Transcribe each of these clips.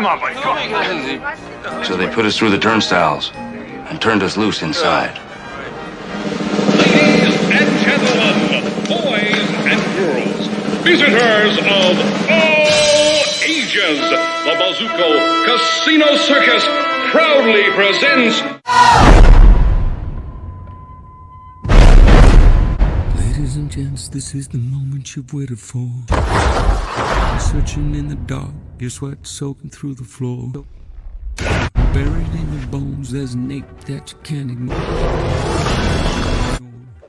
Come on, buddy. Come on. So they put us through the turnstiles and turned us loose inside. Ladies and gentlemen, boys and girls, visitors of all ages, the Bazuco Casino Circus proudly presents... Ladies and gents, this is the moment you've waited for. Searching in the dark, your sweat soaking through the floor. Buried in your bones, there's an ache that you can't ignore.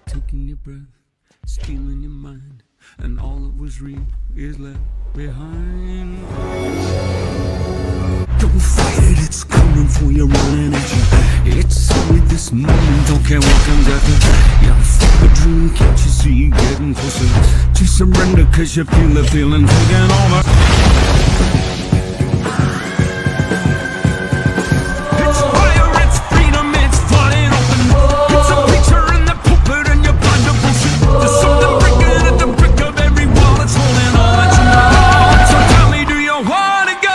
Taking your breath, stealing your mind, and all that was real is left behind. Don't fight it, it's coming for you, running at you. It's only this moment, don't care what comes after. You're full of dream, can't you see you getting closer to surrender, cause you feel the feeling taking over. It's fire, it's freedom, it's flooding open. It's a picture in the pulpit and you're blind to bullshit. There's something breaking at the brick of every wall, it's holding all that you know. So tell me, do you wanna go?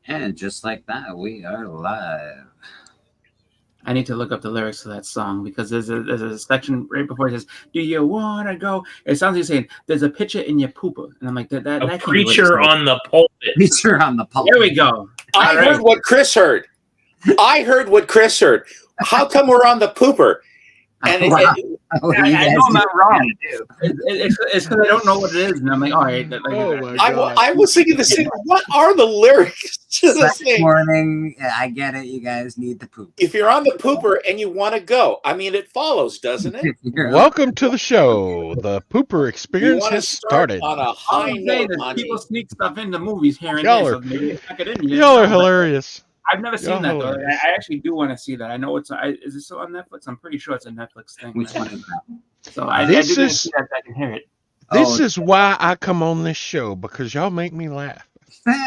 And just like that, we are live. I need to look up the lyrics to that song because there's a section right before it says, "Do you wanna go?" It sounds like you're saying, "There's a picture in your pooper," and I'm like, "That A can't be preacher what on the pulpit. Preacher on the pulpit. There we go. I All right. heard what Chris heard. I heard what Chris heard. How come we're on the pooper? And Wow. I know I'm not wrong. It's because I don't know what it is, and I'm like, all right. I was thinking the same. What are the lyrics to this Sunday thing? morning. Yeah, I get it. You guys need the poop. If you're on the pooper and you want to go, I mean, it follows, doesn't it? Welcome to the show. The Pooper You experience want to has start started. on a All high I'm saying note, is Monty. people sneak stuff into movies here and Y'all there, are- so maybe pack it in. You Y'all know, are but hilarious. I've never seen Y'all that though. hilarious. I actually do want to see that. I know it's. Is it still on Netflix? I'm pretty sure it's a Netflix thing. Which one is that? So I This do get to is- see that. I can hear it. This Oh. is why I come on this show, because y'all make me laugh. Hey,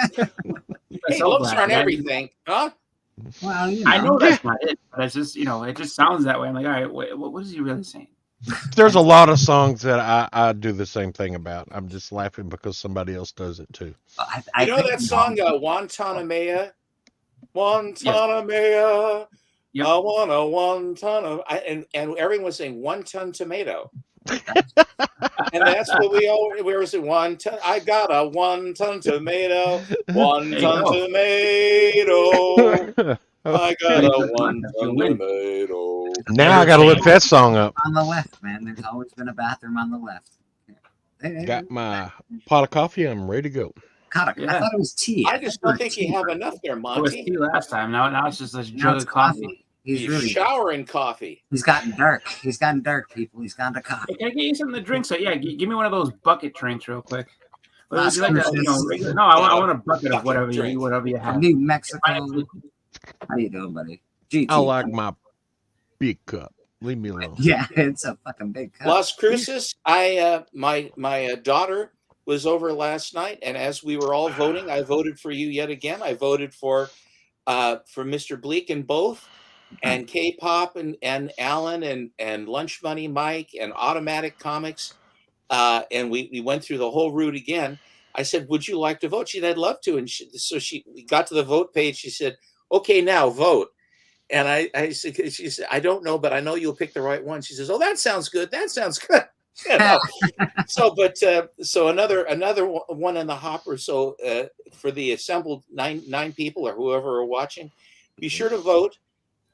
So looks glad. aren't everything, huh? Well, you know. I know that's not it, but it's just it just sounds that way. I'm like, all right, wait, what is he really saying? There's a lot of songs that I do the same thing about. I'm just laughing because somebody else does it too. I You know think that song, Guantanamera? Guantanamera. Yep. I want a 1 ton of, and everyone was saying 1 ton tomato. And that's what we were saying, 1 ton. I got a 1 ton tomato, 1 There you ton go. tomato. I got a 1 You ton win. tomato. Now I got to look that song up. on the left, man. There's always been a bathroom on the left. Got my pot of coffee. I'm ready to go. God, I Yeah. thought it was tea. I just don't think you have enough there, It was Monty. tea last time. Now it's just a Now jug it's of coffee. He's You really. shower in coffee. He's gotten dark. He's gotten dark, people. He's gone to coffee. Hey, can I get you something to drink? So yeah, give me one of those bucket drinks real quick. What would Las you like? Cruces. Regular? No, I want a bucket of Bucket whatever drink. you From have. New Mexico. How you doing, buddy? GT. I like my big cup. Leave me alone. Yeah, it's a fucking big cup. Las Cruces. My daughter was over last night, and as we were all voting, I voted for you yet again. I voted for Mr. Bleak and both, and K-pop and Alan and Lunch Money Mike and Automatic Comics, and we went through the whole route again. I said, "Would you like to vote?" She said, "I'd love to." And we got to the vote page. She said, "Okay, now vote." And I said, she said, "I don't know, but I know you'll pick the right one." She says, "Oh, that sounds good. That sounds good." You know? So another one in the hopper. So for the assembled nine people or whoever are watching, be sure to vote,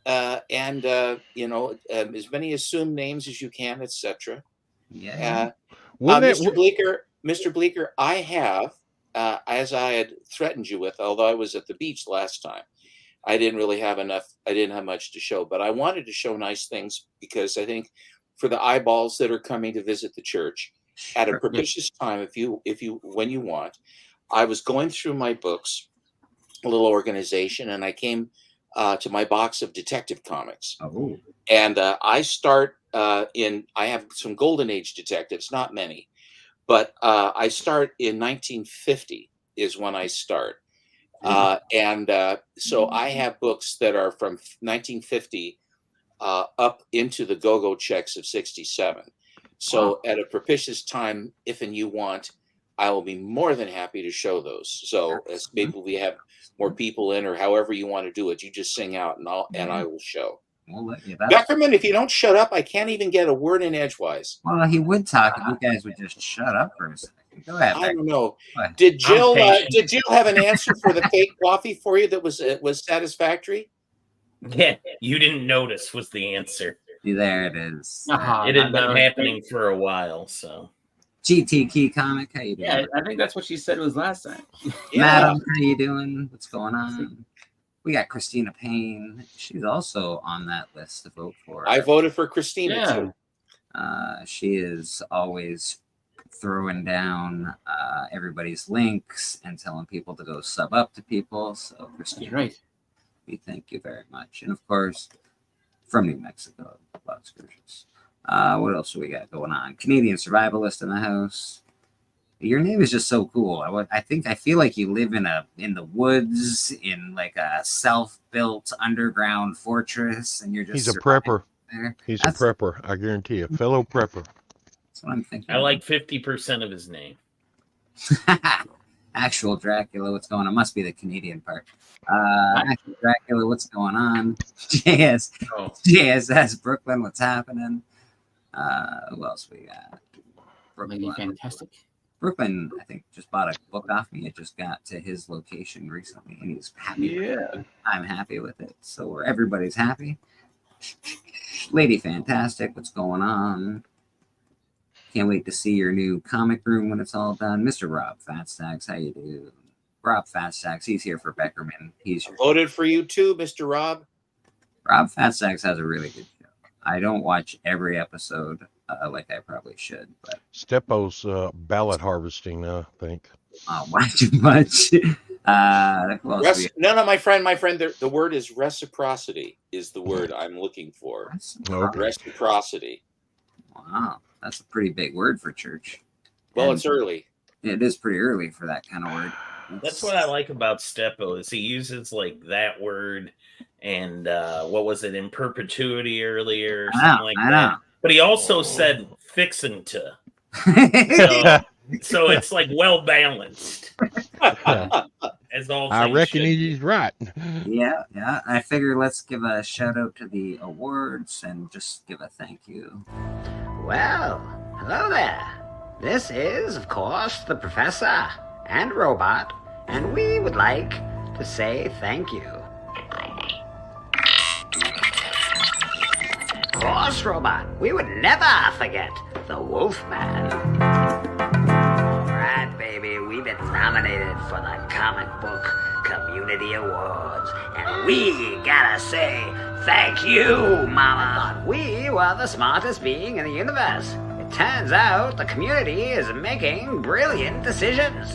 and as many assumed names as you can, etc. Yeah. Mr. Bleeker, I have, as I had threatened you with, although I was at the beach last time, I didn't really have enough. I didn't have much to show, but I wanted to show nice things because I think for the eyeballs that are coming to visit the church at a propitious time, when you want, I was going through my books, a little organization, and I came to my box of Detective Comics. Oh. And I start I have some Golden Age detectives, not many, but I start in 1950 is when I start. So I have books that are from 1950 up into the go-go checks of 67. So at a propitious time, if and you want, I will be more than happy to show those. So as maybe we have more people in, or however you want to do it, you just sing out and I will show. We'll let you. Beckerman, if you don't shut up, I can't even get a word in edgewise. Well, he would talk if you guys would just shut up for a second. Go ahead. I don't know. What? Did Jill patient. have an answer for the fake coffee for you that was satisfactory? Yeah, you didn't notice was the answer. There it is. It had been happening for a while, so. GT Key Comic, how you doing? Yeah, I think that's what she said was last time. Yeah. Madam, how you doing? What's going on? We got Christina Payne. She's also on that list to vote for. I voted for Christina too. She is always throwing down everybody's links and telling people to go sub up to people. So, Christina, Right. we thank you very much. And of course, from New Mexico, Cloud Excursions. What else do we got going on? Canadian Survivalist in the house. Your name is just so cool. I feel like you live in the woods in like a self-built underground fortress, and you're just He's a prepper. there. He's a prepper. I guarantee you, fellow prepper. That's what I'm thinking. I like 50% of his name. Actual Dracula, what's going on? Must be the Canadian part. Actual Dracula, what's going on? JSS Brooklyn, what's happening? Who else we got? Lady Fantastic. Brooklyn, I think, just bought a book off me. It just got to his location recently, and he's happy. Yeah. I'm happy with it. So everybody's happy. Lady Fantastic, what's going on? Can't wait to see your new comic room when it's all done. Mr. Rob Fatstacks, how you do? Rob Fatstacks, he's here for Beckerman. He's Voted for you too, Mr. Rob. Rob Fatstacks has a really good show. I don't watch every episode like I probably should, but Steppo's ballot harvesting, I think. why too much? No, my friend. The word is reciprocity. Is the word I'm looking for. Okay. Reciprocity. Wow, that's a pretty big word for church. Well, And it's early. it is pretty early for that kind of word. That's what I like about Steppo is he uses like that word and what was it in perpetuity earlier or something like that. But he also said fixin' to. So it's like well balanced. As all I things reckon should. he's right. Yeah. I figure let's give a shout out to the awards and just give a thank you. Well, hello there. This is, of course, the Professor and Robot, and we would like to say thank you. Of course, Robot, we would never forget the Wolfman. Alright, baby, we've been nominated for the Comic Book Community Awards, and we gotta say thank you, Mama. Thought we were the smartest being in the universe. It turns out the community is making brilliant decisions.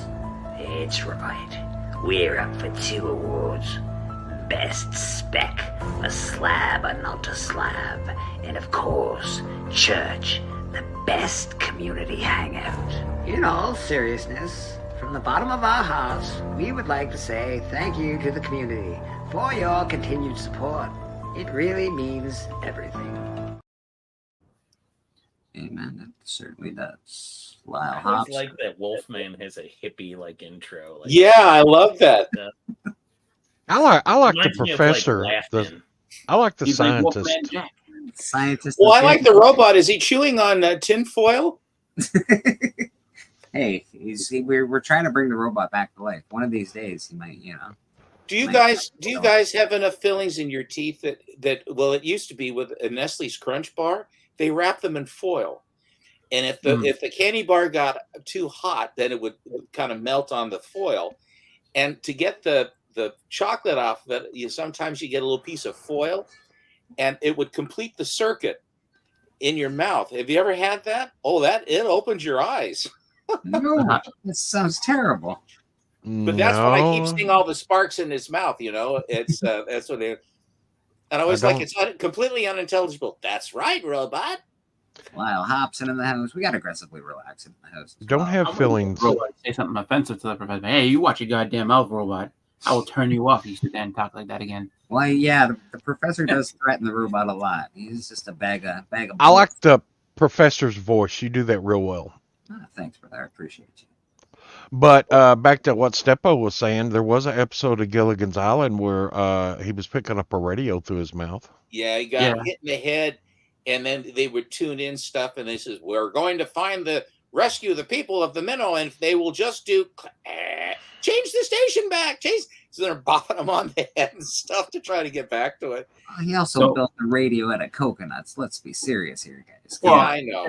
It's right. We're up for 2 awards. Best Spec, a slab or not a slab. And of course, Church, the best community hangout. In all seriousness, from the bottom of our hearts, we would like to say thank you to the community for your continued support. It really means everything. Amen. It certainly does. Lyle I always Hobbs. like that Wolfman has a hippie like intro. Like, Yeah, I love that. I like the reminds me of, professor. Laughton. I like the He's like scientist. Wolfman Jack. Scientist. Well, I like the robot. Is he chewing on tin foil? Hey, we're trying to bring the robot back to life. One of these days, he might, Do you guys have enough fillings in your teeth that well, it used to be with a Nestle's Crunch bar, they wrap them in foil. And if the candy bar got too hot, then it would kind of melt on the foil. And to get the chocolate off of it, sometimes you get a little piece of foil, and it would complete the circuit in your mouth. Have you ever had that? Oh, it opens your eyes. No, this sounds terrible. But that's why I keep seeing all the sparks in his mouth. It's that's what they. And I always it's completely unintelligible. That's right, robot. Lyle Hobson in the house. We got aggressively relax in the house. Don't have fillings. Robot say something offensive to the professor. Hey, you watch your goddamn mouth, robot. I will turn you off. You sit there and talk like that again. Well, yeah, the professor does threaten the robot a lot. He's just a bag of. I like the professor's voice. You do that real well. Thanks, brother. I appreciate you. But back to what Steppo was saying, there was an episode of Gilligan's Island where he was picking up a radio through his mouth. Yeah, he got hit in the head, and then they would tune in stuff, and they says, "We're going to rescue the people of the Minnow, and if they will just do change the station back, change." So they're bopping them on the head and stuff to try to get back to it. He also built the radio out of coconuts. Let's be serious here, guys. Well, yeah, I know.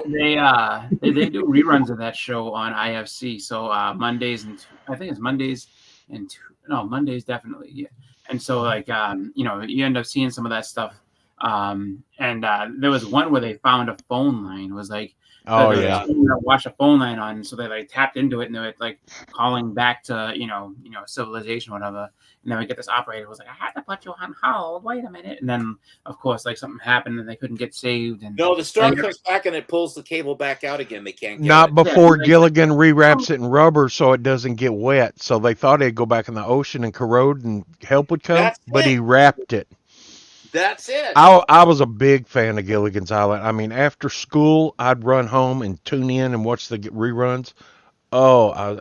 They do reruns of that show on IFC. So Mondays and I think it's Mondays and Mondays definitely. Yeah. And so like you end up seeing some of that stuff. And there was one where they found a phone line. It was like watch a phone line on, so they like tapped into it and they were like calling back to civilization or whatever. And then we get this operator who was like, I had to put you on hold. Wait a minute. And then of course like something happened and they couldn't get saved. And no, the storm comes back and it pulls the cable back out again. They can't get not it. Before Gilligan rewraps it in rubber so it doesn't get wet. So they thought it'd go back in the ocean and corrode and help would come, but he wrapped it. That's it. I was a big fan of Gilligan's Island. I mean, after school, I'd run home and tune in and watch the reruns. Oh,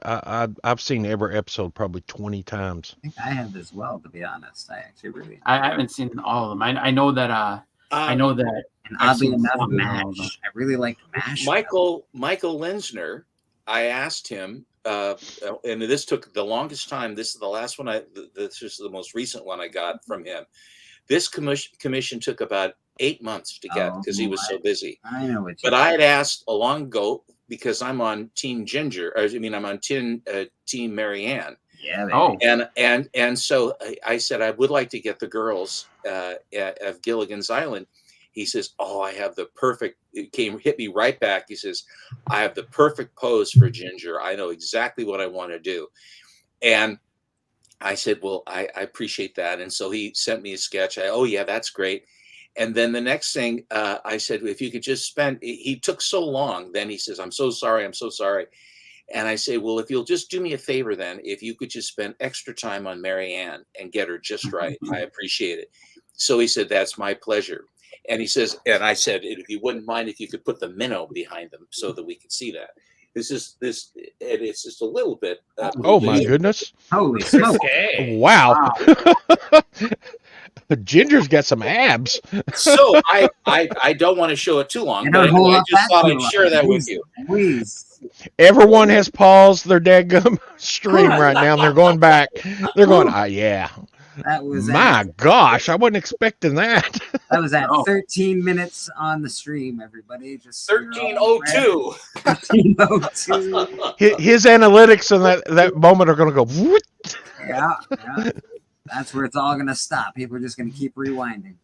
I've seen every episode probably 20 times. I think I have as well, to be honest. I actually really. I haven't seen all of them. I know that. I know that. And oddly enough, MASH. I really liked MASH. Michael Lenzner. I asked him, and this took the longest time. This is the last one. This is the most recent one I got from him. This commission took about 8 months to get because he was so busy. I know it. But I had asked a long ago because I'm on Team Ginger. I'm on Team Marianne. Yeah. Baby. And so I said I would like to get the girls of Gilligan's Island. He says, "Oh, I have the perfect." It hit me right back. He says, "I have the perfect pose for Ginger. I know exactly what I want to do," and I said, well, I appreciate that. And so he sent me a sketch. Oh, yeah, that's great. And then the next thing I said, if you could just he took so long. Then he says, I'm so sorry. And I say, well, if you'll just do me a favor, then if you could just spend extra time on Marianne and get her just right, I appreciate it. So he said, that's my pleasure. And he says, and I said, if you wouldn't mind if you could put the minnow behind them so that we could see that. It's just a little bit. My goodness! Holy smoke! Wow. Ginger's got some abs. So I don't want to show it too long, but anyway, I just thought I'd share that with you. Please. Everyone has paused their dadgum stream right now, and they're going back. They're going, yeah. That was gosh, I wasn't expecting that. That was at 13 minutes on the stream, everybody. Just 13:02. 13:02. His analytics in that moment are going to go. Whoop. Yeah. That's where it's all going to stop. People are just going to keep rewinding.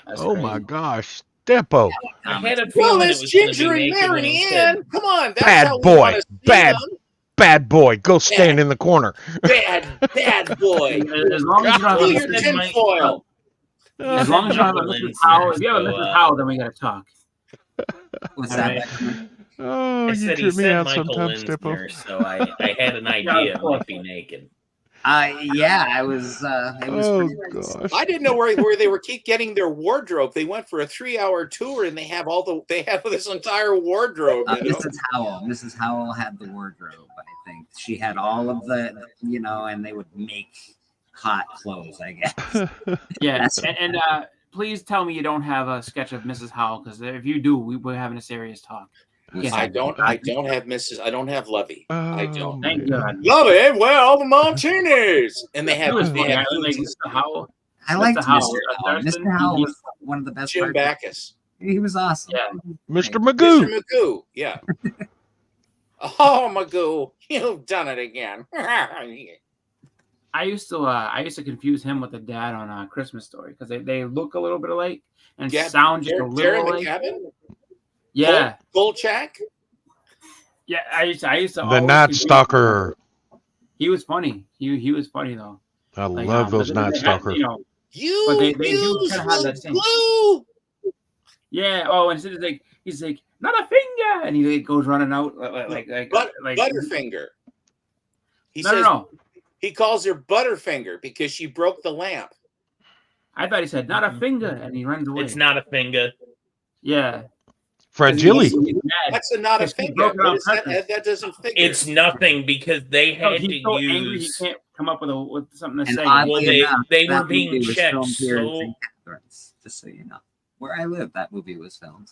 That's crazy. My gosh, Steppo. I had a feeling it was Ginger and Marianne. Come on, that's bad how we boy, want to see bad. them. Bad boy, go stand in the corner. Bad boy. As long as you don't have your tinfoil. As long as you don't have a Mrs. Howell, if you have a Mrs. Howell, then we gotta talk. What's that? Oh, I said you he trip me said out Michael sometimes, Lenzner, Steppo. so I had an idea it might be naked. Yeah, it was. It was pretty nice. Gosh. I didn't know where they were keep getting their wardrobe. They went for a 3-hour tour and they have this entire wardrobe. Mrs. Howell had the wardrobe. I think she had all of the, and they would make hot clothes, I guess. Yeah, and please tell me you don't have a sketch of Mrs. Howell, because if you do, we're having a serious talk. I don't have Mrs. I don't have Lovey. I don't. Thank God. Lovey, well, the Martinis, and they have Mr. Howell. I liked Mr. Mr. Howell. Howell. Mr. Howell was one of the best. Jim Backus. He was awesome. Yeah. Mr. Magoo. Mr. Magoo. Yeah. Oh, Magoo, you've done it again. I used to confuse him with the dad on Christmas Story, because they look a little bit alike and sound just a little alike. Yeah. Golchak? Yeah, I used to. The Night Stalker. He was funny. He was funny though. I love those Night Stalker. But they do kind of have that same. Glue. Yeah. Oh, and he's like not a finger, and he goes running out like Butterfinger. He He calls her Butterfinger because she broke the lamp. I thought he said not a finger, and he runs away. It's not a finger. Yeah. Fragile. That's not a finger. That doesn't figure. It's nothing because they had to he's so angry he use. can't come up with something to And say. oddly Well, they enough, were that being movie was checked filmed here in so- St. Catharines, just so you know. Where I live, that movie was filmed.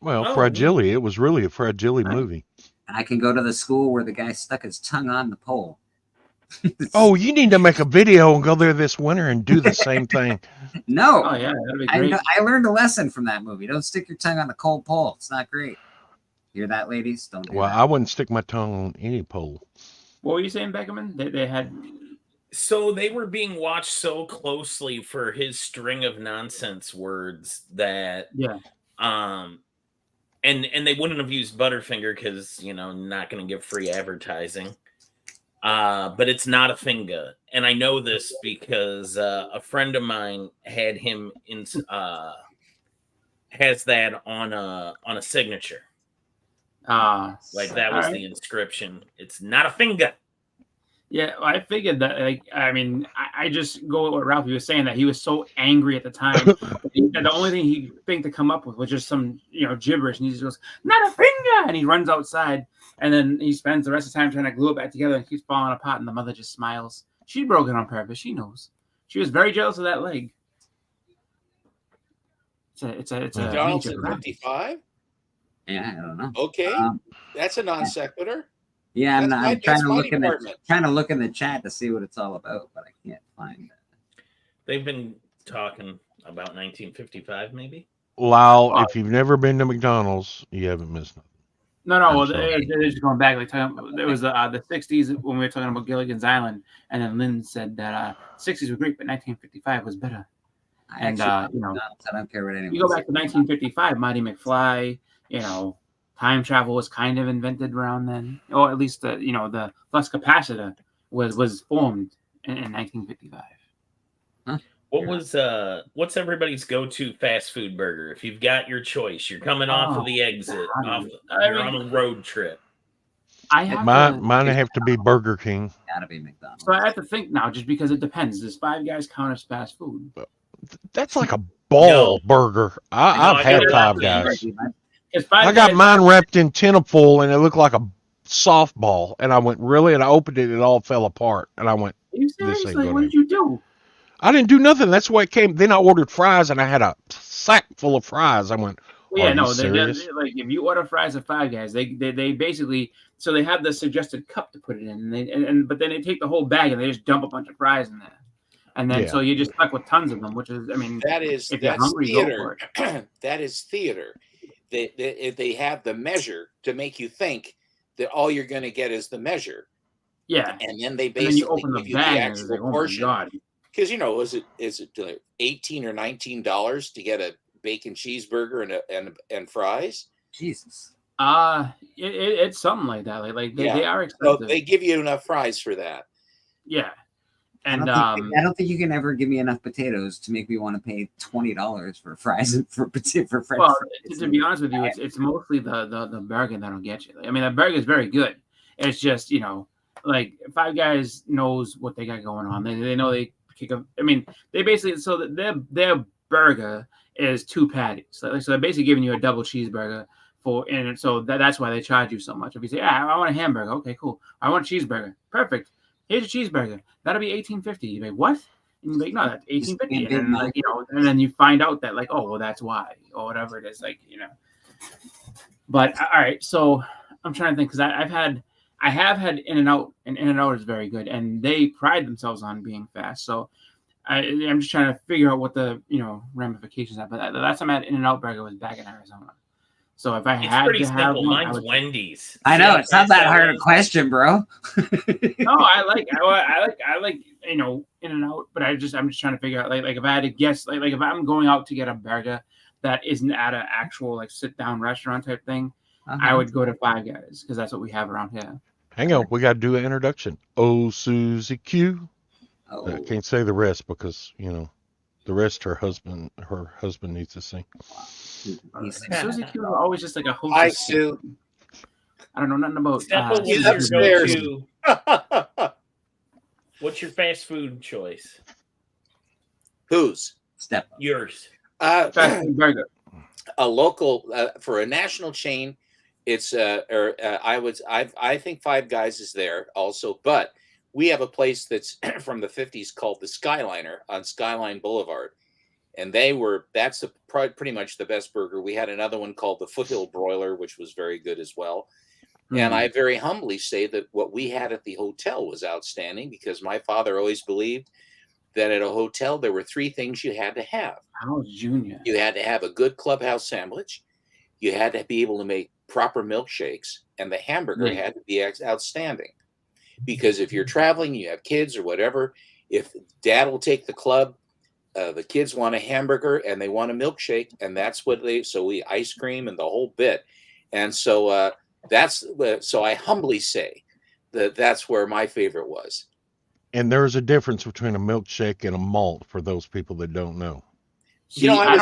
Well, Oh. Fragile. It was really a Fragile movie. And I can go to the school where the guy stuck his tongue on the pole. Oh, you need to make a video and go there this winter and do the same thing. No. Oh yeah, that'd be great. I learned a lesson from that movie. Don't stick your tongue on the cold pole. It's not great. Hear that, ladies? Don't do Well, that. I wouldn't stick my tongue on any pole. What were you saying, Beckerman? They had. So they were being watched so closely for his string of nonsense words that and they wouldn't have used Butterfinger because not going to give free advertising. But it's not a finger, and I know this because a friend of mine had him in has that on a signature. Like that was the inscription. It's not a finger. Yeah, I figured that. Like, I mean, I just go with what Ralphie was saying, that he was so angry at the time that the only thing he could think to come up with was just some gibberish, and he just goes, "Not a finger," and he runs outside, and then he spends the rest of the time trying to glue it back together, and keeps falling apart. And the mother just smiles. She broke it on purpose. She knows. She was very jealous of that leg. It's a Donaldson 55. Yeah, I don't know. Okay, that's a non sequitur. Yeah, I'm trying to look in department. the chat to see what it's all about, but I can't find it. They've been talking about 1955, maybe. Lyle, if you've never been to McDonald's, you haven't missed nothing. No. I'm Well, sorry. they're just going back. Like it was the 60s when we were talking about Gilligan's Island, and then Lynn said that 60s were great, but 1955 was better. And I don't care what anyone. you go back to 1955, Marty McFly. Time travel was kind of invented around then, or at least the flux capacitor was formed in 1955. What was what's everybody's go-to fast food burger? If you've got your choice, you're coming off of the exit, you're on a road trip. Mine have to be Burger King. Gotta be McDonald's. So I have to think now, just because it depends. Does Five Guys count as fast food? That's like a ball burger. I've had Five Guys. I got mine wrapped in tinfoil and it looked like a softball. And I went, really? And I opened it, it all fell apart. And I went, this ain't good. What did you do? I didn't do nothing. That's why it came. Then I ordered fries and I had a sack full of fries. I went, like if you order fries at Five Guys, they basically, so they have the suggested cup to put it in, but then they take the whole bag and they just dump a bunch of fries in there. And then so you're just stuck with tons of them, which is, I mean, that's hungry, theater. That is theater. They have the measure to make you think that all you're going to get is the measure. Yeah. And then they basically give you the actual portion. Because is it $18 or $19 to get a bacon cheeseburger and fries? Jesus. It's something like that. Like they are expensive. So they give you enough fries for that. Yeah. And I don't think you can ever give me enough potatoes to make me want to pay $20 for fries for fries. Well, to be honest with you, it's mostly the burger that'll get you. I mean, the burger is very good. It's just like Five Guys knows what they got going on. They know they kick up. I mean, they basically their burger is 2 patties. So they're basically giving you a double cheeseburger and so that's why they charge you so much. If you say, I want a hamburger, okay, cool. I want a cheeseburger, perfect. Here's a cheeseburger. That'll be $18.50. You like, what? And you're like, no, that's $18.50. And then and then you find out that that's why, or whatever it is, But all right, so I'm trying to think because I have had In-N-Out, and In-N-Out is very good, and they pride themselves on being fast. So I'm just trying to figure out what the ramifications are. But the last time I had In-N-Out burger was back in Arizona. So if I had pretty to simple. have one, Mine's Wendy's. I know it's not that hard a question, bro. No, I like In-N-Out, but I'm just trying to figure out like if I had to guess like if I'm going out to get a burger that isn't at an actual sit down restaurant type thing, I would go to Five Guys because that's what we have around here. Hang on, we got to do an introduction. Oh, Susie Q. I can't say the rest because the rest her husband needs to sing. Susie Q is always just like a host. Hi, Sue. I don't know nothing about. He's upstairs. What's your fast food choice? Whose? Step up. Yours. Fast food burger. A local for a national chain. It's I think Five Guys is there also, but we have a place that's from the 50s called the Skyliner on Skyline Boulevard, and that's pretty much the best burger. We had another one called the Foothill Broiler, which was very good as well. And I very humbly say that what we had at the hotel was outstanding, because my father always believed that at a hotel there were three things you had to have. Carl's Jr. You had to have a good clubhouse sandwich, you had to be able to make proper milkshakes, and the hamburger had to be outstanding. Because if you're traveling, you have kids or whatever, if dad will take the club, the kids want a hamburger and they want a milkshake, and that's what we ice cream and the whole bit. And so so I humbly say that's where my favorite was. And there's a difference between a milkshake and a malt for those people that don't know. See, I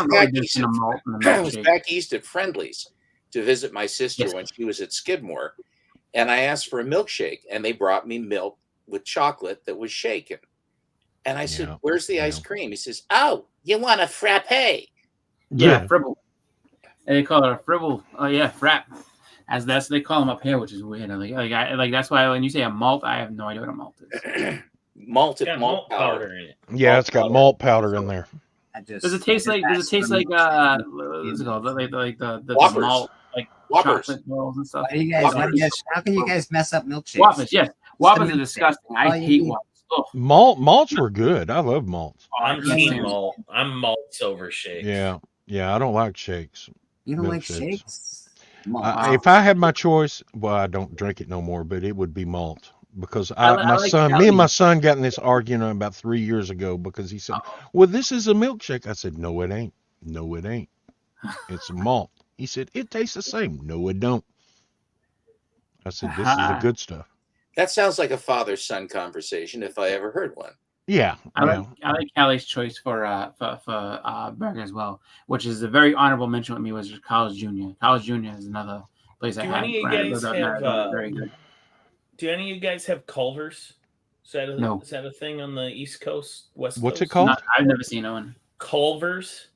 was back east at Friendly's to visit my sister when she was at Skidmore, and I asked for a milkshake, and they brought me milk with chocolate that was shaken. And I said, "Where's the ice cream?" He says, "Oh, you want a frappe?" Yeah, fribble. And they call it a fribble. Oh yeah, frappe. As that's they call them up here, which is weird. Like that's why when you say a malt, I have no idea what a malt is. Malt powder in it. Yeah, it's got malt powder in there. Does it taste like what's it called? Like the malt, like Whoppers. chocolate balls and stuff? How can you guys mess up milkshakes? Whoppers, yes. Whoppers are disgusting. I hate Whoppers. Malts were good. I love malts. I'm team malt. I'm malts over shakes. Yeah. I don't like shakes. You don't like shakes? If I had my choice, well, I don't drink it no more, but it would be malt. Because me and my son got in this argument about 3 years ago because he said, "Well, this is a milkshake." I said, "No, it ain't. No, it ain't. It's a malt." He said, "It tastes the same." "No, it don't." I said, "This is the good stuff." That sounds like a father-son conversation if I ever heard one. Yeah, I like Callie's choice for burger as well, which is a very honorable mention with me was Carl's Jr. Carl's Jr. is another place I had. Very good. Do any of you guys have Culver's? Is that a thing on the East Coast, West Coast? What's it called? I've never seen one. Culver's?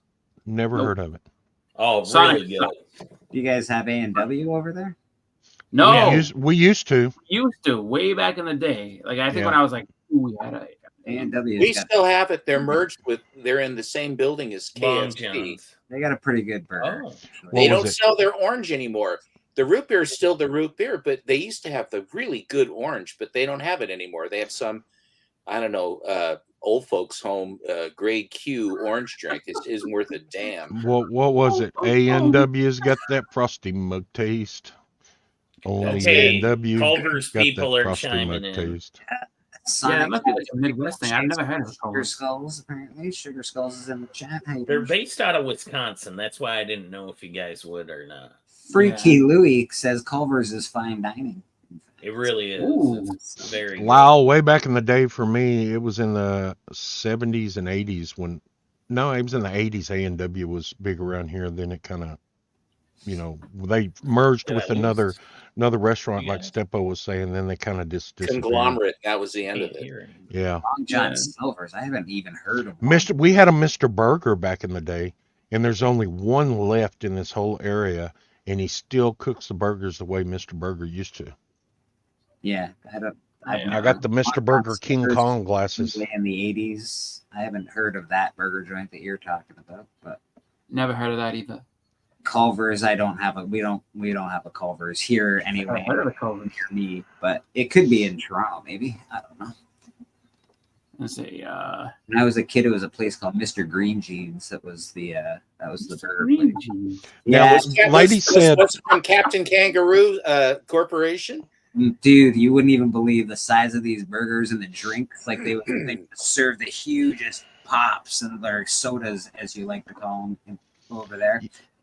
Never heard of it. Oh, really good. Do you guys have A&W over there? No. We used to. Way back in the day. Like I think when I was like, we had A&W. We still have it. They're in the same building as KFC. They got a pretty good burger. Oh. They don't sell their orange anymore. The root beer is still the root beer, but they used to have the really good orange, but they don't have it anymore. They have some, I don't know, old folks home grade Q orange drink. It isn't worth a damn. What was it? A&W's got that frosty mug taste. Only A&W. Culver's got people that are frosty chiming mug in. taste. Yeah, it must be like a Midwest thing. I've never heard of Sugar Skulls, apparently. Sugar Skulls is in the chat. They're based out of Wisconsin. That's why I didn't know if you guys would or not. Freaky Louie says Culver's is fine dining. It really is. Ooh. It's very good. Wow, way back in the day for me, it was in the 70s and 80s when, no, it was in the 80s. A&W was big around here. Then it kind of, they merged with another restaurant like Steppo was saying. Then they kind of disappeared. Conglomerate. That was the end of it. Yeah. Long John Silver's. I haven't even heard of one. We had a Mr. Burger back in the day, and there's only one left in this whole area. And he still cooks the burgers the way Mr. Burger used to. Yeah, I got the Mr. Burger King Kong glasses. In the 80s. I haven't heard of that burger joint that you're talking about, but never heard of that either. Culver's, we don't have a Culver's here anyway. I've heard of a Culver's near me, but it could be in Toronto, maybe. I don't know. Let's see. When I was a kid, it was a place called Mr. Green Jeans. That was the burger Green place. Jeans. Yeah, was from Captain Kangaroo Corporation. Dude, you wouldn't even believe the size of these burgers and the drinks. Like they serve the hugest pops and their sodas, as you like to call them over there.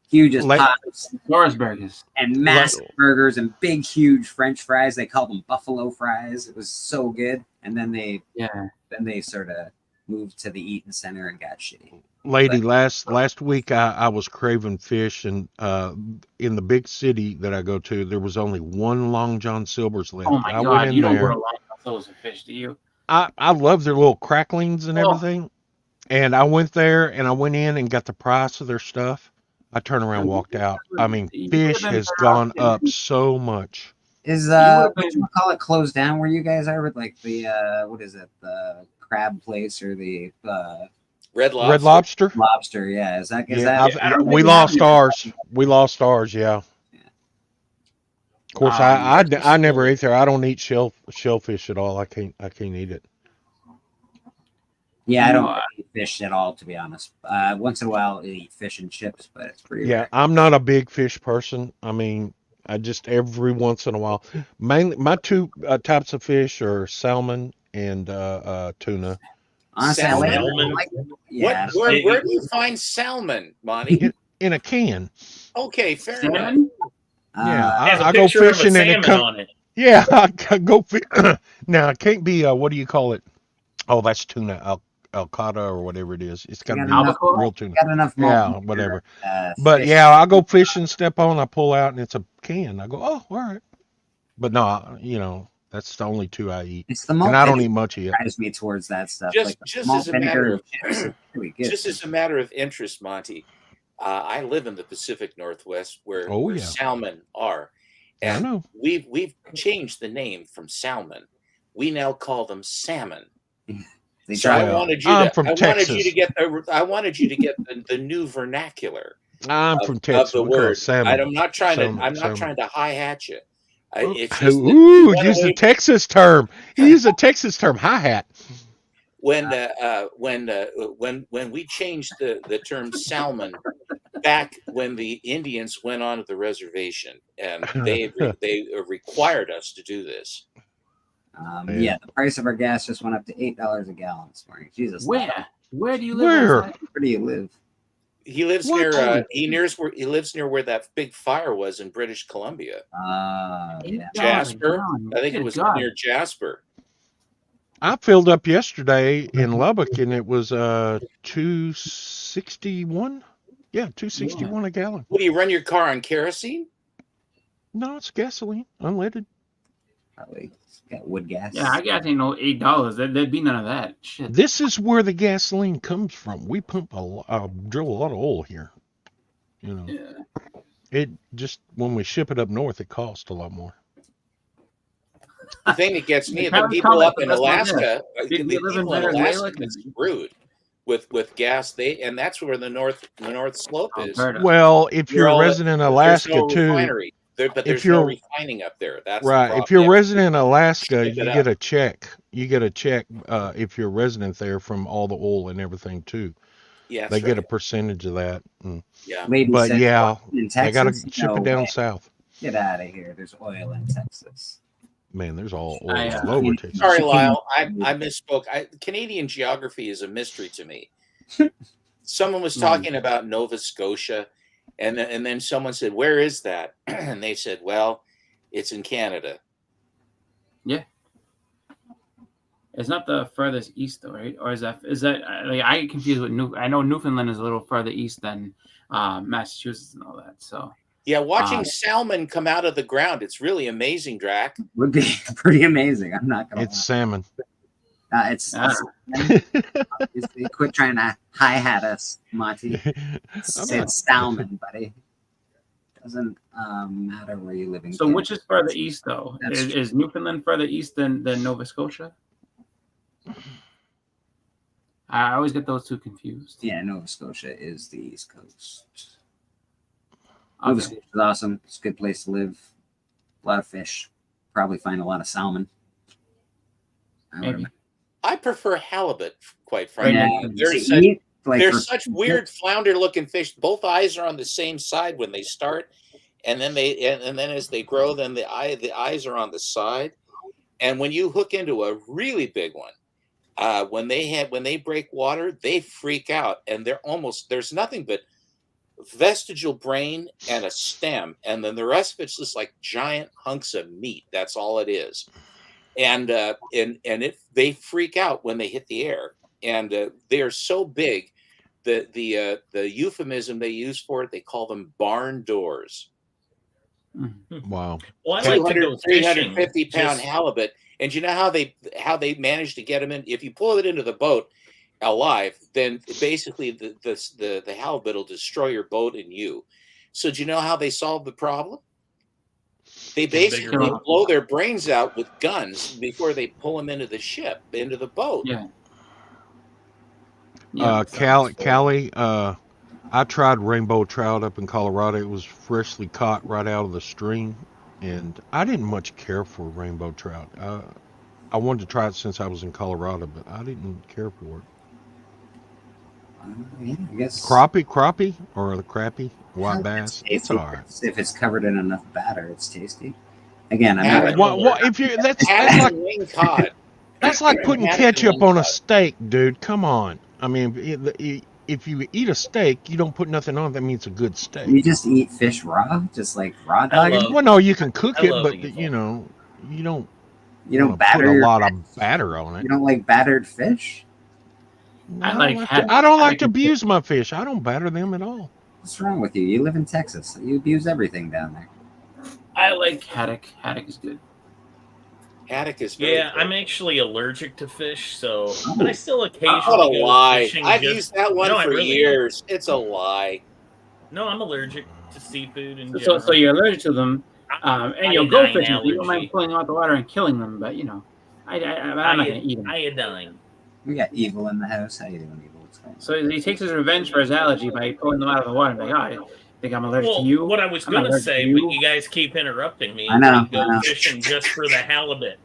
Hugest pops, Morris burgers, and massive burgers and big, huge French fries. They call them buffalo fries. It was so good. And then they sort of moved to the Eaton Center and got shitty. Lady, last week I was craving fish, and in the big city that I go to, there was only one Long John Silver's left. Oh my God! You don't go to Long John Silver's for fish, do you? I love their little cracklings and Oh. everything. And I went there and I went in and got the price of their stuff. I turned around and walked out. I mean, You fish would've been has better off gone getting- up so much. Is would've what been- you call it closed down where you guys are with like the what is it, the crab place or the Red Lobster. Red Lobster? lobster? Yeah, is that Yeah, I don't we think we have lost any. ours. We lost ours, yeah. Of course, I never ate there. I don't eat shellfish at all. I can't eat it. Yeah, I No, don't eat fish at all, to be honest. Once in a while, I eat fish and chips, but it's pretty Yeah, rare. I'm not a big fish person. I mean, I just every once in a while. Mainly, my two types of fish are salmon and tuna. Honestly, I Salmon? like yeah. Where do you find salmon, Monty? In a can. Okay, fair enough. Salmon? Yeah, Has a I go picture of a fishing and it salmon comes. on it. Yeah, I go fish. Now it can't be. What do you call it? Oh, that's tuna alcata or whatever it is. It's got to got be enough, real tuna. got enough Yeah, multi- whatever. But fish. yeah, I'll go fishing, step on, I pull out, and it's a can. I go, oh, all right. But no, that's the only two I eat, It's the and malt I don't vinegar eat much of it. drives me towards that stuff. Just- like the just malt as a vinegar matter and of- chips, it's really good. Just as a matter of interest, Monty, I live in the Pacific Northwest where, Oh, where yeah. salmon are, I and know. we've changed the name from salmon. We now call them salmon. They So try I Well, wanted you I'm to. from I wanted you Texas. to get the new vernacular I'm of, from of Texas. the We call it word. salmon. I'm not trying Salmon, to. I'm not salmon. trying to hi hat you. It's just that Ooh, we went use away a Texas term. Use a Texas term. Hi hat. when we changed the term salmon back when the Indians went onto the reservation, and they required us to do this. Yeah, the price of our gas just went up to $8 a gallon this morning. Jesus, Where do you live? Where? where do you live? He lives What? near he lives near where that big fire was in British Columbia. Yeah. Jasper. I think it was near Jasper. I filled up yesterday in Lubbock, and it was 261. Yeah, 261 a gallon. What do you run your car on kerosene? No, it's gasoline, unleaded. Probably got wood gas. Yeah, I guess ain't no $8. There'd be none of that shit. This is where the gasoline comes from. We pump drill a lot of oil here. Yeah. It just when we ship it up north, it costs a lot more. The thing that gets me, They the probably people call up it in the best one Alaska, there. the Did we live in people in Venezuela? Alaska get screwed with gas. And that's where the north slope is. Alberta. Well, if You're you're a all- resident in There's Alaska no too, refinery. But there's no refining up there. That's the right? problem. If you're a Yeah. resident in Alaska, Ship you it get up. a check. You get a check if you're a resident there from all the oil and everything too. Yeah, that's They get a right. percentage of that. Yeah. Lady But said, yeah, in they got to Texas? ship No it down way. south. Get out of here. There's oil in Texas. Man, there's all oil I, all over Texas. Sorry, Lyle. I misspoke. Canadian geography is a mystery to me. Someone was talking about Nova Scotia, and then someone said, "Where is that?" And they said, "Well, it's in Canada." Yeah. It's not the furthest east, though, right? Or is that like I get confused with I know Newfoundland is a little further east than Massachusetts and all that. So Yeah, watching salmon come out of the ground, it's really amazing, Drac. Would be pretty amazing. I'm not gonna. It's salmon. It's quit trying to hi hat us, Monty. It's salmon, buddy. Doesn't matter where you live in. So Canada. which is further east, though? That's Is Newfoundland further east than Nova Scotia? I always get those two confused. Yeah, Nova Scotia is the East Coast. Okay. Nova Scotia is awesome. It's a good place to live. A lot of fish. Probably find a lot of salmon. Maybe. I prefer halibut, quite frankly. Yeah, They're such weird flounder-looking fish. Both eyes are on the same side when they start, and then as they grow, then the eyes are on the side. And when you hook into a really big one, when they break water, they freak out, and there's nothing but vestigial brain and a stem, and then the rest of it's just like giant hunks of meat. That's all it is. And they freak out when they hit the air, and they are so big. The euphemism they use for it, they call them barn doors. Wow. Well, I like to go 350 fishing. pound Just- halibut, And you know how they managed to get him in? If you pull it into the boat alive, then basically the halibut will destroy your boat and you. So do you know how they solved the problem? They basically blow their brains out with guns before they pull them into the ship, into the boat. Yeah. Callie, I tried rainbow trout up in Colorado. It was freshly caught right out of the stream, and I didn't much care for rainbow trout. I wanted to try it since I was in Colorado, but I didn't care for it. Yeah, I guess Crappie, or the crappie, white bass. It's all right. If it's covered in enough batter, it's tasty. Again, I'm not. If you that's like that's like putting ketchup on a steak, dude. Come on. I mean, if you eat a steak, you don't put nothing on. That means it's a good steak. You just eat fish raw, just like raw dog. Well, no, you can cook it, but you know, you don't. You don't batter put a lot of batter on it. You don't like battered fish. I don't like to abuse my fish. I don't batter them at all. What's wrong with you? You live in Texas. You abuse everything down there. I like haddock. Haddock is good. Haddock is very good. I'm actually allergic to fish, so but I still occasionally go lie. Fishing. I've used that one for years. It's a lie. No, I'm allergic to seafood and so you're allergic to them, and you'll go fishing. You don't mind pulling them out the water and killing them, but you know, I'm not gonna eat them. Iodine. We got Evil in the house. How you doing, Evil? What's going on? So he takes his revenge for his allergy by pulling them out of the water and like, I think I'm allergic to you. What I was going to say, but you guys keep interrupting me. I know. Go fishing just for the halibut.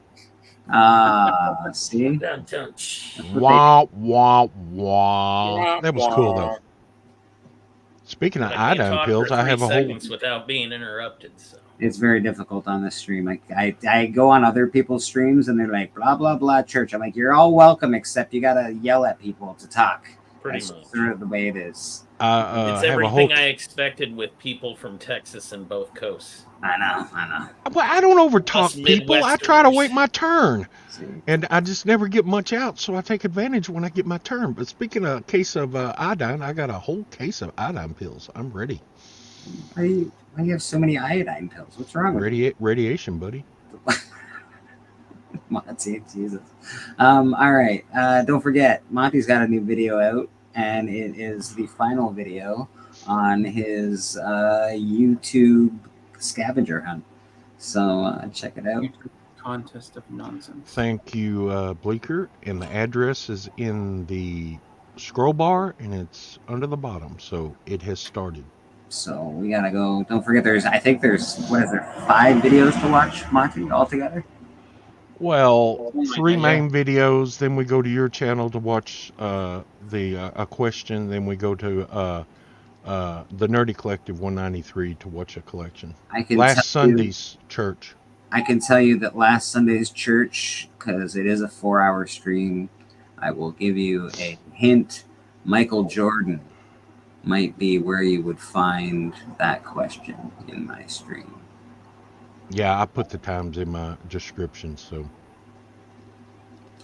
See? Wah, wah, wah. That was cool, though. Speaking of iodine pills, I have a whole... without being interrupted, so. It's very difficult on this stream. I go on other people's streams and they're like, blah, blah, blah, church. I'm like, you're all welcome, except you got to yell at people to talk. Pretty much. Sort of the way it is. It's everything I expected with people from Texas and both coasts. I know. But I don't overtalk people. I try to wait my turn. And I just never get much out, so I take advantage when I get my turn. But speaking of a case of iodine, I got a whole case of iodine pills. I'm ready. Why do you have so many iodine pills? What's wrong with you? Radiation, buddy. Monty, Jesus. All right. Don't forget, Monty's got a new video out, and it is the final video on his YouTube scavenger hunt. So check it out. Contest of nonsense. Thank you, Bleecker. And the address is in the scroll bar, and it's under the bottom. So it has started. So we gotta go. Don't forget, I think there's 5 videos to watch, Monty, altogether? Well, 3 main videos. Then we go to your channel to watch a question. Then we go to the Nerdy Collective 193 to watch a collection. Last Sunday's church. I can tell you that last Sunday's church, because it is a 4-hour stream, I will give you a hint. Michael Jordan might be where you would find that question in my stream. Yeah, I put the times in my description, so.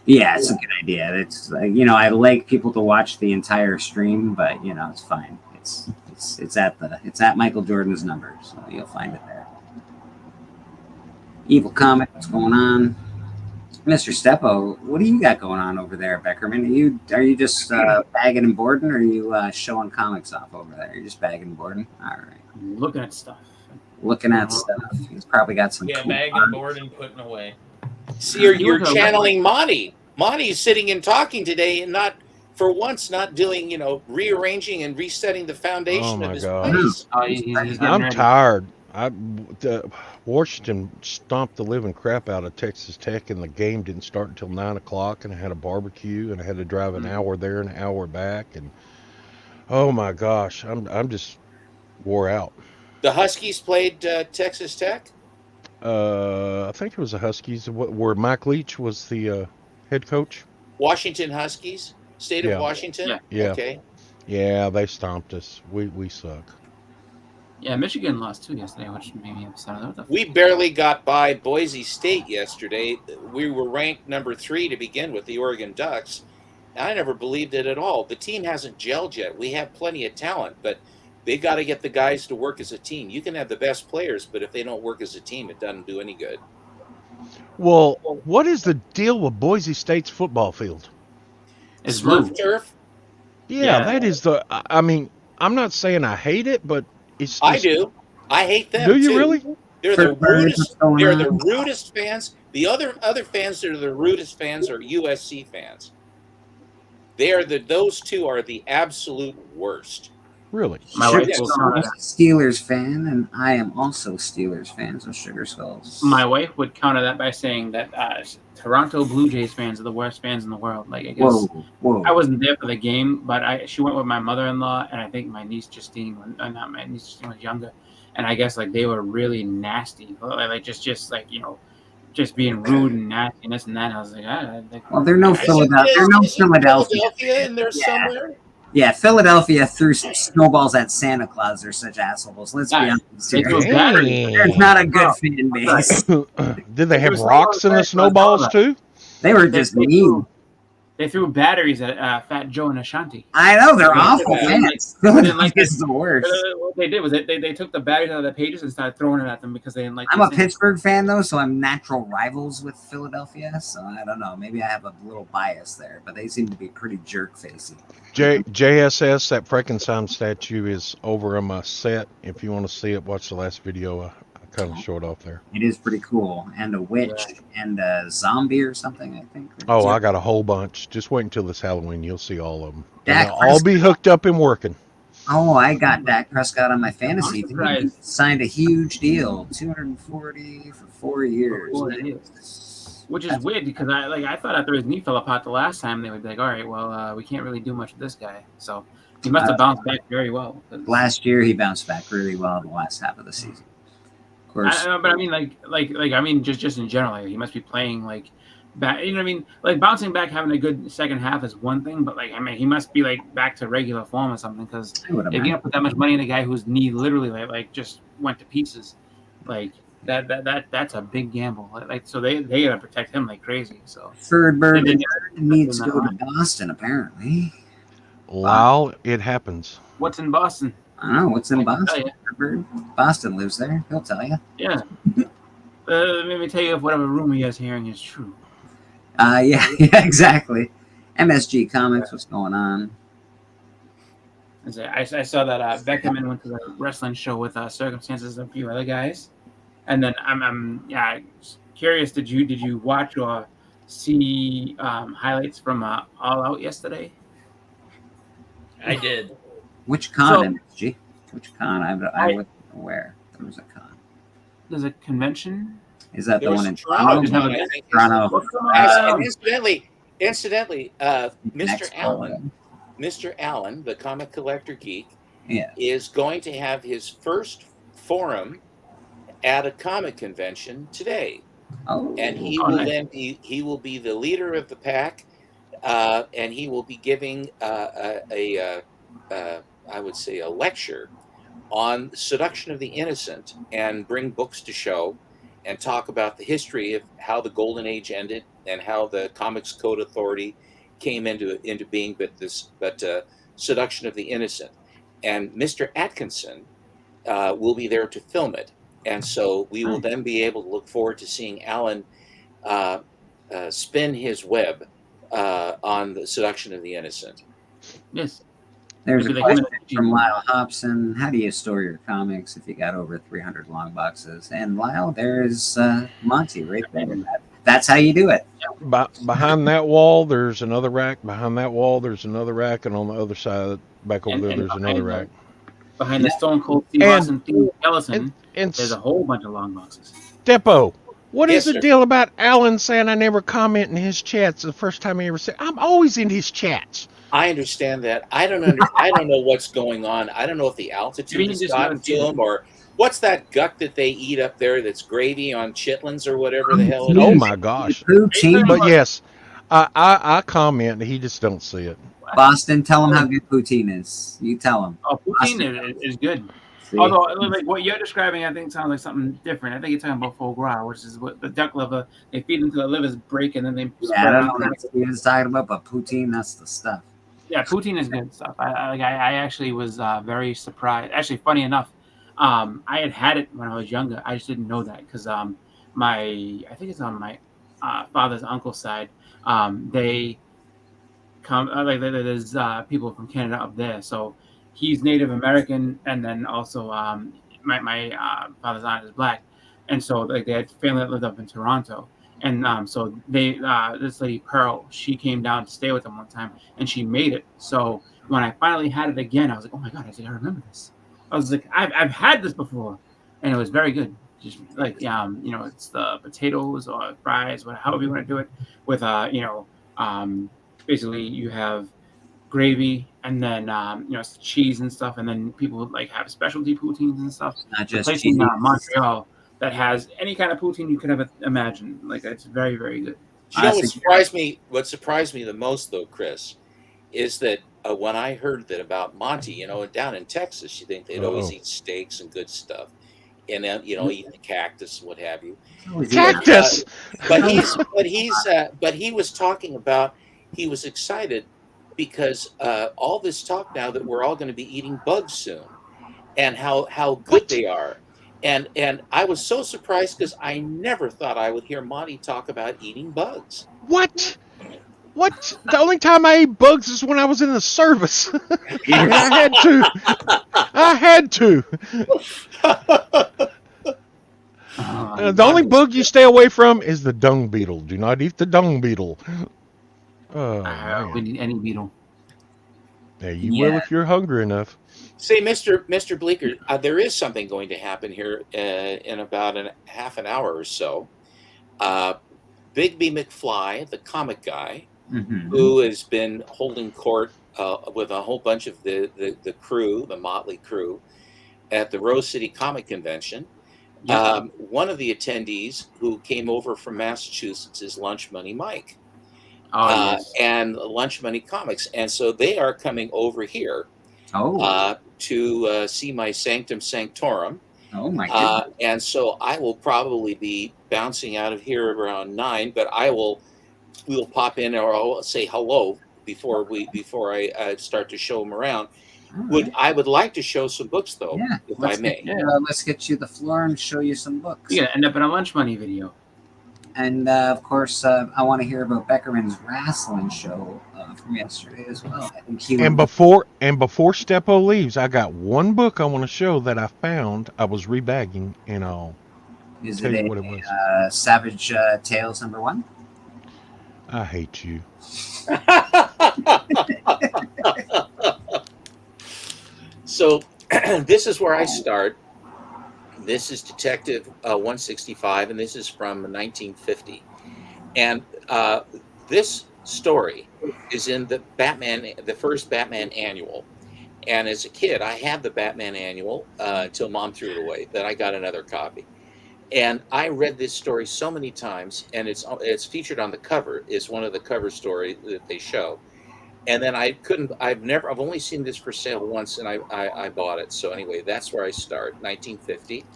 Yeah, it's a good idea. It's I like people to watch the entire stream, but it's fine. It's at Michael Jordan's number, so you'll find it there. Evil Comic, what's going on? Mr. Steppo, what do you got going on over there, Beckerman? Are you just bagging and boarding, or are you showing comics off over there? You're just bagging and boarding? All right. I'm looking at stuff. He's probably got some. Yeah, bagging, boarding, putting away. See, you're channeling Monty. Monty's sitting and talking today, and not for once not doing rearranging and resetting the foundation of his place. I'm tired. Washington stomped the living crap out of Texas Tech, and the game didn't start until 9 o'clock, and I had a barbecue, and I had to drive an hour there and an hour back, and oh my gosh, I'm just wore out. The Huskies played Texas Tech? I think it was the Huskies, where Mike Leach was the head coach. Washington Huskies? State of Washington? Yeah. Okay. Yeah, they stomped us. We suck. Yeah, Michigan lost 2 yesterday, which made me upset. We barely got by Boise State yesterday. We were ranked number 3 to begin with, the Oregon Ducks. I never believed it at all. The team hasn't gelled yet. We have plenty of talent, but they got to get the guys to work as a team. You can have the best players, but if they don't work as a team, it doesn't do any good. Well, what is the deal with Boise State's football field? It's Smurf blue. turf. Yeah, that is the. I mean, I'm not saying I hate it, but it's. I do. I hate them. Do you too. really? They're the rudest. They're the rudest fans. The other fans that are the rudest fans are USC fans. Those two are the absolute worst. Really? My wife will I'm a Steelers fan, and I am also Steelers fans of Sugar Skulls. My wife would counter that by saying that Toronto Blue Jays fans are the worst fans in the world. Like, I guess Whoa. I wasn't there for the game, but she went with my mother-in-law, and I think my niece Justine, not my niece Justine was younger, and I guess like they were really nasty, like just like just being rude and nasty and this and that. I was like, well, they're no Philadelphia. They're no Philadelphia in there somewhere. Yeah, Philadelphia threw snowballs at Santa Claus. They're such assholes. Let's be honest here. There's not a good fan base. Did they have rocks in the snowballs too? They were just mean. They threw batteries at Fat Joe and Ashanti. I know, they're awful fans. Philadelphia's the worst. What they did was they took the batteries out of the pages and started throwing it at them because they didn't like. I'm a Pittsburgh fan though, so I'm natural rivals with Philadelphia. So I don't know. Maybe I have a little bias there, but they seem to be pretty jerk facey. JSS, that Frankenstein statue is over on my set. If you want to see it, watch the last video. I kind of short off there. It is pretty cool. And a witch and a zombie or something, I think. Oh, I got a whole bunch. Just wait until this Halloween. You'll see all of them. Dak They'll all be hooked up and working. Oh, I got Dak Prescott on my fantasy team. He signed a huge deal, $240 for 4 years. Which is weird because I thought after his knee fell apart the last time they would be like, all right, well, we can't really do much with this guy. So he must have bounced back very well. Last year he bounced back really well in the last half of the season. Of course, but I mean, I mean, just in general, he must be playing like back. You know what I mean? Like bouncing back, having a good second half is one thing, but like I mean, he must be like back to regular form or something. Because if you're gonna put that much money in a guy whose knee literally like just went to pieces, like that's a big gamble. Like so they gotta protect him like crazy. So Ferdberg needs to go to Boston apparently. Wow, it happens. What's in Boston? I don't know what's in Boston. Boston lives there. He'll tell you. Yeah. Let me tell you if whatever rumor he is hearing is true. Yeah, exactly. MSG Comics, what's going on? I saw that Beckerman went to the wrestling show with Circumstances and a few other guys, and then I'm curious. Did you watch or see highlights from All Out yesterday? I did. Which con, MSG? Which con? I wasn't aware there was a con. There's a convention. Is that the one in Toronto? Toronto. Incidentally, Mr. Allen, the comic collector geek, is going to have his first forum at a comic convention today. Oh, and he will be the leader of the pack, and he will be giving I would say a lecture on seduction of the innocent and bring books to show and talk about the history of how the Golden Age ended and how the Comics Code Authority came into being, but seduction of the innocent. And Mr. Atkinson will be there to film it. And so we will then be able to look forward to seeing Alan spin his web on the seduction of the innocent. Yes. There's a question from Lyle Hobson. How do you store your comics if you got over 300 long boxes? And Lyle, there's Monty right there. That's how you do it. Behind that wall, there's another rack. Behind that wall, there's another rack. And on the other side, back over there, there's another rack. Behind the Stone Cold Steve Austin skeleton, there's a whole bunch of long boxes. Depot, what is the deal about Alan saying I never comment in his chats the first time he ever said? I'm always in his chats. I understand that. I don't know what's going on. I don't know if the altitude has gotten to him or what's that guck that they eat up there that's gravy on chitlins or whatever the hell it is. Oh my gosh. But yes, I comment. He just don't see it. Boston, tell him how good poutine is. You tell him. Oh, poutine is good. See? Although, like what you're describing, I think sounds like something different. I think you're talking about foie gras, which is what the duck liver. They feed them till the livers break, and then they. Yeah, I don't know what Steven's talking about, but poutine, that's the stuff. Yeah, poutine is good stuff. I actually was very surprised. Actually, funny enough, I had it when I was younger. I just didn't know that because I think it's on my father's uncle's side, they come like there's people from Canada up there. So he's Native American, and then also my father's aunt is black, and so like they had family that lived up in Toronto. And so they, this lady Pearl, she came down to stay with them one time, and she made it. So when I finally had it again, I was like, "Oh my god!" I said, "I remember this." I was like, "I've had this before," and it was very good. Just like it's the potatoes or fries, however you want to do it. With basically you have gravy, and then it's cheese and stuff, and then people like have specialty poutines and stuff. Not just cheese. In Montreal that has any kind of poutine you could ever imagine. Like it's very, very good. You know what surprised me the most though, Chris, is that when I heard that about Monty, down in Texas, you think they'd always eat steaks and good stuff, and then eat the cactus, what have you. Cactus. But he was talking about he was excited because all this talk now that we're all going to be eating bugs soon, and how good they are. And I was so surprised because I never thought I would hear Monty talk about eating bugs. What? The only time I ate bugs is when I was in the service. I had to. The only bug you stay away from is the dung beetle. Do not eat the dung beetle. We need any beetle. Yeah, you will if you're hungry enough. Say, Mr. Bleeker, there is something going to happen here in about half an hour or so. Bigby McFly, the comic guy, who has been holding court with a whole bunch of the crew, the Motley crew, at the Rose City Comic Convention. One of the attendees who came over from Massachusetts is Lunch Money Mike. And Lunch Money Comics. And so they are coming over here to see my Sanctum Sanctorum. Oh my goodness. And so I will probably be bouncing out of here around 9, but we'll pop in or I'll say hello before I start to show them around. I would like to show some books though, if I may. Let's get you the floor and show you some books. You're gonna end up in a Lunch Money video. And of course, I want to hear about Beckerman's wrestling show from yesterday as well. I think before Steppo leaves, I got one book I want to show that I found. I was rebagging, and I'll tell you what it was. Savage Tales #1? I hate you. So this is where I start. This is Detective 165, and this is from 1950. And this story is in the first Batman annual. And as a kid, I had the Batman annual until Mom threw it away. Then I got another copy. And I read this story so many times, and it's featured on the cover. It's one of the cover stories that they show. And then I've only seen this for sale once, and I bought it. So anyway, that's where I start, 1950.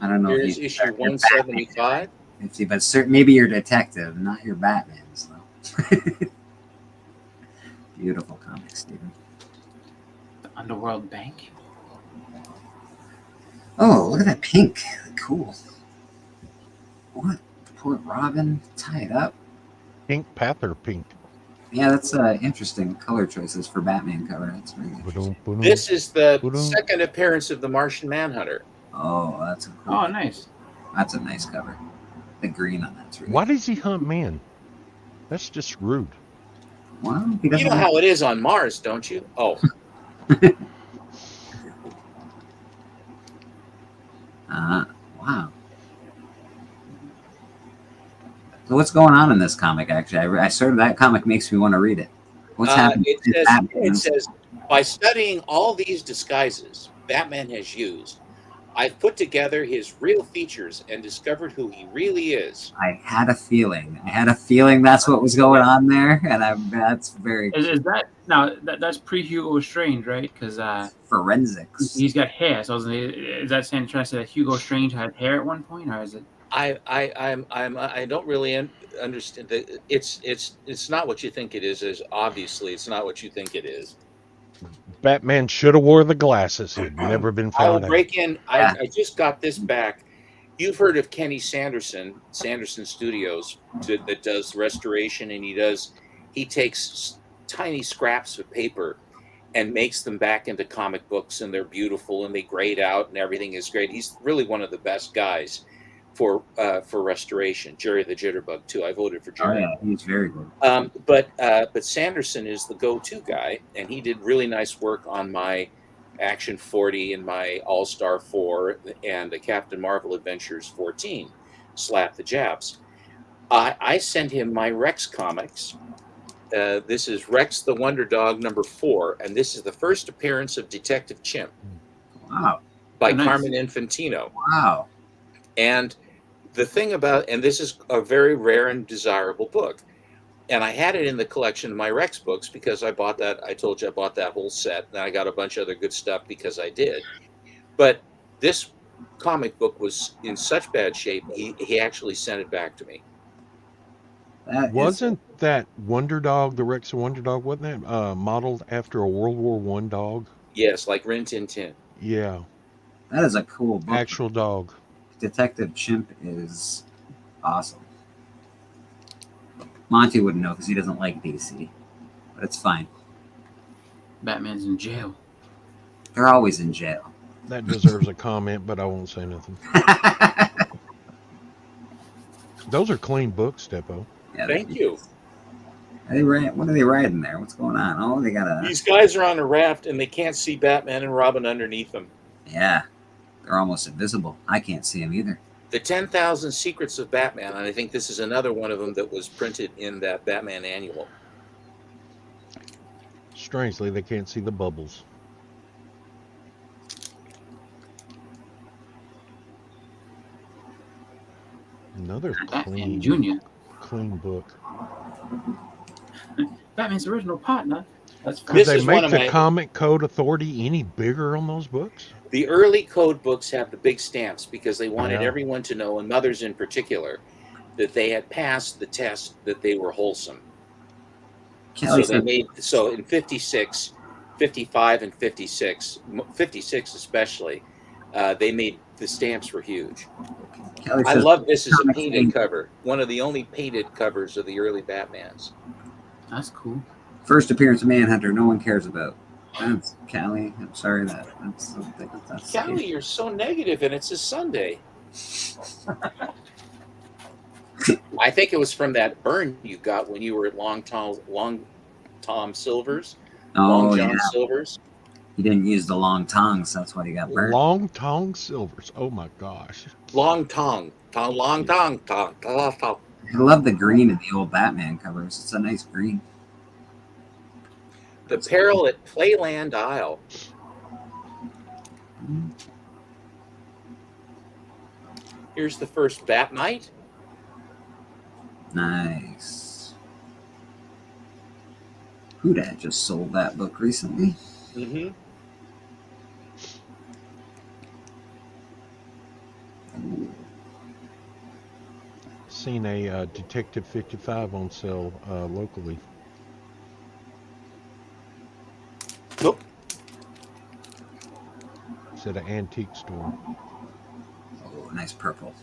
I don't know. Here's issue 175. But maybe you're detective, not your Batman's though. Beautiful comic, Stephen. The Underworld Bank. Oh, look at that pink. Cool. What? Poor Robin tied up. Pink Panther pink. Yeah, that's interesting color choices for Batman cover. That's very interesting. This is the second appearance of the Martian Manhunter. Oh, that's a cool. Oh, nice. That's a nice cover. The green on that's really. Why does he hunt men? That's just rude. Well, you know how it is on Mars, don't you? Oh. Wow. So what's going on in this comic? Actually, I sort of that comic makes me want to read it. What's happening? It says, by studying all these disguises Batman has used, I've put together his real features and discovered who he really is. I had a feeling that's what was going on there, and that's very. Is that now? That's pre-Hugo Strange, right? Because forensics. He's got hair. So is that trying to say that Hugo Strange had hair at one point, or is it? I don't really understand that. It's not what you think it is. Obviously, it's not what you think it is. Batman should have wore the glasses. He'd never been found. I will break in. I just got this back, You've heard of Kenny Sanderson Studios, that does restoration, and he takes tiny scraps of paper and makes them back into comic books, and they're beautiful and they grade out and everything is great. He's really one of the best guys for restoration. Jerry the Jitterbug too. I voted for Jerry. Oh, yeah, he's very good. But Sanderson is the go-to guy, and he did really nice work on my Action 40 and my All-Star 4 and the Captain Marvel Adventures 14, Slap the Jabs. I sent him my Rex comics. This is Rex the Wonder Dog number 4, and this is the first appearance of Detective Chimp. Wow. By Carmen Infantino. Wow. And the thing about, and this is a very rare and desirable book, and I had it in the collection of my Rex books because I bought that. I told you I bought that whole set, and I got a bunch of other good stuff because I did. But this comic book was in such bad shape, he actually sent it back to me. Wasn't that Wonder Dog, the Rex Wonder Dog, wasn't that modeled after a World War I dog? Yes, like Rin Tin Tin. Yeah. That is a cool book. Actual dog. Detective Chimp is awesome. Monty wouldn't know because he doesn't like DC, but it's fine. Batman's in jail. They're always in jail. That deserves a comment, but I won't say nothing. Those are clean books, Steppo. Yeah, Thank you. What are they riding there? What's going on? Oh, they got a... These guys are on a raft, and they can't see Batman and Robin underneath them. Yeah, they're almost invisible. I can't see them either. The 10,000 Secrets of Batman, and I think this is another one of them that was printed in that Batman annual. Strangely, they can't see the bubbles. Another clean book. Batman's original partner. That's Could they make the Comic Code Authority any bigger on those books? The early code books have the big stamps because they wanted everyone to know, and mothers in particular, that they had passed the test, that they were wholesome. So in 56, 55, and 56, 56 especially, they made the stamps were huge. I love this as a painted cover. One of the only painted covers of the early Batmans. That's cool. First appearance of Manhunter, no one cares about. That's Callie. I'm sorry that's Callie, you're so negative, and it's a Sunday. I think it was from that burn you got when you were at Long Tom Silver's. Oh, Long John Silver's. He didn't use the long tongs. That's why he got burned. Long Tong Silvers. Oh my gosh. Long Tong. Long Tong. I love the green in the old Batman covers. It's a nice green. The Peril at Playland Isle. Here's the first Bat Knight. Nice. Whodad just sold that book recently. Mm-hmm. Seen a Detective 55 on sale locally. Nope. It's at an antique store. Oh, nice purple.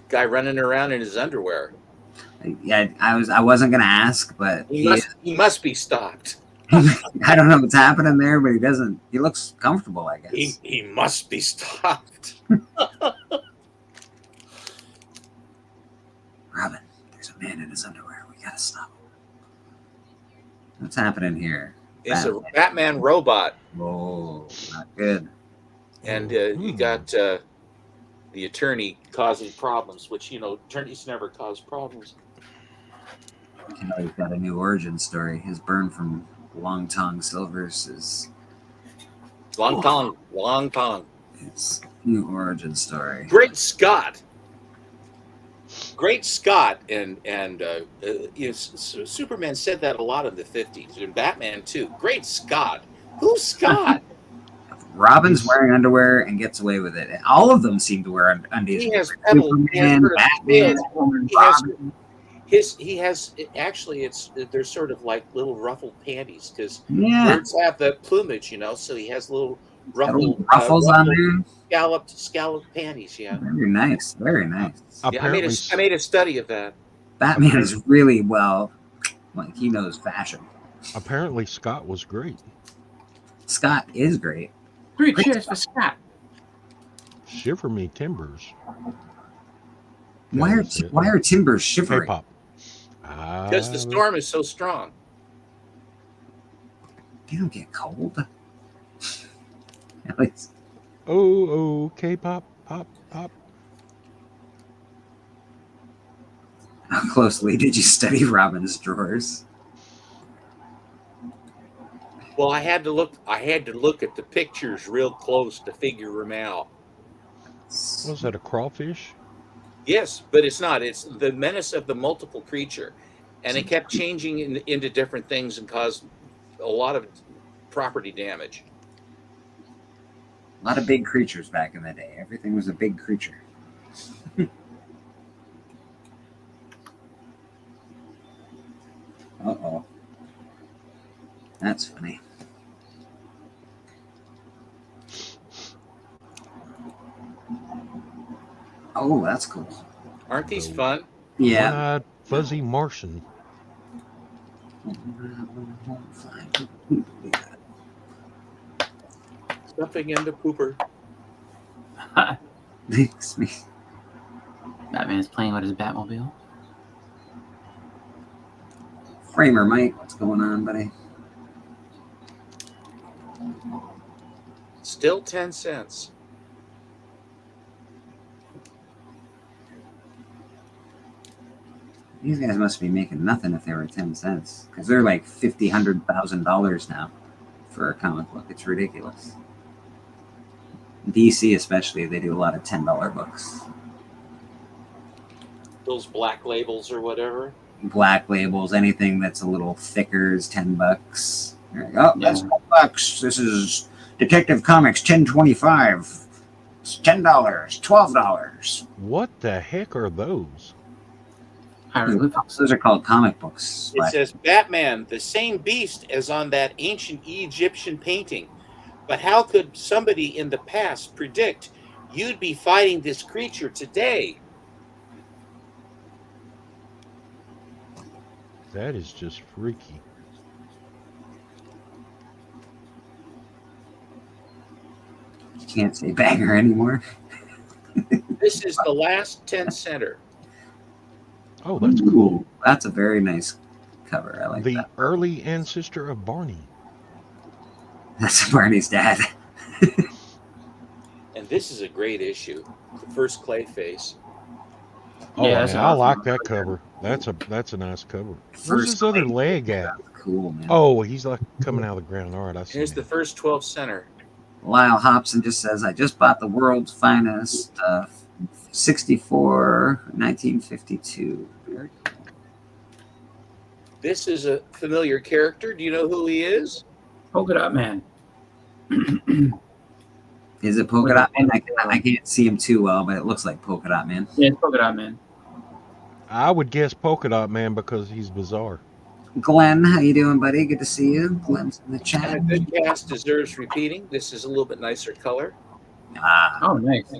Guy running around in his underwear. Yeah, I wasn't gonna ask, but he must be stopped. I don't know what's happening there, but he looks comfortable, I guess. He must be stopped. Robin, there's a man in his underwear. We gotta stop him. What's happening here? It's a Batman robot. Oh, not good. And you got the attorney causing problems, which, attorneys never cause problems. He's got a new origin story. His burn from Long Tong Silvers is... Long Tong. It's new origin story. Great Scott. And Superman said that a lot in the 50s, and Batman too. Great Scott. Who's Scott? Robin's wearing underwear and gets away with it. All of them seem to wear undies. He has Superman, Batman, Robin. They're sort of like little ruffled panties because birds have the plumage, so he has little ruffles on there. Scalloped panties. Yeah. Very nice. Very nice. Yeah, I made a study of that. Batman is really like he knows fashion. Apparently, Scott was great. Scott is great. 3 cheers for Scott. Shiver me timbers. Why are timbers shivering? K-pop. Because the storm is so strong. You don't get cold. At least. Oh, K-pop, pop. How closely did you study Robin's drawers? Well, I had to look at the pictures real close to figure them out. Was that a crawfish? Yes, but it's not. It's the menace of the multiple creature, and it kept changing into different things and caused a lot of property damage. A lot of big creatures back in the day. Everything was a big creature. Uh-oh. That's funny. Oh, that's cool. Aren't these fun? Yeah. One-eyed fuzzy Martian. Stuffing in the pooper. Makes me. Batman's playing with his Batmobile. Framer Mike, what's going on, buddy? Still 10 cents. These guys must be making nothing if they were 10 cents. Because they're like $50,000, $100,000 now for a comic book. It's ridiculous. DC especially, they do a lot of $10 books. Those black labels or whatever. Black labels, anything that's a little thicker is $10. There you go. That's $10. This is Detective Comics 1025. It's $10, $12. What the heck are those? Those are called comic books. It says Batman, the same beast as on that ancient Egyptian painting. But how could somebody in the past predict you'd be fighting this creature today? That is just freaky. You can't say banger anymore. This is the last 10 center. Oh, that's cool. That's a very nice cover. I like the that. early ancestor of Barney. That's Barney's dad. And this is a great issue. The first Clayface. Oh, yeah, man, I like that cover. That's a nice cover. Where's his other leg at? Cool, man. Oh, he's like coming out of the ground. All right, I see. Here's the first 12 center. Lyle Hobson just says, I just bought the world's finest 64 1952. Very cool. This is a familiar character. Do you know who he is? Polka Dot Man. Is it Polka Dot Man? I can't see him too well, but it looks like Polka Dot Man. Yeah, it's Polka Dot Man. I would guess Polka Dot Man because he's bizarre. Glenn, how you doing, buddy? Good to see you. Glenn's in the chat. And a good cast deserves repeating. This is a little bit nicer color. Oh, nice.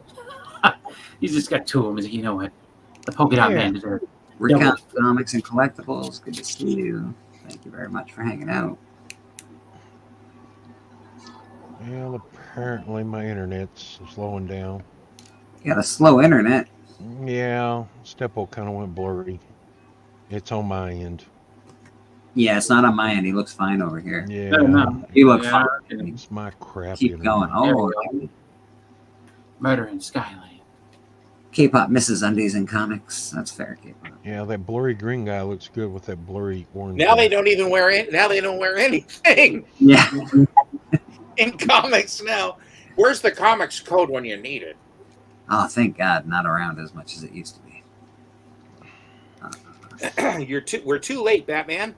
He's just got 2 of them. He's like, you know what? The Polka Dot Man deserves. Recount Comics and Collectibles. Good to see you. Thank you very much for hanging out. Well, apparently my internet's slowing down. You got a slow internet. Yeah, Steppo kind of went blurry. It's on my end. Yeah, it's not on my end. He looks fine over here. Yeah, you look fine. It's my crap. Keep going. Oh, Murder in Skyline. K-pop misses undies in comics. That's fair, K-pop. Yeah, that blurry green guy looks good with that blurry orange. Now they don't even wear it. Now they don't wear anything. Yeah. In comics now. Where's the comics code when you need it? Oh, thank God, not around as much as it used to be. We're too late, Batman.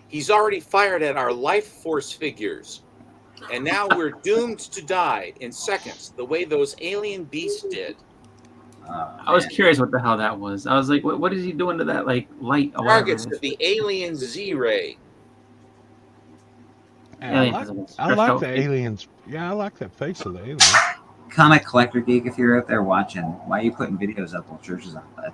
He's already fired at our life force figures. And now we're doomed to die in seconds, the way those alien beasts did. I was curious what the hell that was. I was like, what is he doing to that like light? Targets of the alien Z-ray. I like the aliens. Yeah, I like that face of the alien. Comic collector geek, if you're out there watching, why are you putting videos up while church is on? Bud?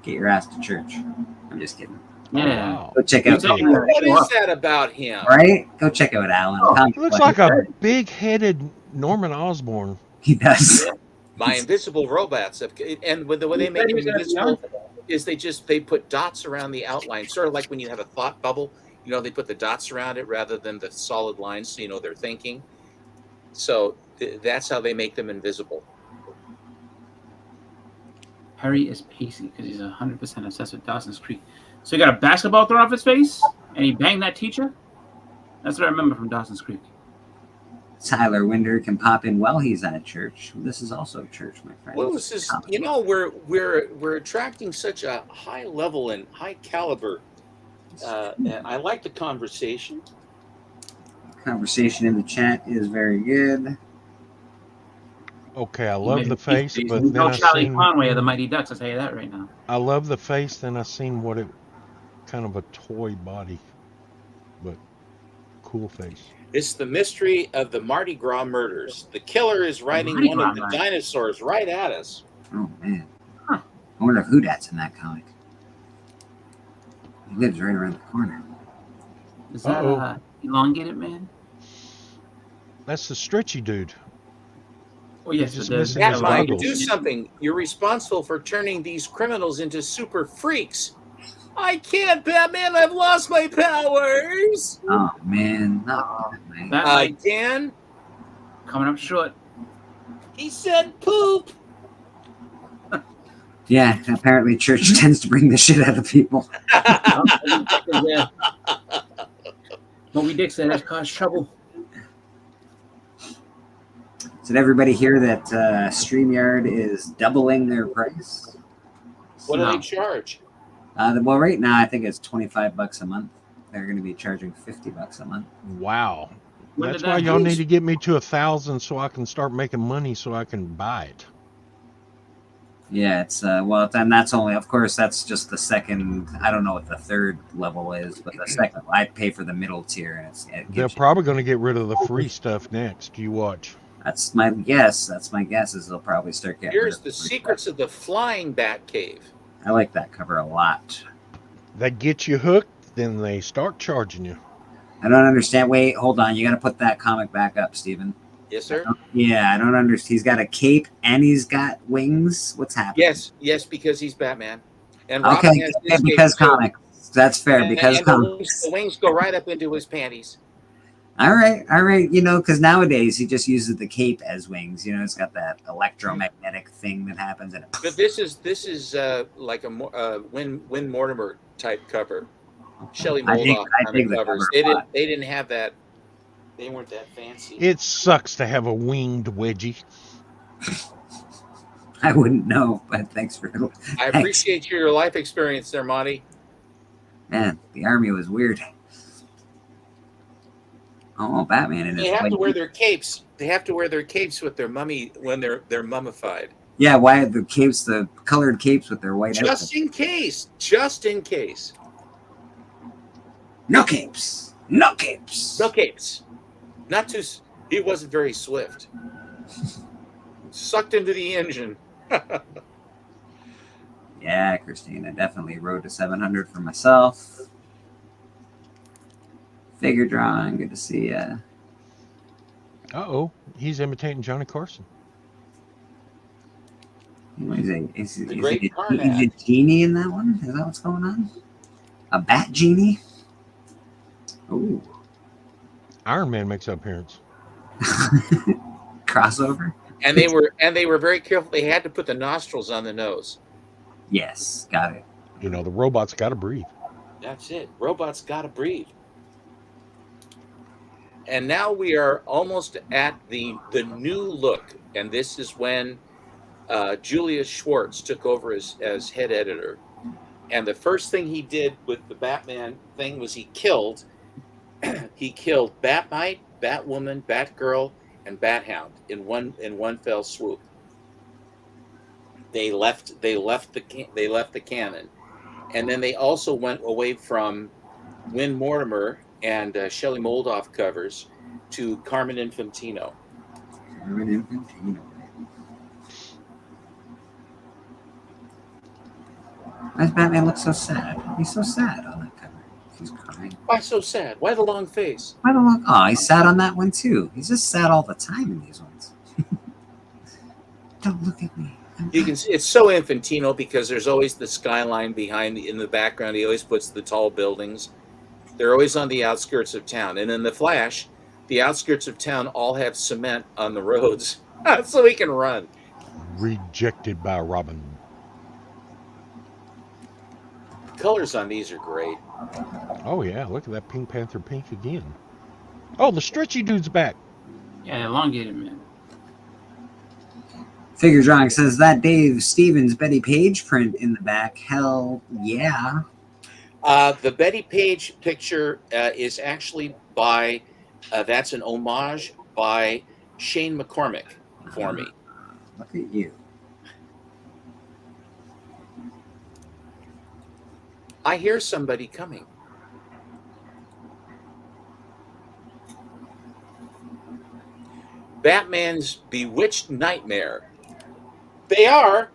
Get your ass to church. I'm just kidding. Yeah. Wow. Go check out. What is that about him? Right? Go check out Alan. He looks like a big-headed Norman Osborn. He does. My invisible robots, and the way they make them invisible is they put dots around the outline, sort of like when you have a thought bubble. You know, they put the dots around it rather than the solid lines, so you know they're thinking. So that's how they make them invisible. Harry is pacey because he's 100% obsessed with Dawson's Creek. So he got a basketball thrown off his face, and he banged that teacher. That's what I remember from Dawson's Creek. Tyler Winder can pop in while he's at church. This is also church, my friend. Well, this is, you know, we're attracting such a high level and high caliber. And I like the conversation. Conversation in the chat is very good. Okay, I love the face, but no then Charlie Conway of the Mighty Ducks. I'll tell you that right now. I love the face. Then I seen what it kind of a toy body, but cool face. It's the mystery of the Mardi Gras murders. The killer is riding one of the dinosaurs right at us. Oh man, I wonder who that's in that comic. He lives right around the corner. Is that elongated man? That's the stretchy dude. Oh yes, that might do something. You're responsible for turning these criminals into super freaks. I can't, Batman. I've lost my powers. Oh man, again. Coming up short. He said poop. Yeah, apparently church tends to bring the shit out of people. Moby Dick said that's caused trouble. Did everybody hear that StreamYard is doubling their price? What do they charge? Well, right now I think it's $25 a month. They're going to be charging $50 a month. Wow, that's why y'all need to get me to 1,000 so I can start making money so I can buy it. Yeah, it's well, and that's only, of course, that's just the second. I don't know what the third level is, but the second, I pay for the middle tier, and they're probably going to get rid of the free stuff next. You watch. That's my guess. That's my guess is they'll probably start getting. Here's the secrets of the flying bat cave. I like that cover a lot. They get you hooked, then they start charging you. I don't understand. Wait, hold on. You got to put that comic back up, Steven. Yes, sir. I don't understand. He's got a cape and he's got wings. What's happening? Yes, because he's Batman. And okay, because comic. That's fair. Because the wings go right up into his panties. All right. You know, because nowadays he just uses the cape as wings. You know, it's got that electromagnetic thing that happens. But this is like a Win Mortimer type cover. Shelley Moldoff kind of covers. They didn't have that. They weren't that fancy. It sucks to have a winged wedgie. I wouldn't know, but thanks for. I appreciate your life experience there, Monty. Man, the army was weird. Oh, Batman and they have to wear their capes. They have to wear their capes with their mummy when they're mummified. Yeah, why the capes, the colored capes with their white outfit? Just in case. No capes. Not too. He wasn't very swift. Sucked into the engine. Yeah, Christina, definitely rode to 700 for myself. Figure drawing, good to see ya. He's imitating Johnny Carson. Is a genie in that one? Is that what's going on? A bat genie? Ooh. Iron Man makes an appearance. Crossover. And they were very careful. They had to put the nostrils on the nose. Yes, got it. You know, the robots got to breathe. That's it. Robots got to breathe. And now we are almost at the new look, and this is when Julius Schwartz took over as head editor. And the first thing he did with the Batman thing was he killed Batmite, Batwoman, Batgirl, and Bathound in one fell swoop. They left the canon, and then they also went away from Win Mortimer and Shelley Moldoff covers to Carmen Infantino. Carmen Infantino. Why does Batman look so sad? He's so sad on that cover. He's crying. Why so sad? Why the long face? Why the long? Oh, he's sad on that one too. He's just sad all the time in these ones. Don't look at me. You can see it's so Infantino because there's always the skyline behind in the background. He always puts the tall buildings. They're always on the outskirts of town. And in the Flash, the outskirts of town all have cement on the roads so he can run. Rejected by Robin. Colors on these are great. Oh yeah, look at that Pink Panther pink again. Oh, the stretchy dude's back. Yeah, elongated man. Figure Drawing says that Dave Stevens Betty Page print in the back. Hell yeah. The Betty Page picture is actually by, that's an homage by Shane McCormick for me. Look at you. I hear somebody coming. Batman's Bewitched Nightmare. They are.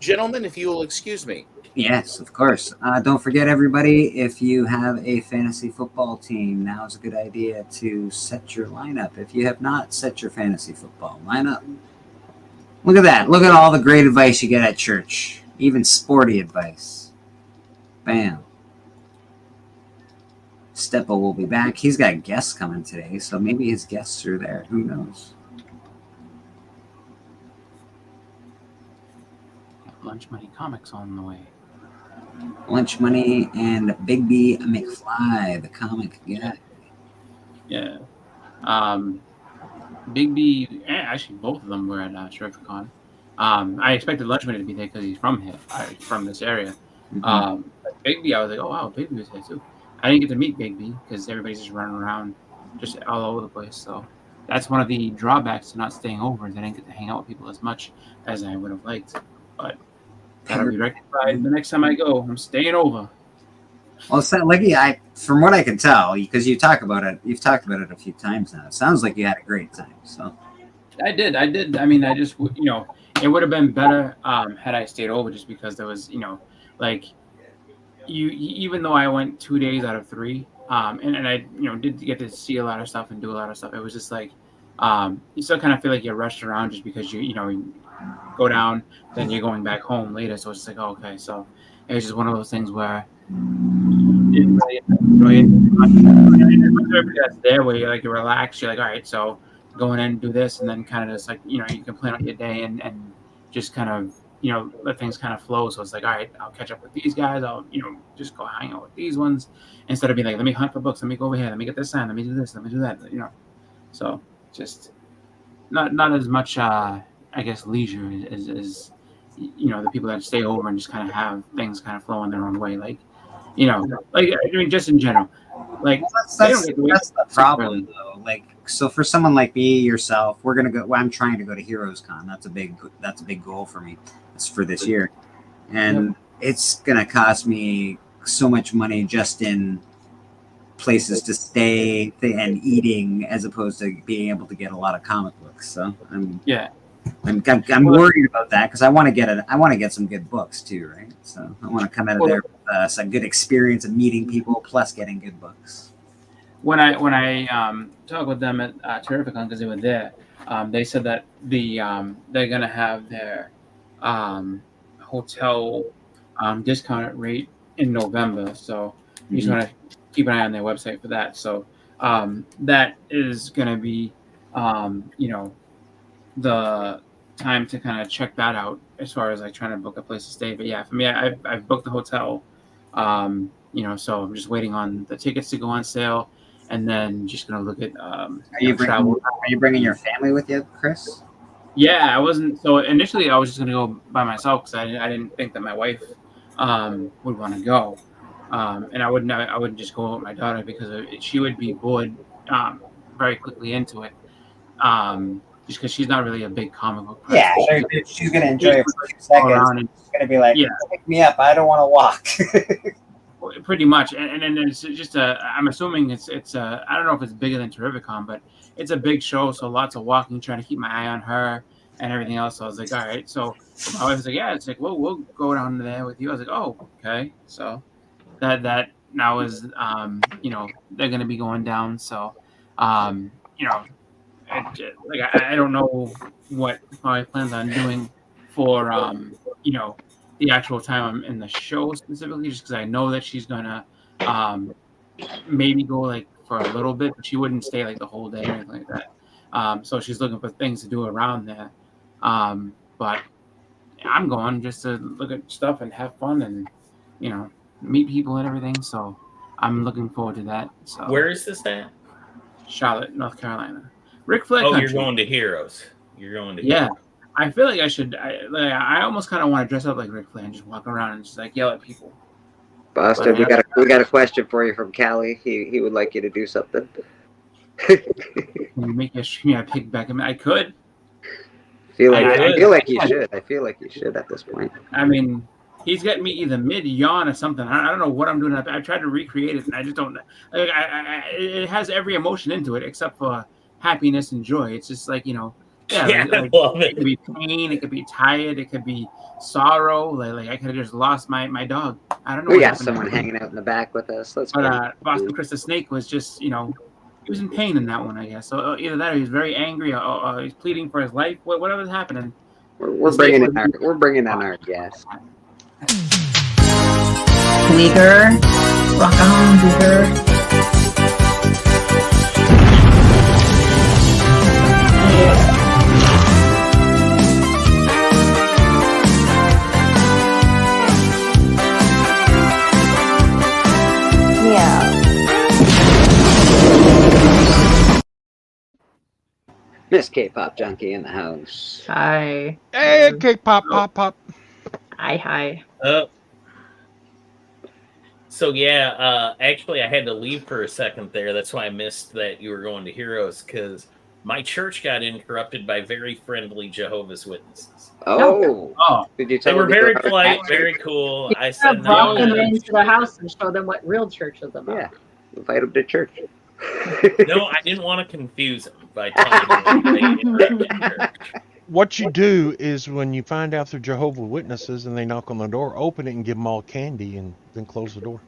Gentlemen, if you will excuse me. Yes, of course. Don't forget, everybody, if you have a fantasy football team, now is a good idea to set your lineup. If you have not set your fantasy football lineup, look at that. Look at all the great advice you get at church, even sporty advice. Bam. Steppo will be back. He's got guests coming today, so maybe his guests are there. Who knows? Lunch Money Comics on the way. Lunch Money and Big B McFly, the comic guy. Yeah. Big B, actually, both of them were at Terrificon. I expected Lunch Money to be there because he's from here, from this area. Mm-hmm. Big B, I was like, oh wow, Big B was here too. I didn't get to meet Big B because everybody's just running around just all over the place. So that's one of the drawbacks to not staying over is I didn't get to hang out with people as much as I would have liked. But that'll be rectified the next time I go. I'm staying over. Well, Leggy, from what I can tell, because you've talked about it a few times now. It sounds like you had a great time. So I did. I mean, I just, it would have been better had I stayed over just because there was, like, even though I went 2 days out of 3, and I, did get to see a lot of stuff and do a lot of stuff. It was just like, you still kind of feel like you're rushed around just because you go down, then you're going back home later. So it's just like, oh, okay. So it was just one of those things where didn't really enjoy it. Everybody that's there where you're like, you relax. You're like, all right, so go in and do this, and then kind of just like, you can plan out your day and just kind of, let things kind of flow. So it's like, all right, I'll catch up with these guys. I'll, just go hang out with these ones instead of being like, let me hunt for books. Let me go over here. Let me get this signed. Let me do this. Let me do that. So just not as much, I guess, leisure as the people that stay over and just kind of have things kind of flow in their own way. Like, just in general, like that's the problem though. Like, so for someone like me, yourself, we're gonna go. Well, I'm trying to go to Heroes Con. That's a big goal for me. It's for this year, and it's gonna cost me so much money just in places to stay and eating, as opposed to being able to get a lot of comic books. So I'm worried about that because I want to get some good books too, right? So I want to come out of there with some good experience of meeting people plus getting good books. When I talked with them at Terrificon because they were there, they said that they're gonna have their hotel discounted rate in November. So you just want to keep an eye on their website for that. So that is gonna be the time to kind of check that out as far as like trying to book a place to stay. But yeah, for me, I've booked the hotel, so I'm just waiting on the tickets to go on sale, and then just gonna look at travel. Are you bringing your family with you, Chris? Yeah, I wasn't. So initially, I was just gonna go by myself because I didn't think that my wife would want to go, and I wouldn't just go with my daughter because she would be bored very quickly into it. Just because she's not really a big comic book person. Yeah, she's going to enjoy it for 2 seconds. And she's going to be like, pick me up. I don't want to walk. pretty much, and then it's just I'm assuming it's I don't know if it's bigger than Terrificon, but it's a big show, so lots of walking, trying to keep my eye on her and everything else. So I was like, all right. So my wife was like, yeah, it's like, well, we'll go down there with you. I was like, oh, okay. So that now is you know, they're gonna be going down. So you know, I don't know what my plans on doing for you know, the actual time I'm in the show specifically, just because I know that she's gonna maybe go like for a little bit, but she wouldn't stay like the whole day or anything like that. So she's looking for things to do around there. But I'm going just to look at stuff and have fun and, you know, meet people and everything. So I'm looking forward to that. So where is this at? Charlotte, North Carolina. Ric Flair Oh, country. you're going to Heroes. You're going to Yeah. Heroes. I feel like I should. I almost kind of want to dress up like Ric Flair and just walk around and just like yell at people. Boston, we got a question for you from Callie. He would like you to do something. Can you make me a pig back? I mean, I could. I feel like you should. I feel like you should at this point. I mean, he's getting me either mid yawn or something. I don't know what I'm doing. I've tried to recreate it, and I just don't. Like, it has every emotion into it except for happiness and joy. It's just like, you know, yeah. I love it could be pain. It could be tired. It could be sorrow. Like I could have just lost my dog. I don't know. We got someone hanging out in the back with us. But Boston Chris the Snake was just, you know, he was in pain in that one, I guess. So either that or he's very angry, or he's pleading for his life. Whatever's happening. We're bringing in our guest. Bleecker, rock on, Bleecker. Miss K-pop junkie in the house. Hi. Hey, K-pop, pop. Hi. So yeah, actually, I had to leave for a second there. That's why I missed that you were going to Heroes, because my church got interrupted by very friendly Jehovah's Witnesses. Oh. Did you tell they were them very to go polite, back? very cool. You I said brought them no. into the house and show them what real church is about. Yeah, invite them to church. No, I didn't want to confuse them by telling them they interrupted church. What you do is when you find out they're Jehovah's Witnesses and they knock on the door, open it and give them all candy and then close the door.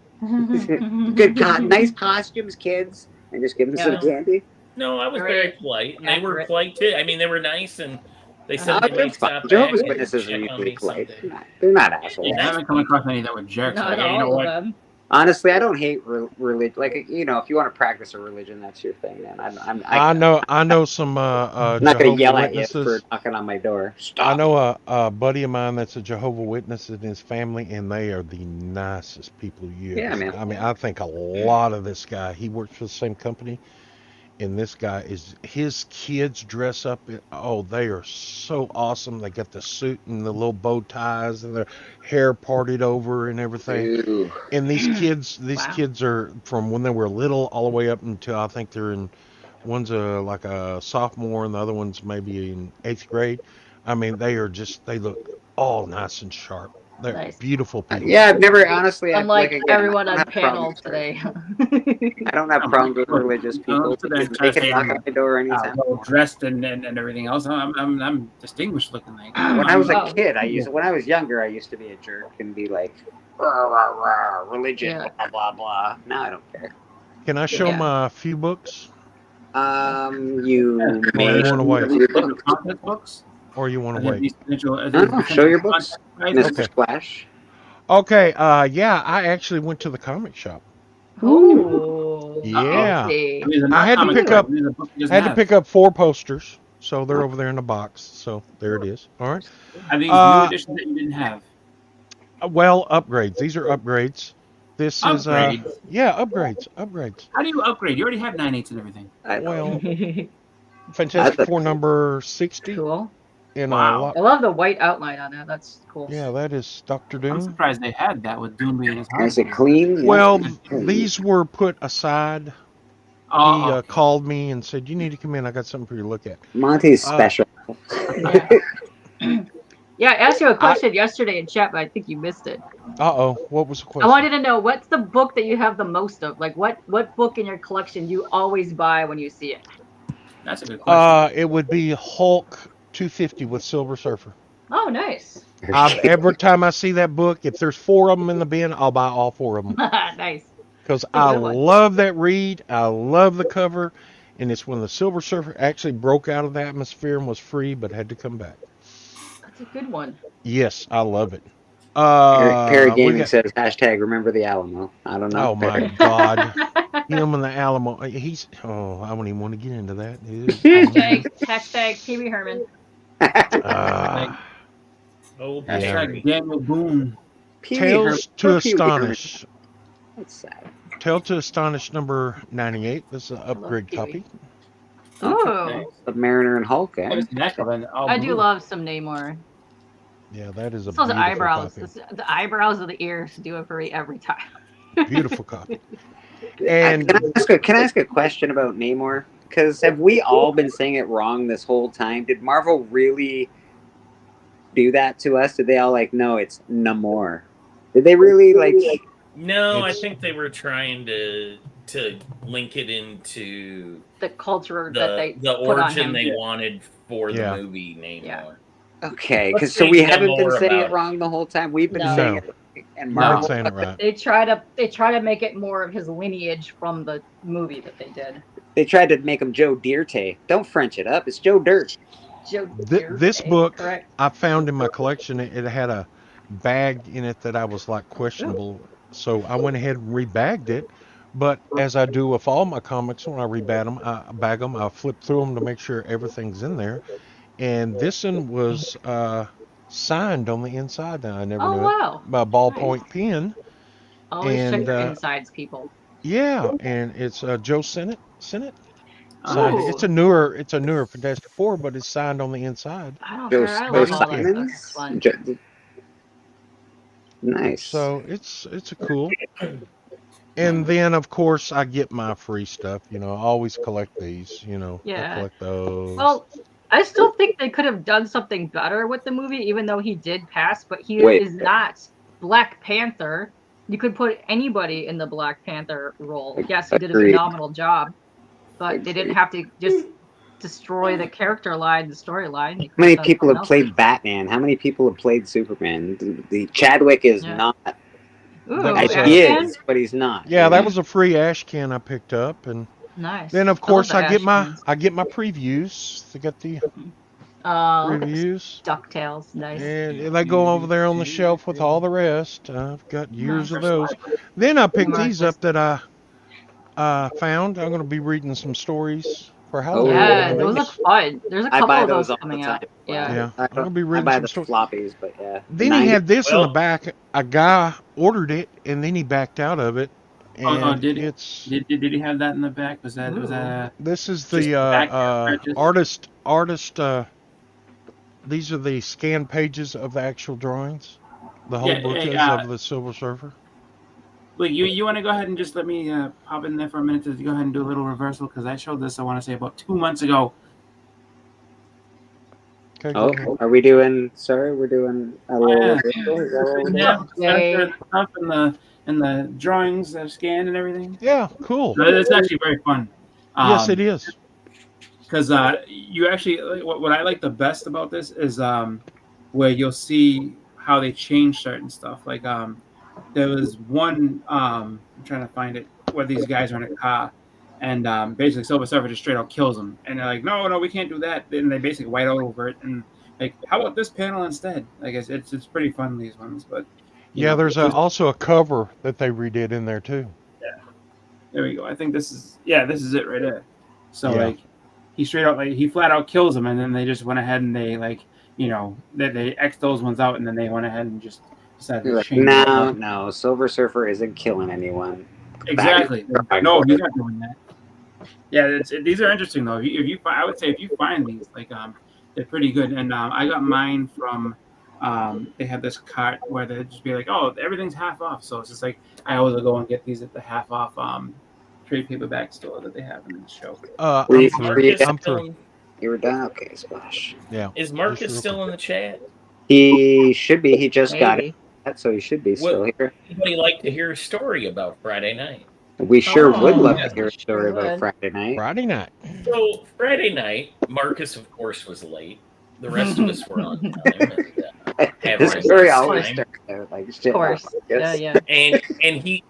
Good God, nice costumes, kids, and just give them some candy. No, I was very polite, and they were polite too. I mean, they were nice, and they said they might stop back. Jehovah's and Witnesses are check on usually me polite. someday. They're not assholes. I haven't come across any that were jerks. Not Like, you know all of what? them. Honestly, I don't hate religion. Like, you know, if you want to practice a religion, that's your thing, man. I know some I'm not going to Jehovah's yell at you Witnesses. for knocking on my door. Stop. I know a buddy of mine that's a Jehovah's Witness and his family, and they are the nicest people you ever. Yeah, man. I mean, I think a lot of this guy. He works for the same company, and this guy his kids dress up. They are so awesome. They got the suit and the little bow ties and their hair parted over and everything. Ooh. And these kids are from when they were little all the way up until I think they're in. One's like a sophomore and the other one's maybe in 8th grade. I mean, they look all nice and sharp. They're Nice. beautiful people. Yeah, I've never honestly. Unlike again, everyone I on don't have panel problems- today. I don't have problems with religious people. They can knock on my door anytime. Well dressed and everything else. I'm distinguished looking like. When I was a Oh. kid, when I was younger, I used to be a jerk and be like, rah, rah, rah, religion, Yeah. blah, blah, blah. Now I don't care. Can I show Yeah. my few books, You Or you wanna wait? your books. Content books. or you want to wait? No, show your books, Mr. Okay. Splash. Okay. Yeah, I actually went to the comic shop. Ooh. Yeah. fancy. I had to pick up 4 posters, so they're over there in the box. So there it is. All right. Are these Uh, new editions that you didn't have? Well, upgrades. These are upgrades. This is Upgrades? upgrades. How do you upgrade? You already have 9/8 and everything. Well, Fantastic Four number 60 Cool. in Wow. a lot. I love the white outline on that. That's cool. Yeah, that is Doctor I'm Doom. surprised they had that with Doom being his Is it clean? Well, these were put aside. Oh, He called me and said, "You need to come in. I got something for you to look at." Monty's special. Yeah, I asked you a question yesterday in chat, but I think you missed it. What was the question? I wanted to know what's the book that you have the most of? Like, what book in your collection you always buy when you see it? That's a good question. It would be Hulk 250 with Silver Surfer. Oh, nice. Every time I see that book, if there's 4 of them in the bin, I'll buy all 4 of them. Nice. Because I love that read. I love the cover. And it's when the Silver Surfer actually broke out of the atmosphere and was free, but had to come back. That's a good one. Yes, I love it. Perry Gaming says #remember the Alamo. I don't know. Oh my God. Him and the Alamo. He's I don't even want to get into that. Hashtag Pee Wee Herman. Hashtag Daniel Boone. Tales to Astonish. That's sad. Tale to Astonish number 98. This is an upgrade copy. Oh. Submariner and Hulk. I do love some Namor. Yeah, that is a Those beautiful eyebrows. copy. The eyebrows of the ears do it for me every time. Beautiful copy. And can I ask a question about Namor? Because have we all been saying it wrong this whole time? Did Marvel really do that to us? Did they all no, it's Namor? Did they really No, I think they were trying to link it into the culture that they the put origin on him. they wanted for Yeah. the movie Namor. Yeah. Okay, Let's so say we no haven't been more saying about it wrong the whole time. We've been No. saying it, and Not Marvel. saying it right. They try to make it more of his lineage from the movie that they did. They tried to make him Joe Dirte. Don't French it up. It's Joe Dirt. Joe This Dirte, book correct? I found in my collection. It had a bag in it that I was questionable. So I went ahead and rebagged it. But as I do with all my comics, when I bag them, I flip through them to make sure everything's in there. And this one was signed on the inside. Now I never knew Wow. it by a ballpoint pen. Always check And your insides, people. yeah, and it's Joe Sennett. Signed. Ooh. It's a newer Fantastic Four, but it's signed on the inside. I don't Joe, care. I Joe love all that stuff. Simons? It's fun. Nice. So it's a cool. And then of course I get my free stuff. I always collect these. I Yeah. collect those. Well, I still think they could have done something better with the movie, even though he did pass. But he is not Black Panther. You could put anybody in the Black Panther role. Yes, he did a Agreed. phenomenal job, but they didn't have to just destroy the character line, the storyline. How many people have played Batman? How many people have played Superman? The Chadwick is not. Ooh, He is, but he's not. Yeah, that was a free ash can I picked up, and nice. then of I course love I the get my Ashmans. previews. They got the Look at reviews. DuckTales, nice. And they go over there on the shelf with all the rest. I've got years of those. Then I picked these up that I found. I'm going to be reading some stories for Halloween. Yeah, those look fun. There's a I couple buy of those those all the coming time. out. Yeah. Yeah, I I'm going to be I reading buy some the stories. floppies, but yeah. Then he had this in the back. A guy ordered it, and then he backed out of it. And did it's did he have that in the back? Was that this is just the back purchase? artist. These are the scanned pages of the actual drawings. The whole book is of the Silver Surfer. Look, you want to go ahead and just let me pop in there for a minute to go ahead and do a little reversal, because I showed this, I want to say, about 2 months ago. Okay, Oh, are we doing? Sorry, we're doing a little. Yeah. reversal? Is that what we're doing? Yeah, stuff and the drawings that are scanned and everything. Yeah, cool. So it's actually very fun. Yes, it is. Because you actually, what I like the best about this is where you'll see how they change certain stuff. Like there was one, I'm trying to find it, where these guys are in a car, and basically Silver Surfer just straight out kills them, and they're like, no, we can't do that. And they basically white over it, and like, how about this panel instead? I guess it's pretty fun, these ones, but yeah, there's also a cover that they redid in there too. Yeah, there we go. I think this is it right there. So Yeah. like, he straight out, like, he flat out kills them, and then they just went ahead and they, like, they X those ones out, and then they went ahead and just decided to change it up. No, Silver Surfer isn't killing anyone. Exactly. No, he's not doing that. Yeah, these are interesting though. I would say if you find these, like, they're pretty good. And I got mine from. They have this cart where they just be like, oh, everything's half off. So it's just like I always go and get these at the half off trade paperback store that they have in the show. I'm through. You were done? Okay, Splash. Yeah. Is Marcus still in the chat? He should be. He just got Maybe. it, so he should be still here. Anybody like to hear a story about Friday night? We sure would love yes, to hear a story about Friday night. Friday night. So Friday night, Marcus, of course, was late. The rest of us were on time. And, This story always starts out like shit. Of course. Yeah. And he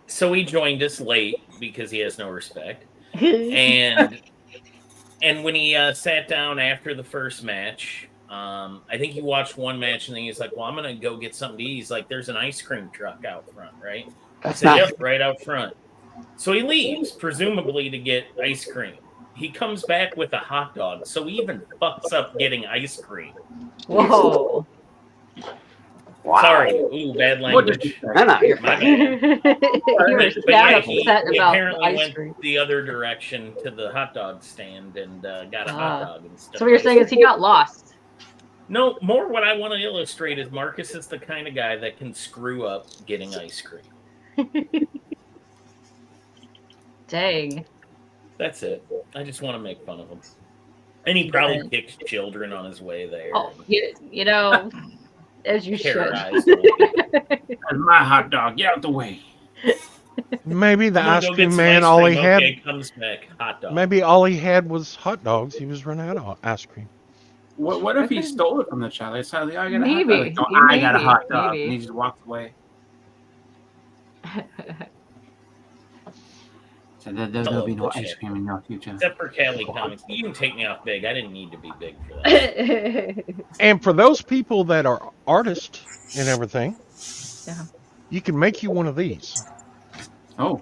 joined us late because he has no respect. And when he sat down after the first match, I think he watched one match and then he's like, "Well, I'm gonna go get something to eat." He's like, "There's an ice cream truck out front, right?" I said, "Yep, right out front." So he leaves, presumably to get ice cream. He comes back with a hot dog, so he even fucks up getting ice cream. Whoa. Wow. Sorry, ooh, bad language. No, you're My fine. bad. You were But yeah, sad he upset about apparently ice went cream. the other direction to the hot dog stand and got a hot dog instead. So what you're saying is he got lost. No, more what I want to illustrate is Marcus is the kind of guy that can screw up getting ice cream. Dang. That's it. I just want to make fun of him. And he probably kicked children on his way there. Oh, you know, as you should. Terrorized That's my hot dog. Get out the way. Maybe the I'm gonna ice go get cream some man, ice all he cream. had. Okay, comes back, hot dog. Maybe all he had was hot dogs. He was running out of ice cream. What if he stole it from the child? It's like, I got a Maybe. hot dog. No, I got a hot dog. Maybe. And he just walked away. So there'll be no ice cream in your future. Except for Cali Comics. You can take me off big. I didn't need to be big for that. And for those people that are artists and everything, Yeah. you can make you one of these. Oh.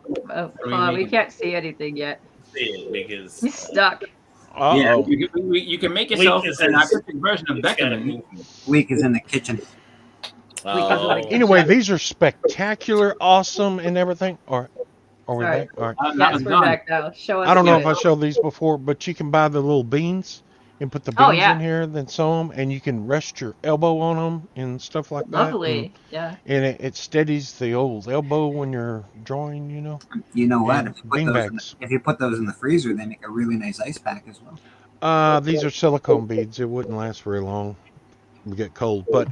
We can't see anything yet. See it because He's stuck. Uh-oh. Yeah, you can make yourself an artistic version of Beckerman. Leak is in the kitchen. Oh. Anyway, these are spectacular, awesome, and everything. Are we Sorry. back? All right. Yes, we're back now. Show us. I don't know if good. I showed these before, but you can buy the little beans and put the beans Oh, yeah. in here, then sew them, and you can rest your elbow on them and stuff like that. Lovely. Yeah. And it steadies the old elbow when you're drawing, you know. You know what? And If you put those in the freezer, they make a really nice ice pack as well. These are silicone beads. It wouldn't last very long. We get cold. But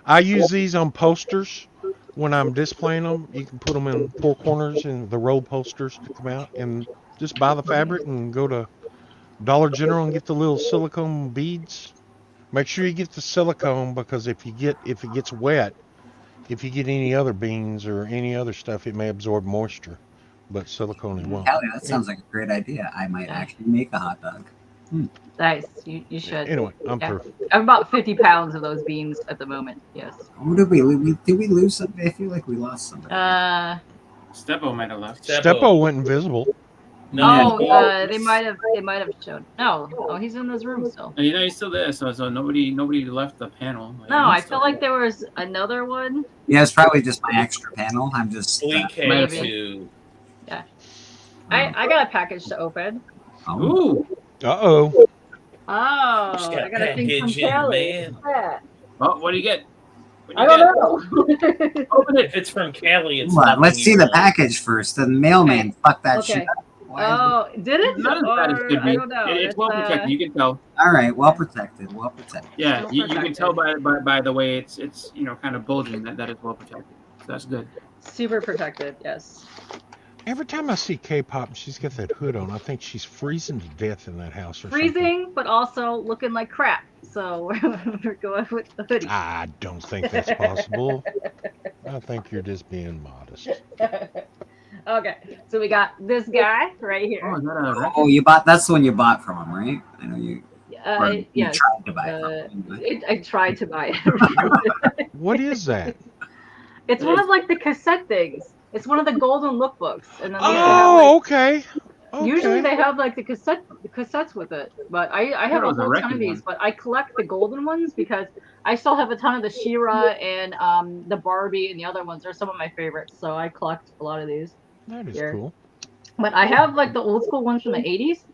I use these on posters when I'm displaying them. You can put them in four corners and the roll posters to come out, and just buy the fabric and go to Dollar General and get the little silicone beads. Make sure you get the silicone, because if it gets wet, if you get any other beans or any other stuff, it may absorb moisture. But silicone it won't. Callie, that sounds like a great idea. I might actually make a hot dog. Nice. You should. Anyway, I'm Yeah. perfect. I have about 50 pounds of those beans at the moment. Yes. Oh, did we lose somebody? I feel like we lost somebody. Steppo might have left. Steppo went invisible. They might have shown. No, he's in this room still. And he's still there, so nobody left the panel. Like, No, I he's feel still like there was another one. Yeah, it's probably just my extra panel. I'm just. Maybe. Yeah. I got a package to open. Ooh. Uh-oh. Oh, Just got I got a thing from package in, Callie. man. What's that? Oh, what do you get? I don't know. Open it. If it's from Cali, it's Hold on, nothing let's see you the want. package first. The mailman fucked that Okay. shit up. Oh, did it? Not as bad as it could I be. don't know. It's well protected. You can tell. All right, well protected. Well protected. Yeah, Well you can protected. tell by the way it's kind of bulging that it's well protected. So that's good. Super protected. Yes. Every time I see K-pop, she's got that hood on. I think she's freezing to death in that house or something. Freezing, but also looking like crap. So we're going with the hoodie. I don't think that's possible. I think you're just being modest. Okay, so we got this guy right here. Oh, is that a record? Oh, you bought. That's the one you bought from him, right? I know you. or you Yes. tried to buy it from him. I tried to buy it. What is that? It's one of like the cassette things. It's one of the golden lookbooks, and then they Oh, okay. usually they have like the cassettes with it. But I have it a was a whole ton record of these, one. but I collect the golden ones because I still have a ton of the She-Ra and the Barbie and the other ones. They're some of my favorites, so I collect a lot of these. That is Here. cool. But I have like the old school ones from the 80s.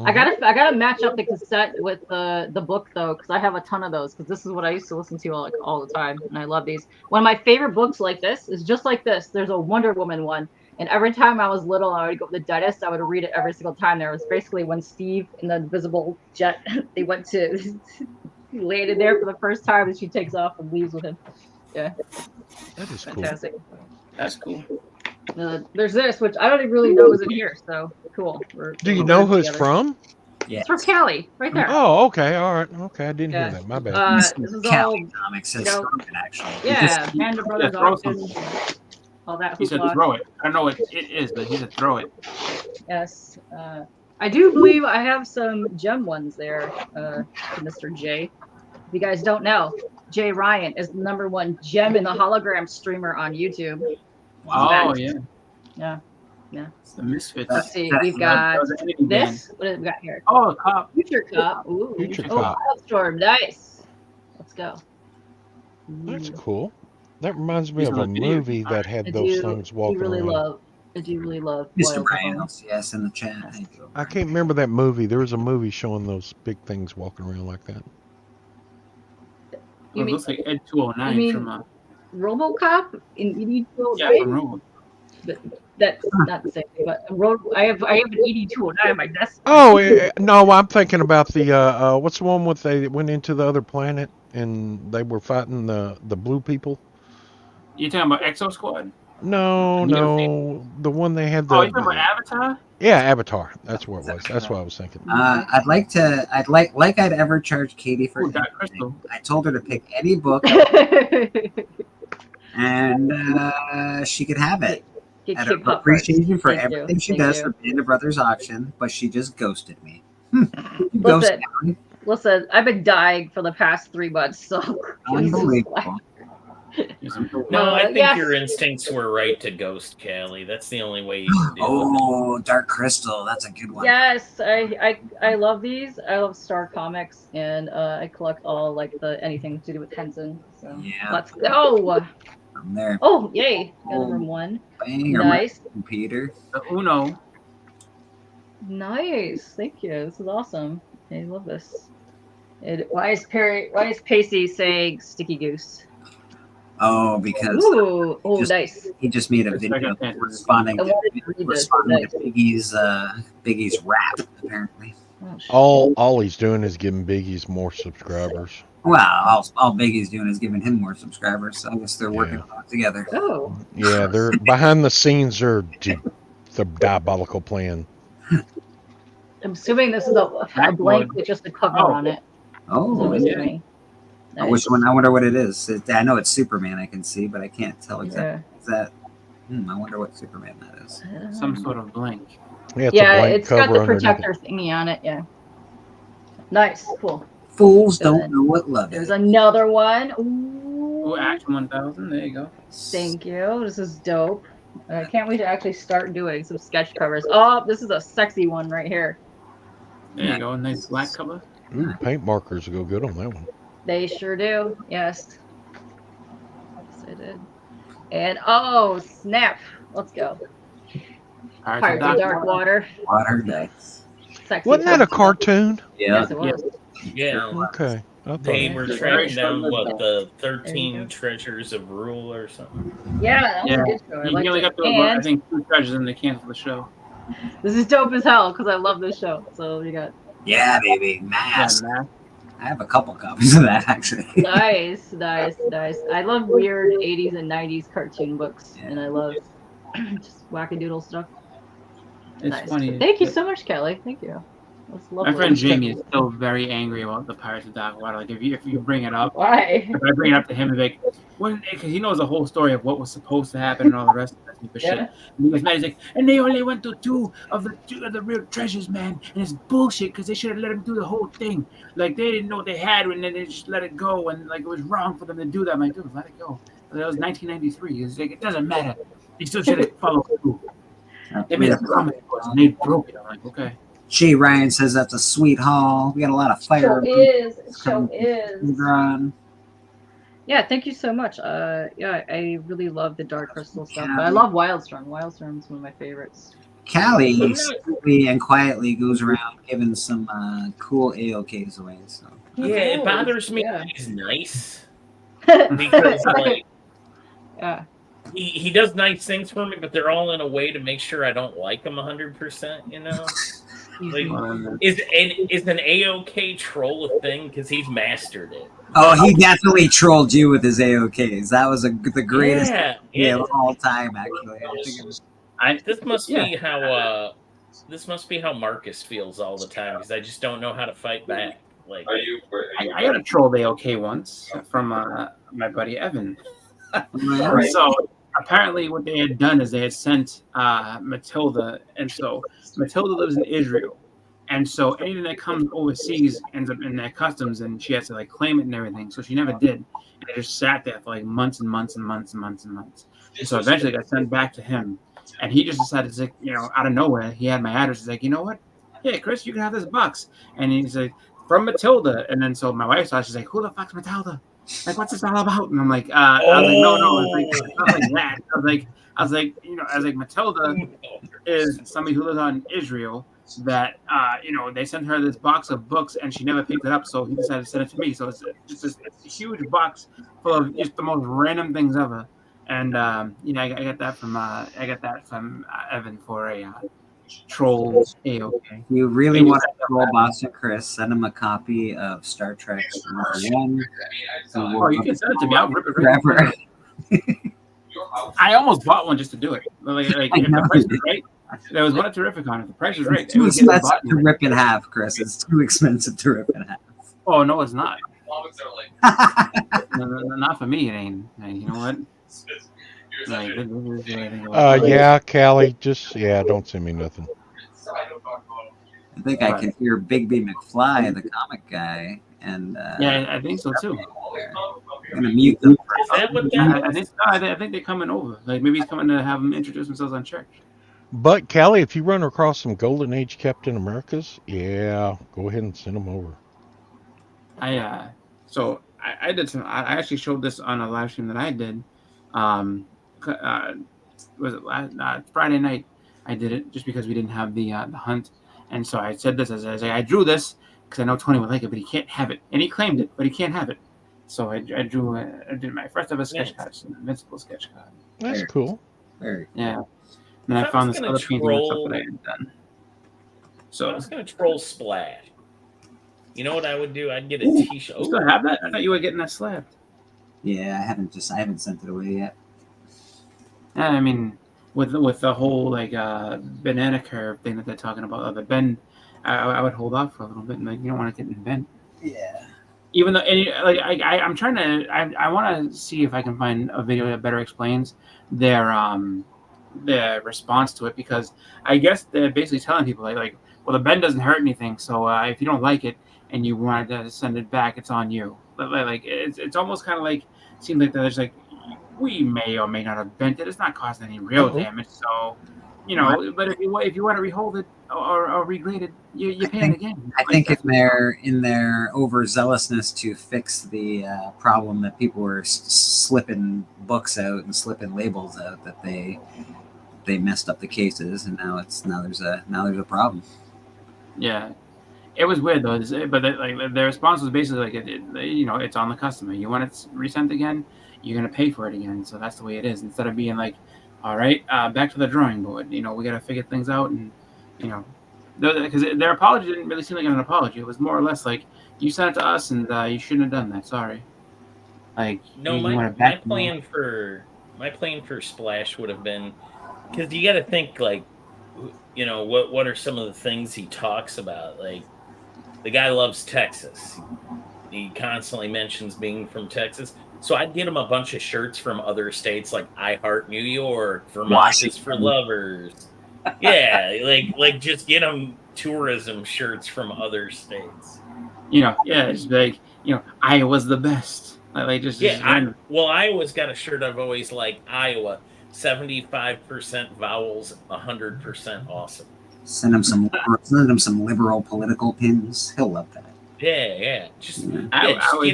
I gotta match up the cassette with the book though, because I have a ton of those. Because this is what I used to listen to all the time, and I love these. One of my favorite books like this is just like this. There's a Wonder Woman one, and every time I was little, I would go to the dentist. I would read it every single time. There was basically when Steve and the Invisible Jet they went to landed there for the first time, and she takes off and leaves with him. Yeah, That is fantastic. cool. That's cool. There's this, which I don't even really know is in here. So cool. Do you know who it's from? Yeah. It's from Cali, right there. Oh, okay, all right, okay. I didn't Yeah. hear that. My bad. This is Cali all, Comics you says know, something actually. yeah, Panda Brothers throw auction, all that He said hoopla. throw it. I don't know what it is, but he said throw it. Yes. I do believe I have some gem ones there, to Mr. J. If you guys don't know, Jay Ryan is the #1 gem in the hologram streamer on YouTube. Oh Fact. yeah. Yeah. Yeah. It's the Misfits. Let's see. We've got this. What have we got here? Oh, Cop. Future Cop. Ooh. Future Oh, Cop. Wildstorm. Nice. Let's go. That's cool. That reminds me He's of on a the video. movie that had those things walking around. I do really love Mr. Wildstorm. Ryan, yes, in the chat. Thank you. I can't remember that movie. There was a movie showing those big things walking around like that. You It mean, looks like Ed 209 you mean- from RoboCop in ED209? yeah, from Robo. But that's not the same thing. But I have an ED209 on my desk. Oh no, I'm thinking about the what's the one with they went into the other planet and they were fighting the blue people? You talking about Exo Squad? No, You never no, the one they had the Oh, you talking about Avatar? yeah, Avatar. That's what it was. That's what I was thinking. I'd I'd ever charge Katie for Ooh, Dark anything. Crystal. I told her to pick any book and she could have it. Get Out Kid of Pop appreciation for Thank you. everything she Thank does you. for Band of Brothers auction, but she just ghosted me. Ghost Listen, listen, I've been dying for the past 3 months, so Unbelievable. No, I think yes. your instincts were right to ghost Callie. That's the only way you can do it. Oh, Dark Crystal. That's a good one. Yes, I love these. I love Star Comics, and I collect all like anything to do with Henson. So Yeah. let's go. I'm there. Oh, yay! Got Oh. number 1. Banger, Nice, Peter. The Uno. nice. Thank you. This is awesome. I love this. Why is Pacey saying Sticky Goose? Oh, because Ooh, oh, just- nice. he just made a It's video like a fantasy. responding I to, wanted to read this. Nice. Biggie's rap, apparently. Oh, shit. All he's doing is giving Biggie's more subscribers. Well, all Biggie's doing is giving him more subscribers, so I guess they're working on it together. Oh, Yeah, they're behind the scenes. They're the diabolical plan. I'm assuming this is a blank with just a cover Oh. on it. Oh, I'm yeah. assuming. Which one? I wonder what it is. I know it's Superman, I can see, but I can't tell exactly. Yeah. Is that? I wonder what Superman that is. Some sort of blank. Yeah, it's a Yeah, blank it's got cover the underneath it. protector thingy on it. Yeah. Nice, cool. Fools Good. don't know what love There's is. another one. Ooh. Oh, Action 1000. There you go. Thank you. This is dope. I can't wait to actually start doing some sketch covers. Oh, this is a sexy one right here. There you go. Nice black cover. Ooh, paint markers go good on that one. They sure do. Yes. Yes, I did. And oh, snap. Let's go. Pirates of Dark Water. Water Day. Sexy. Wasn't that a cartoon? Yeah. Yes, it was. Yeah. Okay. I thought They it were was. tracking down There you what go. the 13 treasures of rule or something. Yeah, that was Yeah. a good show. I You liked only it. got to, I And think, 2 treasures and they canceled the show. this is dope as hell because I love this show. So you got Yeah, baby. Yeah, Mask. man. I have a couple copies of that, actually. nice. I love weird 80s and 90s cartoon books, and I love just wackadoodle stuff. It's Nice. funny. Thank you so much, Kelly. Thank you. That's lovely. My friend Jamie is still very angry about the Pirates of Dark Water. Like if you bring it up, Why? if I bring it up to him, he's like, because he knows the whole story of what was supposed to happen and all the rest of that stupid Yeah. shit. And he was mad. He's like, and they only went to two of the real treasures, man. And it's bullshit because they should have let him do the whole thing. Like they didn't know what they had, and then they just let it go. And like it was wrong for them to do that. I'm like, dude, let it go. That was 1993. He's like, it doesn't matter. They still should have followed through. They made a promise to us, and they broke it. I'm like, okay. G. Ryan says that's a sweet haul. We got a lot of fire. Show is. Drawn. Yeah, thank you so much. Yeah, I really love the Dark Crystal stuff, Yeah. but I love Wildstorm. Wildstorm's one of my favorites. Callie secretly and quietly goes around giving some cool AOKs away. So Yeah, it bothers me Yeah. that he's nice. Because like Yeah. he does nice things for me, but they're all in a way to make sure I don't like him 100%, you know? Like, is an AOK troll a thing? Because he's mastered it. Oh, he definitely trolled you with his AOKs. That was the greatest yeah. of all time, actually. This must be how Marcus feels all the time, because I just don't know how to fight back. Like, I got a trolled AOK once from my buddy Evan. So apparently, what they had done is they had sent Matilda, and so Matilda lives in Israel, and so anything that comes overseas ends up in their customs, and she has to like claim it and everything. So she never did. And it just sat there for like months and months and months and months and months. And so eventually, it got sent back to him, and he just decided to, out of nowhere, he had my address. He's like, you know what? Hey, Chris, you can have this box. And he's like, from Matilda. And then so my wife saw, she's like, who the fuck's Matilda? Like, what's this all about? And I'm like, I was like, no, it's like, not like that. I was like, Matilda is somebody who lives on Israel that, they sent her this box of books and she never picked it up. So he decided to send it to me. So it's this huge box full of just the most random things ever. And, I got that from Evan for a troll AOK. You really want to troll Boston Chris, send him a copy of Star Trek #1. Oh, you can send it to me. I'll rip it forever. I almost bought one just to do it. Like if the price is right, there was one at Terrificon. If the price is right, it's too expensive to rip in half, Chris. It's too expensive to rip in half. Oh no, it's not. No, not for me. It ain't. You know what? Yeah, Callie, don't send me nothing. I think I can hear Bigby McFly, the comic guy, and I think so too. I'm gonna mute them. I think they're coming over. Like maybe he's coming to have them introduce themselves on church. But Callie, if you run across some Golden Age Captain Americas, go ahead and send them over. I did some. I actually showed this on a live stream that I did. Was it Friday night? I did it just because we didn't have the hunt, and so I said this as I drew this because I know Tony would like it, but he can't have it, and he claimed it, but he can't have it. So I drew. I did my first ever sketch card, an Invincible sketch card. That's cool. Very cool. Yeah. And then I found this other painting and stuff that I had done. So I was gonna troll Splash. You know what I would do? I'd get a T-shirt. You still have that? I thought you were getting that slab. Yeah, I haven't sent it away yet. Yeah, I mean, with the whole banana curve thing that they're talking about, the bend, I would hold off for a little bit, and you don't want to get in bend. Yeah. Even though, I'm trying to, I want to see if I can find a video that better explains their response to it, because I guess they're basically telling people well, the bend doesn't hurt anything, so if you don't like it and you wanted to send it back, it's on you. But it's almost kind of seems like there's we may or may not have bent it. It's not causing any real damage. So, but if you want to rehold it or regrade it, you pay it again. I think in their overzealousness to fix the problem that people were slipping books out and slipping labels out, that they messed up the cases, and now there's a problem. Yeah. It was weird though, but their response was basically it's on the customer. You want it resent again, you're gonna pay for it again. So that's the way it is. Instead of being all right, back to the drawing board. We gotta figure things out, and because their apology didn't really seem like an apology. It was more or less you sent it to us, and you shouldn't have done that. Sorry. My plan for Splash would have been, because you got to think what are some of the things he talks about. The guy loves Texas. He constantly mentions being from Texas. So I'd get him a bunch of shirts from other states, like I Heart New York, Vermont is for Lovers. Yeah, just get him tourism shirts from other states. It's Iowa's the best. Iowa's got a shirt I've always liked. Iowa, 75% vowels, 100% awesome. Send him some liberal political pins. He'll love that. Yeah. Just get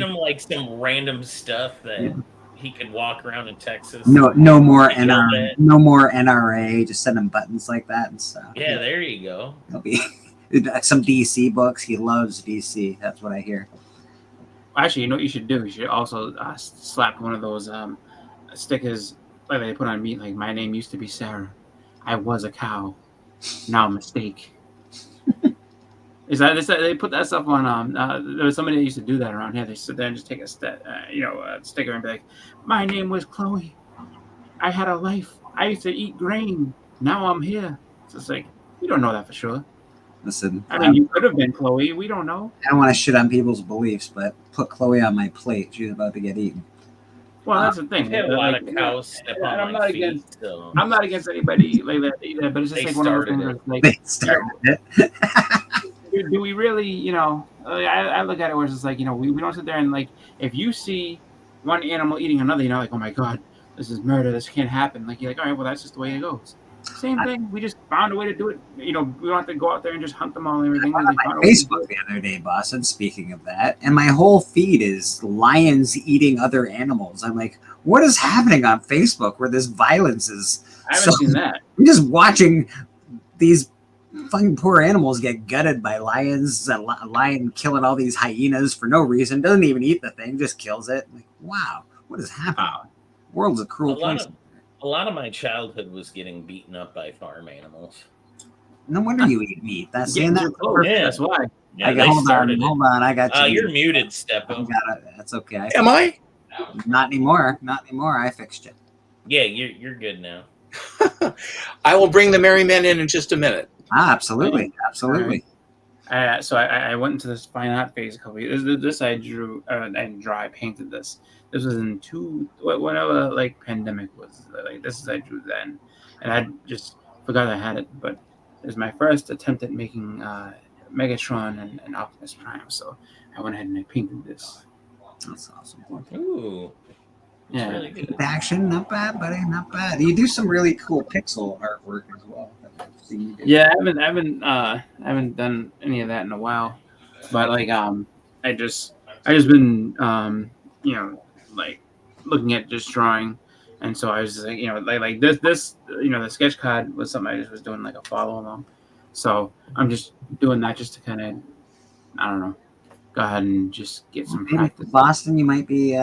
him some random stuff that he could walk around in Texas. No more NRA. Just send him buttons like that and stuff. Yeah, there you go. He'll be some DC books. He loves DC. That's what I hear. Actually, you know what you should do? You should also slap one of those stickers like they put on meat. My name used to be Sarah. I was a cow. Now a mistake. Is that they put that stuff on? There was somebody that used to do that around here. They sit there and just take a sticker and be like, "My name was Chloe. I had a life. I used to eat grain. Now I'm here." So it's like, you don't know that for sure. Listen, I mean, you could have been Chloe. We don't know. I don't want to shit on people's beliefs, but put Chloe on my plate. She's about to get eaten. Well, that's the thing. I had a lot of cows step on I'm my not feet. against. So. I'm not against anybody like that either. But it's just They like one of those started things. it. Like, They started it. do we really, I look at it where it's just like, we don't sit there and like, if you see one animal eating another, you're not like, oh my God, this is murder. This can't happen. Like, you're like, all right, well, that's just the way it goes. Same thing. We just found a way to do it. We don't have to go out there and just hunt them all and everything. I was on my Facebook the other day, boss, and speaking of that, and my whole feed is lions eating other animals. I'm like, what is happening on Facebook where this violence is? I haven't seen that. I'm just watching these fucking poor animals get gutted by lions. A lion killing all these hyenas for no reason. Doesn't even eat the thing, just kills it. Like, wow, what is happening? Wow. World's a cruel place. A lot of my childhood was getting beaten up by farm animals. No wonder you eat meat. That's Yeah, that's why. Yeah, I got, hold on. I got you. You're muted, Steppo. That's okay. Am I? Not anymore. Not anymore. I fixed you. Yeah, you're good now. I will bring the merry men in just a minute. Absolutely. Absolutely. So I went into this fine art phase a couple of years. This I drew and I painted this. This was in whenever like pandemic was. Like this is I drew then, and I just forgot I had it. But it was my first attempt at making Megatron and Optimus Prime. So I went ahead and I painted this. That's awesome. Ooh. Yeah. Really good. Action, not bad, buddy, not bad. You do some really cool pixel artwork as well. Yeah, I haven't done any of that in a while, but like I just been like looking at just drawing, and so I was just like like this the sketch card was something I just was doing like a follow along, so I'm just doing that just to kind of I don't know, go ahead and just get some practice. Boston, you might be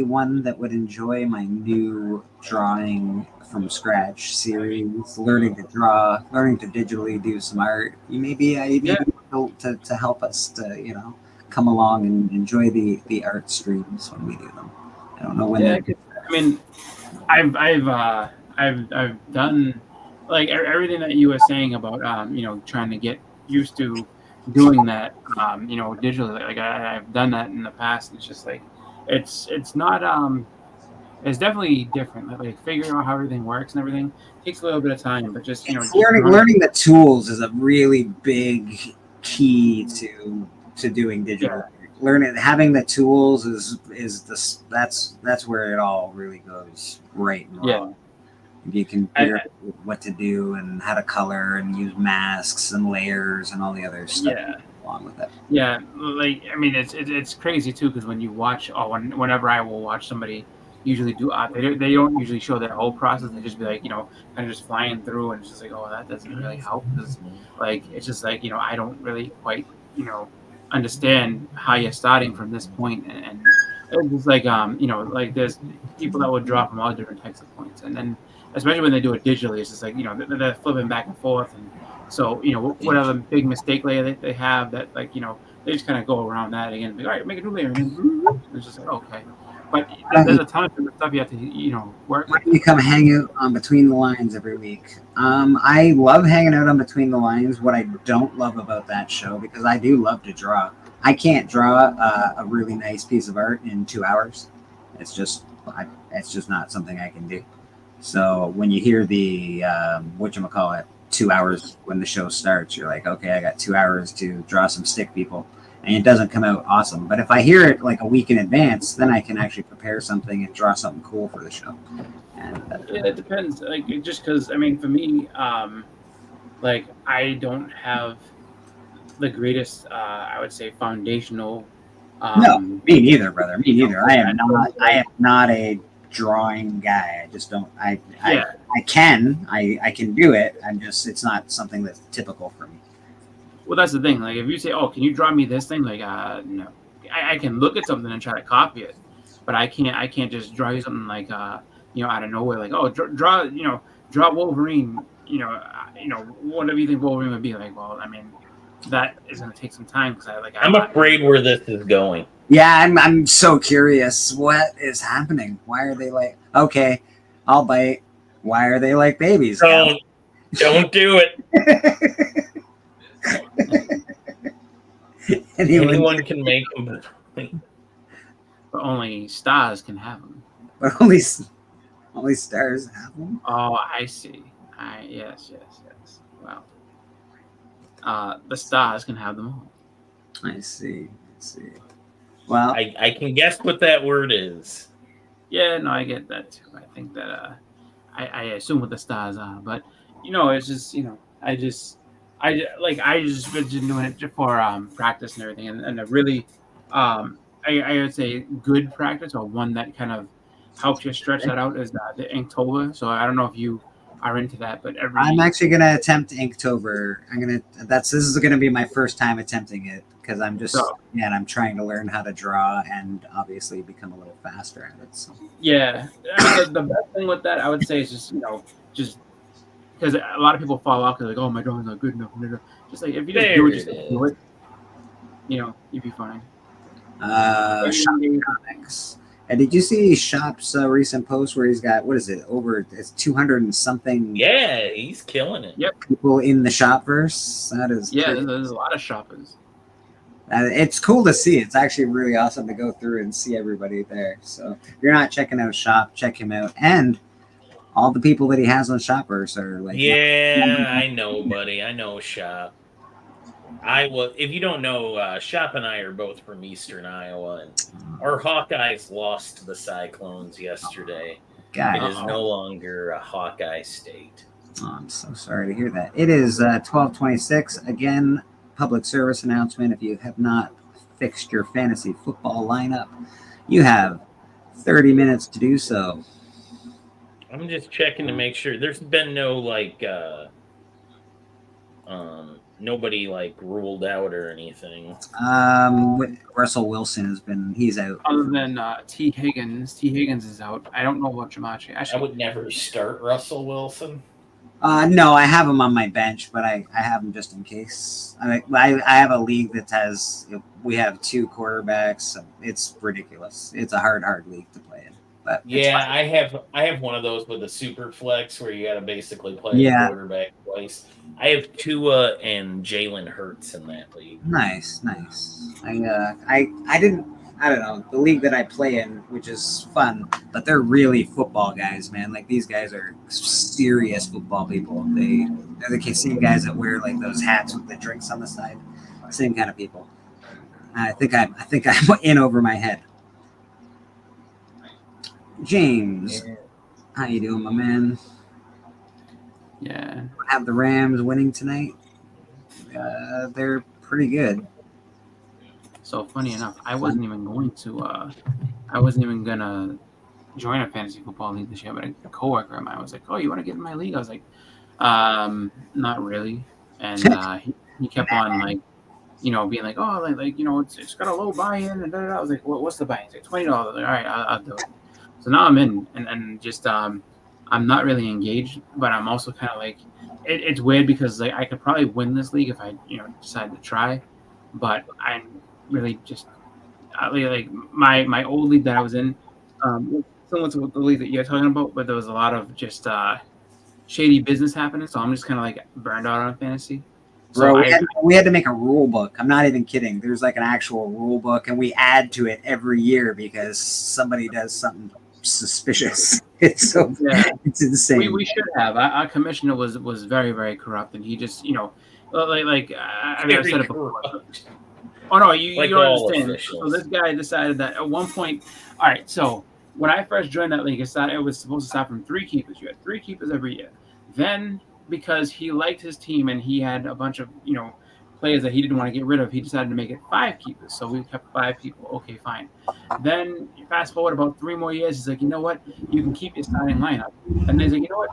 one that would enjoy my new drawing from scratch series, learning to draw, learning to digitally do some art. You may be able to help us to come along and enjoy the art streams when we do them. I don't know when. Yeah, I mean, I've done like everything that you were saying about trying to get used to doing that digitally. Like I've done that in the past. It's just like it's not it's definitely different. Like figuring out how everything works and everything takes a little bit of time, but just learning the tools is a really big key to doing digital. Yeah. Having the tools is that's where it all really goes right and wrong. Yeah. You can figure out what to do and how to color and use masks and layers and all the other stuff along with it. Yeah, like I mean, it's crazy too because when you watch, whenever I will watch somebody usually do art, they don't usually show their whole process. They just be like, kind of just flying through, and it's just like, oh, that doesn't really help because, like, it's just like, I don't really quite, understand how you're starting from this point, and it's just like, like there's people that would draw from all different types of points, and then especially when they do it digitally, it's just like, they're flipping back and forth, and so whatever big mistake layer they have that they just kind of go around that again, like, all right, make a new layer, and it's just like, okay. But there's a ton of stuff you have to, work with. You come hang out on Between the Lines every week. I love hanging out on Between the Lines. What I don't love about that show, because I do love to draw, I can't draw a really nice piece of art in 2 hours. It's just not something I can do. So when you hear the 2 hours when the show starts, you're like, okay, I got 2 hours to draw some stick people. And it doesn't come out awesome. But if I hear it like a week in advance, then I can actually prepare something and draw something cool for the show. And it depends. Like, just because, I mean, for me, like, I don't have the greatest, I would say, foundational. No, me neither, brother. Me neither. I am not a drawing guy. I just don't. I can do it. It's not something that's typical for me. Well, that's the thing. Like, if you say, "Oh, can you draw me this thing?" Like, no, I can look at something and try to copy it, but I can't just draw you something like, out of nowhere. Like, oh, draw Wolverine what do you think Wolverine would be like? Well, I mean, that is going to take some time because I'm afraid where this is going. Yeah, I'm so curious. What is happening? Why are they like? Okay, I'll bite. Why are they like babies? Don't do it. Anyone can make them. But only stars can have them. But only stars have them. Oh, I see. Yes. Wow. The stars can have them all. I see. Well, I can guess what that word is. Yeah, no, I get that too. I think that I assume what the stars are, but it's just I just been doing it for practice and everything, and a really I would say good practice or one that kind of helps you stretch that out is the Inktober. So I don't know if you are into that, but I'm actually gonna attempt Inktober. This is gonna be my first time attempting it because I'm just and I'm trying to learn how to draw and obviously become a little faster at it. So. Yeah, the best thing with that I would say is just because a lot of people fall off because like, oh, my drawing's not good enough. Just like if you just do it, you'd be fine. Comics. And did you see Shop's recent post where he's got it's 200 and something? Yeah, he's killing it. Yep. People in the Shopverse. That is. Yeah, there's a lot of shoppers. It's cool to see. It's actually really awesome to go through and see everybody there. So if you're not checking out Shop, check him out. And all the people that he has on Shopverse are like. Yeah, I know, buddy. I know Shop. If you don't know, Shop and I are both from Eastern Iowa, and our Hawkeyes lost to the Cyclones yesterday. It is no longer a Hawkeye state. Oh, I'm so sorry to hear that. It is 12:26 again. Public service announcement. If you have not fixed your fantasy football lineup, you have 30 minutes to do so. I'm just checking to make sure there's been no nobody ruled out or anything. Russell Wilson he's out. Other than T. Higgins. T. Higgins is out. I don't know about Jamache. I would never start Russell Wilson. No, I have him on my bench, but I have him just in case. I have a league that we have 2 quarterbacks. It's ridiculous. It's a hard league to play in. But yeah, I have one of those with a super flex where you got to basically play a quarterback twice. I have Tua and Jalen Hurts in that league. Nice. I don't know, the league that I play in, which is fun, but they're really football guys, man. Like these guys are serious football people. They're the same guys that wear those hats with the drinks on the side. Same kind of people. I think I'm in over my head. James, how you doing, my man? Yeah. Have the Rams winning tonight? They're pretty good. So funny enough, I wasn't even gonna join a fantasy football league this year, but a coworker of mine was like, "Oh, you want to get in my league?" I was like, "Not really." And he kept on being like, "Oh, it's got a low buy-in," and I was like, "What's the buy-in?" He's like, $20. All right, I'll do it. So now I'm in, and just I'm not really engaged, but I'm also kind of it's weird because I could probably win this league if I decide to try, but I'm really just my old league that I was in, similar to the league that you're talking about, but there was a lot of just shady business happening, so I'm just kind of burned out on fantasy. So Bro, we had to make a rule book. I'm not even kidding. There's an actual rule book, and we add to it every year because somebody does something suspicious. It's insane. We should have. Our commissioner was very, very corrupt, and he just I mean, I've said it before. Oh no, you don't understand. So this guy decided that at one point. All right, so when I first joined that league, it was supposed to start from 3 keepers. You had 3 keepers every year. Then, because he liked his team and he had a bunch of players that he didn't want to get rid of, he decided to make it 5 keepers. So we kept 5 people. Okay, fine. Then fast forward about 3 more years, he's like, you know what? You can keep your starting lineup. And he's like, you know what?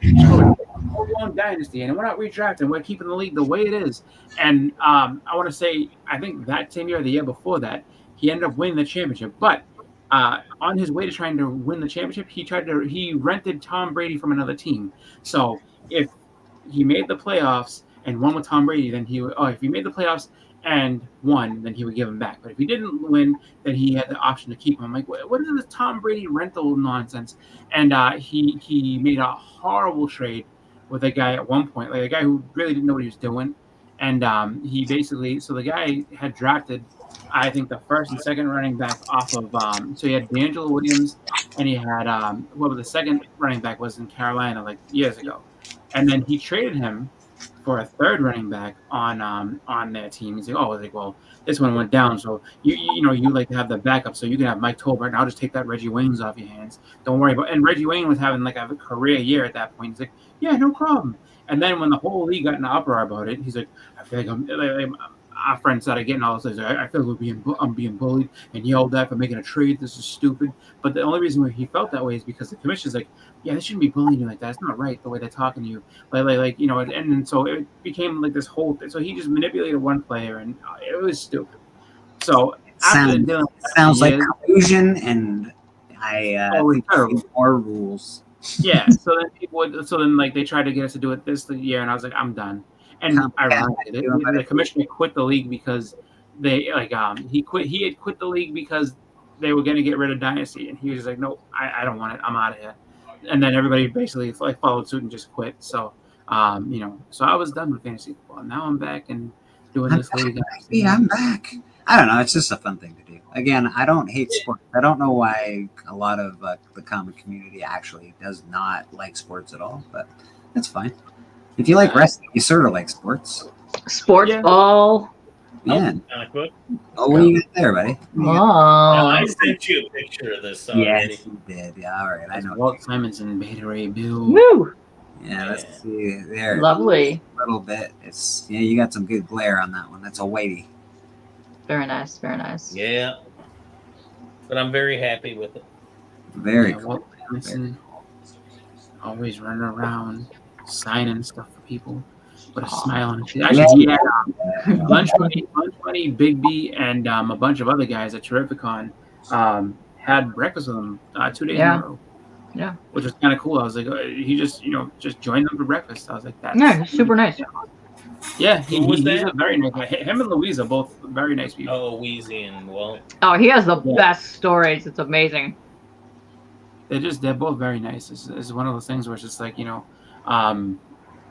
We're going dynasty, and we're not redrafting. We're keeping the league the way it is. And I want to say, I think that same year or the year before that, he ended up winning the championship. But on his way to trying to win the championship, he rented Tom Brady from another team. So if he made the playoffs and won with Tom Brady, then if he made the playoffs and won, then he would give him back. But if he didn't win, then he had the option to keep him. I'm like, what is this Tom Brady rental nonsense? And he made a horrible trade with a guy at one point, like a guy who really didn't know what he was doing. And he basically, so the guy had drafted, I think, the first and second running back off of, so he had D'Angelo Williams, and he had, the second running back was in Carolina, like years ago. And then he traded him for a third running back on their team. He's like, well, this one went down, so you like to have the backup, so you can have Mike Tolbert, and I'll just take that Reggie Wayne's off your hands. Don't worry about. And Reggie Wayne was having like a career year at that point. He's like, yeah, no problem. And then when the whole league got in an uproar about it, he's like, I feel like our friends started getting all this. I feel like I'm being bullied and yelled at for making a trade. This is stupid. But the only reason why he felt that way is because the commission's like, yeah, they shouldn't be bullying you like that. It's not right the way they're talking to you. And so it became like this whole thing. So he just manipulated one player, and it was stupid. So sounds like collusion, and I think more rules. Yeah. So then they tried to get us to do it this year, and I was like, I'm done. And ironically, the commissioner quit the league because he had quit the league because they were going to get rid of Dynasty, and he was like, no, I don't want it. I'm out of here. And then everybody basically followed suit and just quit. So, so I was done with fantasy football. Now I'm back and doing this league. I'm back. I don't know. It's just a fun thing to do. Again, I don't hate sports. I don't know why a lot of the comic community actually does not like sports at all, but that's fine. If you like wrestling, you sort of like sports. Sports ball. Yeah. Oh, what do you got there, buddy? I sent you a picture of this. Yes, you did. Yeah, all right. I know. Walt Simonson, Beta Ray Bill. Woo! Yeah, let's see there. Lovely. A little bit. It's you got some good glare on that one. That's a whitey. Very nice. Very nice. Yeah. But I'm very happy with it. Very cool. Walt Simonson, always running around signing stuff for people with a smile on his face. Actually, he had Lunch Money, Big B, and a bunch of other guys at Terrificon had breakfast with him 2 days in a row. Yeah, which was kind of cool. I was like, he just joined them for breakfast. I was like, that's super nice. Yeah, he's a very nice guy. Him and Louise are both very nice people. Oh, Wheezy and Walt. Oh, he has the best stories. It's amazing. They're both very nice. It's one of those things where it's just like,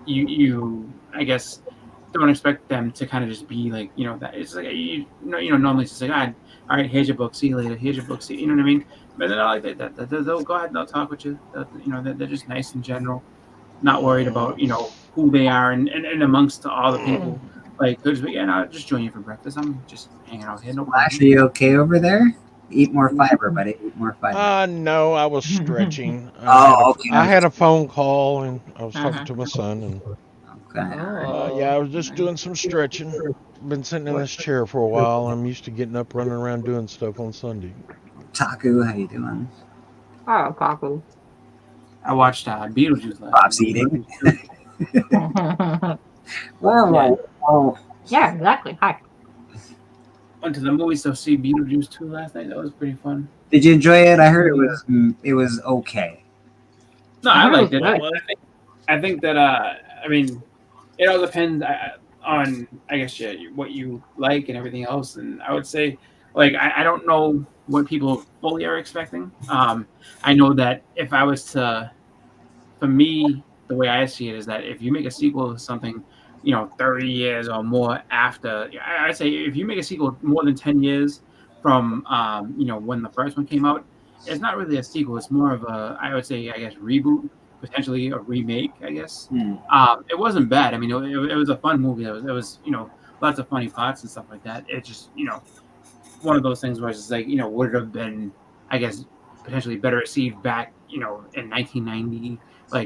you I guess don't expect them to kind of just be like, that it's like, normally it's just like, all right, here's your book, see you later, here's your book, see, you know what I mean? But they're not like that. They'll go ahead and they'll talk with you. They're just nice in general, not worried about, who they are and amongst all the people. Like, they'll just be, I'll just join you for breakfast. I'm just hanging out here. No problem. Flash, are you okay over there? Eat more fiber, buddy. Eat more fiber. No, I was stretching. Okay. I had a phone call and I was talking to my son. And okay. I was just doing some stretching. Been sitting in this chair for a while. I'm used to getting up, running around, doing stuff on Sunday. Taku, how you doing? Oh, Taku. I watched Beetlejuice last Bob's eating. Yeah, exactly. Hi. Went to the movies to see Beetlejuice 2 last night. That was pretty fun. Did you enjoy it? I heard it was okay. No, I liked it. I think that it all depends on, I guess, what you like and everything else. And I would say, I don't know what people fully are expecting. I know that if I was to, for me, the way I see it is that if you make a sequel to something, 30 years or more after, I'd say if you make a sequel more than 10 years from, when the first one came out, it's not really a sequel. It's more of a, I would say, I guess, reboot, potentially a remake, I guess. It wasn't bad. I mean, it was a fun movie. It was lots of funny parts and stuff like that. It just, one of those things where it's just like, would it have been, I guess, potentially better received back, in 1990?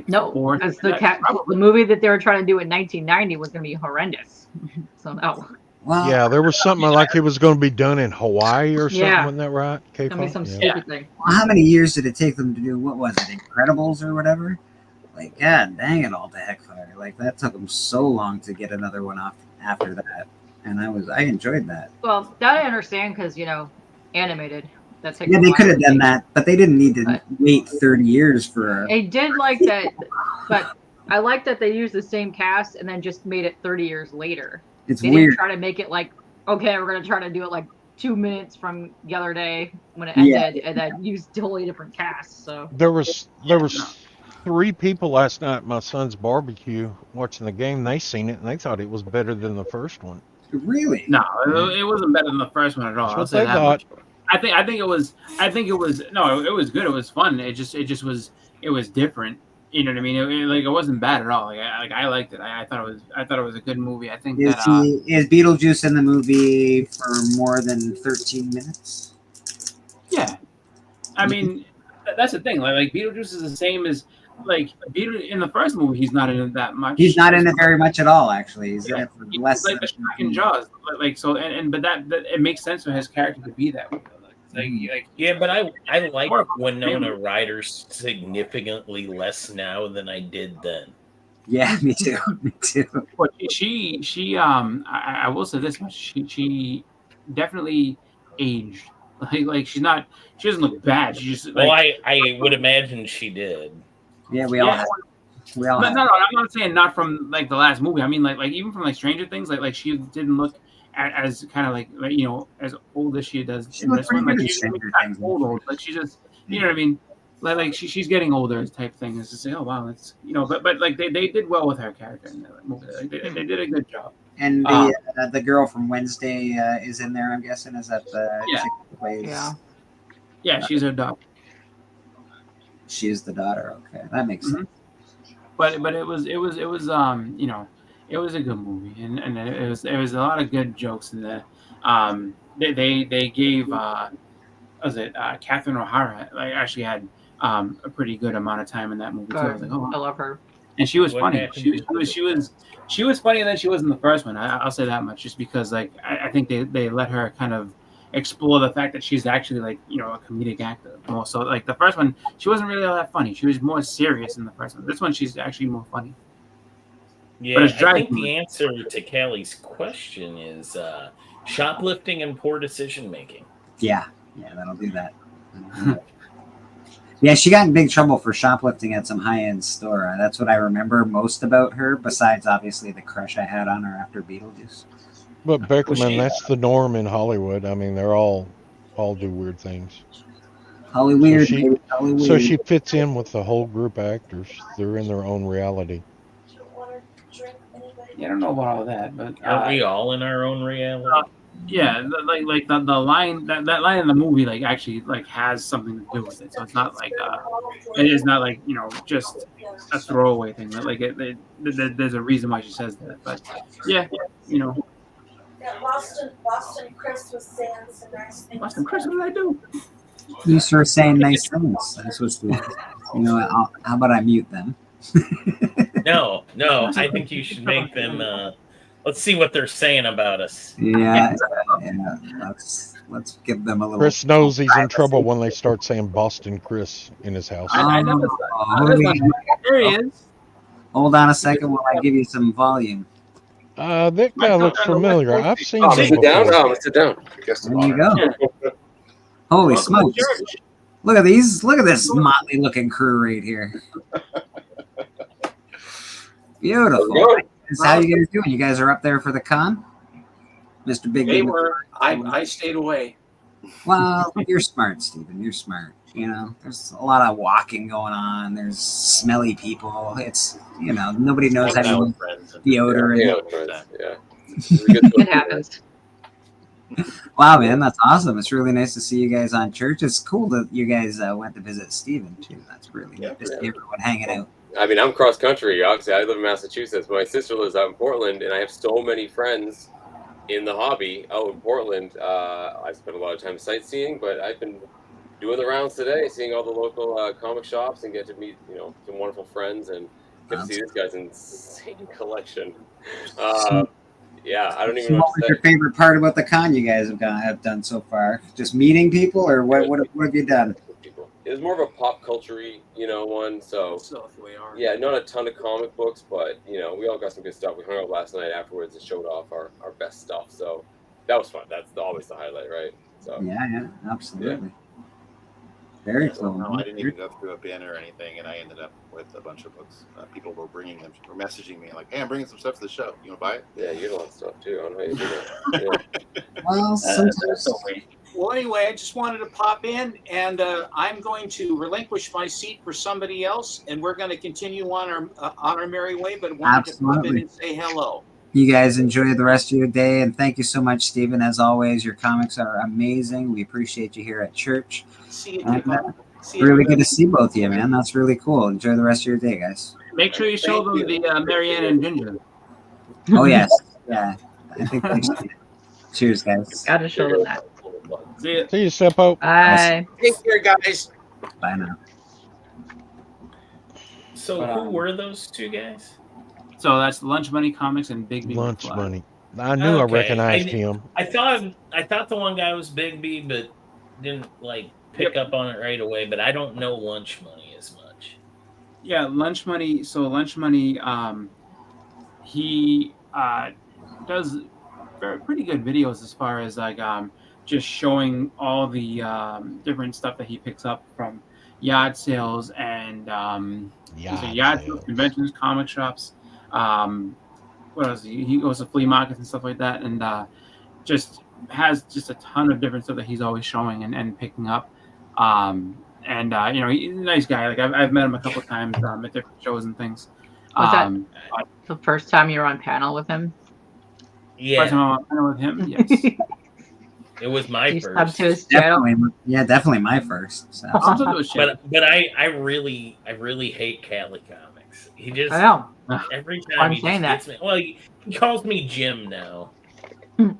No, because the movie that they were trying to do in 1990 was going to be horrendous. So no. Well, yeah, there was something like it was going to be done in Hawaii or something. Wasn't that right? It's going to be some stupid thing. Well, how many years did it take them to do, what was it, Incredibles or whatever? God dang it all to heck fire. That took them so long to get another one off after that. And I enjoyed that. Well, that I understand because, animated. They could have done that, but they didn't need to wait 30 years for. I did like that, but I like that they used the same cast and then just made it 30 years later. It's they weird. didn't try to make it like, okay, we're gonna try to do it like 2 minutes from the other day when it ended, and then use totally different casts. So there was 3 people last night at my son's barbecue watching the game. They seen it and they thought it was better than the first one. Really? No, it wasn't better than the first one at all. That's what they thought. I think it was. No, it was good. It was fun. It just was. It was different. You know what I mean? It wasn't bad at all. I liked it. I thought it was a good movie. I think is Beetlejuice in the movie for more than 13 minutes? Yeah, I mean that's the thing. Like Beetlejuice is the same as like in the first movie. He's not in it that much. He's not in it very much at all. Actually, he's in it for less. Like the Shrek and Jaws. Like so, but that it makes sense for his character to be that way. Yeah, but I like Winona Ryder significantly less now than I did then. Yeah, me too. Me too. But I will say this much: she definitely aged. Like she doesn't look bad. She just well, I would imagine she did. Yeah, we all. No, I'm not saying not from like the last movie. I mean like even from like Stranger Things. Like she didn't look as kind of like as old as she does in this one. Like she's old. Like she just you know what I mean. Like she's getting older type thing. Is to say, oh wow, it's but like they did well with her character in that movie. Like they did a good job. And the girl from Wednesday is in there. I'm guessing is that the chick who plays? Yeah, she's her daughter. She is the daughter. Okay, that makes sense. But it was it was a good movie and it was a lot of good jokes in there. They gave Catherine O'Hara actually had a pretty good amount of time in that movie too. I was like, oh, I love her. And she was funny. She was funnier than she was in the first one. I'll say that much, just because like I think they let her kind of explore the fact that she's actually like a comedic actor more. So like the first one, she wasn't really all that funny. She was more serious in the first one. This one, she's actually more funny. Yeah, I think the answer to Callie's question is shoplifting and poor decision making. Yeah, that'll do that. Yeah, she got in big trouble for shoplifting at some high-end store. That's what I remember most about her, besides obviously the crush I had on her after Beetlejuice. But Beckerman, that's the norm in Hollywood. I mean, they're all do weird things. Hollyweird. So she fits in with the whole group of actors. They're in their own reality. Yeah, I don't know about all that, but are we all in our own reality? Yeah, like the line that line in the movie actually has something to do with it. So it's not like it is not like just a throwaway thing. Like there's a reason why she says that. But yeah. Boston Chris was saying some nice things. Boston Chris, what did I do? You were saying nice things. That's what's good. How about I mute them? No, I think you should make them. Let's see what they're saying about us. Yeah. Let's give them a little. Chris knows he's in trouble when they start saying Boston Chris in his house. I know. There he is. Hold on a second while I give you some volume. That guy looks familiar. I've seen him sit before. down. No, sit down. There you go. Holy smokes! Look at these. Look at this motley looking crew right here. Beautiful. How you guys doing? You guys are up there for the con, Mr. Big? They were. I stayed away. Well, you're smart, Stephen. You're smart. There's a lot of walking going on. There's smelly people. It's nobody knows how to use deodorant. Yeah. It happens. Wow, man, that's awesome. It's really nice to see you guys on church. It's cool that you guys went to visit Stephen too. That's really nice to see everyone hanging out. I mean, I'm cross country. Obviously, I live in Massachusetts, but my sister lives out in Portland, and I have so many friends in the hobby out in Portland. I spent a lot of time sightseeing, but I've been doing the rounds today, seeing all the local comic shops and get to meet, some wonderful friends and get to see this guy's insane collection. Yeah, I don't even know what was your favorite part about the con you guys have done so far? Just meeting people, or what have you done? It was more of a pop culture-y, one. So yeah, not a ton of comic books, but we all got some good stuff. We hung out last night afterwards and showed off our best stuff. So that was fun. That's always the highlight, right? So yeah, absolutely. Very cool. No, I didn't even go through a bin or anything, and I ended up with a bunch of books. People were bringing them, were messaging me like, "Hey, I'm bringing some stuff to the show. You want to buy it?" Yeah, you want stuff too. I don't know how you do that. Yeah. Well, sometimes. Well, anyway, I just wanted to pop in, and I'm going to relinquish my seat for somebody else, and we're going to continue on our merry way. But wanted to pop in and say hello. You guys enjoy the rest of your day, and thank you so much, Stephen. As always, your comics are amazing. We appreciate you here at church. See you. Really good to see both of you, man. That's really cool. Enjoy the rest of your day, guys. Make sure you show them the Marianne and Ginger. Oh yes, yeah. I think they should. Cheers, guys. Gotta show them that. See you. See you, Simpo. Bye. Take care, guys. Bye now. So who were those two guys? So that's Lunch Money Comics and Big B. Lunch McFly. Money. I knew I recognized him. I thought the one guy was Big B, but didn't like pick up on it right away. But I don't know Lunch Money as much. Yeah, Lunch Money. So Lunch Money, he does pretty good videos as far as like just showing all the different stuff that he picks up from yard sales and yard sales, conventions, comic shops. What else? He goes to flea markets and stuff like that, and just has just a ton of different stuff that he's always showing and picking up. You know, he's a nice guy. Like I've met him a couple of times at different shows and things. Was that the first time you were on panel with him? Yeah. First time I'm on panel with him. Yes. It was my first. To his channel? Definitely my first. So. But I really hate Cali Comics. He just every time I'm he saying just gets me. Well, he calls me Jim now. It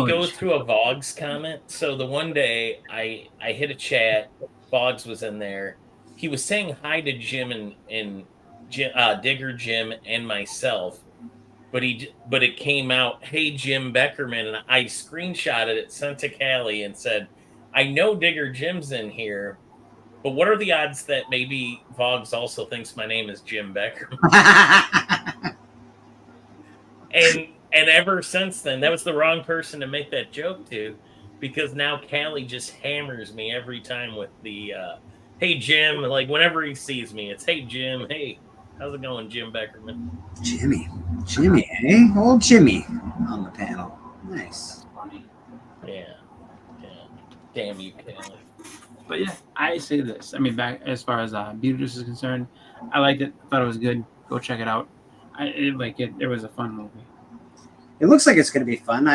goes to a Vogs comment. So the one day I hit a chat, Vogs was in there. He was saying hi to Jim and Digger Jim and myself. But it came out, hey, Jim Beckerman, and I screenshotted it, sent to Callie, and said, I know Digger Jim's in here, but what are the odds that maybe Vogs also thinks my name is Jim Beckerman? and ever since then, that was the wrong person to make that joke to, because now Callie just hammers me every time with the, hey, Jim, like whenever he sees me, it's, hey, Jim, hey. How's it going, Jim Beckerman? Jimmy, eh? Old Jimmy on the panel. Nice. Yeah. Damn you, Callie. But yeah, I say this. I mean, back as far as Beetlejuice is concerned, I liked it. Thought it was good. Go check it out. It was a fun movie. It looks like it's going to be fun.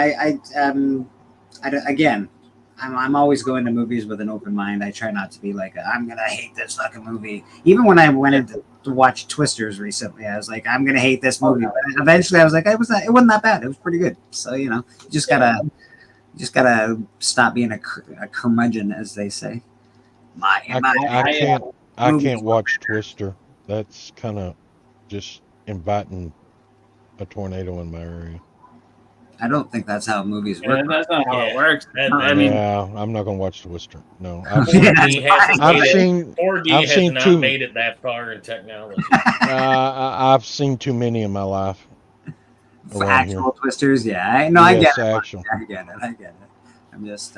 I'm always going to movies with an open mind. I try not to be like, I'm going to hate this fucking movie. Even when I went in to watch Twisters recently, I was like, I'm going to hate this movie. But eventually I was like, it wasn't that bad. It was pretty good. So, you know, you just gotta stop being a curmudgeon, as they say. I can't watch Twister. That's kind of just inviting a tornado in my area. I don't think that's how movies work. That's not how it works. I'm not going to watch Twister. No, I've seen made it that far in technology. I've seen too many in my life. Actual Twisters, yeah. I get it. I'm just,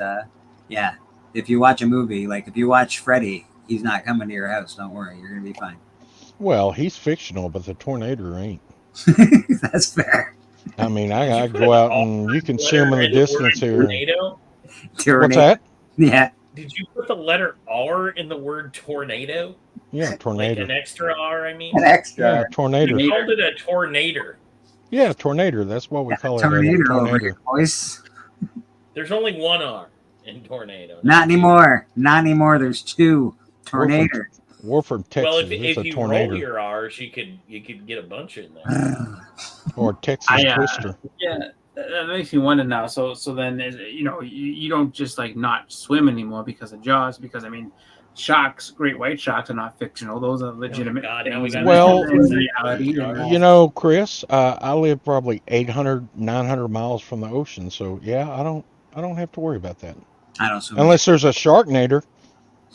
if you watch a movie, like if you watch Freddy, he's not coming to your house. Don't worry, you're gonna be fine. Well, he's fictional, but the tornado ain't. That's fair. I mean, I go out and you can see him in the distance here. Tornado? What's that? Yeah. Did you put the letter R in the word tornado? Yeah, tornado. Like an extra R, I mean? An extra. Yeah, tornado. You called it a tornado. Yeah, tornado. That's what we call it. Tornado. Voice. There's only one R in tornado. Not anymore. There's two. Tornado. Warford, Texas. Well, if a you tornado. roll your R's, you could get a bunch in there. Or Texas Twister. Yeah, that makes me wonder now. So then, you know, you don't just like not swim anymore because of Jaws. Because I mean, sharks, great white sharks, are not fictional. Those are legitimate. You know, Chris, I live probably 800, 900 miles from the ocean. So yeah, I don't have to worry about that. I don't swim. Unless there's a Sharknator.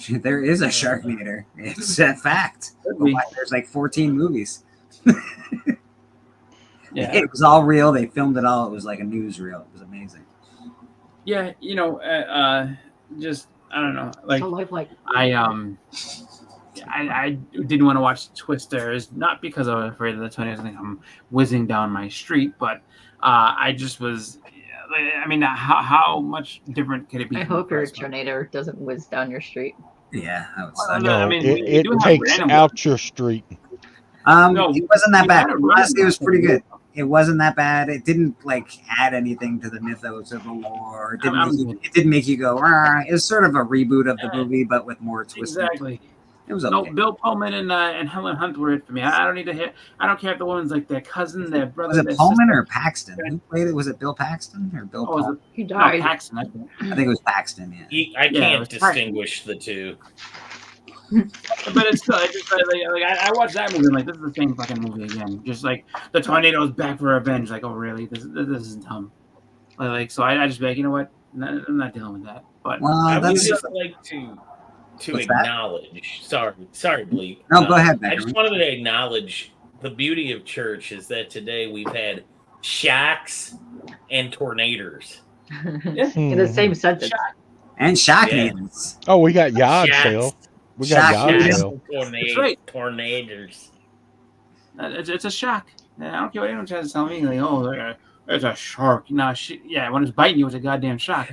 There is a Sharknator. It's a fact. There's like 14 movies. Yeah, it was all real. They filmed it all. It was like a newsreel. It was amazing. Yeah, you know, just I don't know. Like So lifelike. I didn't want to watch Twisters, not because I was afraid of the tornadoes. I think I'm whizzing down my street, but I just was. I mean, how much different could it be? I hope your tornado doesn't whiz down your street. Yeah, that was. Well, No, I mean, it takes out your street. No, it wasn't that you bad. gotta run Honestly, it was that pretty way. good. It wasn't that bad. It didn't like add anything to the mythos of the lore. It didn't make you go. "Rah." It was sort of a reboot of the movie, but with more twists. Exactly. It was No, okay. Bill Pullman and Helen Hunt were it for me. I don't need to hit. I don't care if the woman's like their cousin, their brother. Was it their Pullman sister. or Paxton? Who played it? Was it Bill Paxton or Bill? Oh, was Pullman? it? He No, died. Paxton. I think it was Paxton. Yeah. I Yeah, it can't was distinguish the two. But it's still, I watched that movie and like this is the same fucking movie again. Just like the tornado's back for revenge. Like, oh really? This is dumb. Like so, I just be like, you know what? I'm not dealing with that. But I would that's just like to What's that? acknowledge. Sorry, Bleak. No, go ahead, I Benjamin. just wanted to acknowledge the beauty of church is that today we've had shacks and tornadoes. In the same sentence. And shock Yeah. needles. Oh, we got yard Shacks. sale. We got Shock yard needles. sale. That's right. Tornadoes. It's a shock. I don't care what anyone tries to tell me. Like, oh, there's a shark. No, yeah, when it's biting you, it's a goddamn shock.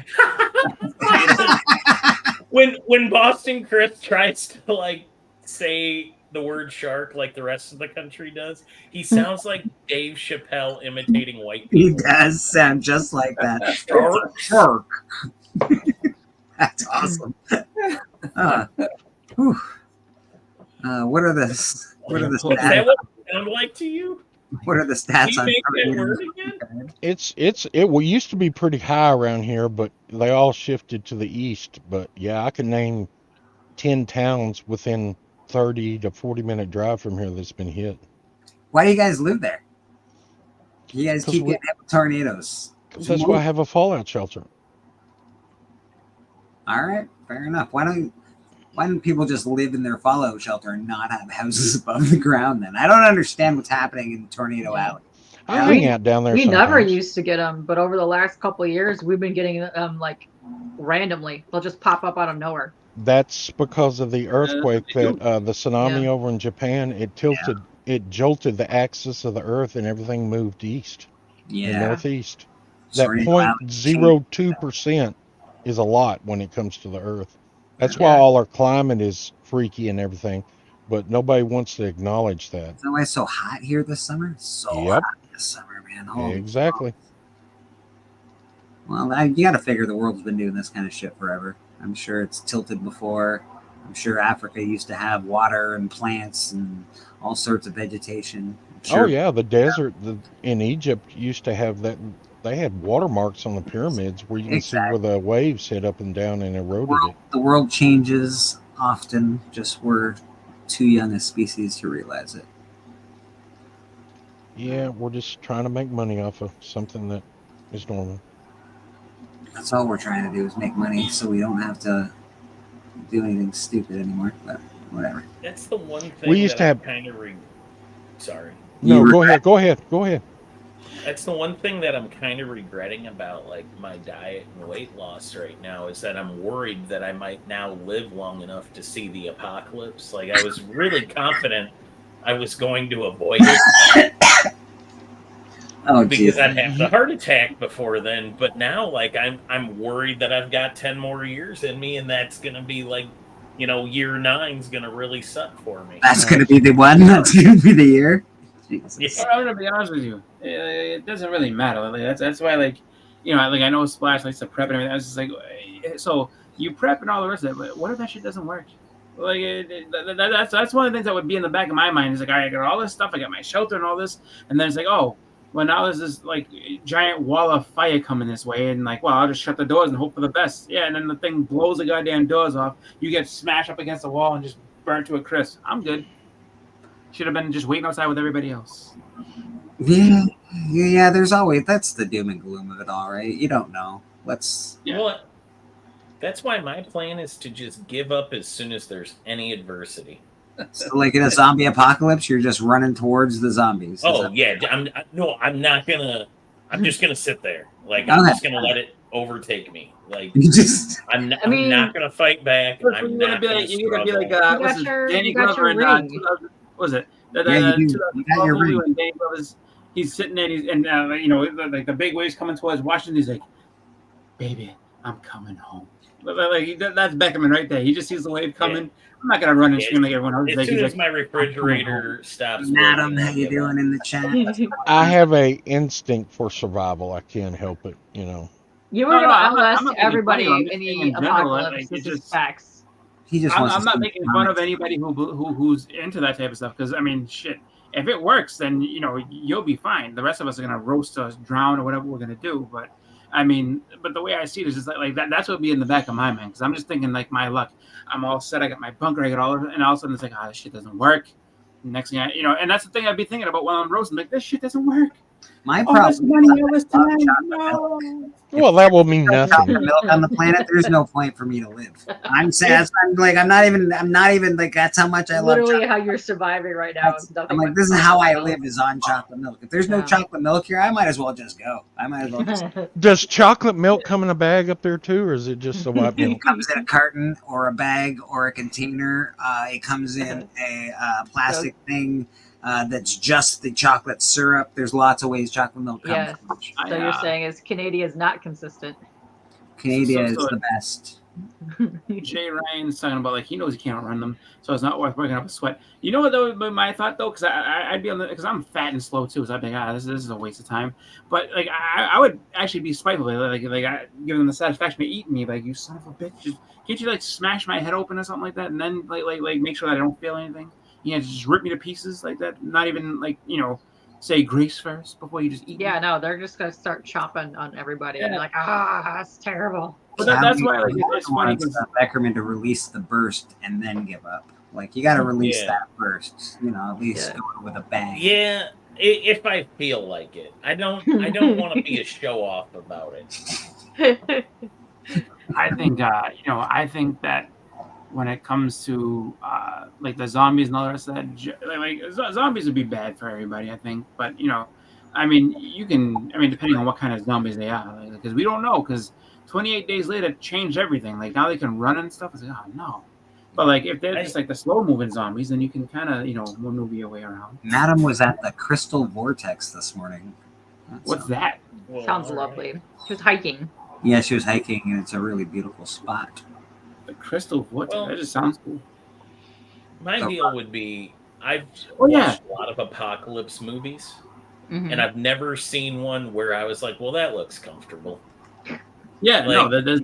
When Boston Chris tries to like say the word shark like the rest of the country does, he sounds like Dave Chappelle imitating white He people. does sound just like that. Shark. Shark. That's awesome. Whew. What are the Is that stats? what it sounded like to you? What are the Can stats you on make that tornadoes? word again? It used to be pretty high around here, but they all shifted to the east. But yeah, I can name 10 towns within 30 to 40-minute drive from here that's been hit. Why do you guys live there? You guys 'Cause keep we- getting hit with tornadoes. That's why I have a fallout shelter. All right, fair enough. Why don't people just live in their fallout shelter and not have houses above the ground then? I don't understand what's happening in Tornado Alley. I hang out down there We sometimes. never used to get them, but over the last couple of years, we've been getting them like randomly. They'll just pop up out of nowhere. That's because of the earthquake that the tsunami over in Japan. It tilted, it jolted the axis of the earth, and everything moved east, Yeah. and northeast. That Tornado Alley. 0.02% is a lot when it comes to the earth. That's why all our climate is freaky and everything, but nobody wants to acknowledge that. Is that why it's so hot here this summer? It's so Yep. hot this summer, man. Holy Exactly. Well, you got to figure the world's been doing this kind of shit forever. I'm sure it's tilted before. I'm sure Africa used to have water and plants and all sorts of vegetation. I'm sure Oh yeah, the desert in Egypt used to have that. They had watermarks on the pyramids where you can see where the waves hit up and down and eroded it. the world changes often. Just we're too young a species to realize it. Yeah, we're just trying to make money off of something that is normal. That's all we're trying to do is make money, so we don't have to do anything stupid anymore. But whatever. That's the one thing We used to have- kind of sorry. No, go ahead. That's the one thing that I'm kind of regretting about like my diet and weight loss right now is that I'm worried that I might now live long enough to see the apocalypse. Like I was really confident I was going to avoid it Oh, because geez. I'd have the heart attack before then. But now, like I'm worried that I've got 10 more years in me, and that's gonna be like, you know, year 9's gonna really suck for me. That's going to be the one. That's going to be the year. Jesus. I'm gonna be honest with you. It doesn't really matter. Like, that's why, like, you know, like I know Splash likes to prep and everything. I was just like, so you prep and all the rest of it. But what if that shit doesn't work? Like that's one of the things that would be in the back of my mind. Is like, all right, I got all this stuff. I got my shelter and all this, and then it's like, oh, well now there's this like giant wall of fire coming this way, and like, well, I'll just shut the doors and hope for the best. Yeah, and then the thing blows the goddamn doors off. You get smashed up against the wall and just burnt to a crisp. I'm good. Should have been just waiting outside with everybody else. Yeah. There's always that's the doom and gloom of it all, right? You don't know. Well, that's why my plan is to just give up as soon as there's any adversity. So, like in a zombie apocalypse, you're just running towards the zombies. Oh yeah, I'm not gonna. I'm just gonna sit there. Like I'm Okay. just gonna let it. overtake me. Like I mean, I'm not gonna fight back. I'm You're not gonna be gonna like, you're gonna be struggle. like, what's his, Danny Glover in 2000, what was it? The Yeah, you do. You got 2012 your movie ring. when Danny Glover's he's sitting there, like the big waves coming towards Washington. He's like, "Baby, I'm coming home." That's Beckerman right there. He just sees the wave coming. I'm not gonna run and scream like everyone else. As Like, soon he's as like, my refrigerator stops Madam, working, how you doing in the chat? I have a instinct for survival. I can't help it, you know. You were No, gonna I'm outlast not making everybody fun of you. I'm just in saying the in general, apocalypse. like, This is facts. He just wants I'm to not see making the fun of comments. anybody who's into that type of stuff because I mean, shit. If it works, then you'll be fine. The rest of us are gonna roast us, drown, or whatever we're gonna do. But I mean, but the way I see it is just like that. That's what would be in the back of my mind because I'm just thinking like my luck. I'm all set. I got my bunker. I got all of it, and all of a sudden it's like, this shit doesn't work. Next thing and that's the thing I'd be thinking about while I'm roasting. Like this shit doesn't work. My All this problem. money, all this time. No. Well, that will mean nothing. Chocolate milk on the planet. There's no point for me to live. I'm sad. I'm not even like that's how much I love Literally chocolate. how you're surviving right now. Is nothing I'm like, but this is how I chocolate live is on chocolate milk. If there's no Yeah. chocolate milk here, I might as well just go. I might as well just. Does chocolate milk come in a bag up there too, or is it just the white milk? It comes in a carton or a bag or a container. It comes in a plastic thing that's just the chocolate syrup. There's lots of ways chocolate milk comes. Yes. from. So you're saying is Canada is not consistent. Canada is So- the best. Jay Ryan's talking about like he knows he can't run them, so it's not worth working up a sweat. You know what though? My thought though, because I'd be on the because I'm fat and slow too, so I'd be like, this is a waste of time. But like I would actually be spiteful, like I give them the satisfaction of eating me, like you son of a bitch, just can't you like smash my head open or something like that, and then like make sure that I don't feel anything. Just rip me to pieces like that. Not even like say grace first before you just eat. Yeah, no, they're just gonna start chopping on everybody and Yeah. be like, that's terrible. But that's why like it's funny wants because Beckerman to release the burst and then give up. Like you got to release Yeah. that first. At least Yeah. go with a bang. Yeah, if I feel like it, I don't want to be a show off about it. I think I think that when it comes to like the zombies and all the rest of that, zombies would be bad for everybody. I think, but I mean, depending on what kind of zombies they are, because we don't know. Because 28 days later changed everything. Like now they can run and stuff. It's like, oh no. But like if they're just like the slow moving zombies, then you can kind of maneuver your way around. Madam was at the Crystal Vortex this morning. What's that? Sounds lovely. She was hiking. Yeah, she was hiking, and it's a really beautiful spot. The Crystal Vortex. Well, that just sounds cool. My deal would be I've yeah. watched a lot of apocalypse movies, Mhm. and I've never seen one where I was like, well, that looks comfortable. Yeah, no, Like, there's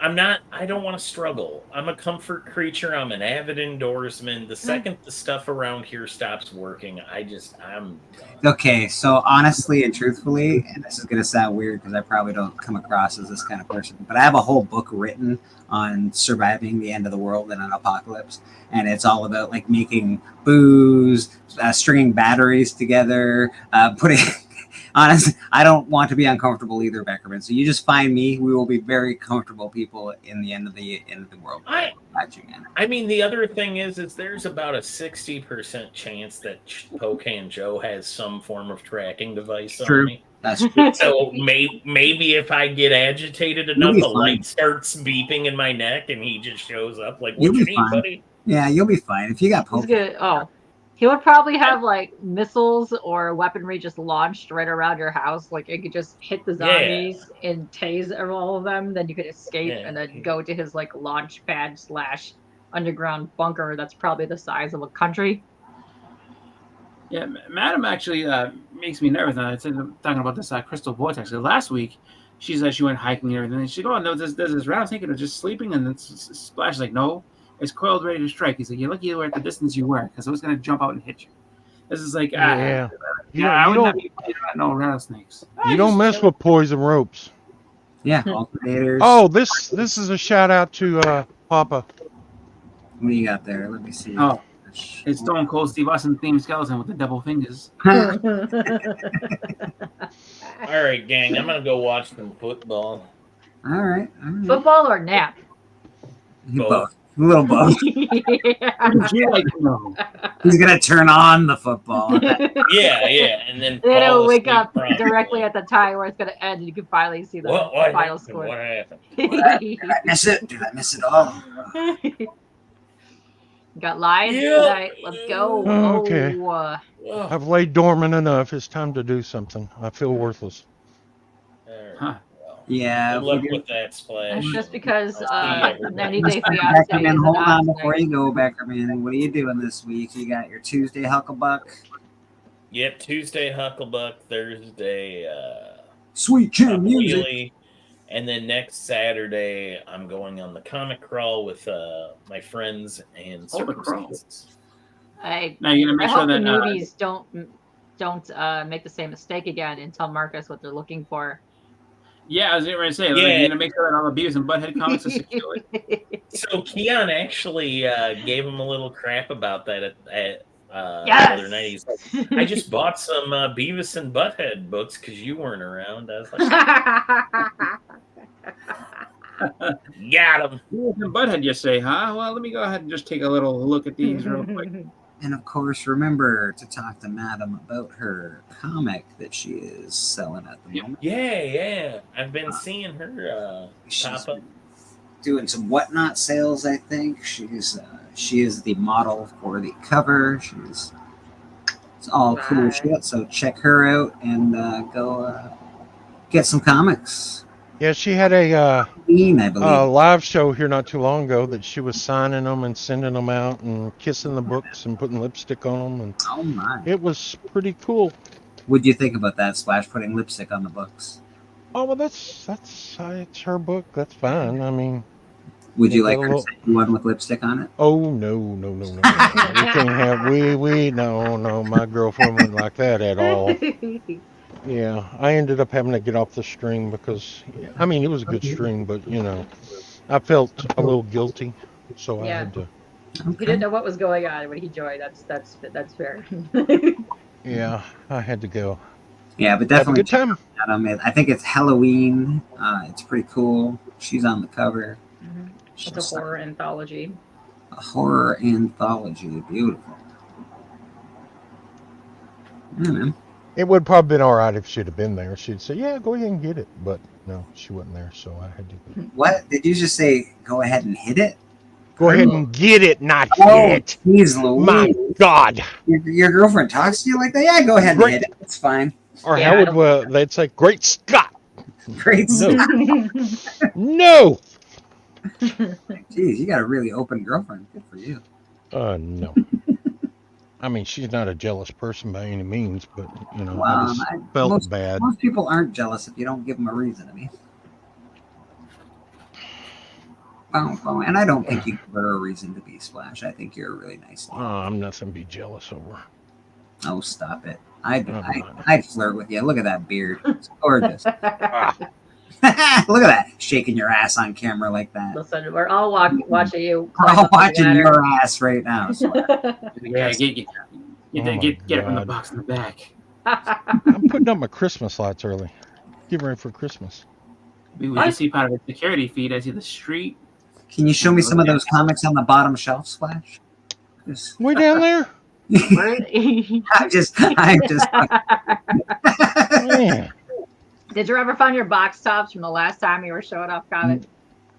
I don't want to struggle. I'm a comfort creature. I'm an avid indoorsman. The second the stuff around here stops working, I'm Okay, so honestly and truthfully, and this is going to sound weird because I probably don't come across as this kind of person, but I have a whole book written on surviving the end of the world in an apocalypse. And it's all about like making booze, stringing batteries together, putting... Honestly, I don't want to be uncomfortable either, Beckerman. So you just find me. We will be very comfortable people in the end of the world. I mean, the other thing is there's about a 60% chance that Pocan Joe has some form of tracking device on me. That's true. So maybe if I get agitated You'll enough, be the fine. light starts beeping in my neck, and he just shows up like, You'll "What you be need, fine. buddy?" Yeah, you'll be fine if you got He's Poke. good. Oh, he would probably have like missiles or weaponry just launched right around your house. Like it could just hit the Yeah. zombies and tase all of them. Then you could escape Yeah. and then go to his like launch pad / underground bunker. That's probably the size of a country. Yeah, Madam actually makes me nervous. I said talking about this Crystal Vortex. Last week, she said she went hiking and everything. And she go, no, there's this round. I was thinking of just sleeping, and then Splash like, no, it's coiled, ready to strike. He's like, you're lucky you were at the distance you were, because it was going to jump out and hit you. This is like, Yeah. I You would don't- not be afraid of no rattlesnakes. You don't mess with poison ropes. Yeah, alternators. Oh, this is a shout out to Papa. What do you got there? Let me see. Oh, it's Stone Cold Steve Austin themed skeleton with the double fingers. All right, gang, I'm gonna go watch some football. All right. Football or nap? Both. little both. Would you like to know? He's gonna turn on the football. Yeah, and then Then it'll fall wake asleep up promptly. directly at the time where it's going to end, and you can finally see the What final happened? score. What happened? Did I miss it? Did I miss it all? Got Lions Yeah. tonight. Let's go. Okay. Oh, I've laid dormant enough. It's time to do something. I feel worthless. Huh. Yeah. Good luck with that, Splash. it's just because I'll see you 90 Let's Day start Fiance Beckerman. is Hold an on option. before you go, Beckerman. What are you doing this week? You got your Tuesday Hucklebuck. Yep, Tuesday Hucklebuck, Thursday Sweet Chin music. Wheelie, and then next Saturday I'm going on the comic crawl with my friends and Oh, the crawl. circumstances. Now you're gonna make I sure hope the that newbies don't make the same mistake again and tell Marcus what they're looking for. yeah, I was going to say, like, Yeah. you're gonna make sure that all the Beavis and Butthead comics are secured. So Keon actually gave him a little crap about that at the Yes! other night. He's like, I just bought some Beavis and Butthead books because you weren't around. I was like, got him. Beavis and Butthead, you say, huh? Well, let me go ahead and just take a little look at these real quick. And of course, remember to talk to Madam about her comic that she is selling at the moment. Yeah. I've been seeing her pop up. Doing some whatnot sales, I think. She is the model for the cover. It's all cool shit. So check her out and go get some comics. Yeah, she had a I believe. live show here not too long ago that she was signing them and sending them out and kissing the books and putting lipstick on them. And Oh my! it was pretty cool. What'd you think about that, Splash? Putting lipstick on the books. Oh, well, that's it's her book. That's fine. I mean, Would you Yeah, like a her little- to send you one with lipstick on it? oh no. We can't have no. My girlfriend wasn't like that at all. Yeah, I ended up having to get off the string because, I mean, it was a good string, but I felt a little guilty, so I Yeah. had to. He didn't know what was going on when he joined. That's fair. Yeah, I had to go. Yeah, but Have a definitely good time. check out I think it's Halloween. It's pretty cool. She's on the cover. It's a horror anthology. A horror anthology. Beautiful. Yeah, man. It would probably been all right if she'd have been there. She'd say, "Yeah, go ahead and get it," but no, she wasn't there, so I had to What did you just say? Go ahead and hit it. go ahead and get it, not Oh, hit. geez, Louise. My God! Your girlfriend talks to you like that? Yeah, go ahead and Great. hit it. It's fine. Or Yeah, how would they'd say, "Great Scott!" Great. No, no. Jeez, you got a really open girlfriend. Good for you. No. I mean, she's not a jealous person by any means, but I Well, just felt bad. Most people aren't jealous if you don't give them a reason. I mean, and I don't think you give her a reason to be Splash. I think you're a really nice. Oh, I'm nothing to be jealous over. Oh, stop it! I'd flirt with you. Look at that beard. It's gorgeous. Look at that, shaking your ass on camera like that. Listen, we're all watching you. We're climb all up the watching ladder. your ass right now. Yeah, get it from the God. box in the back. I'm putting up my Christmas lights early. Getting ready for Christmas. We can see part of the security feed. I see the street. Can you show me some of those comics on the bottom shelf, Splash? Way down there? I'm just. Man. Did you ever find your box tops from the last time you were showing off comics?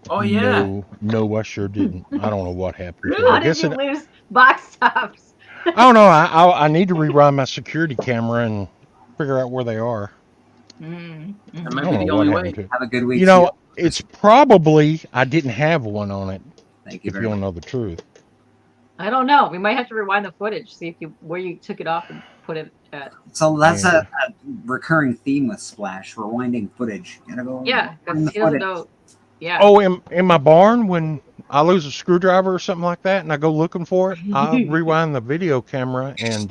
Oh yeah. No, I sure didn't. I don't know what happened. to it. How I did guess you lose box tops? I don't know. I need to rewind my security camera and figure out where they are. That I might don't be the know what only way. happened to it. Have a good week. It's probably I didn't have one on it. Thank you If very you much. want to know the truth. I don't know. We might have to rewind the footage, see if where you took it off and put it at. So that's Yeah. a recurring theme with Splash, rewinding footage. You gotta go Yeah, rewind because the he doesn't footage. know. Yeah. Oh, in my barn when I lose a screwdriver or something like that, and I go looking for it, I'll rewind the video camera and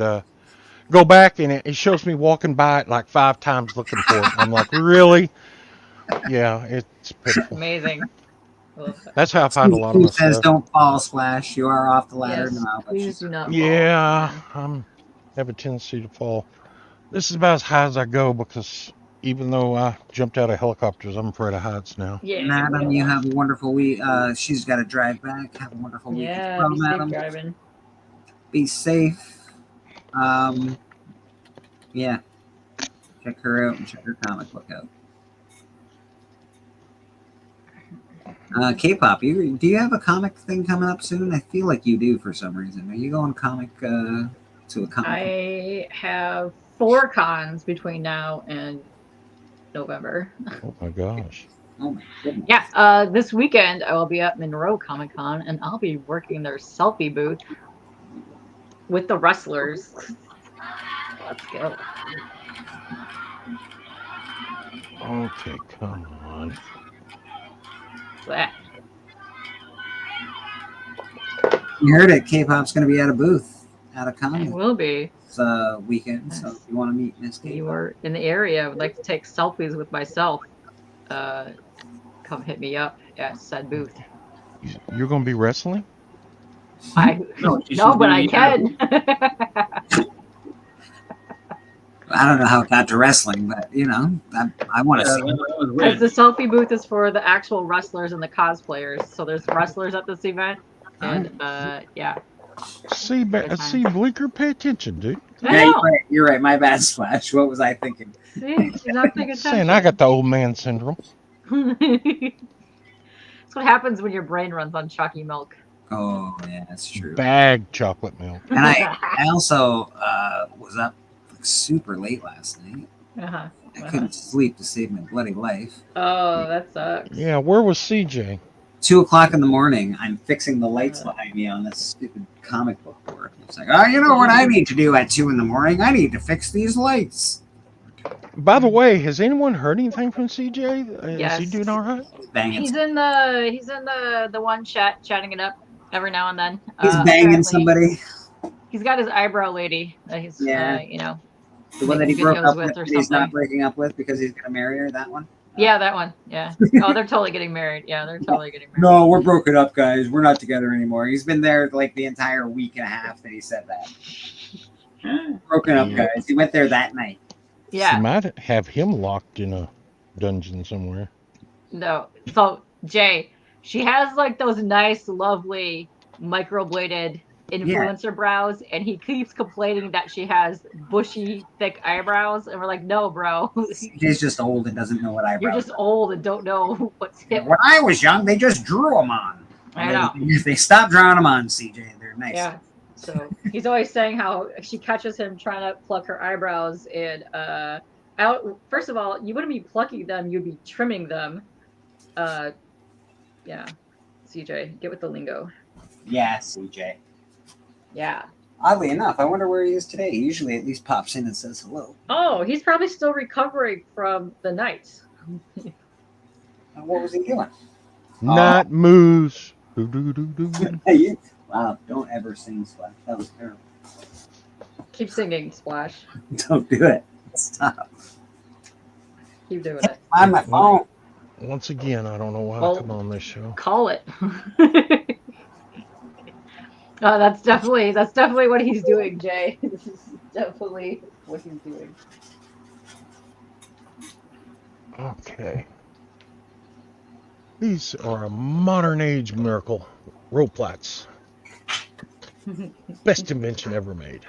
go back, and it shows me walking by it like 5 times looking for it. I'm like, really? Yeah, it's pitiful. Amazing. That's how I find a lot of Who my says stuff. don't fall, Splash? You are off the ladder Yes, now. But please do not. fall. Yeah, I have a tendency to fall. This is about as high as I go because even though I jumped out of helicopters, I'm afraid of heights now. Yeah. Madam, you have a wonderful week. She's got to drive back. Have a wonderful week as Yeah, well, be safe madam. driving. Be safe. Yeah. Check her out and check her comic book out. K-pop, do you have a comic thing coming up soon? I feel like you do for some reason. Are you going comic to a comic? I have 4 cons between now and November. Oh my gosh. Oh my goodness. Yeah, this weekend I will be at Monroe Comic Con and I'll be working their selfie booth with the wrestlers. Let's go. Okay, come on. That. You heard it. K-pop's going to be at a booth at a It con will be. this weekend. So if you want to meet Miss K-pop, You are in the area, I would like to take selfies with myself. Come hit me up at said booth. You're going to be wrestling? No, but I can. I don't know how it got to wrestling, but I want to see. Because the selfie booth is for the actual wrestlers and the cosplayers. So there's wrestlers at this event, and yeah. See, Bleecker, pay attention, dude. Yeah, you're right. My bad, Splash. What was I thinking? See, you're not paying attention. Saying I got the old man syndrome. That's what happens when your brain runs on chalky milk. Oh yeah, that's true. Bag chocolate milk. And I also was up super late last night. I couldn't sleep to save my bloody life. Oh, that sucks. Yeah, where was CJ? 2:00 in the morning. I'm fixing the lights behind me on this stupid comic book board. It's like, oh, you know what I need to do at 2 in the morning? I need to fix these lights. By the way, has anyone heard anything from CJ? Yes. Is he doing all right? He's in the one chatting it up every now and then. He's banging somebody. He's got his eyebrow lady. He's The one that he broke up with, or that he's not something. breaking up with because he's gonna marry her. That one. Yeah, that one. Yeah. Oh, they're totally getting married. Yeah, they're totally getting married. No, we're broken up, guys. We're not together anymore. He's been there like the entire week and a half that he said that. Broken up, guys. He went there that night. Yeah. She might have him locked in a dungeon somewhere. No. So, Jay, she has like those nice, lovely microbladed influencer brows, and he keeps complaining that she has bushy, thick eyebrows. And we're like, no, bro. He's just old and doesn't know what eyebrows. You're just old and don't know what's hip. When I was young, they just drew them on. I know. If they stop drawing them on, CJ, they're nice. Yeah. So he's always saying how she catches him trying to pluck her eyebrows, and first of all, you wouldn't be plucking them, you'd be trimming them. Yeah. CJ, get with the lingo. Yeah, CJ. Yeah. Oddly enough, I wonder where he is today. He usually at least pops in and says hello. Oh, he's probably still recovering from the night. What was he doing? Not moves. Wow, don't ever sing, Splash. That was terrible. Keep singing, Splash. Don't do it. Stop. Keep doing it. On my phone. Once again, I don't know why I come on this show. Call it. That's definitely what he's doing, Jay. This is definitely what he's doing. Okay. These are a modern age miracle. Rope plates. Best invention ever made.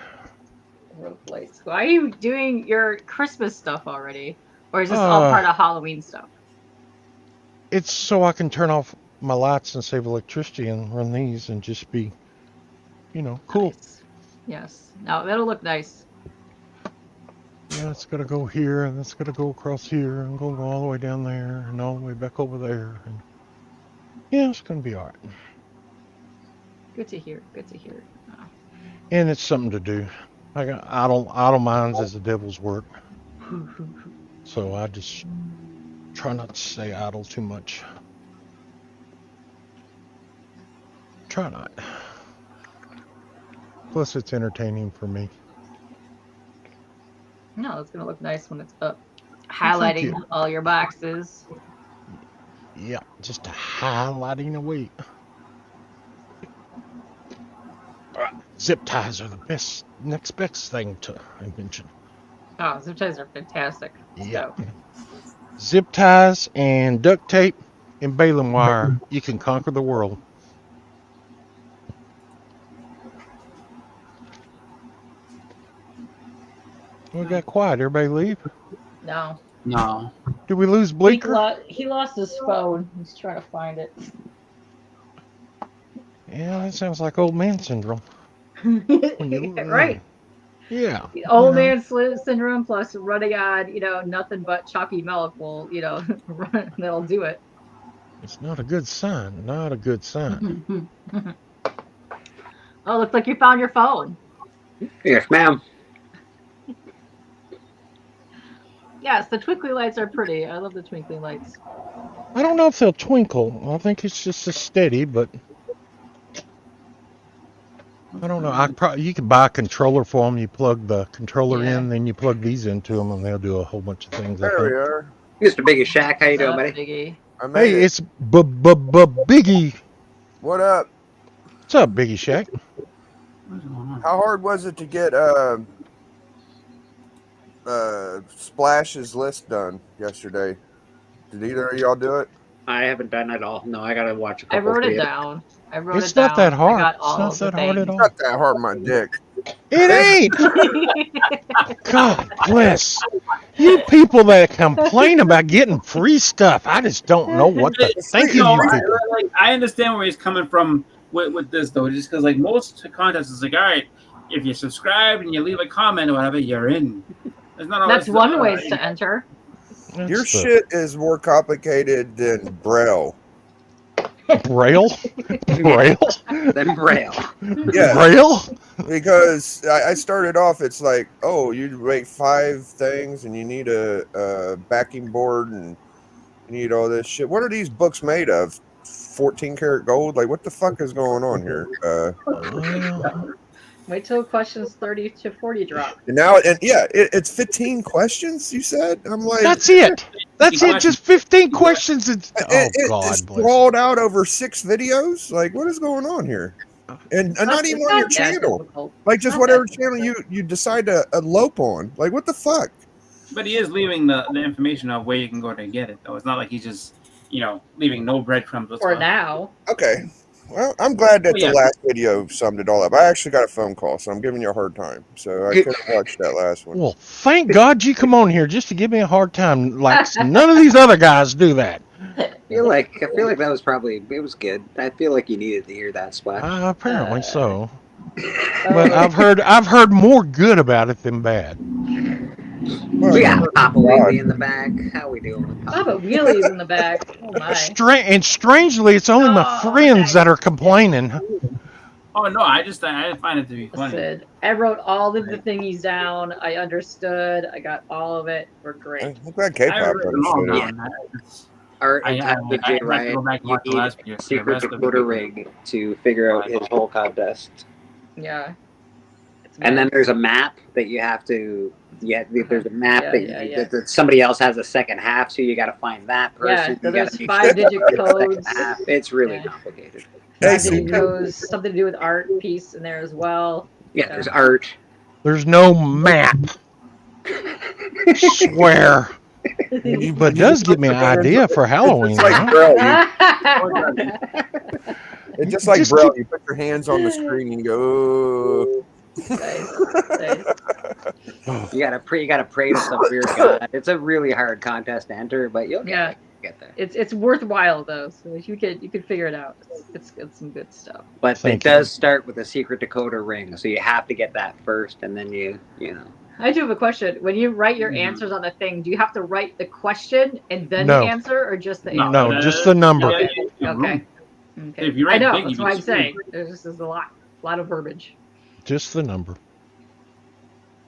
Rope lights. Why are you doing your Christmas stuff already? Or is this all part of Halloween stuff? It's so I can turn off my lights and save electricity and run these and just be, cool. Nice. Yes. No, that'll look nice. Yeah, it's gonna go here and it's gonna go across here and go all the way down there and all the way back over there. And yeah, it's gonna be all right. Good to hear. Good to hear. Oh. And it's something to do. I got idle minds is the devil's work. So I just try not to stay idle too much. Try not. Plus, it's entertaining for me. No, it's gonna look nice when it's up, highlighting all your boxes. Yeah, just highlighting away. Zip ties are the next best thing to invention. Oh, zip ties are fantastic. Yeah. So, zip ties and duct tape and baling wire, you can conquer the world. We got quiet. Everybody leave? No. No. Did we lose Bleeker? He lost his phone. He's trying to find it. Yeah, that sounds like old man syndrome. Right. Yeah. Old man syndrome plus running on, nothing but chalky milk will, run, that'll do it. It's not a good sign. Not a good sign. Oh, looks like you found your phone. Yes, ma'am. Yes, the twinkly lights are pretty. I love the twinkly lights. I don't know if they'll twinkle. I think it's just a steady, but I don't know. You can buy a controller for them. You plug the controller in, then you plug these into them, and they'll do a whole bunch of things. There we are. Mr. Biggie Shack, how you doing, buddy? Biggie. Hey, it's Biggie. What up? What's up, Biggie Shack? How hard was it to get Splash's list done yesterday? Did either of y'all do it? I haven't done it at all. No, I gotta watch a couple. I wrote it down. It's not that hard. It's not that hard at all. It's not that hard, my dick. It ain't. God bless you people that complain about getting free stuff. I just don't know what to think of you people. I understand where he's coming from with this though, just because most contests is all right, if you subscribe and you leave a comment or whatever, you're in. That's one way to enter. Your shit is more complicated than Braille. Braille? Braille? Then Braille. Yeah. Braille? Because I started off, it's like, oh, you make 5 things and you need a backing board and you need all this shit. What are these books made of? 14 karat gold? Like, what the fuck is going on here? Wait till questions 30 to 40 drop. And now, it's 15 questions, you said? I'm like... That's it. That's it. Just 15 questions. It's sprawled out over 6 videos? Like, what is going on here? And not even on your channel. Difficult. Like, just whatever channel you decide to elope on. Like, what the fuck? But he is leaving the information of where you can go to get it, though. It's not like he's just, leaving no breadcrumbs. For now. Okay. Well, I'm glad that the last video summed it all up. I actually got a phone call, so I'm giving you a hard time. So I couldn't watch that last one. Well, thank God you come on here just to give me a hard time. Like none of these other guys do that. I feel like that was it was good. I feel like you needed to hear that, Splash. Apparently so. But I've heard more good about it than bad. We got Papa Wheelie in the back. How we doing with Papa Wheelie's in the back. Oh my. And strangely, it's only my friends that are complaining. Oh no, I find it to be funny. Listen, I wrote all of the thingies down. I understood. I got all of it. We're great. I'm glad K-pop understood it. Art and Tyler J. Ryan, you need a secret decoder rig to figure out his whole contest. Yeah. And then there's a map that you have to. Yeah, there's a map that somebody else has a second half, so you got to find that person. Yeah, so there's 5-digit codes. It's really complicated. 5-digit codes, something to do with art piece in there as well. Yeah, there's art. There's no map. Swear. But it does give me an idea for Halloween. It's like Braille. It's just like Braille. You put your hands on the screen and you go, oh. Nice. You gotta pray to some weird god. It's a really hard contest to enter, but you'll get there. It's worthwhile though, so if you could figure it out. It's some good stuff. But it does start with a secret decoder ring, so you have to get that first, and then you know. I do have a question. When you write your answers on the thing, do you have to write the question and then the answer, or just the answer? No, just the number. Okay. If you write I know. big, That's what I'm saying. There's a lot of verbiage. Just the number.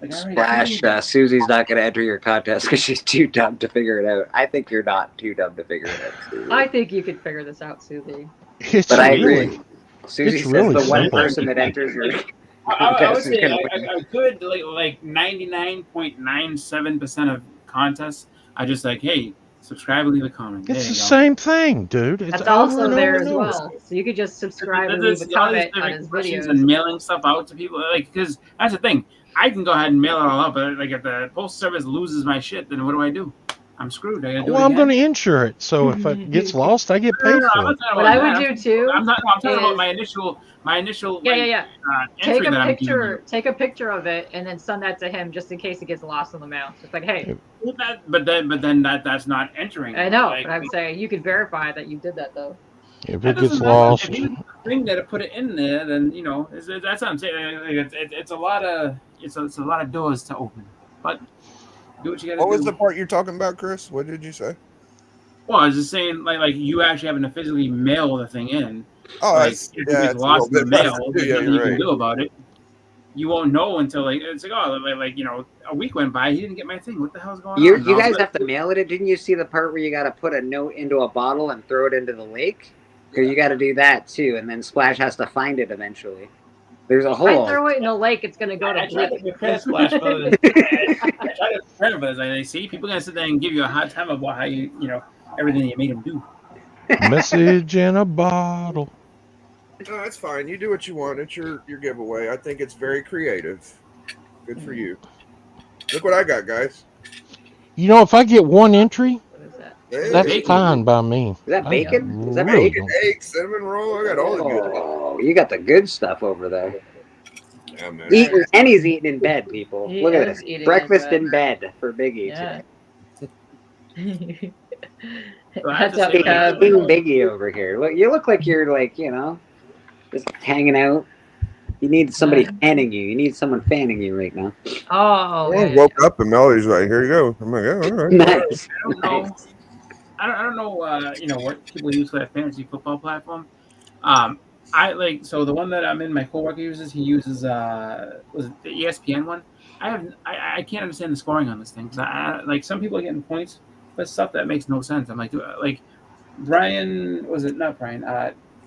Splash, Susie's not going to enter your contest because she's too dumb to figure it out. I think you're not too dumb to figure it out, Susie. I think you could figure this out, Susie. I agree. Susie says the one person that enters your I would say a good like 99.97% of contests are just like, hey, subscribe and leave a comment. It's the same thing, dude. That's also there as well. So you could just subscribe and leave a comment on his videos. And mailing stuff out to people, because that's the thing. I can go ahead and mail it all out, but if the postal service loses my shit, then what do? I'm screwed. I gotta do Well, it I'm again. going to insure it, so if it gets lost, I get No, paid no, I'm for not it. talking What about I would that. do too. I'm talking about is my initial Yeah, like, yeah, yeah. entry Take a that I'm picture. Take a picture of it and then send that to him just in case it gets lost in the mail. It's like, hey, doing. But then that's not entering. I know, Like, but I'm saying you could verify that you did that though. If that it gets doesn't matter. lost, If you the thing that put it in there, then that's what I'm saying. Like, it's a lot of it's a lot of doors to open. But do what you got to do. What was the part you're talking about, Chris? What did you say? Well, I was just saying, like you actually having to physically mail the thing in. Oh, like, if it it's gets a lost in little the bit mail. rougher, There's yeah, nothing you you're can right. do about it. You won't know until it's like, oh, like a week went by, he didn't get my thing. What the hell's going on? You And I was guys like, have to mail it. Didn't you see the part where you got to put a note into a bottle and throw it into the lake? Because you got to do that too, and then Splash has to find it eventually. There's a If I whole. throw it in a lake, it's gonna go to I tried to Bleak. prepare Splash Brothers. I tried to prepare, but I see people gonna sit there and give you a hard time about how you everything you made them do. message in a bottle. No, that's fine. You do what you want. It's your giveaway. I think it's very creative. Good for you. Look what I got, guys. You know, if I get one entry, What is that? that's Hey, fine by me. Is that bacon? Is that really bacon? egg, cinnamon roll. I got all the good. Oh, you got the good stuff over there. Yeah, man. Eating, and he's eating in bed, people. He Look at is this. eating in Breakfast bed. in bed for Biggie Yeah. today. That's up, King Kev. Biggie over here. Look, you look like you're like, just hanging out. You need somebody fanning you. You need someone fanning you right now. Oh, I woke up and Melody's like, "Here you go." I'm like, "Yeah, all right." Nice. I don't know. What people use for that fantasy football platform. So the one that I'm in, my coworker uses. He uses was it the ESPN one? I can't understand the scoring on this thing because like some people are getting points, but stuff that makes no sense. I'm like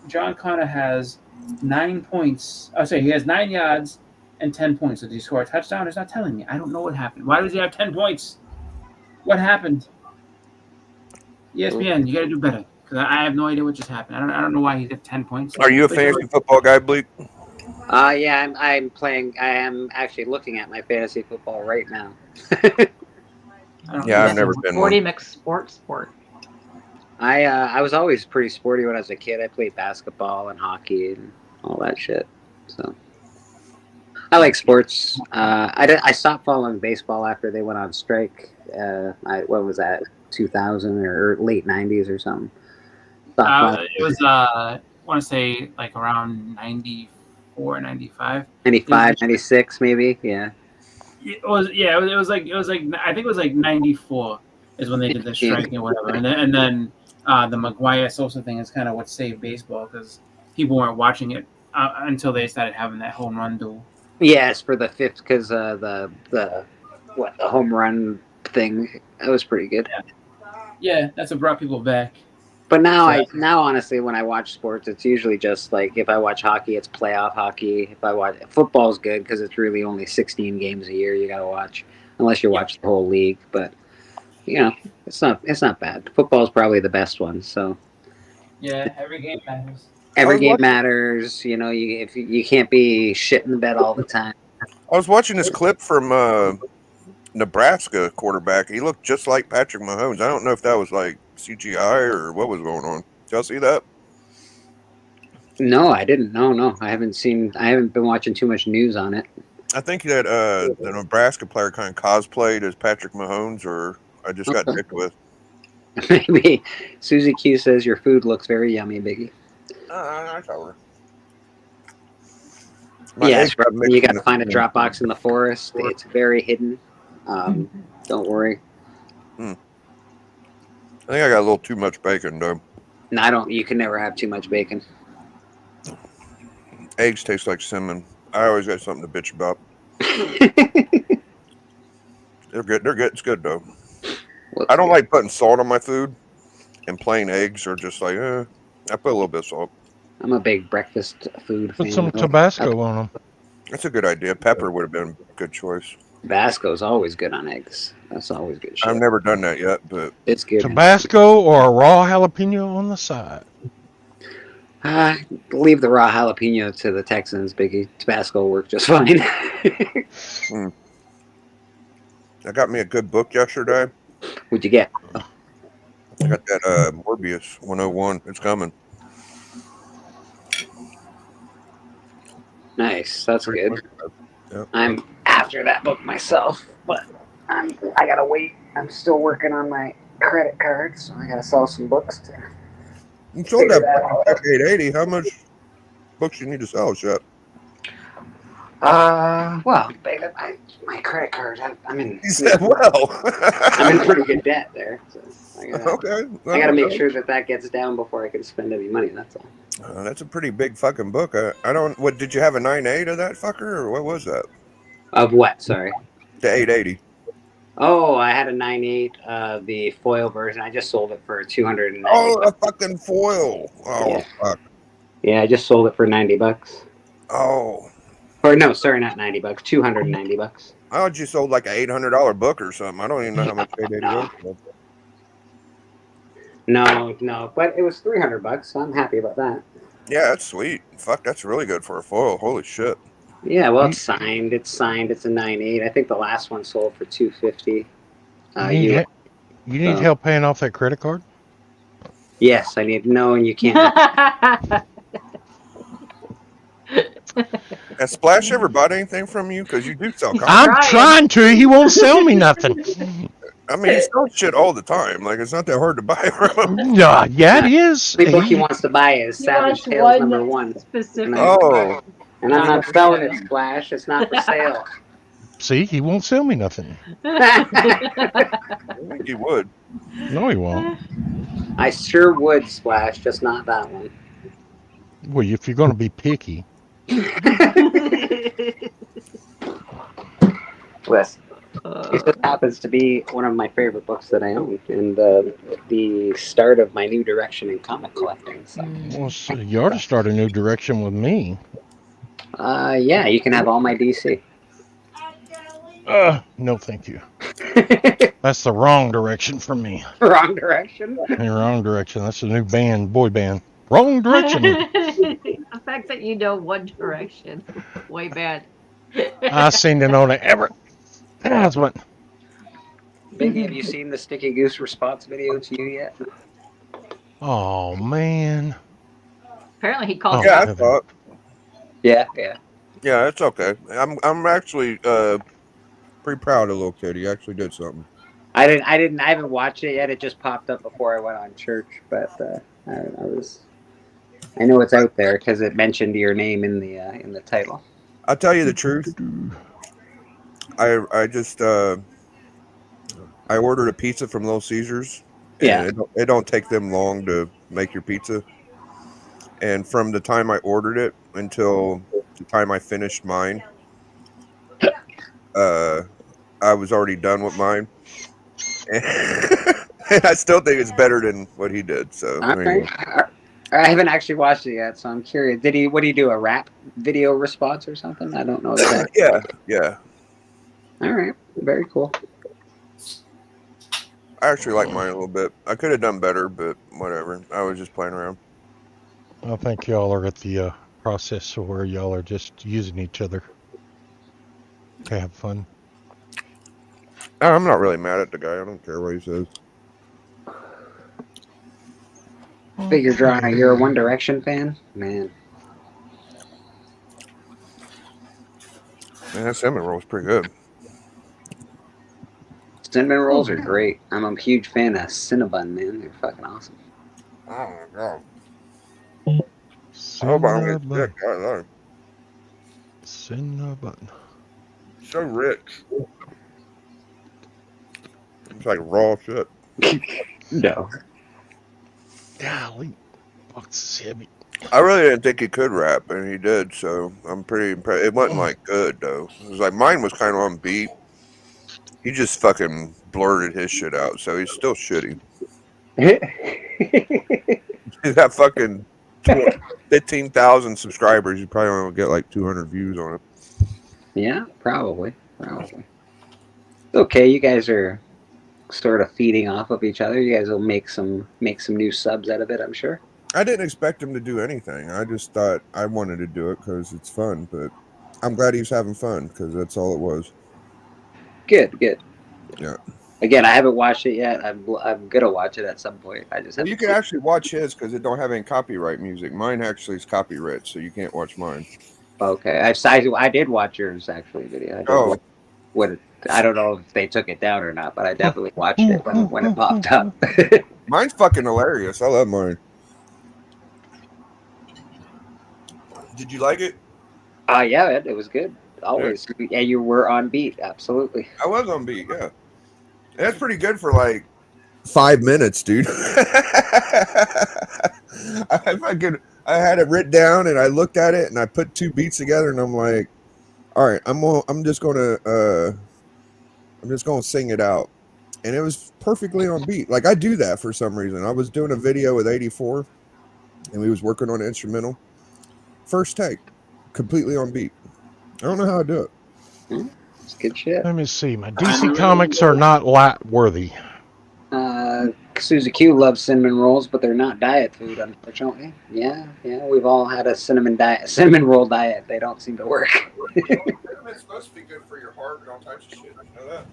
John Connor has 9 points. Oh, sorry, he has 9 yards and 10 points. So did he score a touchdown? It's not telling me. I don't know what happened. Why does he have 10 points? What happened? ESPN, you got to do better because I have no idea what just happened. I don't know why he got 10 points. Are you a fantasy football guy, Bleak? Yeah, I'm playing. I am actually looking at my fantasy football right now. Yeah, I've never been one. 40 mixed sport. I was always pretty sporty when I was a kid. I played basketball and hockey and all that shit. So I like sports. I stopped following baseball after they went on strike. What was that? 2000 or late 90s or something. It was I want to say like around 94, 95. 95, 96 maybe. Yeah. It was like I think it was like 94 is when they did the striking or whatever, and then the Maguire Sosa thing is kind of what saved baseball because people weren't watching it until they started having that home run duel. Yes, for the fifth because the home run thing that was pretty good. Yeah, that's what brought people back. But now honestly, when I watch sports, it's usually just like if I watch hockey, it's playoff hockey. If I watch football's good because it's really only 16 games a year you got to watch, unless you watch the whole league. But it's not bad. Football's probably the best one. So yeah, every game matters. Every game matters. If you can't be shit in the bed all the time. I was watching this clip from Nebraska quarterback. He looked just like Patrick Mahomes. I don't know if that was like CGI or what was going on. Did y'all see that? No, I didn't. No. I haven't been watching too much news on it. I think that the Nebraska player kind of cosplayed as Patrick Mahomes, or I just got dicked with. Maybe. Susie Q says your food looks very yummy, Biggie. I saw her. Yes, you got to find a drop box in the forest. It's very hidden. Don't worry. I think I got a little too much bacon, though. No, you can never have too much bacon. Eggs taste like cinnamon. I always got something to bitch about. They're good. It's good, though. I don't like putting salt on my food, and plain eggs are just like, I put a little bit of salt. I'm a big breakfast food fan. Put some Tabasco on them. That's a good idea. Pepper would have been a good choice. Tabasco's always good on eggs. That's always good shit. I've never done that yet, but it's good. Tabasco or a raw jalapeno on the side. Leave the raw jalapeno to the Texans, Biggie. Tabasco will work just fine. I got me a good book yesterday. What'd you get? I got that Morbius 101. It's coming. Nice. That's good. Yep. I'm after that book myself, but I gotta wait. I'm still working on my credit card, so I gotta sell some books to. You sold that book at 880. How much books you need to sell, Shep? Well, my credit card. I'm in. He said, "Well, I'm in pretty good debt there." So I okay. I gotta make sure that gets down before I can spend any money. That's all. That's a pretty big fucking book. I don't. What did you have a 9.8 of that fucker, or what was that? Of what? Sorry. The 880. Oh, I had a 9.8, the foil version. I just sold it for $290. Oh, a fucking foil. Oh, yeah. Fuck. Yeah, I just sold it for $90. Oh. Or no, sorry, not $90. $290. I thought you sold like an $800 book or something. I don't even know how much 880 was. No, but it was $300, so I'm happy about that. Yeah, that's sweet. Fuck, that's really good for a foil. Holy shit. Yeah, well, it's signed. It's a 9.8. I think the last one sold for $250. You need help paying off that credit card? Yes, I need. No, and you can't. Has Splash ever bought anything from you? Because you do sell comics. I'm trying to. He won't sell me nothing. I mean, he sells shit all the time. Like, it's not that hard to buy from him. Yeah, it is. The book he wants to buy is Savage Tales #1. Specific. Oh. And I'm not selling it, Splash. It's not for sale. See, he won't sell me nothing. I think he would. No, he won't. I sure would, Splash, just not that one. Well, if you're going to be picky. Listen, it just happens to be one of my favorite books that I own, and the start of my new direction in comic collecting. So. Well, so you ought to start a new direction with me. Yeah, you can have all my DC. No, thank you. That's the wrong direction for me. Wrong direction? The wrong direction. That's a new band, boy band. Wrong direction. The fact that you know One Direction, way bad. I seen it on Everett. That's what. Biggie, have you seen the Sticky Goose response video to you yet? Oh man. Apparently he called. Yeah, I thought. Yeah. Yeah, it's okay. I'm actually pretty proud of Little Kid. He actually did something. I haven't watched it yet. It just popped up before I went on church, but I know it's out there because it mentioned your name in the title. I'll tell you the truth. I just I ordered a pizza from Little Caesars. Yeah. It don't take them long to make your pizza. And from the time I ordered it until the time I finished mine, I was already done with mine. And I still think it's better than what he did. So I haven't actually watched it yet, so I'm curious. What did he do? A rap video response or something? I don't know. Yeah. All right. Very cool. I actually like mine a little bit. I could have done better, but whatever. I was just playing around. I think y'all are at the process where y'all are just using each other to have fun. I'm not really mad at the guy. I don't care what he says. Figure drawing. You're a One Direction fan, man. Man, that cinnamon roll is pretty good. Cinnamon rolls are great. I'm a huge fan of Cinnabon, man. They're fucking awesome. Oh my god. I hope I don't get sick. I don't know. Cinnabon. So rich. It's like raw shit. No. Golly. Fuck's heavy. I really didn't think he could rap, and he did, so I'm pretty impressed. It wasn't like good though. It was like mine was kind of on beat. He just fucking blurted his shit out, so he's still shitty. He's got fucking 15,000 subscribers. You probably only get like 200 views on it. Yeah, probably. Okay, you guys are sort of feeding off of each other. You guys will make some new subs out of it, I'm sure. I didn't expect him to do anything. I just thought I wanted to do it because it's fun, but I'm glad he was having fun because that's all it was. Good. Yeah. Again, I haven't watched it yet. I'm gonna watch it at some point. I just have You can actually watch his because it don't have any copyright music. Mine actually is copyright, so you can't watch mine. Okay, I did watch yours actually video. I don't know if they took it down or not, but I definitely watched it when it popped up. Mine's fucking hilarious. I love mine. Did you like it? Yeah, it was good. Always. Yeah, you were on beat. Absolutely. I was on beat. Yeah, that's pretty good for like 5 minutes, dude. I had it written down and I looked at it and I put 2 beats together and I'm like, all right, I'm just gonna sing it out, and it was perfectly on beat. Like I do that for some reason. I was doing a video with 84, and we was working on an instrumental. First take, completely on beat. I don't know how I do it. It's good shit. Let me see. My DC comics are not light worthy. Susie Q loves cinnamon rolls, but they're not diet food, unfortunately. Yeah, we've all had a cinnamon roll diet. They don't seem to work. Cinnamon's supposed to be good for your heart and all types of shit. You know that?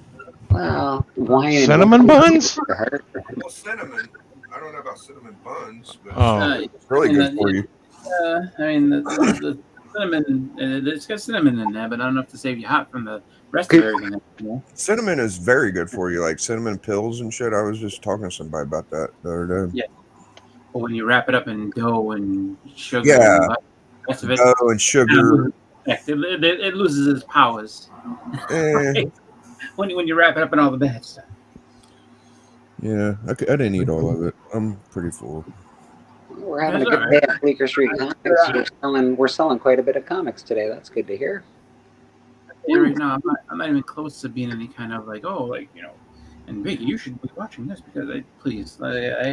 Well, wine. Cinnamon buns? Well, cinnamon. I don't know about cinnamon buns, but it's really good for you. I mean, the cinnamon, it's got cinnamon in there, but not enough to save you hot from the rest of everything. Cinnamon is very good for you, like cinnamon pills and shit. I was just talking to somebody about that the other day. Yeah. But when you wrap it up in dough and sugar, yeah, and rest of it, dough and sugar, it loses its powers. Right? When you wrap it up in all the bad stuff. Yeah, I didn't eat all of it. I'm pretty full. We're having a good day at Bleecker Street Comics. We're selling quite a bit of comics today. That's good to hear. Yeah, right now I'm not even close to being any kind of like, and Vicky, you should be watching this because I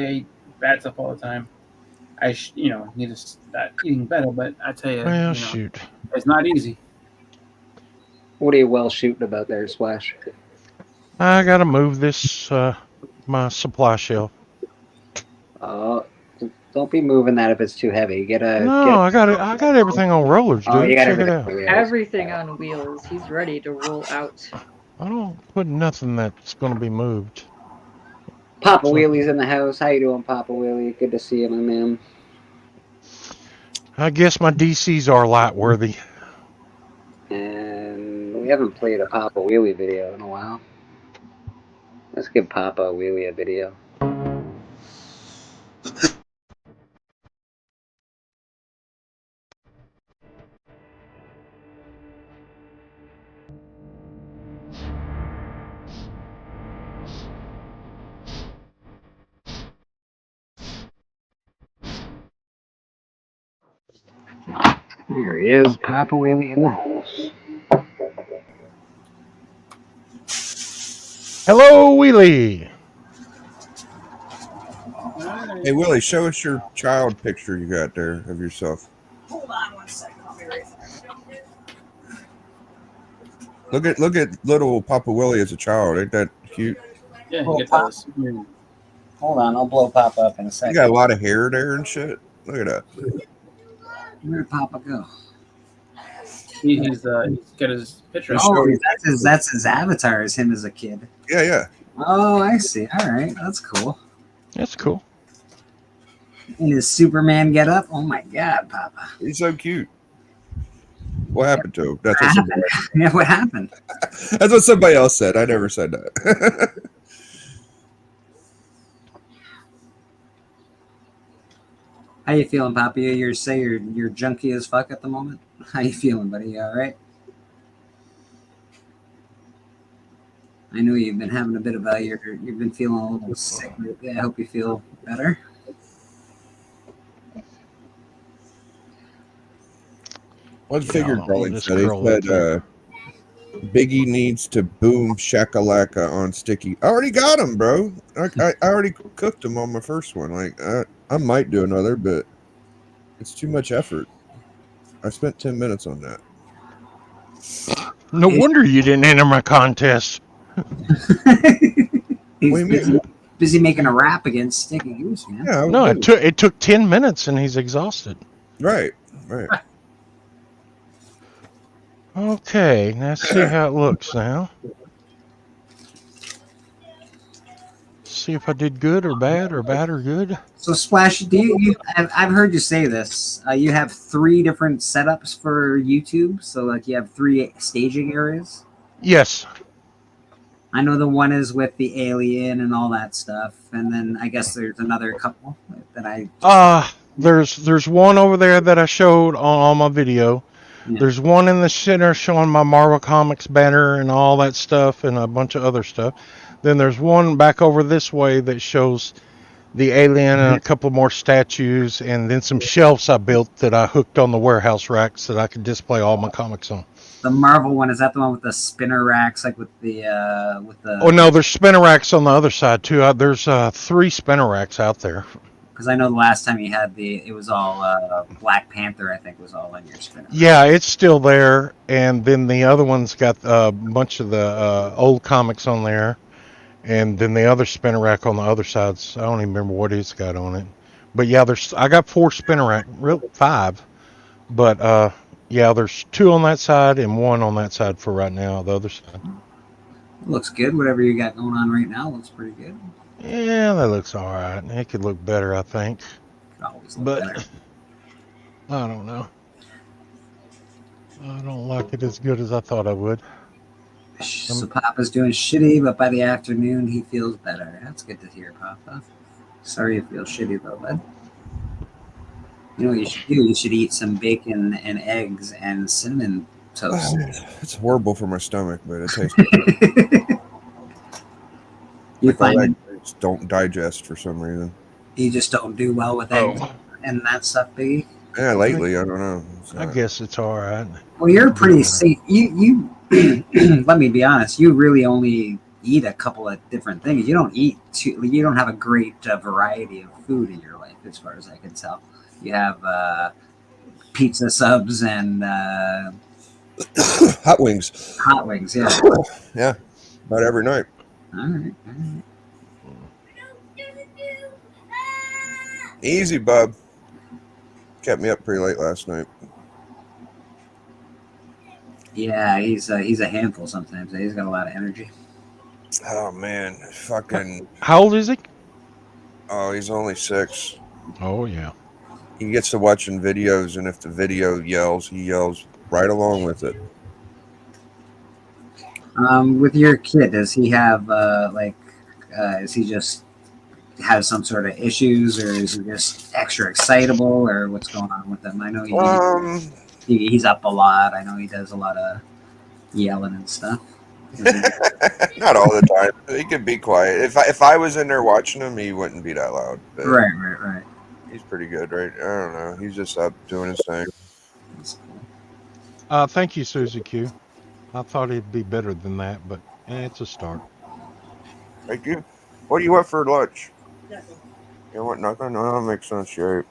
eat bad stuff all the time. I need to start eating better, but I tell you, well, shoot, it's not easy. What are you well shooting about there, Splash? I gotta move this my supply shelf. Don't be moving that if it's too heavy. I got everything on rollers, dude. You got Check it out. Everything on wheels. He's ready to roll out. I don't put nothing that's gonna be moved. Papa Wheelie's in the house. How you doing, Papa Wheelie? Good to see you, my man. I guess my DCs are light worthy. And we haven't played a Papa Wheelie video in a while. Let's give Papa Wheelie a video. Here he is, Papa Wheelie in the house. Hello, Wheelie. Hey, Willie, show us your child picture you got there of yourself. Hold on 1 second. I'll be right there. Look at little Papa Willie as a child. Ain't that cute? Yeah, Hold on, I'll blow Papa up in a second. You got a lot of hair there and shit. Look at that. Where'd Papa go? He's got his picture. Oh, that's his avatar. Is him as a kid. Yeah. Oh, I see. All right, that's cool. That's cool. In his Superman getup. Oh my God, Papa. He's so cute. What happened to him? That's what somebody else said. Yeah, what happened? That's what somebody else said. I never said that. How you feeling, Papa? You're junky as fuck at the moment. How you feeling, buddy? You all right? I know you've been having a bit of you've been feeling a little sick. I hope you feel better. What's figured Rolling said? He said Biggie needs to boom shakalaka on Sticky. I already got him, bro. I already cooked him on my first one. Like I might do another, but it's too much effort. I spent 10 minutes on that. No wonder you didn't enter my contest. He's busy making a rap against Sticky Goose, man. Yeah, no, it took 10 minutes and he's exhausted. Right. Okay, let's see how it looks now. see if I did good or bad or bad or good. So Splash, I've heard you say this. You have 3 different setups for YouTube. So like you have 3 staging areas. Yes. I know the one is with the alien and all that stuff, and then I guess there's another couple that I. There's one over there that I showed on my video. Yeah. There's one in the center showing my Marvel Comics banner and all that stuff and a bunch of other stuff. Then there's one back over this way that shows the alien and a couple more statues, and then some shelves I built that I hooked on the warehouse racks that I could display all my comics on. The Marvel one, is that the one with the spinner racks, like with the Oh no, there's spinner racks on the other side too. There's 3 spinner racks out there. Because I know the last time you had it was all Black Panther, I think, was all on your spinner. Yeah, it's still there, and then the other one's got a bunch of the old comics on there, and then the other spinner rack on the other sides. I don't even remember what it's got on it, but yeah, I got 4 spinner rack, 5, but yeah, there's 2 on that side and 1 on that side for right now. The other side looks good. Whatever you got going on right now looks pretty good. Yeah, that looks all right. It could look better, I think. But better. I don't know. I don't like it as good as I thought I would. So Papa's doing shitty, but by the afternoon he feels better. That's good to hear, Papa. Sorry you feel shitty though, bud. You know what you should do? You should eat some bacon and eggs and cinnamon toast. It's horrible for my stomach, but it tastes good. You find don't digest for some reason. You just don't do well with eggs and that stuff, Biggie? Yeah, lately, I don't know. I guess it's all right. Well, you're pretty safe. You let me be honest. You really only eat a couple of different things. You don't eat you don't have a great variety of food in your life, as far as I can tell. You have pizza subs and hot wings. Hot wings, yeah. Yeah, about every night. All right. Easy, bub. Kept me up pretty late last night. Yeah, he's a handful sometimes. He's got a lot of energy. Oh man, fucking. How old is he? Oh, he's only 6. Oh yeah. He gets to watching videos, and if the video yells, he yells right along with it. With your kid, does he have is he just has some sort of issues, or is he just extra excitable, or what's going on with him? I know he's up a lot. I know he does a lot of yelling and stuff. Not all the time. He could be quiet. If I was in there watching him, he wouldn't be that loud. But Right. He's pretty good, right? I don't know. He's just up doing his thing. Thank you, Susie Q. I thought it'd be better than that, but it's a start. Thank you. What do you want for lunch? Nothing. You want nothing? No, that makes sense, right?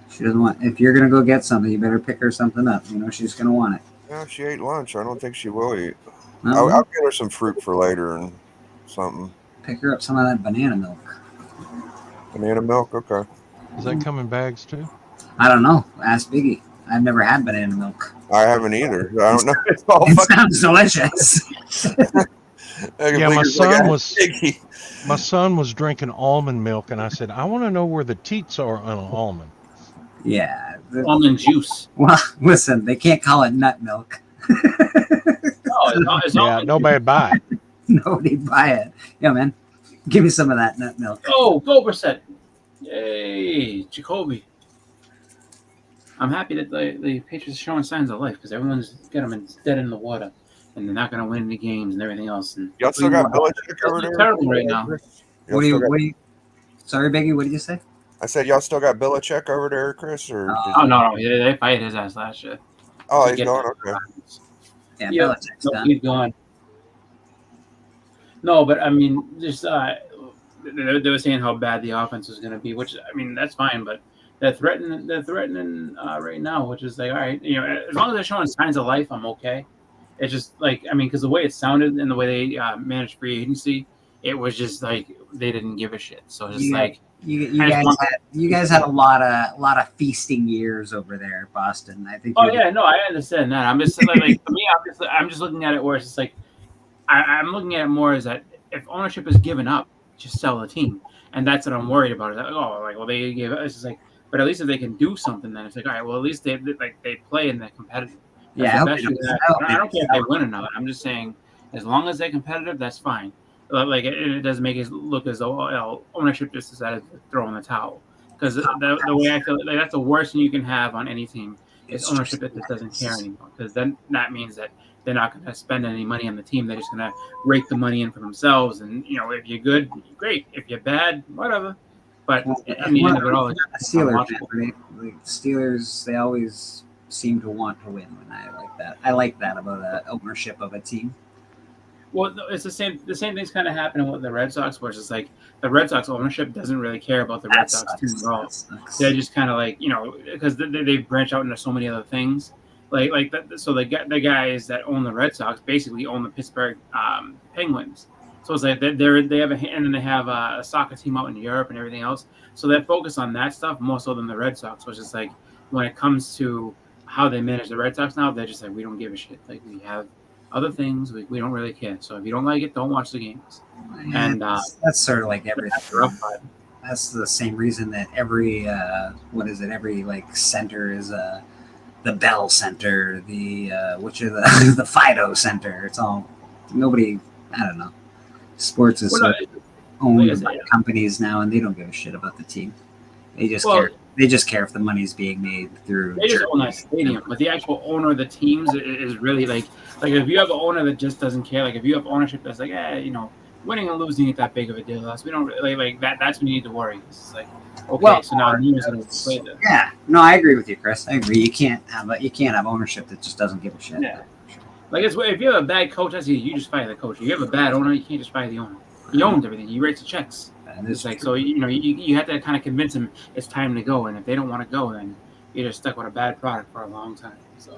She doesn't want. If you're gonna go get something, you better pick her something up. You know she's gonna want it. Yeah, she ate lunch. I don't think she will eat. No? I'll get her some fruit for later and something. Pick her up some of that banana milk. Banana milk? Okay. Does that come in bags too? I don't know. Ask Biggie. I've never had banana milk. I haven't either. I don't know. It sounds delicious. Yeah, my son was drinking almond milk, and I said, I want to know where the teats are on an almond. Yeah. Almond juice. Well, listen, they can't call it nut milk. Nobody buy it. Nobody buy it. Yeah, man. Give me some of that nut milk. Oh, Gober said. Yay, Jacoby. I'm happy that the Patriots are showing signs of life, because everyone's got them dead in the water, and they're not going to win any games and everything else. And y'all still got Belichick over there? Terrible right now. What do you? Sorry, Biggie. What did you say? I said y'all still got Belichick over there, Chris? Or no. They fired his ass last year. Oh, he's gone. Okay. Yeah, Belichick's done. He's gone. No, but I mean, just they were saying how bad the offense was going to be, which I mean that's fine, but they're threatening right now, which is like, all right, you know, as long as they're showing signs of life, I'm okay. It's just like, I mean, because the way it sounded and the way they managed free agency, it was just like they didn't give a shit. So it's just you guys had a lot of feasting years over there, Boston. I think. Oh yeah, no, I understand that. I'm just like for me, I'm just looking at it where it's just like I'm looking at it more as that if ownership is given up, just sell the team. And that's what I'm worried about. Is like, oh, like, well, they give it's just like, but at least if they can do something, then it's like, all right, well, at least they play and they're competitive. That's Yeah, the best I don't care if they win or not. I'm just saying, as long as they're competitive, that's fine. Like it doesn't make it look as though ownership just decided to throw in the towel. Because the way I feel, like, that's the worst thing you can have on any team is ownership that just doesn't care anymore. Because then that means that they're not going to spend any money on the team. They're just going to rake the money in for themselves. And if you're good, great. If you're bad, whatever. But in the end of it all, it's Steelers, they always seem to want to win. When I like that. I like that about the ownership of a team. Well, it's the same thing's kind of happening with the Red Sox, where it's just like the Red Sox ownership doesn't really care about the Red Sox team at all. They're just kind of like, because they branch out into so many other things. So the guys that own the Red Sox basically own the Pittsburgh Penguins. So it's like they have and then they have a soccer team out in Europe and everything else. So they focus on that stuff more so than the Red Sox, which is like when it comes to how they manage the Red Sox now, they're just like, we don't give a shit. Like, we have other things, we don't really care. So if you don't like it, don't watch the games. Yeah, And that's sort of like everything. That's the same reason that every every like center is the Bell Center, the the Fido Center. It's all nobody. I don't know. Sports is owned by companies now, and they don't give a shit about the team. They just care. They just care if the money's being made through. They just own that stadium, but the actual owner of the teams is really like if you have an owner that just doesn't care, like if you have ownership that's like, winning and losing ain't that big of a deal. We don't really like that. That's when you need to worry. It's like, okay, so now News going to play this. Yeah, no, I agree with you, Chris. I agree. You can't have ownership that just doesn't give a shit. Yeah, like if you have a bad coach, that's you just fire the coach. If you have a bad owner, you can't just fire the owner. He owns everything. He writes the checks. It's like, so you have to kind of convince them it's time to go, and if they don't want to go, then you're just stuck with a bad product for a long time. So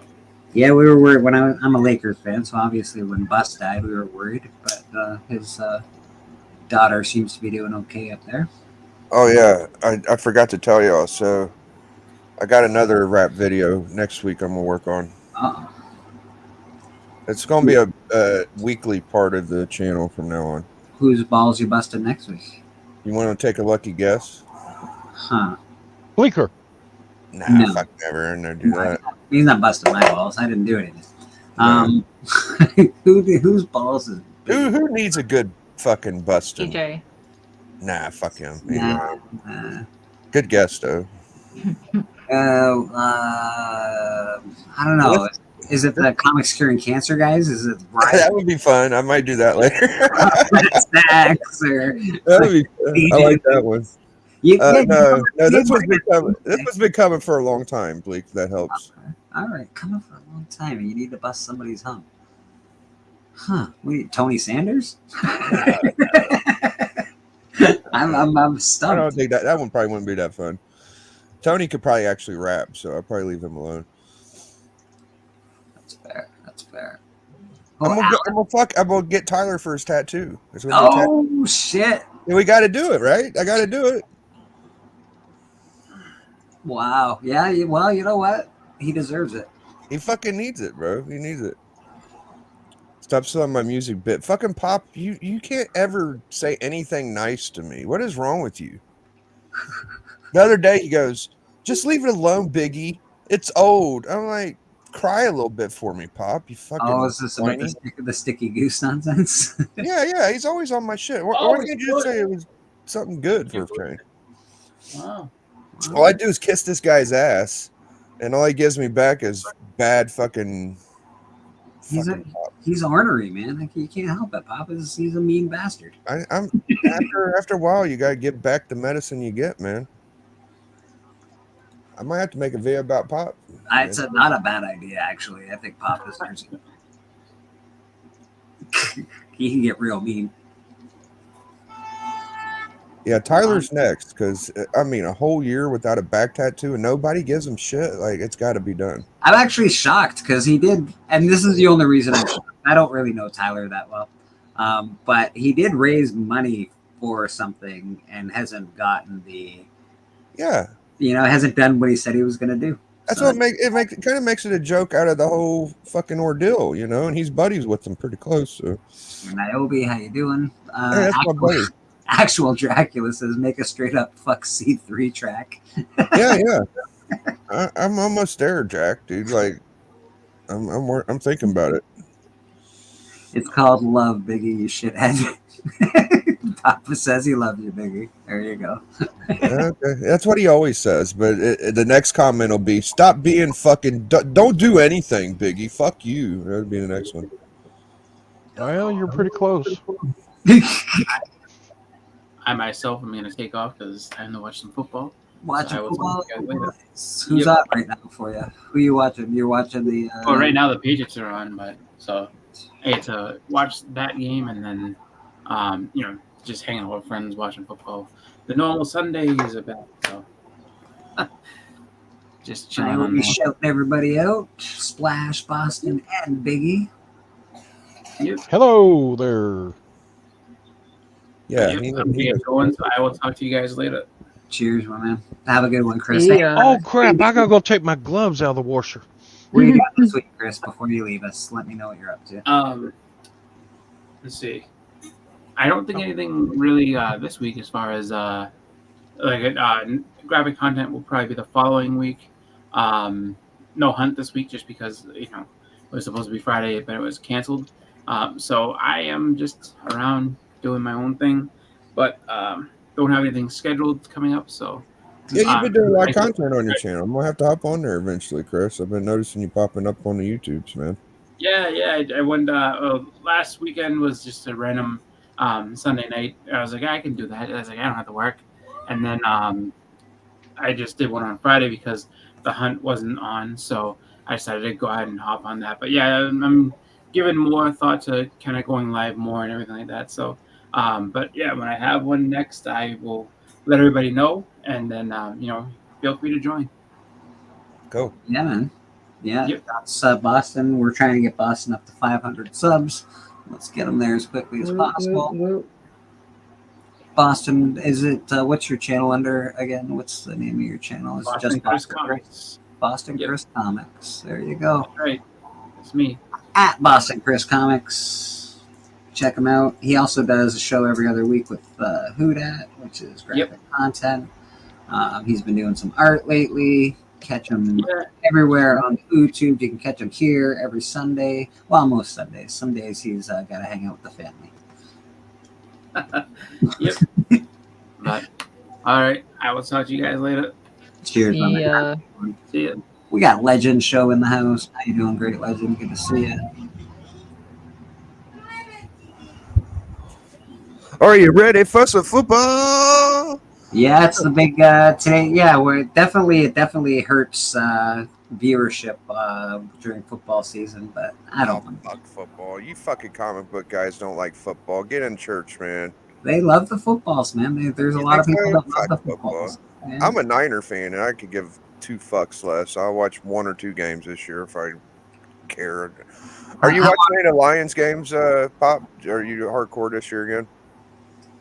yeah, we were worried when I'm a Lakers fan, so obviously when Bus died, we were worried. But his daughter seems to be doing okay up there. Oh yeah, I forgot to tell y'all. So I got another rap video next week. I'm gonna work on. It's gonna be a weekly part of the channel from now on. Whose balls you busted next week? You want to take a lucky guess? Huh? Bleeker. Nah, no. Fuck never. Never do that. He's not busting my balls. I didn't do anything. Whose balls is? Who needs a good fucking busting? TJ. Nah, fuck him. Good guess though. I don't know. Is it the comics curing cancer guys? Is it Brian? That would be fun. I might do that later. Snacks or that would be fun. I like that one. No, this has been coming for a long time, Bleak. That helps. Okay. All right, coming for a long time, and you need to bust somebody's hump. Huh? Tony Sanders? I'm stumped. I don't think that one probably wouldn't be that fun. Tony could probably actually rap, so I'll probably leave him alone. That's fair. I'm gonna get Tyler for his tattoo. Shit! Yeah, we got to do it, right? I got to do it. Wow. Yeah. Well, you know what? He deserves it. He fucking needs it, bro. He needs it. Stop selling my music bit. Fucking Pop, you can't ever say anything nice to me. What is wrong with you? The other day he goes, just leave it alone, Biggie. It's old. I'm like, cry a little bit for me, Pop. You fucking. Oh, is this about the sticky goose nonsense? Yeah. He's always on my shit. Why can't you just say it was something good for a change? Wow. All I do is kiss this guy's ass, and all he gives me back is bad fucking. He's ornery, man. Like, you can't help it. Pop he's a mean bastard. I'm after a while, you gotta get back the medicine you get, man. I might have to make a video about Pop. It's not a bad idea, actually. I think Pop deserves it. He can get real mean. Yeah, Tyler's next because a whole year without a back tattoo and nobody gives him shit. Like, it's got to be done. I'm actually shocked because he did, and this is the only reason I'm shocked. I don't really know Tyler that well, but he did raise money for something and hasn't gotten hasn't done what he said he was going to do. That's what it kind of makes it a joke out of the whole fucking ordeal, you know. And he's buddies with them pretty close. So, Niobe, how you doing? hey, that's my buddy. Actual Dracula says make a straight up fuck C3 track. Yeah. I'm almost there, Jack, dude. Like, I'm thinking about it. It's called Love, Biggie, you shithead. Papa says he loves you, Biggie. There you go. Okay. That's what he always says. But the next comment will be, stop being fucking, don't do anything, Biggie. Fuck you. That'll be the next one. Well, you're pretty close. I myself am going to take off because time to watch some football. Watching football? Who's up right now for you? Who are you watching? You're watching the... Well, right now the Patriots are on, but so I get to watch that game and then, just hanging out with friends watching football. The normal Sundays are back, so just chilling. I will be shouting everybody out. Splash, Boston, and Biggie. Yep. Hello there. Yeah, I'm going, so I will talk to you guys later. Cheers, my man. Have a good one, Chris. Oh crap! I gotta go take my gloves out of the washer. What are you doing this week, Chris? Before you leave us, let me know what you're up to. Let's see. I don't think anything really this week as far as graphic content will probably be the following week. No hunt this week just because it was supposed to be Friday, but it was canceled. So I am just around doing my own thing, but don't have anything scheduled coming up. So yeah, you've been doing a lot of content on your channel. I'm gonna have to hop on there eventually, Chris. I've been noticing you popping up on the YouTubes, man. Yeah. I went. Last weekend was just a random Sunday night. I was like, I can do that. I was like, I don't have to work. And then I just did one on Friday because the hunt wasn't on, so I decided to go ahead and hop on that. But yeah, I'm giving more thought to kind of going live more and everything like that. So, but yeah, when I have one next, I will let everybody know, and then feel free to join. Go. Yeah, man. Yeah, that's Boston. We're trying to get Boston up to 500 subs. Let's get them there as quickly as possible. Boston, is it? What's your channel under again? What's the name of your channel? Is it just Boston Chris? Boston Chris Comics. There you go. That's right. It's me. At Boston Chris Comics. Check him out. He also does a show every other week with Who Dat, which is graphic content. He's been doing some art lately. Catch him everywhere on YouTube. You can catch him here every Sunday. Well, most Sundays. Some days he's got to hang out with the family. But all right, I will talk to you guys later. Cheers. See ya. We got Legend Show in the house. How you doing, Great Legend? Good to see you. Are you ready for some football? Yeah, it's the big today. Yeah, it definitely hurts viewership during football season, but I don't fuck football. You fucking comic book guys don't like football. Get in church, man. They love the footballs, man. There's a lot of people that love the footballs. Yeah. I'm a Niner fan, and I could give 2 fucks less. I'll watch 1 or 2 games this year if I care. Are you watching any of the Lions games, Pop? Are you hardcore this year again?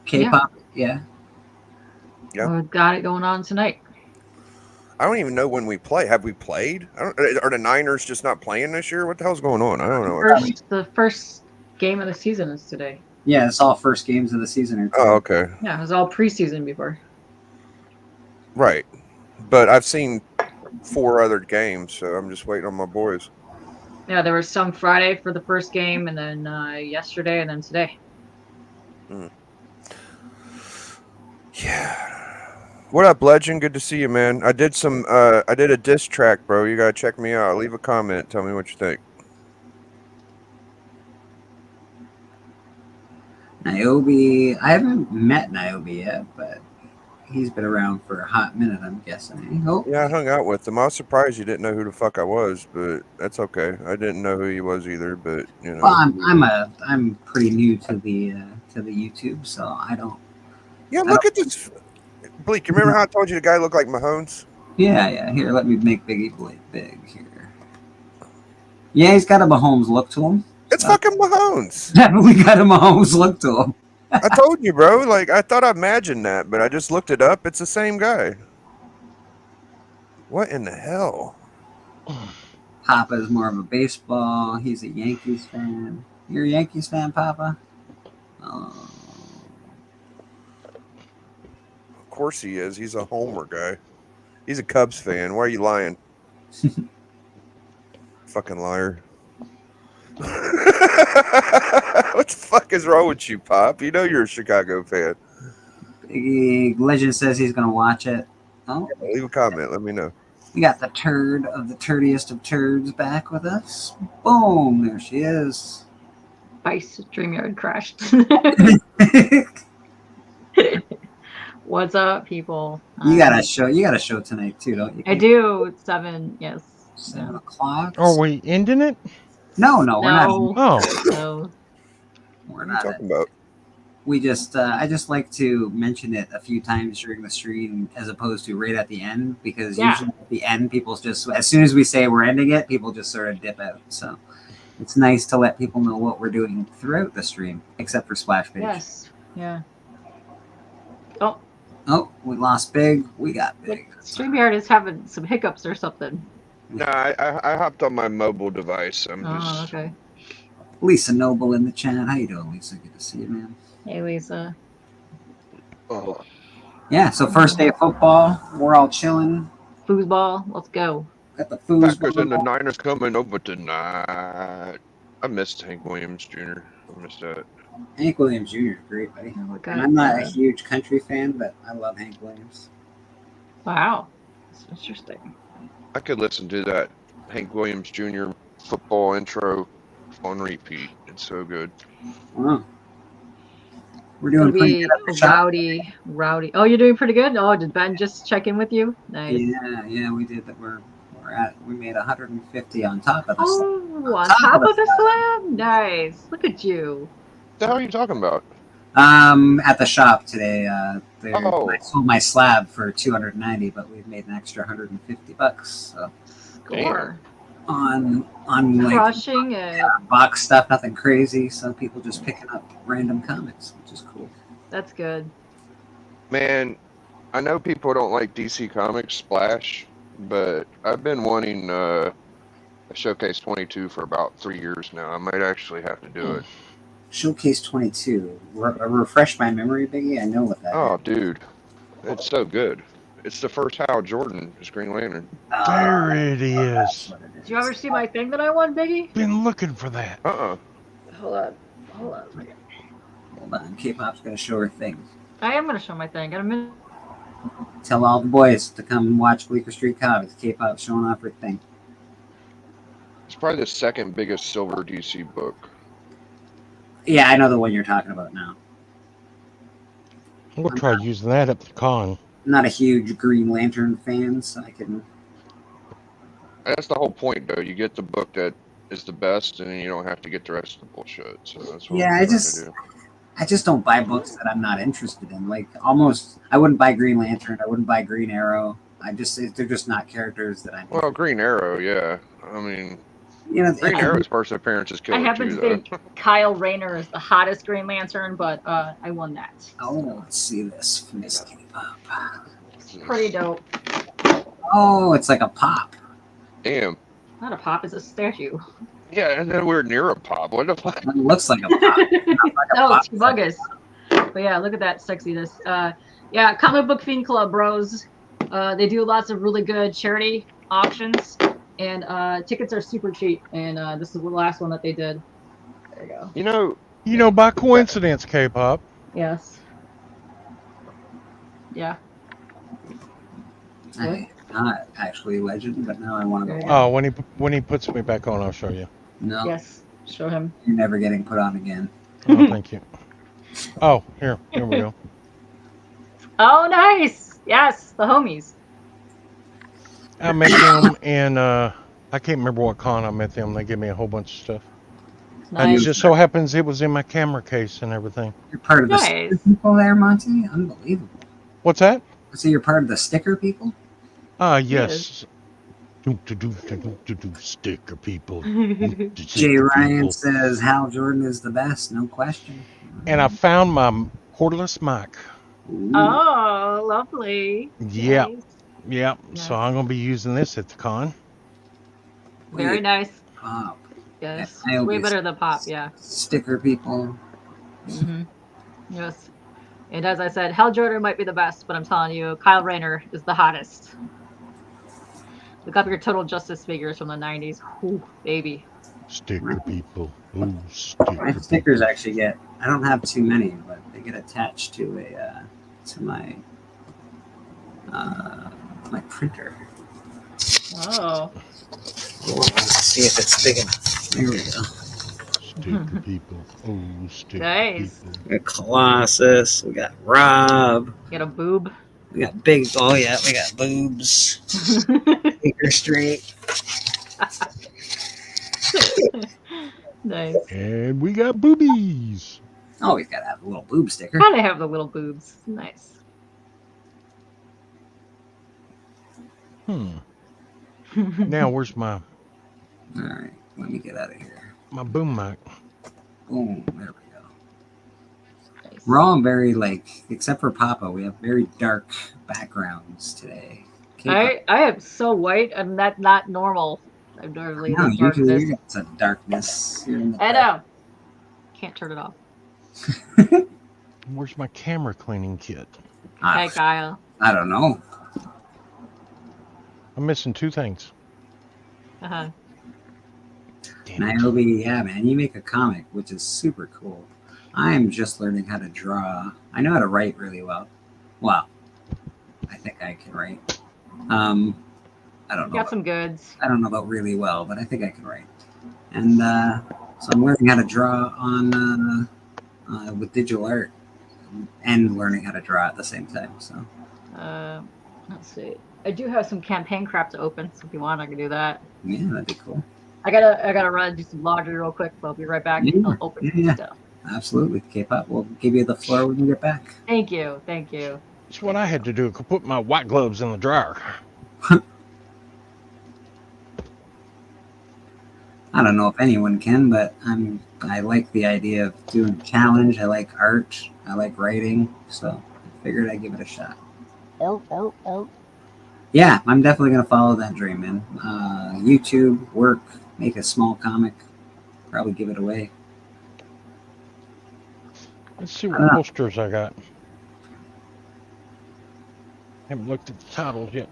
K-pop, yeah. We've got it going on tonight. I don't even know when we play. Have we played? Are the Niners just not playing this year? What the hell's going on? I don't know. The first game of the season is today. Yeah, it's all first games of the season. Oh, okay. Yeah, it was all preseason before. Right. But I've seen 4 other games, so I'm just waiting on my boys. Yeah, there was some Friday for the first game, and then yesterday, and then today. Yeah. What up, Legend? Good to see you, man. I did a diss track, bro. You gotta check me out. Leave a comment. Tell me what you think. Niobe, I haven't met Niobe yet, but he's been around for a hot minute, I'm guessing. Oh. Yeah, I hung out with him. I was surprised you didn't know who the fuck I was, but that's okay. I didn't know who he was either, but you know. Well, I'm pretty new to the YouTube, so I don't. Yeah, look at this. Bleak, you remember how I told you the guy looked like Mahomes? Yeah. Here, let me make Biggie Blake big here. Yeah, he's got a Mahomes look to him. It's fucking Mahomes. Definitely got a Mahomes look to him. I told you, bro. Like, I thought I imagined that, but I just looked it up. It's the same guy. What in the hell? Papa's more of a baseball. He's a Yankees fan. You're a Yankees fan, Papa? Oh. Of course he is. He's a homer guy. He's a Cubs fan. Why are you lying? Fucking liar. What the fuck is wrong with you, Pop? You know you're a Chicago fan. Legend says he's going to watch it. Oh, leave a comment. Let me know. We got the turd of the turdiest of turds back with us. Boom. There she is. Ice StreamYard crashed. What's up, people? You got a show tonight too, don't you? I do. It's 7. Yes. 7 o'clock. Are we ending it? No, we're not. Oh. No. We're What are not. you talking about? We just, I just like to mention it a few times during the stream as opposed to right at the end, because usually at the end, people just, as soon as we say we're ending it, people just sort of dip out. So it's nice to let people know what we're doing throughout the stream, except for Splash Page. Yes. Yeah. Oh, we lost Big. We got Big. StreamYard is having some hiccups or something. No, I hopped on my mobile device. Oh, okay. Lisa Noble in the chat. How you doing, Lisa? Good to see you, man. Hey, Lisa. Oh. Yeah, so first day of football. We're all chilling. Foosball. Let's go. Got the Packers and the Niners coming over tonight. I missed Hank Williams Jr. I missed that. Hank Williams Jr. is great, buddy. Okay. And I'm not a huge country fan, but I love Hank Williams. Wow. That's interesting. I could listen to that Hank Williams Jr. football intro on repeat. It's so good. Wow. We're doing It'll pretty be good at the shop. rowdy. Oh, you're doing pretty good? Oh, did Ben just check in with you? Nice. Yeah, we did that. We made 150 on top of the Oh, on top of the slab? Nice. Look at you. What the hell are you talking about? At the shop today. I sold my slab for 290, but we've made an extra 150 bucks. So Score. on like Crushing it. box stuff, nothing crazy. Some people just picking up random comics, which is cool. That's good. Man, I know people don't like DC Comics Splash, but I've been wanting a Showcase 22 for about 3 years now. I might actually have to do it. Showcase 22. Refresh my memory, Biggie. I know what that Oh, is. dude. It's so good. It's the first Hal Jordan as Green Lantern. There it is. Did you ever see my thing that I won, Biggie? Been looking for that. Hold on. Hold on. K-Pop's going to show her thing. I am going to show my thing. Got a minute. Tell all the boys to come watch Bleecker Street Comics. K-Pop showing off her thing. It's probably the second biggest silver DC book. Yeah, I know the one you're talking about now. I'm gonna try using that at the con. I'm not a huge Green Lantern fan, so I can. That's the whole point, though. You get the book that is the best, and you don't have to get the rest of the bullshit. So that's what Yeah, I'm I trying to do. just don't buy books that I'm not interested in. Like almost, I wouldn't buy Green Lantern. I wouldn't buy Green Arrow. They're just not characters that I'm. Well, Green Arrow, yeah. I mean, Green I- Arrow's first appearance is I killer happen too, to though. think Kyle Rayner is the hottest Green Lantern, but I won that. Oh, let's see this from Miss K-Pop. It's pretty dope. Oh, it's like a pop. Damn. Not a pop, it's a statue. Yeah, and then we're near a pop. What the fuck? It looks like a pop. No, it's humongous. But yeah, look at that sexiness. Yeah, Comic Book Fiend Club, bros. They do lots of really good charity auctions, and tickets are super cheap. And this is the last one that they did. There you go. You know, by coincidence, K-Pop. Yes. Yeah. Not actually Legend, but now I want to go. Oh, when he puts me back on, I'll show you. No. Yes. Show him. You're never getting put on again. Oh, thank you. Oh, here we go. Oh, nice. Yes, the homies. I met them, and I can't remember what con I met them. They gave me a whole bunch of stuff. And it Nice. just so happens it was in my camera case and everything. You're part of the Nice. sticker people there, Monty? Unbelievable. What's that? So you're part of the sticker people? Yes. Sticker people. Jay Sticker Ryan people. says Hal Jordan is the best, no question. And I found my cordless mic. Oh, lovely. Yeah. Nice. Yeah. So I'm going to be using this at the con. Very nice. Pop. Yes. I Way always- better than pop, yeah. Sticker people. Yes. And as I said, Hal Jordan might be the best, but I'm telling you, Kyle Rayner is the hottest. Look up your Total Justice figures from the 90s. Ooh, baby. Sticker people. Ooh, My sticker stickers actually get. I don't have too many, but they get attached to a to my my printer. Oh. Let's see if it's big enough. There we go. Sticker people. Oh, sticker Nice. people. We got Colossus. We got Rob. Get a boob. We got big. Oh yeah, we got boobs. Finger straight. Nice. And we got boobies. Oh, we've got to have a little boob sticker. Gotta have the little boobs. Nice. Now, where's my All right, let me get out of here. my boom mic? Boom. There we go. We're all very except for Papa, we have very dark backgrounds today. I am so white, and that's not normal. I'm normally No, this usually darkness. you got some darkness. Here in the I dark. know. Can't turn it off. Where's my camera cleaning kit? Hey, Kyle. I don't know. I'm missing two things. Uh-huh. Niobe, yeah, man, you make a comic, which is super cool. I'm just learning how to draw. I know how to write really well. Well, I think I can write. I don't know. Got some goods. I don't know about really well, but I think I can write. And so I'm learning how to draw on with digital art and learning how to draw at the same time. So Let's see. I do have some campaign crap to open, so if you want, I can do that. yeah, that'd be cool. I gotta run and do some laundry real quick, but I'll be right back. Yeah, I'll open some yeah. stuff. Absolutely. K-pop. We'll give you the floor when you get back. Thank you. Thank you. That's what I had to do. I could put my white gloves in the dryer. I don't know if anyone can, but I like the idea of doing a challenge. I like art. I like writing, so I figured I'd give it a shot. Oh. Yeah, I'm definitely gonna follow that dream, man. YouTube, work, make a small comic, probably give it away. Let's see what posters I got. Haven't looked at the titles yet.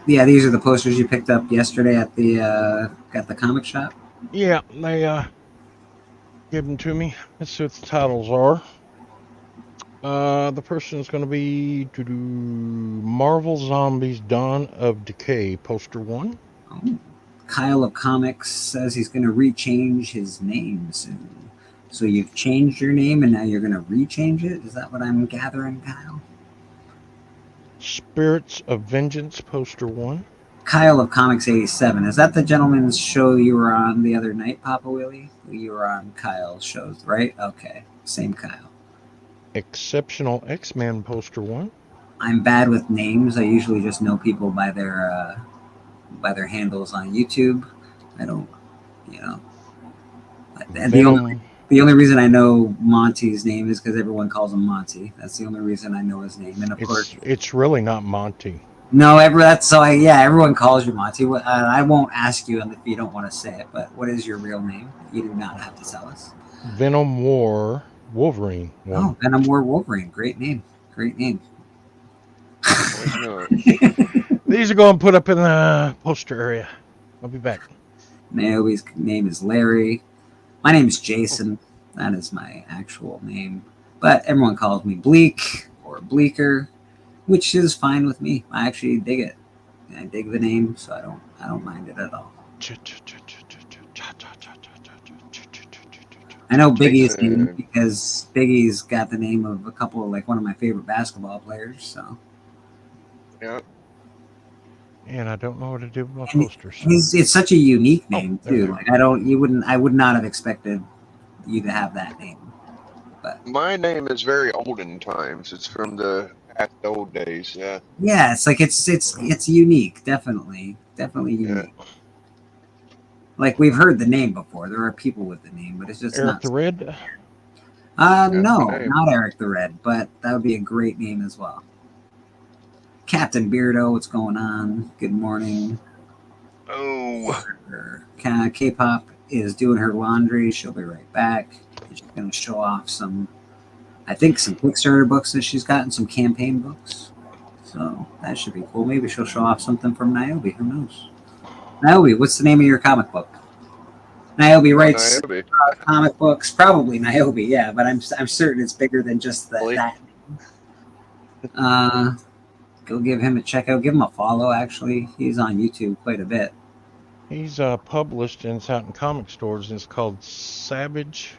Yeah, these are the posters you picked up yesterday at the comic shop. Yeah, they gave them to me. Let's see what the titles are. The person is going to be Marvel Zombies: Dawn of Decay, poster 1. Oh. Kyle of Comics says he's going to rechange his name soon. So you've changed your name and now you're going to rechange it? Is that what I'm gathering, Kyle? Spirits of Vengeance, poster 1. Kyle of Comics 87. Is that the gentleman's show you were on the other night, Papa Willie? You were on Kyle's shows, right? Okay. Same Kyle. Exceptional X-Men, poster 1. I'm bad with names. I usually just know people by their handles on YouTube. I don't, The only reason I know Monty's name is because everyone calls him Monty. That's the only reason I know his name. And of course, it's really not Monty. no, everyone calls you Monty. I won't ask you if you don't want to say it. But what is your real name? You do not have to tell us. Venom War Wolverine. Oh, Venom War Wolverine. Great name. Great name. These are going to put up in the poster area. I'll be back. Naomi's name is Larry. My name is Jason. That is my actual name. But everyone calls me Bleak or Bleaker, which is fine with me. I actually dig it. I dig the name, so I don't mind it at all. I know Biggie's name because Biggie's got the name of a couple of one of my favorite basketball players. So yeah. And I don't know what to do with my posters. It's such a unique name too. I would not have expected you to have that name. But my name is very olden times. It's from the old days. Yeah. Yeah, it's unique. Definitely unique. Yeah. Like we've heard the name before. There are people with the name, but it's just Eric not. the Red? No, not Eric the Red, but that would be a great name as well. Captain Beardo, what's going on? Good morning. Oh. K-pop is doing her laundry. She'll be right back. She's going to show off some Kickstarter books that she's gotten, some campaign books. So that should be cool. Maybe she'll show off something from Niobe. Who knows? Niobe, what's the name of your comic book? Niobe writes comic books. Probably Niobe, yeah, but I'm certain it's bigger than just that. Go give him a check out. Give him a follow, actually. He's on YouTube quite a bit. He's published and it's out in comic stores, and it's called Savage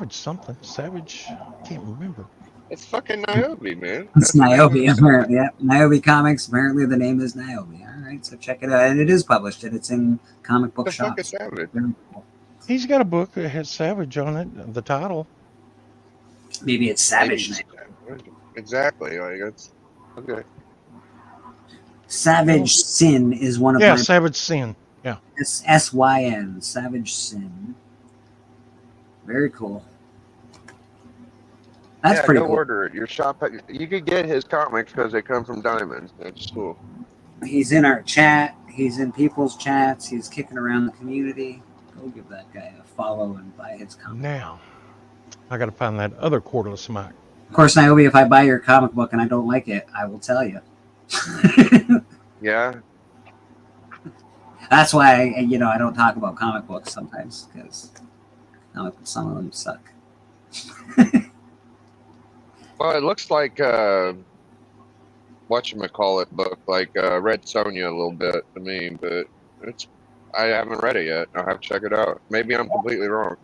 something. Savage, I can't remember. It's fucking Niobe, man. It's Niobe, apparently. Yeah. Niobe Comics. Apparently, the name is Niobe. All right, so check it out. And it is published, and it's in comic book shops. He's got a book that has Savage on it, the title. Maybe it's Savage. Exactly. Like it's okay. Savage Sin is one of my... Savage Sin. Yeah. It's SYN. Savage Sin. Very cool. That's pretty cool. Order it. Your shop. You could get his comics because they come from Diamond. That's cool. He's in our chat. He's in people's chats. He's kicking around the community. Go give that guy a follow and buy his comic. Now, I got to find that other cordless mic. Of course, Niobe, if I buy your comic book and I don't like it, I will tell you. Yeah. That's why I don't talk about comic books sometimes, because some of them suck. Well, it looks like whatchamacallit book, like Red Sonja a little bit to me, but I haven't read it yet. I'll have to check it out. Maybe I'm completely wrong.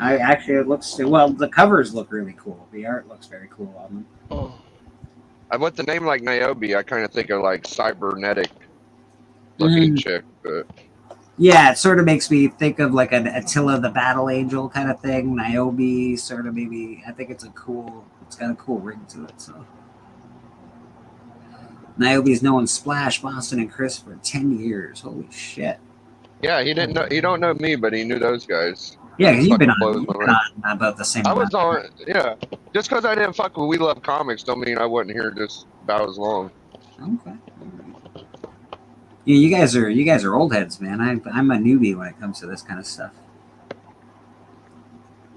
It looks the covers look really cool. The art looks very cool on them. With the name like Niobe, I kind of think of like cybernetic looking chick, but yeah, it sort of makes me think of like an Attila the Battle Angel kind of thing. Niobe, sort of maybe. I think it's got a cool ring to it. So Niobe's known Splash, Boston, and Chris for 10 years. Holy shit! Yeah, he didn't know. He don't know me, but he knew those guys. Yeah, you've been on about the same. I was on. Yeah, just because I didn't fuck with We Love Comics, don't mean I wasn't here just about as long. Okay. Yeah, you guys are old heads, man. I'm a newbie when it comes to this kind of stuff.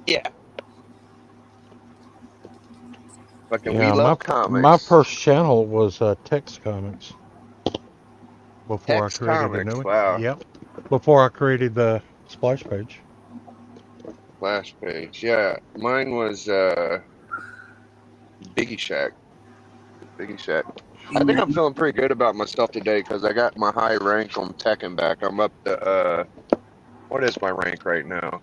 Yeah. Fucking We Love Comics. My first channel was Tex Comics. Before Tex I created Comics, a new one. wow. Yep. Before I created the splash page. Splash page, yeah. Mine was Biggie Shack. Biggie Shack. I think I'm feeling pretty good about myself today because I got my high rank on Tekken back. I'm up to what is my rank right now?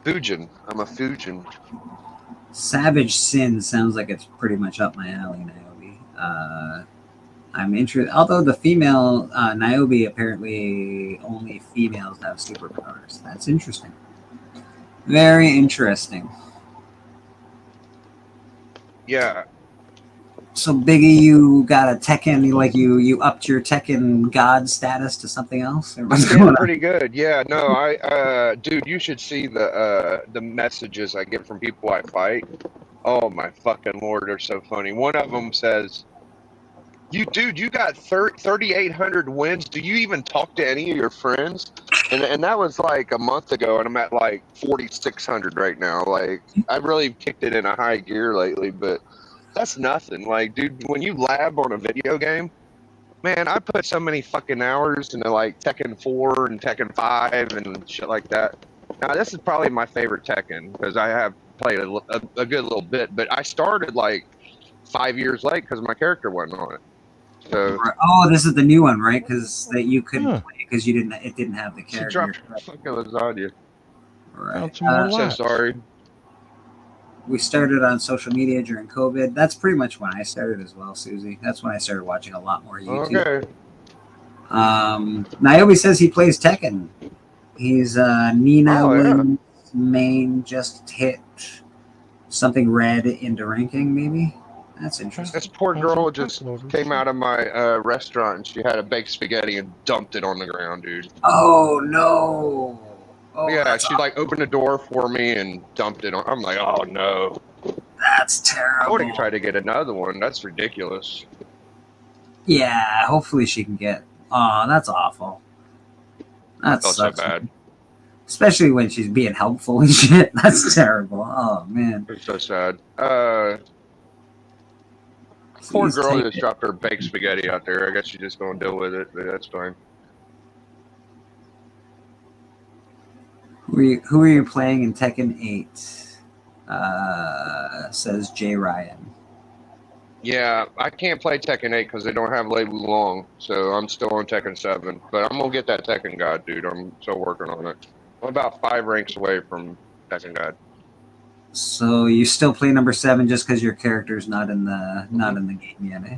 Fujin. I'm a Fujin. Savage Sin sounds like it's pretty much up my alley, Niobe. I'm interested. Although the female Niobe, apparently only females have superpowers. That's interesting. Very interesting. Yeah. So Biggie, you got a Tekken, you upped your Tekken god status to something else? What's going on? Pretty good. Yeah, no, I dude, you should see the messages I get from people I fight. Oh my fucking lord, they're so funny. One of them says, you got 3,800 wins. Do you even talk to any of your friends? And that was like a month ago, and I'm at like 4,600 right now. Like, I really kicked it in a high gear lately, but that's nothing. Like, dude, when you lab on a video game, man, I put so many fucking hours into like Tekken 4 and Tekken 5 and shit like that. Now, this is probably my favorite Tekken because I have played a good little bit, but I started like 5 years late because my character wasn't on it. So, this is the new one, right? Because that you couldn't play because it didn't have the character. She dropped fucking lasagna. Right. I'm so sorry. We started on social media during COVID. That's pretty much when I started as well, Susie. That's when I started watching a lot more YouTube. Okay. Niobe says he plays Tekken. He's Nina Williams' main, just hit something red into ranking, maybe. That's interesting. This poor girl just came out of my restaurant and she had a baked spaghetti and dumped it on the ground, dude. Oh no! Oh, yeah, she like opened the door for me and dumped it on. I'm like, oh no. That's terrible. I would have tried to get another one. That's ridiculous. Yeah, hopefully she can get. Oh, that's awful. That's so bad. Especially when she's being helpful and shit. That's terrible. Oh man. It's so sad. Poor girl just dropped her baked spaghetti out there. I guess she's just gonna deal with it, but that's fine. Who are you playing in Tekken 8? Says Jay Ryan. Yeah, I can't play Tekken 8 because they don't have Lei Wulong, so I'm still on Tekken 7. But I'm gonna get that Tekken God, dude. I'm still working on it. I'm about 5 ranks away from Tekken God. So you still play number 7 just because your character's not in the game yet, eh?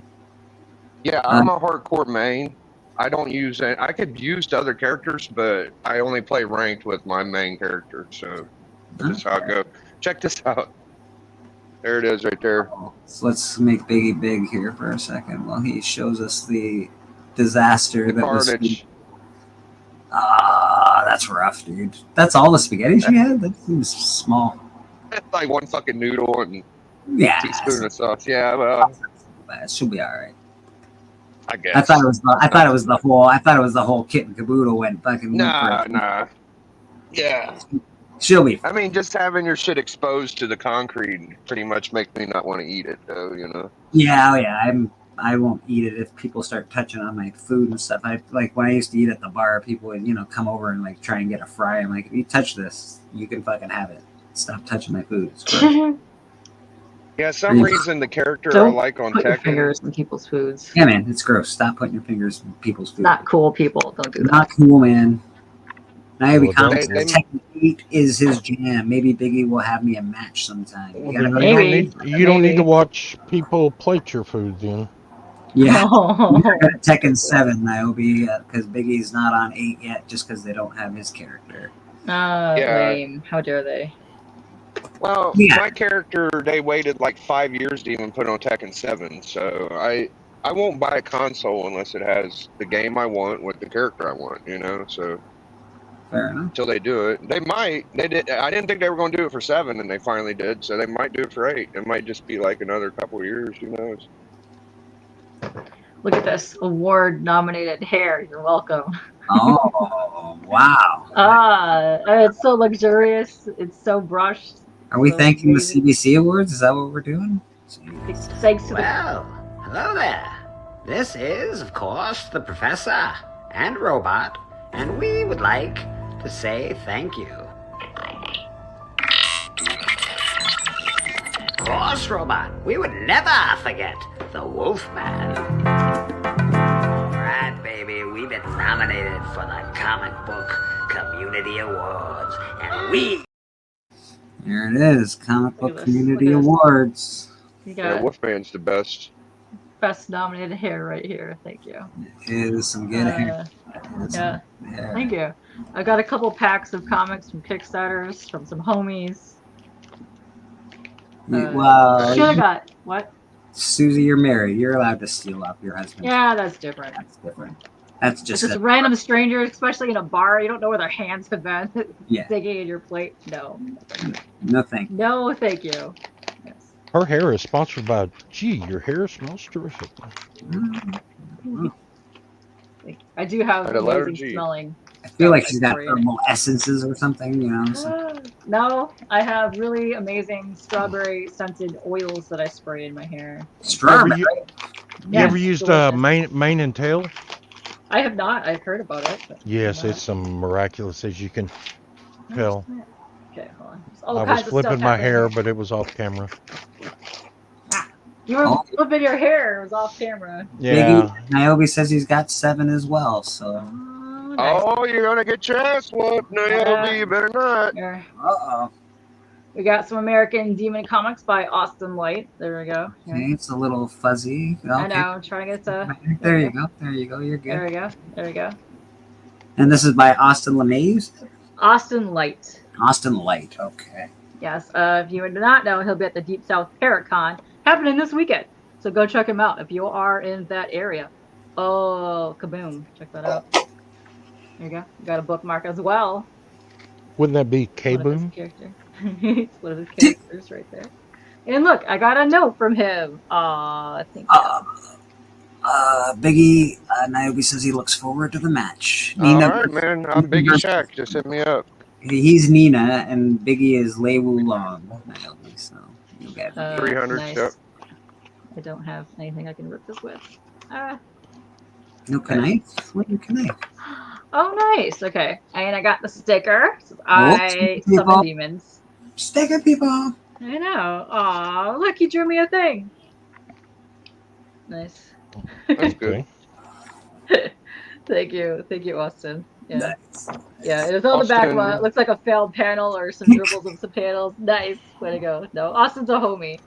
Yeah, I'm a hardcore main. I don't use it. I could use the other characters, but I only play ranked with my main character. So that's how I go. Check this out. There it is right there. So let's make Biggie big here for a second while he shows us the disaster that was. Ah, that's rough, dude. That's all the spaghetti she had? That seems small. Like one fucking noodle and teaspoon of sauce. Yeah, well, she'll be all right. I guess. I thought it was the whole kit and caboodle went fucking. Nah. Yeah. She'll be. I mean, just having your shit exposed to the concrete pretty much makes me not want to eat it, though. You know. Yeah. I won't eat it if people start touching on my food and stuff. I like when I used to eat at the bar, people would come over and like try and get a fry. I'm like, if you touch this, you can fucking have it. Stop touching my food. It's gross. Yeah, some reason the character I like on put your Tekken. fingers in people's foods. Yeah, man, it's gross. Stop putting your fingers in people's food. Not cool, people. Don't do that. Not cool, man. Naomi Well, Comics don't- Tekken 8 is his jam. Maybe Biggie will have me a match sometime. You gotta You don't need to watch people plate your food, then. Yeah. We're at Tekken 7, Niobe, because Biggie's not on 8 yet just because they don't have his character. Lame. How dare they? Well, my character, they waited like 5 years to even put on Tekken 7, so I won't buy a console unless it has the game I want with the character I want, so. Fair enough. Until they do it. They might. They did. I didn't think they were going to do it for 7, and they finally did, so they might do it for 8. It might just be like another couple of years, who knows. Look at this award-nominated hair. You're welcome. Oh, wow. It's so luxurious. It's so brushed. Are we so thanking amazing. the CBC Awards? Is that what we're doing? Thanks to Well, hello there. This is, of course, the Professor and Robot, and we would like to say thank you. Of course, Robot, we would never forget the Wolfman. Alright, baby, we've been nominated for the Comic Book Community Awards, and we... There it is. Comic Book Community Awards. You Yeah, got Wolfman's the best. best nominated hair right here. Thank you. It is some good hair. Yeah. Thank you. I got a couple packs of comics from Kickstarters from some homies. Well, Should have got what? Susie, you're married. You're allowed to steal up your husband. Yeah, that's different. That's different. That's just Just random strangers, especially in a bar. You don't know where their hands have been. Yeah. Digging in your plate. No. No thank you. No, thank you. Her hair is sponsored by, gee, your hair smells terrific. I do have At a letter amazing G. smelling. I feel like she's got spray. herbal essences or something, so- No, I have really amazing strawberry scented oils that I spray in my hair. Strawberry? You Yes, ever used delicious. mane and tail? I have not. I've heard about it. But Yes, it's some miraculous, as you can tell. okay, hold on. There's all I was kinds of flipping stuff my happening hair, here. but it was off camera. You were Oh. flipping your hair. It was off camera. Yeah. Niobe says he's got 7 as well, so. Oh, you're going to get your ass whooped, Naomi. You better not. Here. Uh-oh. We got some American Demon Comics by Austin Light. There we go. Here. Okay, it's a little fuzzy. Okay. I know. I'm trying to get to. There you go. There you go. You're There we good. go. There we go. And this is by Austin LeMay? Austin Light. Austin Light. Okay. Yes. If you do not know, he'll be at the Deep South Paracon happening this weekend. So go check him out if you are in that area. Oh, kaboom! Check that out. There you go. You got a bookmark as well. Wouldn't that be One of his K-Boom? character. It's one of his characters right there. And look, I got a note from him. Thank you. Biggie Niobe says he looks forward to the match. All right, man. I'm Biggie Shaq. Just hit me up. He's Nina, and Biggie is Lei Wulong. Niobe, so you get 300. Nice. Yep. I don't have anything I can rip this with. No knife? What you knife? Oh, nice. Okay. And I got the sticker. So I people. summon demons. Sticker people. I know. Aw, look, you drew me a thing. Nice. That's good. Thank you. Thank you, Austin. Yeah. Nice. Yeah, it was on the back Austin. one. It looks like a failed panel or some dribbles of some panels. Nice. Way to go. No, Austin's a homie.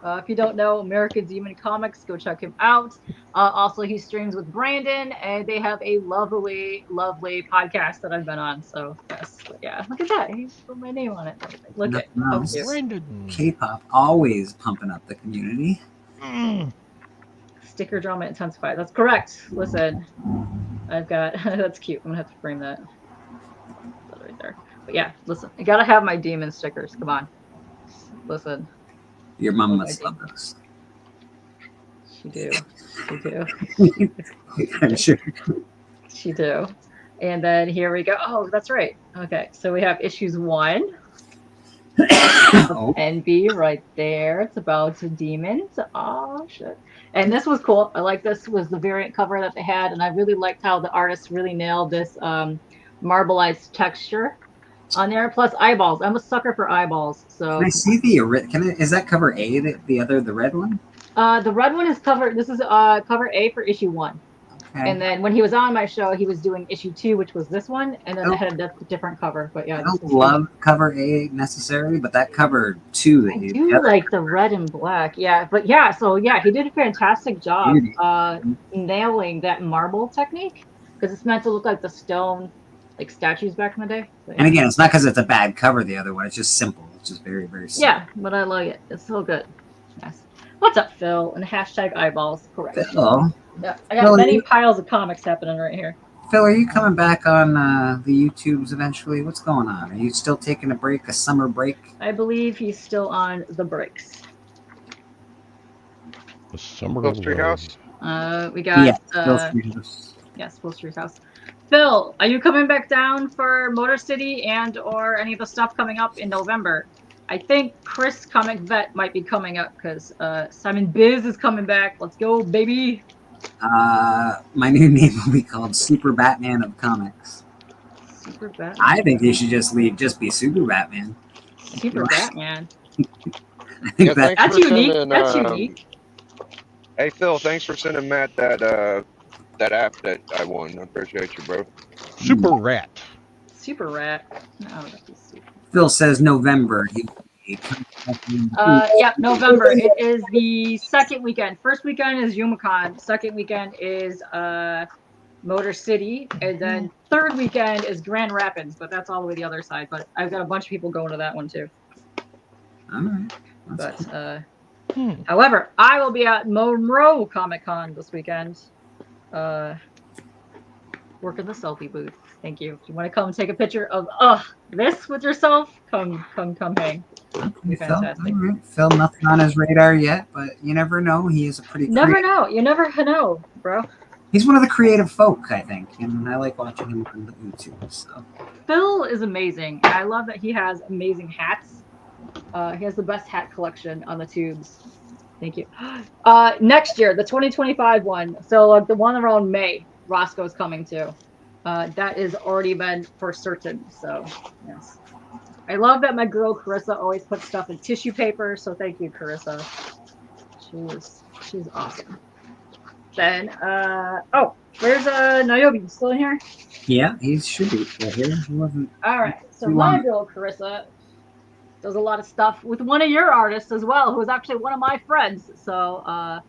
If you don't know American Demon Comics, go check him out. Also, he streams with Brandon, and they have a lovely, lovely podcast that I've been on. So, yes. But yeah, look at that. He put my name on it. Look at it. K-pop always pumping up the community. Sticker drama intensified. That's correct. Listen, I've got that's cute. I'm gonna have to frame that. That's right there. But yeah, listen, I gotta have my demon stickers. Come on. Listen. Your mom must love this. She do. She do. I'm sure. She do. And then here we go. Oh, that's right. Okay, so we have issues 1. NB right there. It's about demons. Oh shit. And this was cool. I like this was the variant cover that they had, and I really liked how the artist really nailed this marbleized texture on there. Plus eyeballs. I'm a sucker for eyeballs. So Can I see the is that cover A, the red one? the red one is cover. This is cover A for issue 1. Okay. And then when he was on my show, he was doing issue 2, which was this one, and then I had a different cover. But yeah, I don't love cover A necessarily, but that cover 2 that you do like the red and black. Yeah, but yeah, so yeah, he did a fantastic job nailing that marble technique, because it's meant to look like the stone, like statues back in the day. But, And again, it's not because it's a bad cover, the other one. It's just simple. It's just very, very simple. yeah, but I like it. It's so good. Yes. What's up, Phil? And hashtag eyeballs. Correct. Phil, Yeah, I got Phil, many piles of comics happening right here. Phil, are you coming back on the YouTubes eventually? What's going on? Are you still taking a summer break? I believe he's still on the breaks. The summer Phil Treehouse. We got Phil Treehouse. yes, Phil Treehouse. Phil, are you coming back down for Motor City and or any of the stuff coming up in November? I think Chris Comic Vet might be coming up because Simon Biz is coming back. Let's go, baby. My new name will be called Super Batman of Comics. Super Batman. I think they should just be Super Batman. Super Batman. I think That's unique. That's unique. Hey Phil, thanks for sending Matt that app that I won. I appreciate you, bro. Super Rat. Super Rat. No, that'd be super. Phil says November. Yeah, November. It is the second weekend. First weekend is YumaCon. Second weekend is Motor City, and then third weekend is Grand Rapids. But that's all the way the other side. But I've got a bunch of people going to that one too. All right. But however, I will be at Monroe Comic Con this weekend. Working the selfie booth. Thank you. If you want to come take a picture of this with yourself, come hang. Be fantastic. All right. Phil, nothing on his radar yet, but you never know. He is a pretty Never know. You never know, bro. He's one of the creative folk, I think, and I like watching him on the YouTube. So Phil is amazing. I love that he has amazing hats. He has the best hat collection on the tubes. Thank you. Next year, the 2025 one. So the one around May, Roscoe's coming too. That is already been for certain. So yes, I love that my girl Carissa always puts stuff in tissue paper. So thank you, Carissa. She's awesome. Then where's Niobe? Still in here? yeah, he should be right here. He wasn't. All right. So too my long. girl Carissa does a lot of stuff with one of your artists as well, who is actually one of my friends. So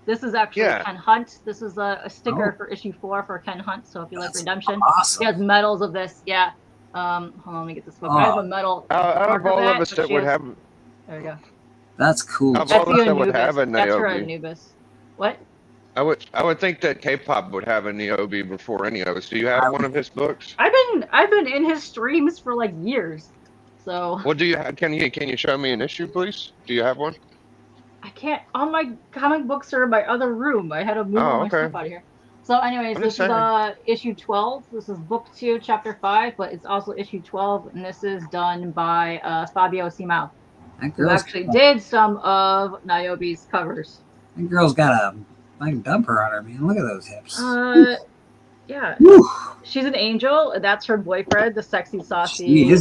this is actually Ken Hunt. This is a sticker for issue 4 for Ken Hunt. So if you like Redemption, awesome. he has medals of this. Yeah. Hold on, let me get this book. I have a medal. Out of all of us that would have, there we go. That's cool. of all of us that would have a That's for Niobe, Anubis. What? I would think that K-pop would have a Niobe before any of us. Do you have one of his books? I've been in his streams for like years. So What do you have? Can you show me an issue, please? Do you have one? I can't. All my comic books are in my other room. I had to move all my stuff out of here. So, anyways, this is issue 12. This is book 2, chapter 5, but it's also issue 12, and this is done by Fabio Simao, who actually did some of Niobe's covers. That girl's got a like dumper on her, man. Look at those hips. Yeah. She's an angel. That's her boyfriend, the sexy, saucy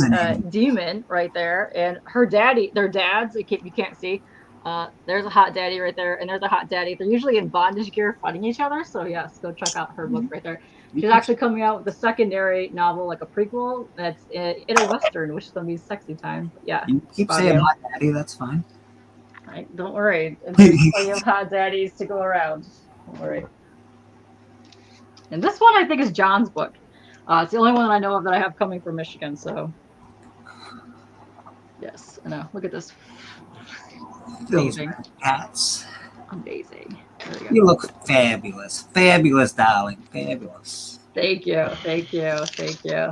demon right there. And her daddy, their dads, you can't see. There's a hot daddy right there, and there's a hot daddy. They're usually in bondage gear fighting each other. So, yes, go check out her book right there. She's actually coming out with a secondary novel, like a prequel, that's in a Western, which is going to be sexy time. Yeah. You keep saying hot daddy, that's fine. Right, don't worry. There's plenty of hot daddies to go around. Don't worry. And this one, I think, is John's book. It's the only one that I know of that I have coming from Michigan. So, yes, I know. Look at this. Amazing. Hats. Amazing. You look fabulous. Fabulous, darling. Fabulous. Thank you. Thank you. Thank you.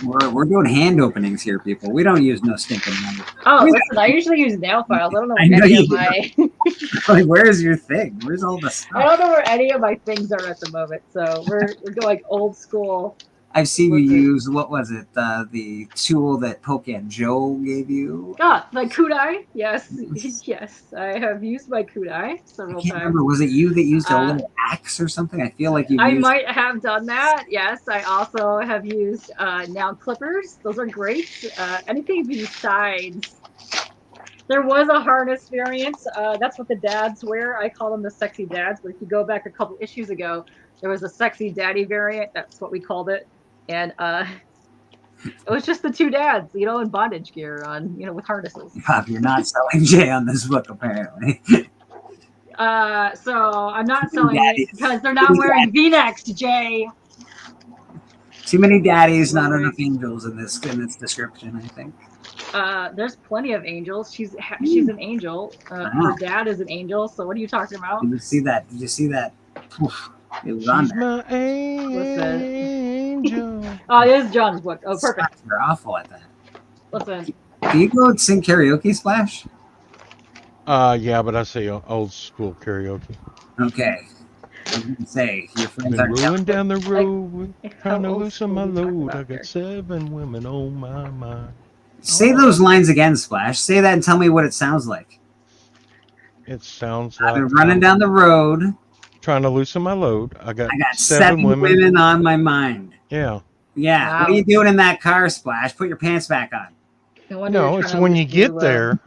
We're doing hand openings here, people. We don't use no stinking money. Oh, listen, I usually use nail files. I don't know where any of my like, where's your thing? Where's all the stuff? I don't know where any of my things are at the moment. So we're going old school. I've seen you use, what was it? The tool that Pokean Joe gave you? My kunai. Yes. Yes. I have used my kunai several times. Remember, was it you that used a little axe or something? I feel like you might have done that. Yes. I also have used nail clippers. Those are great. Anything besides. There was a harness variant. That's what the dads wear. I call them the sexy dads. But if you go back a couple issues ago, there was a sexy daddy variant. That's what we called it. And it was just the two dads, in bondage gear on, with harnesses. Pop, you're not selling Jay on this book, apparently. So I'm not selling it because they're not wearing V-necks, Jay. Too many daddies, not enough angels in this description, I think. There's plenty of angels. She's an angel. Her dad is an angel. So what are you talking about? Did you see that? Oof, it was on there. Angel. Oh, it is John's book. Oh, perfect. You're awful at that. Listen. Do you go and sing karaoke, Splash? Yeah, but I say old school karaoke. Okay. I was gonna say your friends been are rolling down the road, trying to loosen my load. I got 7 women on my mind. Say those lines again, Splash. Say that and tell me what it sounds like. It sounds I've like been running down the road, trying to loosen my load. I got 7 women on my mind. Yeah. Yeah. Wow. What are you doing in that car, Splash? Put your pants back on. No, it's when you get there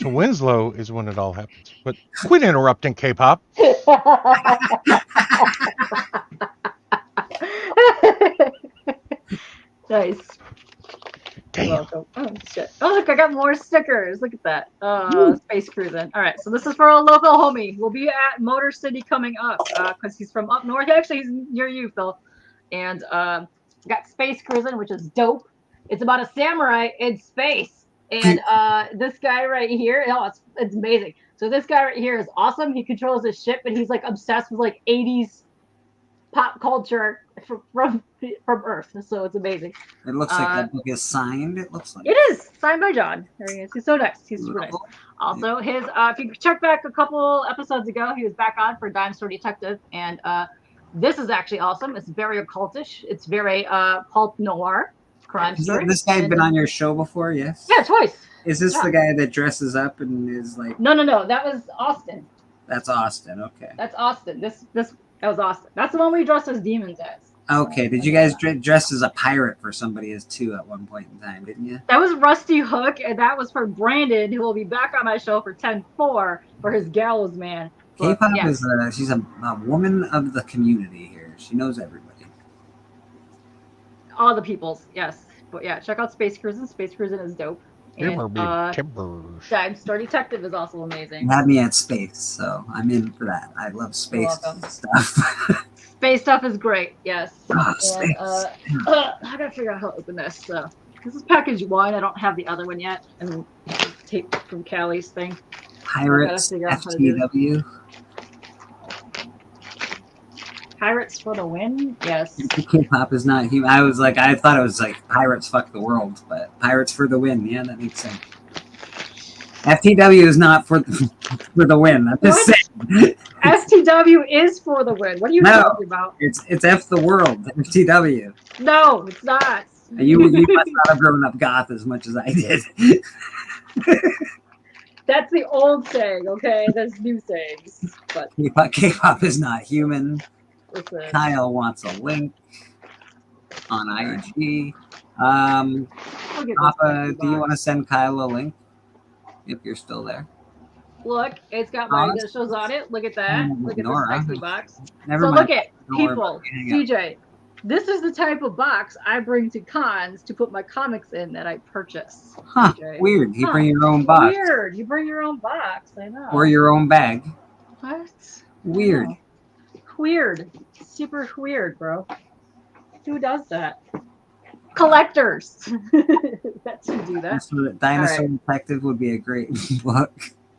to Winslow is when it all happens. But quit interrupting, K-pop. Nice. Damn. Welcome. Oh, shit. Oh, look, I got more stickers. Look at that. Space Cruising. All right, so this is for a local homie. We'll be at Motor City coming up because he's from up north. Actually, he's near you, Phil. And got Space Cruising, which is dope. It's about a samurai in space. And this guy right here, it's amazing. So this guy right here is awesome. He controls his ship, and he's like obsessed with like 80s pop culture from Earth. So it's amazing. It looks like that book is signed. It looks like it is signed by John. There he is. He's so nice. He's super nice. Also, his if you check back a couple episodes ago, he was back on for Dime Store Detective, and this is actually awesome. It's very occultish. It's very pulp noir crime story. This guy's been on your show before, yes? Yeah, twice. Is this the guy that dresses up and is like? No. That was Austin. That's Austin. Okay. That's Austin. That was Austin. That's the one we dressed as demons as. Okay. Did you guys dress as a pirate for somebody as too at one point in time? Didn't you? That was Rusty Hook, and that was for Brandon, who will be back on my show for 10-4 for his Gallows Man. K-pop is she's a woman of the community here. She knows everybody. All the peoples, yes. But yeah, check out Space Cruising. Space Cruising is dope. And Dime Store Detective is also amazing. You had me at space, so I'm in for that. I love space stuff. Space stuff is great, yes. Oh, and, space. I gotta figure out how to open this. So this is package 1. I don't have the other one yet. And tape from Callie's thing. Pirates FTW. Pirates for the win? Yes. K-pop is not human. I thought it was like Pirates Fuck the World, but Pirates for the Win. Yeah, that makes sense. FTW is not for the win. I'm just saying. STW is for the win. What are you talking about? It's F the world. FTW. No, it's not. You must not have grown up goth as much as I did. That's the old saying, okay? That's new sayings. But K-pop is not human. listen. Kyle wants a link on IG. Look at Papa, this do you want to send Kyle a link? If you're still there. Look, it's got my initials on it. Look at that. Look at Nora. this sexy box. Never so mind. look at Don't worry people. about it. Hang up. CJ, this is the type of box I bring to cons to put my comics in that I purchase. Huh, CJ. weird. You Huh, bring your own box. Weird. You bring your own box. I know. Or your own bag. What? Weird. No. Weird. Super weird, bro. Who does that? Collectors. That's who do that. Dinosaur All right. Detective would be a great book.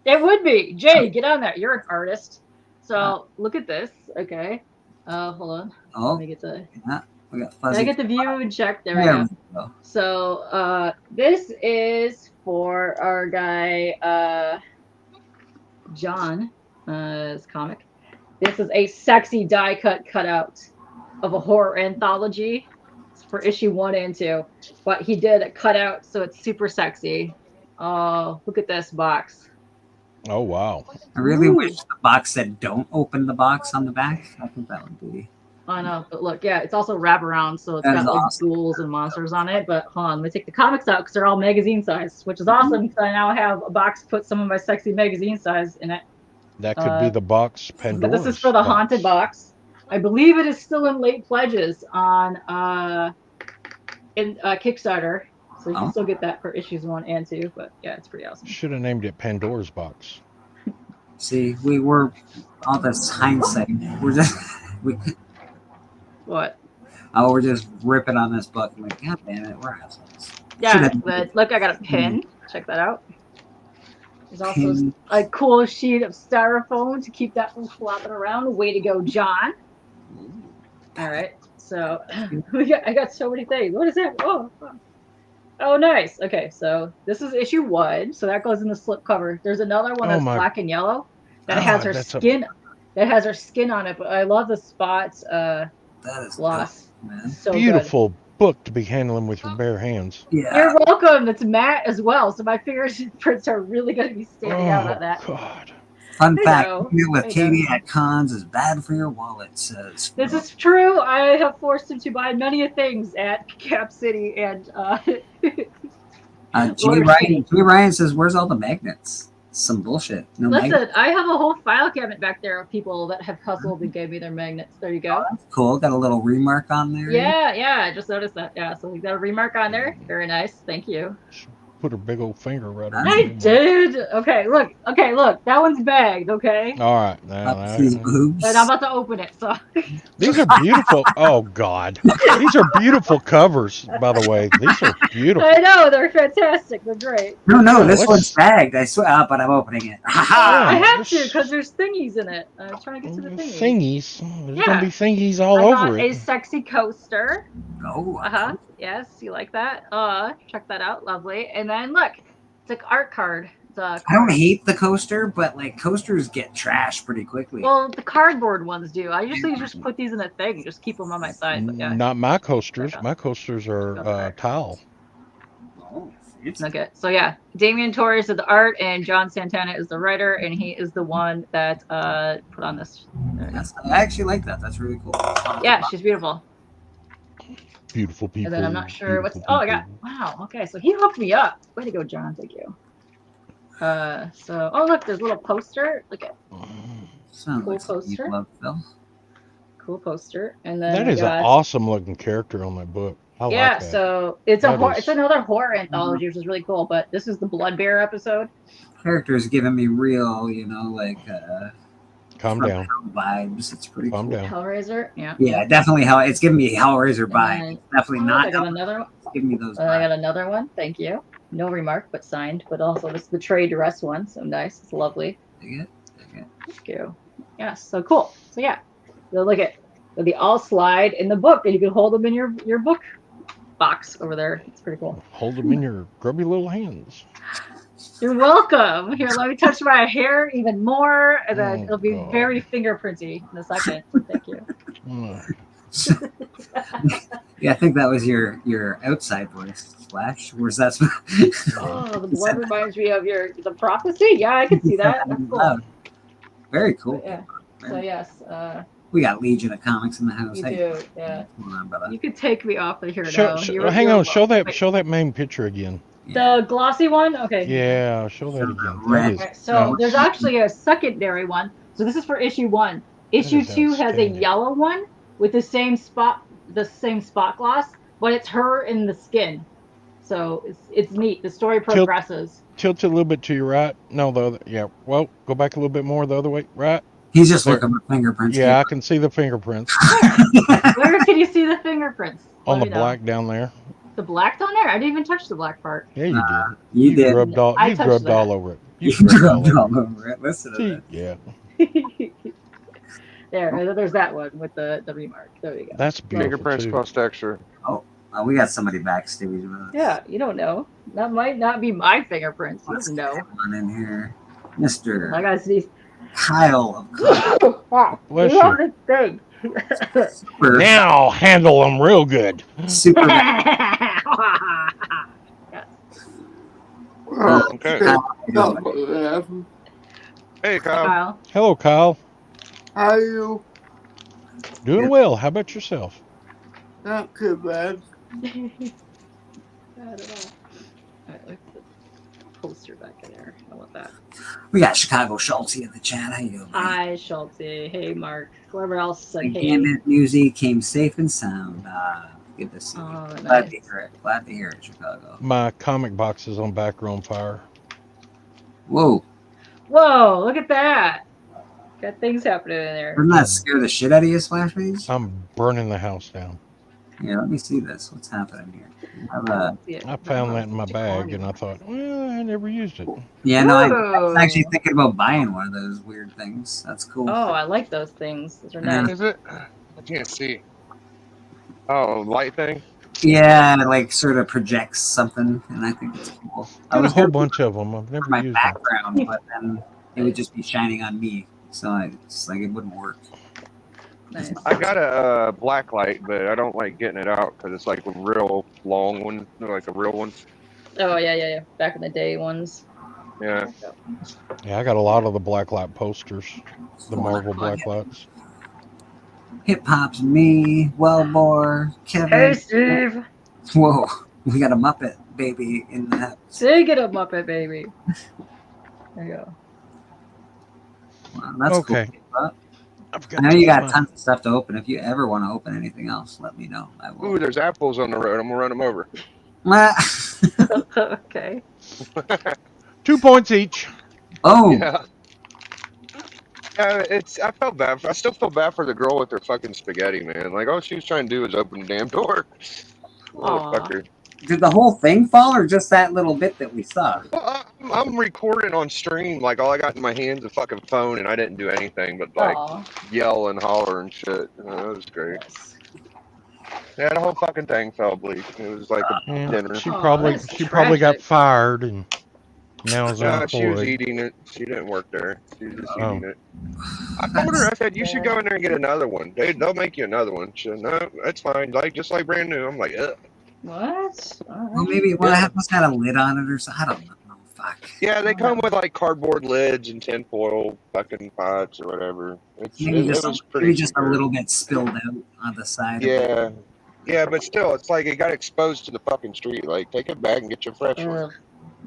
It would be. Jay, get on that. You're an artist. So look at this. Okay. Hold on. Oh. Let me get the. Yeah, we got Can fuzzy. I get the view and check? There There we we go. go. So this is for our guy John. His comic. This is a sexy die cut cutout of a horror anthology. It's for issue 1 and 2, but he did a cutout, so it's super sexy. Oh, look at this box. Oh wow! I really wish the box said "Don't open the box" on the back. I think that would be. I know, but look, yeah, it's also wraparound, so it's That got is like awesome. ghouls and monsters on it. But hold on, let me take the comics out because they're all magazine size, which is awesome because I now have a box to put some of my sexy magazine size in it. That could be the box But Pandora. this is for the haunted box. I believe it is still in late pledges on Kickstarter, so you can still get that for issues 1 and 2. But yeah, it's pretty awesome. Should have named it Pandora's box. See, we were all this hindsight. We're just What? Oh, we're just ripping on this book. I'm like, God damn it, we're assholes. Yeah, Should've- but look, I got a pin. Check that out. There's also Pin. a cool sheet of styrofoam to keep that from flopping around. Way to go, John. All right, so I got so many things. What is that? Oh, nice. Okay, so this is issue 1, so that goes in the slip cover. There's another one Oh that's my- black and yellow that has her that's a- skin. That has her skin on it, but I love the spots. That is gloss. man. So good. Beautiful book to be handling with your bare hands. Yeah. You're welcome. It's matte as well, so my fingerprints are really going to be standing out on that. God. Fun I fact: know, eating with I Katie know. at cons is bad for your wallet. Says This is true. I have forced him to buy many things at Cap City and Jimmy Ryan says, "Where's all the magnets?" Some bullshit. No listen, magnets. I have a whole file cabinet back there of people that have hustled and gave me their magnets. There you go. Cool. Got a little remark on there. Yeah, I just noticed that. Yeah, so we got a remark on there. Very nice. Thank you. Put her big old finger right on I it. did. Okay, look. That one's bagged, okay? All right. Now, And I'm about to open it, so these are beautiful. Oh God, these are beautiful covers. By the way, these are beautiful. I know they're fantastic. They're great. No, this let's- one's bagged. I swear, but I'm opening it. I have to because there's thingies in it. I'm trying to get to the thingies. Thingies. There's Yeah. gonna be thingies all I got over a it. sexy coaster. Oh. Yes, you like that? Check that out. Lovely. And then look, it's an art card. It's a I don't hate the coaster, but like coasters get trashed pretty quickly. Well, the cardboard ones do. I usually just put these in a thing, just keep them on my side. But yeah. Not my coasters. My coasters are tile. Okay, so yeah, Damian Torres is the art, and John Santana is the writer, and he is the one that put on this. I actually like that. That's really cool. Yeah, she's beautiful. Beautiful people. And then I'm not sure what's. Oh, I got. Wow. Okay, so he hooked me up. Way to go, John. Thank you. Oh look, there's a little poster. Look at. Sounds Cool like something you'd poster. love, Phil. Cool poster, and then That we is an got- awesome looking character on that book. I yeah, like that. so it's a That is- it's another horror anthology, which is really cool. But this is the Blood Bear episode. Character's giving me real, like Calm from down. Hell vibes. It's pretty Calm cool. down. Hellraiser, yeah. Yeah, definitely Hell. It's giving me Hellraiser And vibes. then- It's definitely Oh, not. I got Hellraiser. another one. It's giving me those. I got another one. Thank you. No remark, but signed. But also this is the trade dress one, so nice. It's lovely. Dig it. Thank you. Yes, so cool. So yeah, so look at they all slide in the book, and you can hold them in your book box over there. It's pretty cool. Hold them in your grubby little hands. You're welcome. Here, let me touch my hair even more, and then it'll be very fingerprinty in a second. Thank you. Yeah, I think that was your outside voice, Flash. Where's that? Oh, the blood reminds me of the prophecy. Yeah, I can see that. That's cool. Very cool. But yeah. So yes, we got Legion of Comics in the house. you Hey, do. Yeah. what's going on, brother? You could take me off of here now. Hang on, show that main picture again. The glossy one. Okay. Yeah, show that again. That is, Okay, so there's actually a secondary one. So this is for issue 1. Issue 2 has a yellow one with the same spot gloss, but it's her in the skin. So it's neat. The story progresses. Tilt it a little bit to your right. No, the other. Yeah. Well, go back a little bit more the other way. Right. He's just looking for fingerprints. Yeah, I can see the fingerprints. Where can you see the fingerprints? On Let the me know. black down there. The black down there? I didn't even touch the black part. Yeah, you did. You did. Grubbed all, I you touched grubbed that. all over it. You grubbed all over it. Listen to that. Yeah. There's that one with the remark. There you go. That's beautiful. Fingerprints too. cost extra. Oh, we got somebody backstage with us. Yeah, you don't know. That might not be my fingerprints. You don't know. Come on in here, Mr. I gotta see. Kyle of Wow. Bless You have you. this thing. Super, Now handle them real good. super Okay. Hey, Kyle. Kyle. Hello, Kyle. How are you? Doing well. How about yourself? Not too bad. Not at all. Alright, let's put the poster back in there. I want that. We got Chicago Schultze in the chat. How you doing? Hi, Schulte. Hey, Mark. Whoever else said hey. Gambit Music came safe and sound. Good to see you. Oh, Glad nice. to hear it. Glad to hear it, Chicago. My comic box is on back row on fire. Whoa. Whoa, look at that. Got things happening in there. Doesn't that scare the shit out of you, Splash Page? I'm burning the house down. Yeah, let me see this. What's happening here? I found that in my bag and I thought, well, I never used it. Yeah, no, I Whoa. was actually thinking about buying one of those weird things. That's cool. Oh, I like those things. Those are Yeah. nice. Is it? I can't see. Oh, light thing? Yeah, it like sort of projects something, and I think it's cool. I Got a was whole gonna bunch of them. I've never for my used them. background, but then it would just be shining on me, so it's like it wouldn't work. Nice. I got a black light, but I don't like getting it out because it's like a real long one, like a real one. Oh, yeah. Back in the day ones. Yeah. Yeah, I got a lot of the blacklight posters, the Marvel blacklights. Hip Hop's me, Wellbore, Kevin. Hey, Steve. Whoa, we got a Muppet baby in the house. Sing it up, Muppet Baby. There you go. Wow, that's Okay. cool. I've I know you got my- tons of stuff to open. If you ever want to open anything else, let me know. I will. Ooh, there's apples on the road. I'm gonna run them over. Okay. 2 points each. Oh. Yeah. I felt bad. I still feel bad for the girl with her fucking spaghetti, man. Like, all she was trying to do was open the damn door. Aw. Motherfucker. Did the whole thing fall, or just that little bit that we saw? Well, I'm recording on stream. Like, all I got in my hands a fucking phone, and I didn't do anything but like Aw. yell and holler and shit. It was great. Yeah, the whole fucking thing fell bleak. It was like a Yeah, dinner. she probably got fired and now is She was unemployed. eating it. She didn't work there. She was just Oh. eating it. I told her, I said, you should go in there and get another one. They'll make you another one. She said, no, that's fine. Like, just like brand new. I'm like, ugh. What? Well, maybe it must have a lid on it or something. I don't know. Fuck. Yeah, they come with like cardboard lids and tinfoil fucking pots or whatever. Maybe It just, was pretty maybe just a secure. little bit spilled out on the side. of Yeah. it. Yeah, but still, it's like it got exposed to the fucking street. Like, take it back and get your fresh one.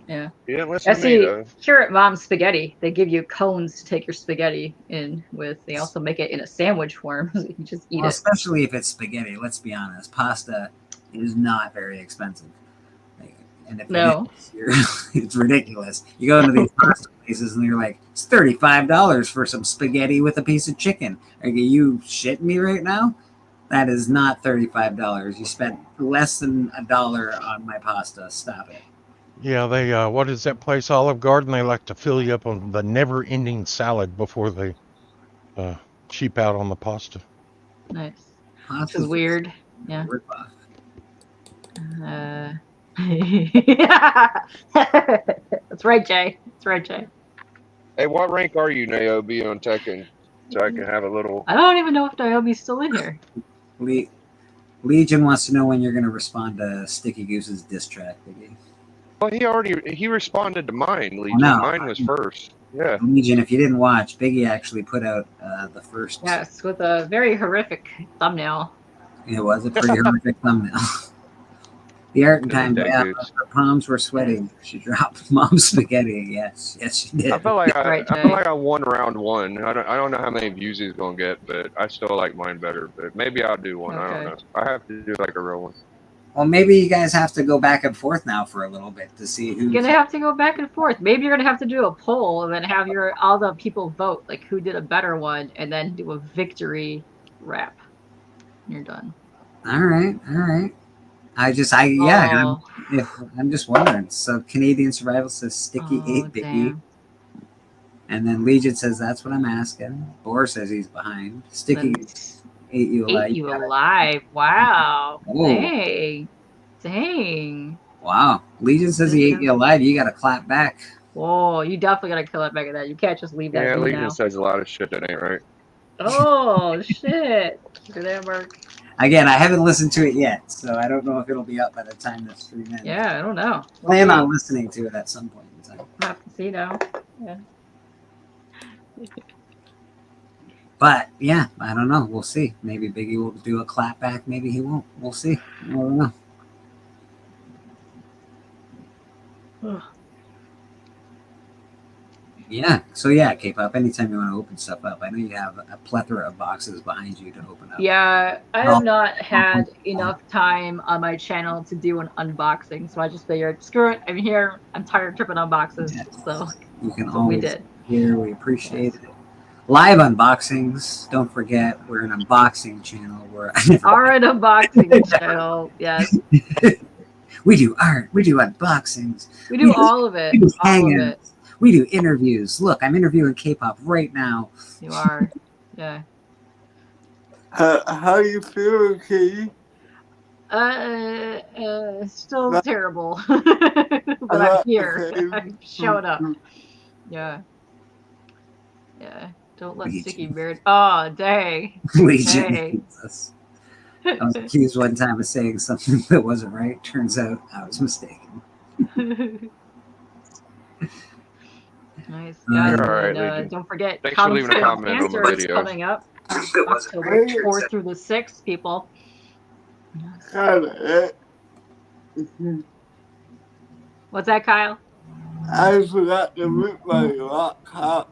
Yeah. You didn't listen I to me, see. though. Here at Mom's Spaghetti, they give you cones to take your spaghetti in with. They also make it in a sandwich form. So you can just eat Well, it. especially if it's spaghetti. Let's be honest. Pasta is not very expensive. Like, and if No. it is, it's ridiculous. You go into these pasta places and you're like, it's $35 for some spaghetti with a piece of chicken. Are you shitting me right now? That is not $35. You spent less than $1 on my pasta. Stop it. Yeah, they what is that place, Olive Garden? They like to fill you up on the never-ending salad before they cheap out on the pasta. Nice. This Pasta's is weird. Yeah. Rip-off. That's That's right, Jay. That's right, Jay. Hey, what rank are you, Naomi, on Tekken? So I can have a little. I don't even know if Naomi's still in here. Legion wants to know when you're going to respond to Sticky Goose's diss track, Biggie. Well, he responded to mine, Legion. No. Mine was first. Yeah. Legion, if you didn't watch, Biggie actually put out the first. Yes, with a very horrific thumbnail. It was a pretty horrific thumbnail. The art and time, yeah, her palms were sweating. She dropped mom's spaghetti. Yes, she did. I feel like I won round one. I don't know how many views he's gonna get, but I still like mine better. But maybe I'll do one. I don't know. I have to do like a real one. Well, maybe you guys have to go back and forth now for a little bit to see who's You're gonna have to go back and forth. Maybe you're gonna have to do a poll and then have all the people vote, like who did a better one, and then do a victory rap. You're done. All right. I'm just wondering. So Canadian Survival says Sticky 8 Biggie. And then Legion says that's what I'm asking. Boar says he's behind. Sticky 8 you alive. 8 you alive. Wow. Whoa. Dang. Wow. Legion says he ate you alive. You gotta clap back. Whoa, you definitely gotta kill it back at that. You can't just leave that. Yeah, be Legion now. says a lot of shit that ain't right. Oh shit. Did that work? Again, I haven't listened to it yet, so I don't know if it'll be up by the time this stream ends. Yeah, I don't know. Plan on listening to it at some point in time. We'll have to see now. Yeah. But yeah, I don't know. We'll see. Maybe Biggie will do a clap back. Maybe he won't. We'll see. I don't know. Yeah. So yeah, K-pop. Anytime you want to open stuff up, I know you have a plethora of boxes behind you to open up. Yeah, I have not had enough time on my channel to do an unboxing, so I just figured, screw it. I'm here. I'm tired of tripping on boxes, so You can that's what we always did. hear. We appreciate it. Live unboxings. Don't forget, we're an unboxing channel. We're Our unboxing channel, yes. we do art. We do unboxings. We do all of it. We do All of hangouts. it. We do interviews. Look, I'm interviewing K-pop right now. You are. Yeah. How you feeling, Katie? Still terrible. But I'm here. Okay. I'm showing up. Yeah. Yeah. Don't let Sticky Beard. Oh, dang. Legion Dang. hates us. I was accused one time of saying something that wasn't right. Turns out I was mistaken. Nice. All Guys, right, and, Legion. don't forget, Thanks for leaving a Common comment on the Cancer is video. coming up. October 4th through the 6th, people. What's that, Kyle? I forgot to mute my laptop.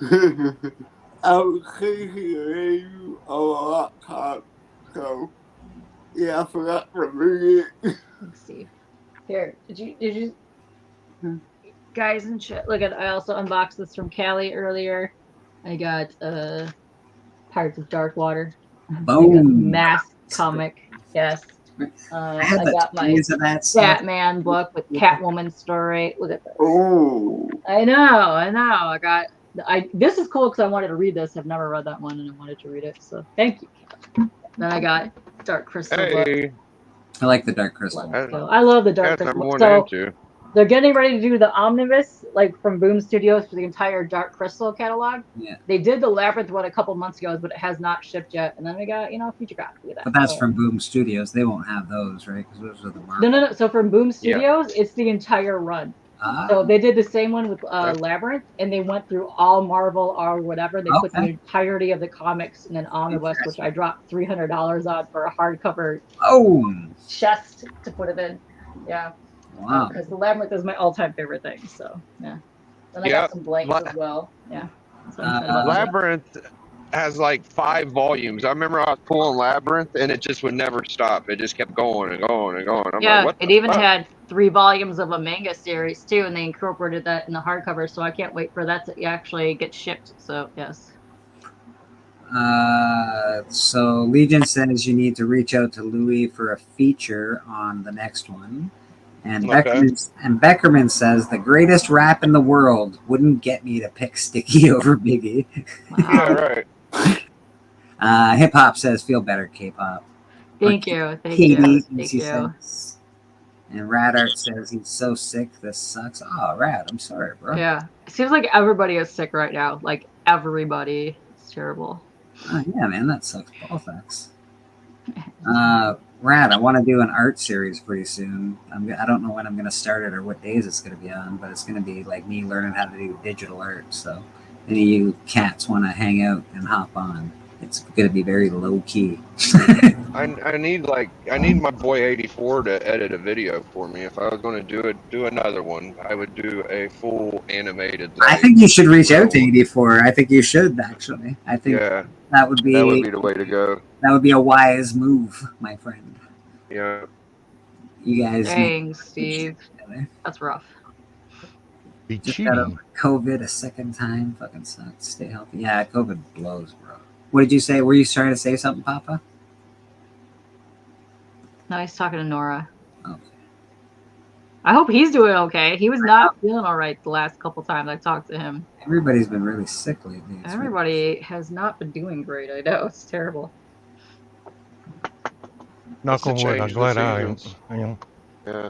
I couldn't hear you on my laptop, so yeah, I forgot to mute it. Let's see. Here, did you guys and shit? Look at, I also unboxed this from Callie earlier. I got Pirates of Darkwater. Boom. Mask comic. Yes. I had I the got my toys of that stuff. Batman book with Catwoman story. Look at this. Oh. I know. I got. This is cool because I wanted to read this. I've never read that one, and I wanted to read it. So thank you. Then I got Dark Crystal book. Hey. I like the Dark Crystal. So I love the Dark That's Crystal number book. one So and two. they're getting ready to do the omnibus, like from Boom Studios, for the entire Dark Crystal catalog. Yeah. They did the Labyrinth one a couple months ago, but it has not shipped yet. And then we got, future copy of that. But that's So- from Boom Studios. They won't have those, right? Because those are the Marvel. No. So from Boom Studios, it's the entire run. Ah. So they did the same one with Labyrinth, and they went through all Marvel or whatever. They put the Okay. entirety of the comics in an omnibus, which I dropped $300 on for a hardcover Oh. chest to put it in. Yeah. Wow. Because the Labyrinth is my all-time favorite thing. So yeah. Then I Yeah. got some blanks as well. Yeah. So I'm excited about that. Labyrinth has like 5 volumes. I remember I was pulling Labyrinth and it just would never stop. It just kept going and going and going. I'm Yeah, like, what it the even fuck? had 3 volumes of a manga series too, and they incorporated that in the hardcover. So I can't wait for that to actually get shipped. So yes. So Legion says you need to reach out to Louis for a feature on the next one. And Okay. Beckerman says the greatest rap in the world wouldn't get me to pick Sticky over Biggie. Yeah, right. Hip Hop says feel better, K-pop. Thank you. Thank Katie, you. as Thank he you. says. And Rad Art says he's so sick. This sucks. Oh, Rad, I'm sorry, bro. Yeah. It seems like everybody is sick right now. Like everybody. It's terrible. Oh, yeah, man, that sucks. Ball facts. Rad, I want to do an art series pretty soon. I don't know when I'm going to start it or what days it's going to be on, but it's going to be like me learning how to do digital art. So, any of you cats want to hang out and hop on, it's going to be very low key. I need my boy 84 to edit a video for me. If I was going to do another one, I would do a full animated. I think you should reach out to 84. I think you should actually. I think that would be the way to go. That would be a wise move, my friend. Yeah. You guys. Dang, Steve. That's rough. Be Just cheating. got COVID a second time. Fucking sucks. Stay healthy. Yeah, COVID blows, bro. What did you say? Were you trying to say something, Papa? No, he's talking to Nora. Okay. I hope he's doing okay. He was not feeling all right the last couple times I talked to him. Everybody's been really sick lately. Everybody has not been doing great. I know. It's terrible. Knock on wood. I'm glad I am. Yeah.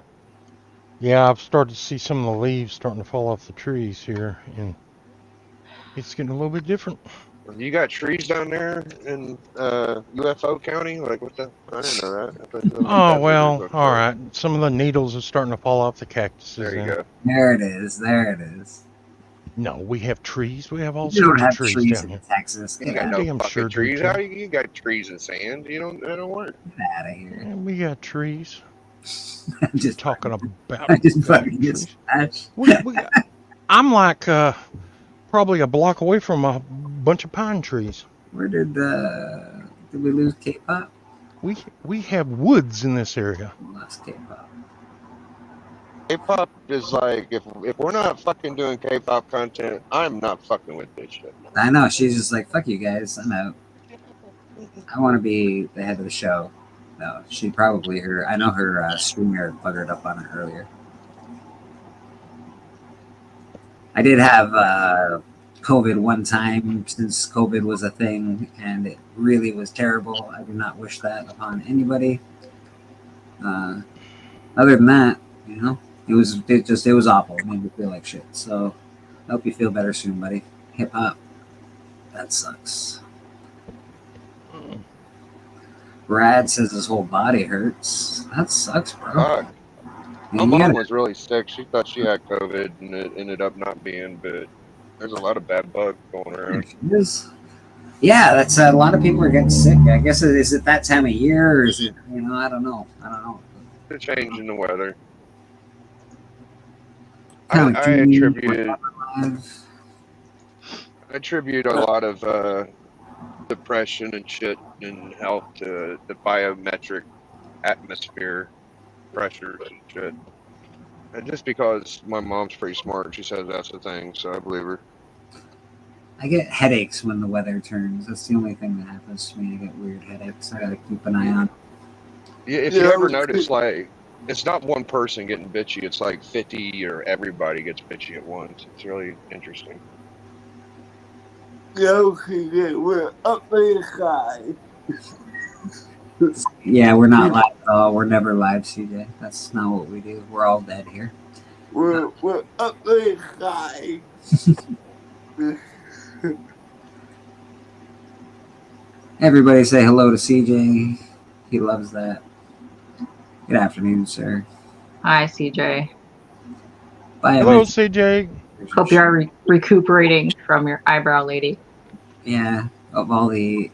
Yeah, I've started to see some of the leaves starting to fall off the trees here, and it's getting a little bit different. You got trees down there in UFO County? Like what the? I didn't know that. I thought Oh, well, all right. Some of the needles are starting to fall off the cactuses. There you go. There it is. There it is. No, we have trees. We have all You don't sorts of have trees trees down in here. Texas. You got no fucking trees. How you got trees and sand? You don't. That don't work. Get out of here. Yeah, we got trees. I'm just talking about. I just fucking get smashed. I'm like probably a block away from a bunch of pine trees. Where did we lose K-pop? We have woods in this area. Lost K-pop. K-pop is like if we're not fucking doing K-pop content, I'm not fucking with this shit. I know. She's just like, fuck you guys. I'm out. I want to be the head of the show. No, she probably I know her streamer buggered up on it earlier. I did have COVID one time since COVID was a thing, and it really was terrible. I do not wish that upon anybody. Other than that, you know, it was awful. It made me feel like shit. So I hope you feel better soon, buddy. Hip hop, that sucks. Brad says his whole body hurts. That sucks, bro. Fuck. My And you mom gotta- was really sick. She thought she had COVID, and it ended up not being. But there's a lot of bad bugs going around. Yeah, that's a lot of people are getting sick. I guess is it that time of year, or is it? You know, I don't know. The change in the weather. Kinda I like attribute a lot of depression and shit and health to the biometric atmosphere pressures and shit. And just because my mom's pretty smart, she says that's the thing, so I believe her. I get headaches when the weather turns. That's the only thing that happens to me. I get weird headaches. I gotta keep an eye on. Yeah, if you ever notice, like, it's not one person getting bitchy, it's like 50 or everybody gets bitchy at once. It's really interesting. We're up in the sky. Yeah, we're not live at all. We're never live, CJ. That's not what we do. We're all dead here. We're up in the sky. Everybody say hello to CJ. He loves that. Good afternoon, sir. Hi, CJ. Bye, Hello, everybody. CJ. Hope you are recuperating from your eyebrow lady. Yeah, of all the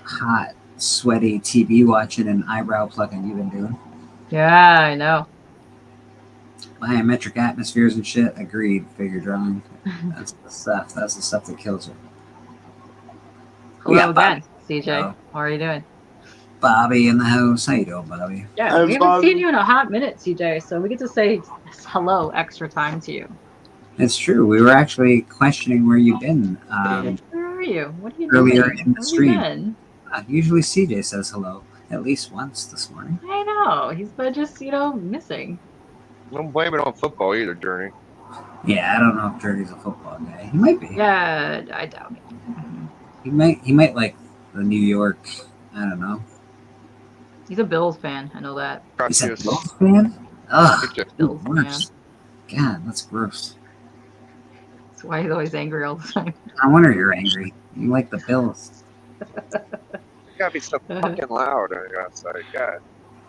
hot, sweaty TV watching and eyebrow plucking you've been doing. Yeah, I know. Biometric atmospheres and shit. Agreed. Figure drawing. That's the stuff. That's the stuff that kills her. Hello again, CJ. How are you doing? Bobby in the house. How you doing, Bobby? Yeah, we haven't seen you in a hot minute, CJ, so we get to say hello extra time to you. It's true. We were actually questioning where you've been Where are you? What are you earlier doing? in the Where stream. you been? Usually CJ says hello at least once this morning. I know. He's been just, missing. Don't blame it on football either, Journey. Yeah, I don't know if Journey's a football guy. He might be. Yeah, I doubt it. He might like the New York. I don't know. He's a Bills fan. I know that. He's a Bills fan? Ugh, Bills, worse. God, that's gross. That's why he's always angry all the time. No wonder you're angry. You like the Bills. You gotta be so fucking loud outside. God.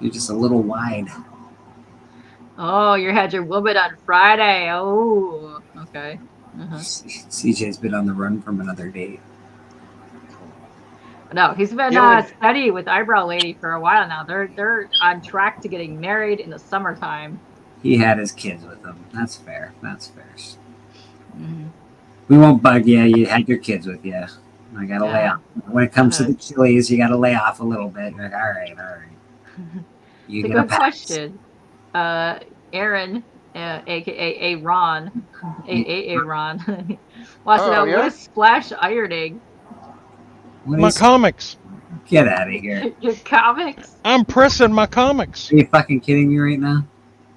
You're just a little wide. Oh, you had your woman on Friday. Oh, okay. CJ's been on the run from another date. No, he's been steady with Eyebrow Lady for a while now. They're on track to getting married in the summertime. He had his kids with him. That's fair. That's fair. We won't bug you. You had your kids with you. I gotta lay off. When it comes to the Chili's, you gotta lay off a little bit. You're like, all right. You It's a get a good pass. question. Aaron, aka Ron, Ron, wants to know what is splash ironing? My comics. Get out of here. Your comics? I'm pressing my comics. Are you fucking kidding me right now?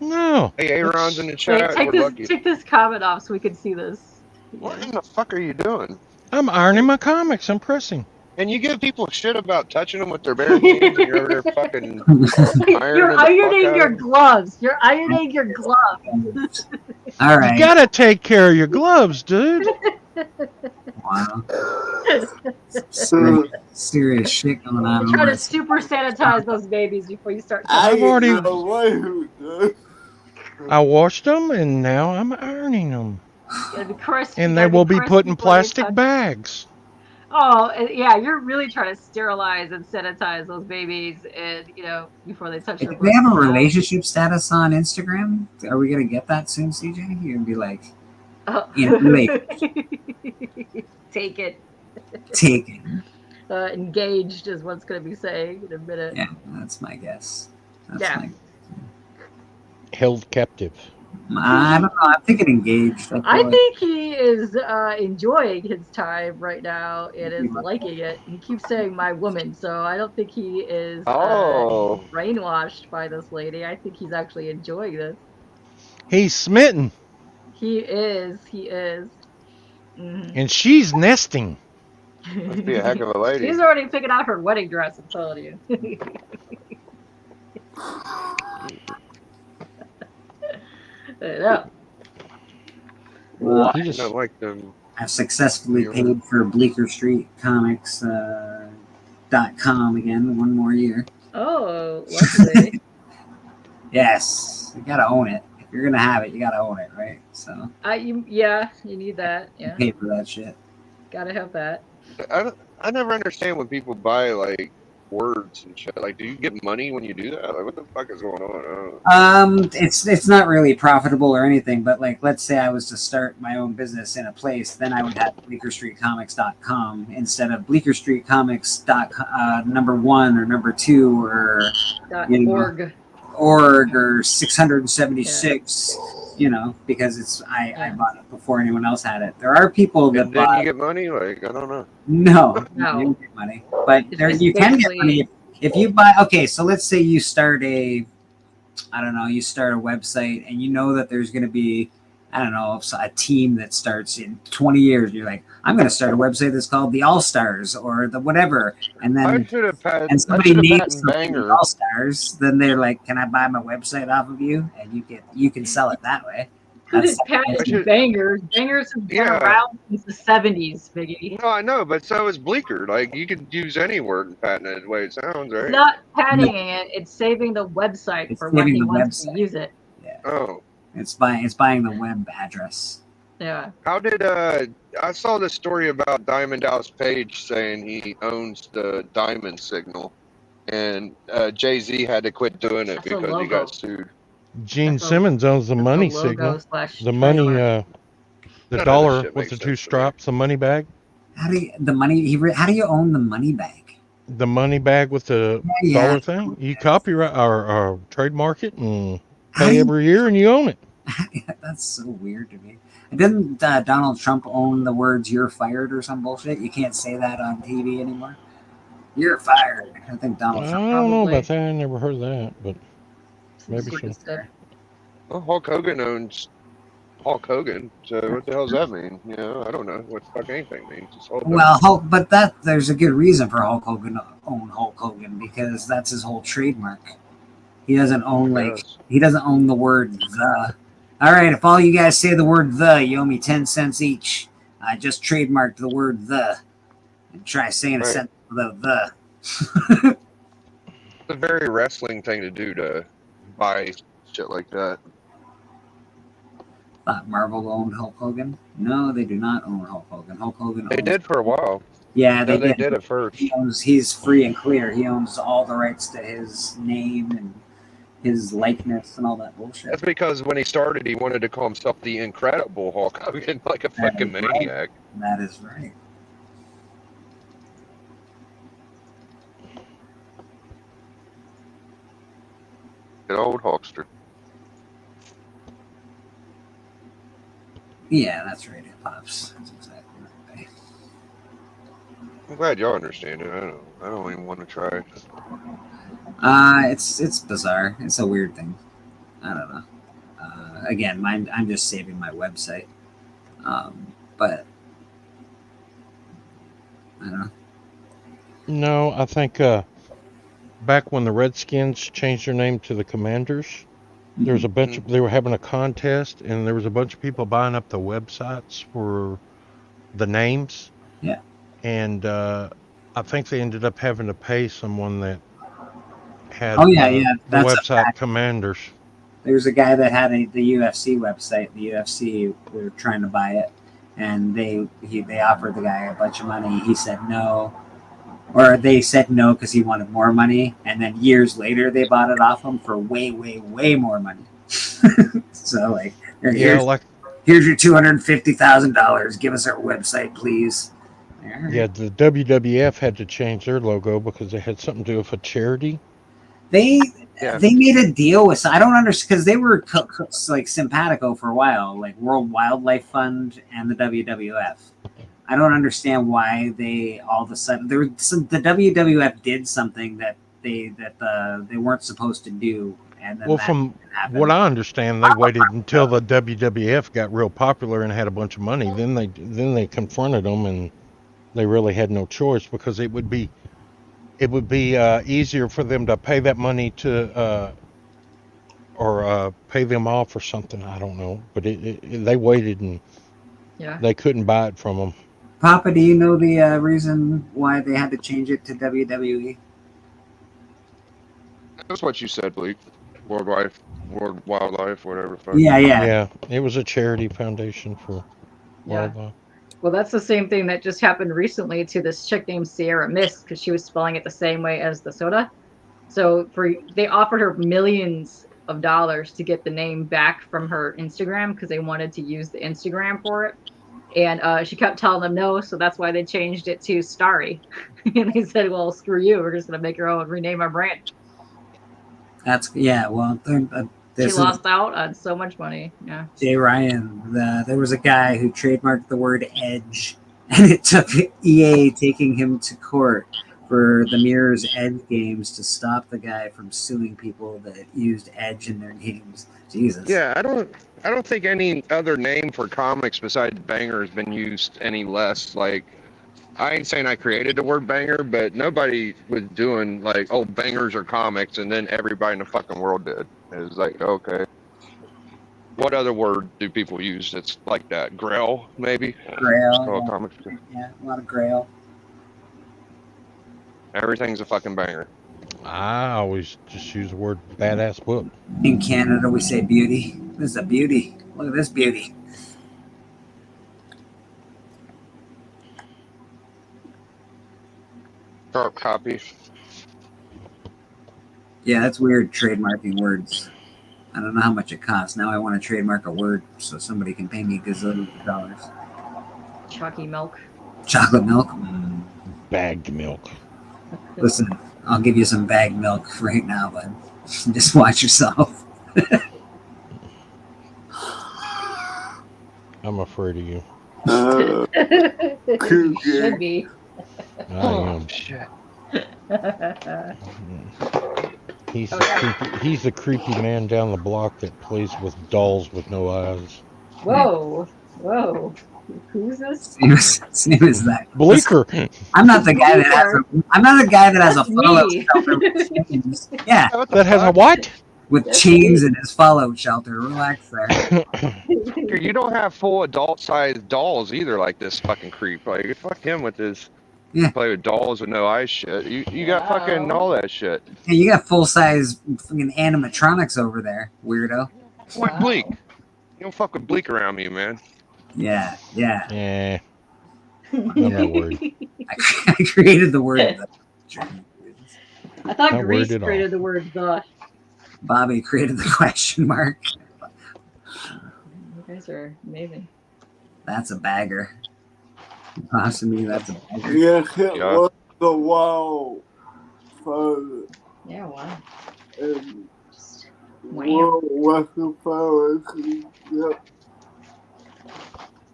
No. Hey, Aaron's in the Wait, chat. take this comment off so we can see this. What in the fuck are you doing? I'm ironing my comics. I'm pressing. And you give people shit about touching them with their bare hands, and you're over there fucking You're ironing your gloves. You're ironing your gloves. All right. You gotta take care of your gloves, dude. Wow. Serious shit going on. Try over to super sanitize those babies before you start. I've already. Gotta I washed them, and now I'm ironing them. be crispy. And they will be put in plastic bags. Oh, yeah, you're really trying to sterilize and sanitize those babies, and before they touch If your. they have a relationship status on Instagram, are we gonna get that soon, CJ? You're gonna be like, Take it. Take it. Engaged is what's going to be saying in a minute. Yeah, that's my guess. Held captive. I don't know. I'm thinking engaged. I think he is enjoying his time right now and is liking it. He keeps saying "my woman," so I don't think he is brainwashed by this lady. I think he's actually enjoying this. He's smitten. He is. He is. Mm-hmm. And she's nesting. Must be a heck of a lady. She's already picking out her wedding dress. I'm telling you. Well, I don't like them. I've successfully paid for Bleecker Street Comics .com again one more year. Oh, lovely. Yes, you gotta own it. If you're gonna have it, you gotta own it, right? So you need that. Yeah. pay for that shit. Gotta have that. I never understand when people buy like words and shit. Like, do you get money when you do that? Like, what the fuck is going on? It's not really profitable or anything, but like, let's say I was to start my own business in a place, then I would have BleekerStreetComics.com instead of BleekerStreetComics.com #1 or #2 or .org or 676. Because I bought it before anyone else had it. There are people that Did you get money? Like, I don't know. No, you didn't get money, but you can get money if you buy. Okay, so let's say you start you start a website, and you know that there's going to be, a team that starts in 20 years. You're like, I'm going to start a website that's called the All Stars or the whatever, and then somebody names the All Stars. Then they're like, can I buy my website off of you? And you can sell it that way. Bangers. Bangers have been around since the 70s, Biggie. No, I know, but so is Bleecker. Like, you could use any word and patent it the way it sounds, right? It's not patenting it; it's saving the website for when he wants to use it. Yeah. Oh. It's buying the web address. Yeah. How did I saw this story about Diamond Dallas Page saying he owns the Diamond Signal, and Jay-Z had to quit doing it because he got sued. Gene Simmons owns the money signal. The money, the dollar with the two straps, the money bag. How do you own the money bag? The money bag with the dollar thing. You copyright or trademark it and pay every year, and you own it. That's so weird to me. Didn't Donald Trump own the words "you're fired" or some bullshit? You can't say that on TV anymore. You're fired. I think Donald Trump. I don't know about that. I never heard that, but maybe so. Well, Hulk Hogan owns Hulk Hogan. So what the hell does that mean? I don't know what the fuck anything means. Well, there's a good reason for Hulk Hogan to own Hulk Hogan, because that's his whole trademark. He doesn't own he doesn't own the word the. All right, if all you guys say the word the, you owe me 10 cents each. I just trademarked the word the. And try saying a sentence without the. It's a very wrestling thing to do to buy shit like that. Marvel owned Hulk Hogan? No, they do not own Hulk Hogan. Hulk Hogan They did for a while. Yeah, they did at first. He's free and clear. He owns all the rights to his name and his likeness and all that bullshit. That's because when he started, he wanted to call himself the Incredible Hulk Hogan, like a fucking maniac. That is right. Good old Hulkster. Yeah, that's right. It pops. That's exactly right. I'm glad y'all understand it. I don't even want to try. It's bizarre. It's a weird thing. I don't know. Again, I'm just saving my website. But I don't know. No, I think back when the Redskins changed their name to the Commanders, there was a bunch of, they were having a contest, and there was a bunch of people buying up the websites for the names. Yeah. And I think they ended up having to pay someone that had the website Commanders. There's a guy that had the UFC website. The UFC were trying to buy it, and they offered the guy a bunch of money. He said no, or they said no because he wanted more money. And then years later, they bought it off him for way, way, way more money. So like, here's your $250,000. Give us our website, please. Yeah, the WWF had to change their logo because they had something to do with a charity. They made a deal with, I don't understand, because they were like simpatico for a while, like World Wildlife Fund and the WWF. I don't understand why they all of a sudden the WWF did something that they weren't supposed to do, and then from what I understand, they waited until the WWF got real popular and had a bunch of money. Then they confronted them, and they really had no choice because it would be easier for them to pay that money to or pay them off or something. I don't know, but they waited and they couldn't buy it from them. Papa, do you know the reason why they had to change it to WWE? That's what you said, Bleak. World Wildlife, whatever. Yeah. It was a charity foundation for wildlife. Well, that's the same thing that just happened recently to this chick named Sierra Mist, because she was spelling it the same way as the soda. So they offered her millions of dollars to get the name back from her Instagram because they wanted to use the Instagram for it. And she kept telling them no, so that's why they changed it to Starry. And they said, well, screw you. We're just going to make our own, rename our brand. She lost out on so much money. Yeah. Jay Ryan, there was a guy who trademarked the word Edge, and it took EA taking him to court for the Mirror's Edge games to stop the guy from suing people that used Edge in their games. Jesus. Yeah, I don't think any other name for comics besides Banger has been used any less. Like, I ain't saying I created the word banger, but nobody was doing like, oh, bangers are comics, and then everybody in the fucking world did. It was like, okay. What other word do people use that's like that? Grail, maybe? Grail. Comics. Yeah, a lot of Grail. Everything's a fucking banger. I always just use the word badass book. In Canada, we say beauty. This is a beauty. Look at this beauty. Sharp copy. Yeah, that's weird, trademarking words. I don't know how much it costs. Now I want to trademark a word so somebody can pay me gazillions of dollars. Chalky milk. Chocolate milk? Bagged milk. Listen, I'll give you some bagged milk right now, bud. Just watch yourself. I'm afraid of you. Should be. I am. Shit. He's the creepy man down the block that plays with dolls with no eyes. Whoa. Whoa. Who's this? Same as that. Bleecker. I'm not the guy that has a. I'm not the guy that has a That's fallout me. shelter with chains. Yeah, That has a what? with That's chains me. in his fallout shelter. Relax there. You don't have full adult-sized dolls either, like this fucking creep. Like, fuck him with his play with dolls with no eyes shit. You got fucking all that shit. Hey, you got full size fucking animatronics over there, weirdo. What Bleak? You don't fuck with Bleak around me, man. Yeah, yeah. Yeah. I'm not worried. I created the word. I thought Not Grease worried at all. created the word the. Bobby created the question mark. You guys are amazing. That's a bagger. To me, that's a bagger. Yes, it was the wall. For Yeah, wow. World Wrestling Federation. Yep.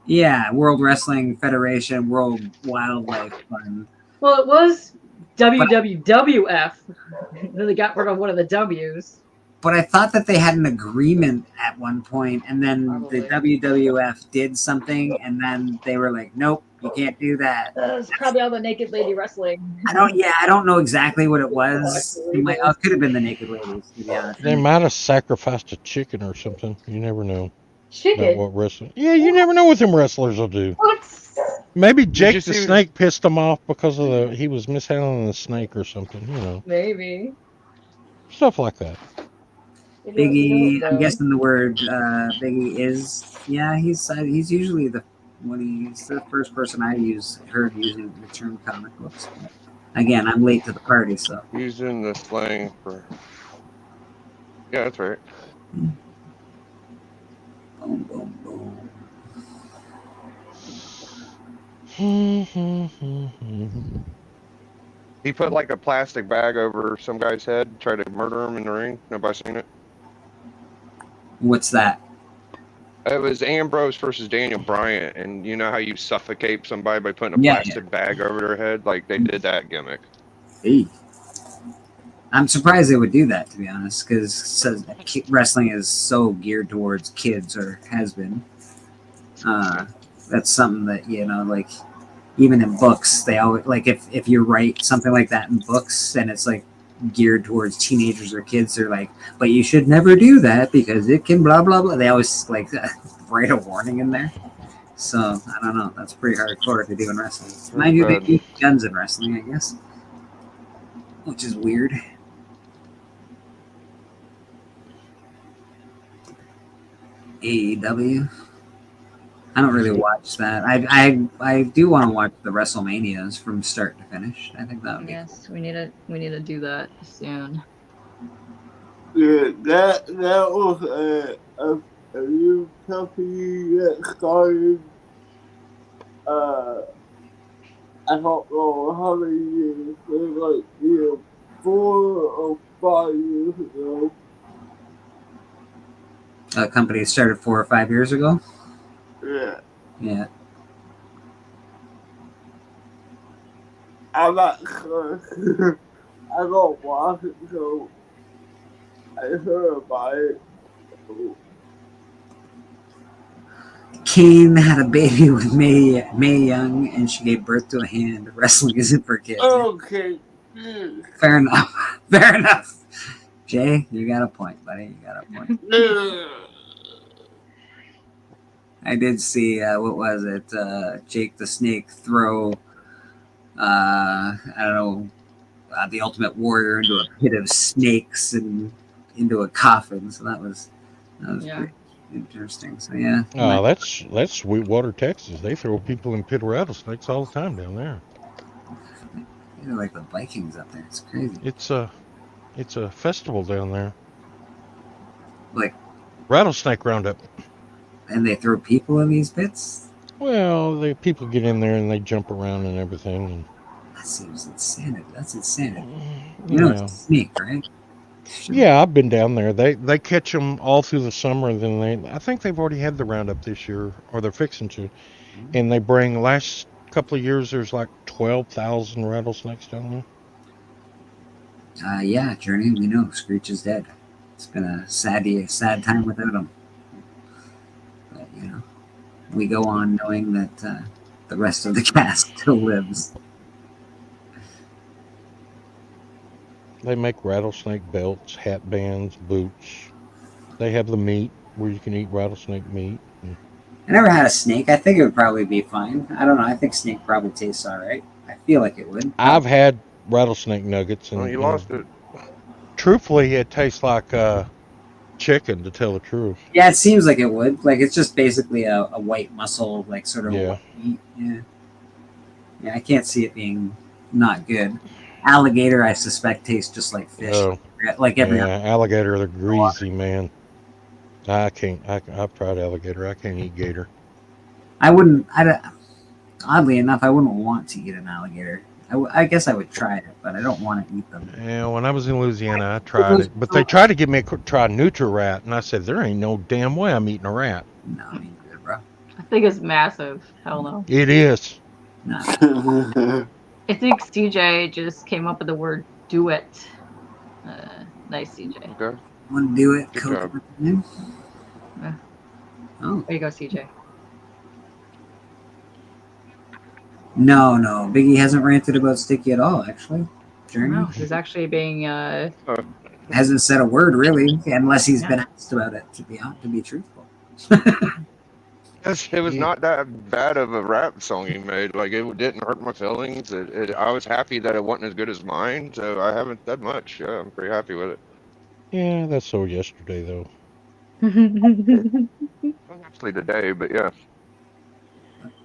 Yeah, World Wrestling Federation, World Wildlife Fund. Well, it was WWF. Then they got rid of one of the W's. But I thought that they had an agreement at one point, and then the WWF did something, and then they were like, "Nope, you can't do that." That's probably all the naked lady wrestling. I don't know exactly what it was. It could have been the Naked Ladies, to be honest. They might have sacrificed a chicken or something. You never know. Chicken? About what wrestling? Yeah, you never know what them wrestlers will do. What? Maybe Jake you the see- Snake pissed him off because of he was mishandling the snake or something. You know, Maybe. stuff like that. Biggie, I'm guessing the word Biggie is, he's usually he's the first person I heard using the term comic books. But again, I'm late to the party, so. Using the slang for. Yeah, that's right. Boom, boom, boom. He put like a plastic bag over some guy's head, tried to murder him in the ring. Nobody seen it? What's that? It was Ambrose versus Daniel Bryant, and you know how you suffocate somebody by putting a Yeah, plastic bag over their head? Like they did that gimmick. Hey. I'm surprised they would do that, to be honest, because wrestling is so geared towards kids, or has been. That's something that, like, even in books, they always, like, if you write something like that in books and it's like geared towards teenagers or kids, they're like, but you should never do that because it can blah blah blah. They always like write a warning in there. So I don't know. That's pretty hardcore to do in wrestling. Mind you, they use guns in wrestling, I guess, which is weird. AEW. I don't really watch that. I do want to watch the WrestleManias from start to finish. I think that would be Yes, we need to do that soon. Yeah, that was a new company that started. I don't know how many years, like 4 or 5 years ago. A company that started 4 or 5 years ago. Yeah. Yeah. I'm not sure. I don't watch it, so I heard about it. Kane had a baby with Mae Young, and she gave birth to a hand. Wrestling isn't for kids. Okay. Fair enough. Fair enough. Jay, you got a point, buddy. You got a point. I did see, what was it? Jake the Snake throw, I don't know, the Ultimate Warrior into a pit of snakes and into a coffin. So that was pretty interesting. So yeah. That's Sweetwater, Texas. They throw people in pit rattlesnakes all the time down there. They're like the Vikings up there. It's crazy. It's a festival down there. Like rattlesnake roundup. And they throw people in these pits? Well, people get in there and they jump around and everything. And that seems insanity. That's insanity. You know, it's a snake, right? Yeah, I've been down there. They catch them all through the summer. And then I think they've already had the roundup this year, or they're fixing to. And they bring, last couple of years, there's like 12,000 rattlesnakes down there. Yeah, Journey, we know Screech is dead. It's been a sad time without him. But, we go on knowing that the rest of the cast still lives. They make rattlesnake belts, hat bands, boots. They have the meat where you can eat rattlesnake meat. I never had a snake. I think it would probably be fine. I don't know. I think snake probably tastes all right. I feel like it would. I've had rattlesnake nuggets, and you lost it. Truthfully, it tastes like chicken, to tell the truth. Yeah, it seems like it would. Like it's just basically a white muscle, like sort of white meat. Yeah. Yeah, I can't see it being not good. Alligator, I suspect, tastes just like fish. Oh, like every other. Alligator, they're greasy, man. I can't. I've tried alligator. I can't eat gator. I wouldn't. Oddly enough, I wouldn't want to eat an alligator. I guess I would try it, but I don't want to eat them. Yeah, when I was in Louisiana, I tried it, but they tried to get me to try Nutri-Rat, and I said, "There ain't no damn way I'm eating a rat." No, I mean, good, bro. I think it's massive. Hell no. It is. No. I think CJ just came up with the word "do it." Nice, CJ. Okay. Want to do it? Good Coke job. Yeah. Oh. There you go, CJ. No, Biggie hasn't ranted about Sticky at all, actually. Journey. No, he's actually being. Hasn't said a word really, unless he's been asked about it. To be truthful. It was not that bad of a rap song he made. Like, it didn't hurt my feelings. I was happy that it wasn't as good as mine, so I haven't said much. Yeah, I'm pretty happy with it. Yeah, that's so yesterday though. Actually today, but yeah.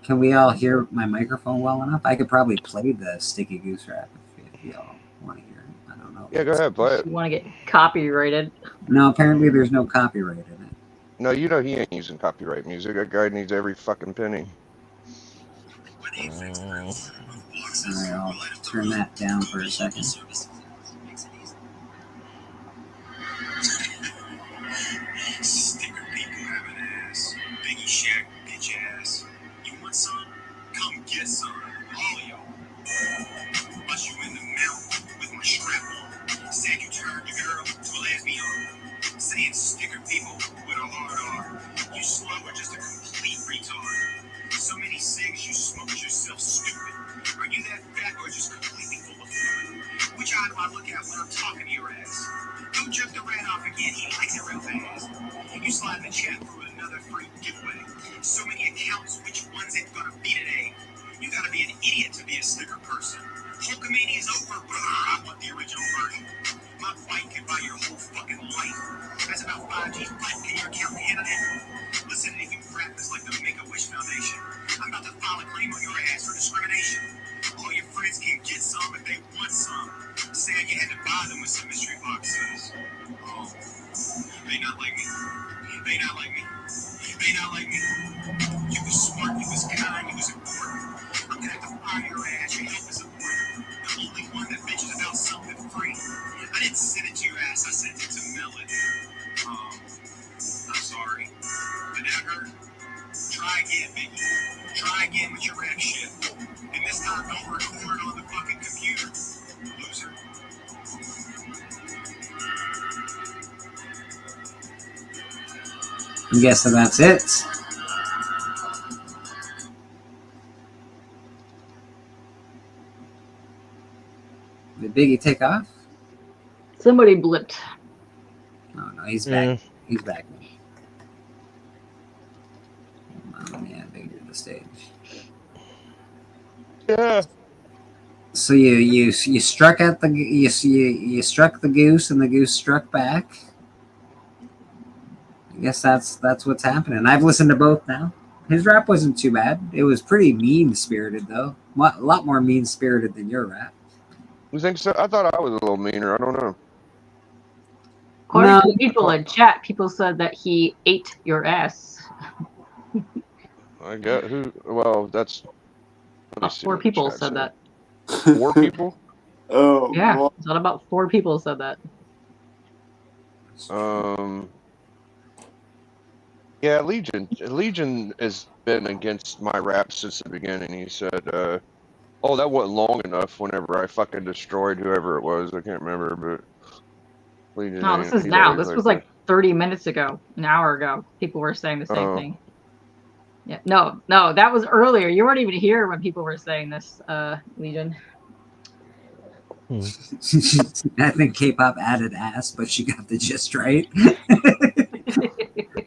Can we all hear my microphone well enough? I could probably play the Sticky Goose rap if y'all want to hear it. I don't know. Yeah, go ahead, play it. You want to get copyrighted? No, apparently there's no copyright in it. No, you know he ain't using copyright music. That guy needs every fucking penny. Alright, I'll turn that down for a second. Sticker people have an ass. Biggie Shaq, bitch ass. You want some? Come get some. All of y'all. Bust you in the mouth with my strap on. Said you turned your girl to a lesbian. Saying sticker people with a hard R. You slow or just a complete retard. So many cigs you smoked yourself stupid. Are you that fat or just completely full of fluid? Which eye do I look at when I'm talking to your ass? Go jerk the rat off again, he likes it real fast. You slide in the chat for another free giveaway. So many accounts, which one's it gonna be today? You gotta be an idiot to be a sticker person. Hulkamania is over, brother. I want the original version. My bike could buy your whole fucking life. That's about 5G fight. Can your account handle it? Listen, if you rap is like the Make-A-Wish Foundation, I'm about to file a claim on your ass for discrimination. All your friends can get some if they want some. Sad you had to buy them with some mystery boxes. Oh, they not like me. They not like me. They not like me. You was smart, you was kind, you was important. I'm gonna have to fire your ass. Your help is important. The only one that bitches about something free. I didn't send it to your ass, I sent it to Melody. I'm sorry. Did that hurt? Try again, Biggie. Try again with your rap shit. And this time don't record on the fucking computer. Loser. I'm guessing that's it. Did Biggie take off? Somebody blipped. Oh no, he's back. He's back. Let me add Biggie to the stage. Yeah. So you struck at the you struck the goose and the goose struck back. I guess that's what's happening. I've listened to both now. His rap wasn't too bad. It was pretty mean-spirited though. A lot more mean-spirited than your rap. You think so? I thought I was a little meaner. I don't know. According to people in chat, people said that he ate your ass. I got who? Well, that's. 4 people said that. 4 people? Oh. Yeah, it's not about 4 people said that. Yeah, Legion has been against my rap since the beginning. He said, "Oh, that wasn't long enough." Whenever I fucking destroyed whoever it was, I can't remember, but Legion. No, this is now. This was like 30 minutes ago, an hour ago. People were saying the same thing. Yeah, no, that was earlier. You weren't even here when people were saying this, Legion. I think K-pop added ass, but she got the gist right.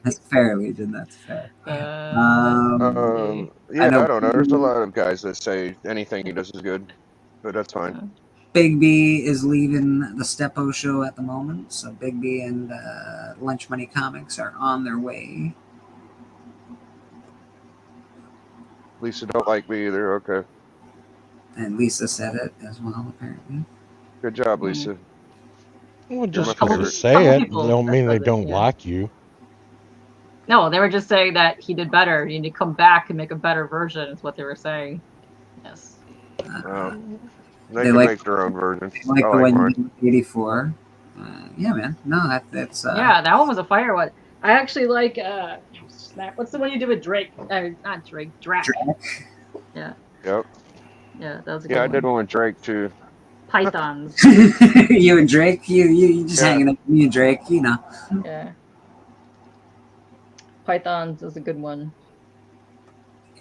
That's fair, Legion. That's fair. Yeah, I don't know. There's a lot of guys that say anything he does is good, but that's fine. Big B is leaving the Steppo show at the moment, so Big B and Lunch Money Comics are on their way. Lisa don't like me either. Okay. And Lisa said it as well, apparently. Good job, Lisa. Well, You're just my because they favorite. say it, people don't mean they said it, don't yeah. like you. No, they were just saying that he did better. You need to come back and make a better version. Is what they were saying. Yes. They can make their own versions. They like I the like one mine. you did in 84. Yeah, man. No, that's Yeah, that one was a fire one. I actually like what's the one you did with Drake? Not Drake, Drac. Yeah, Yep. yeah, that was a good Yeah, I one. did one with Drake too. Pythons. You and Drake, you just Yeah. hanging out with me and Drake, you know. Yeah. Pythons is a good one.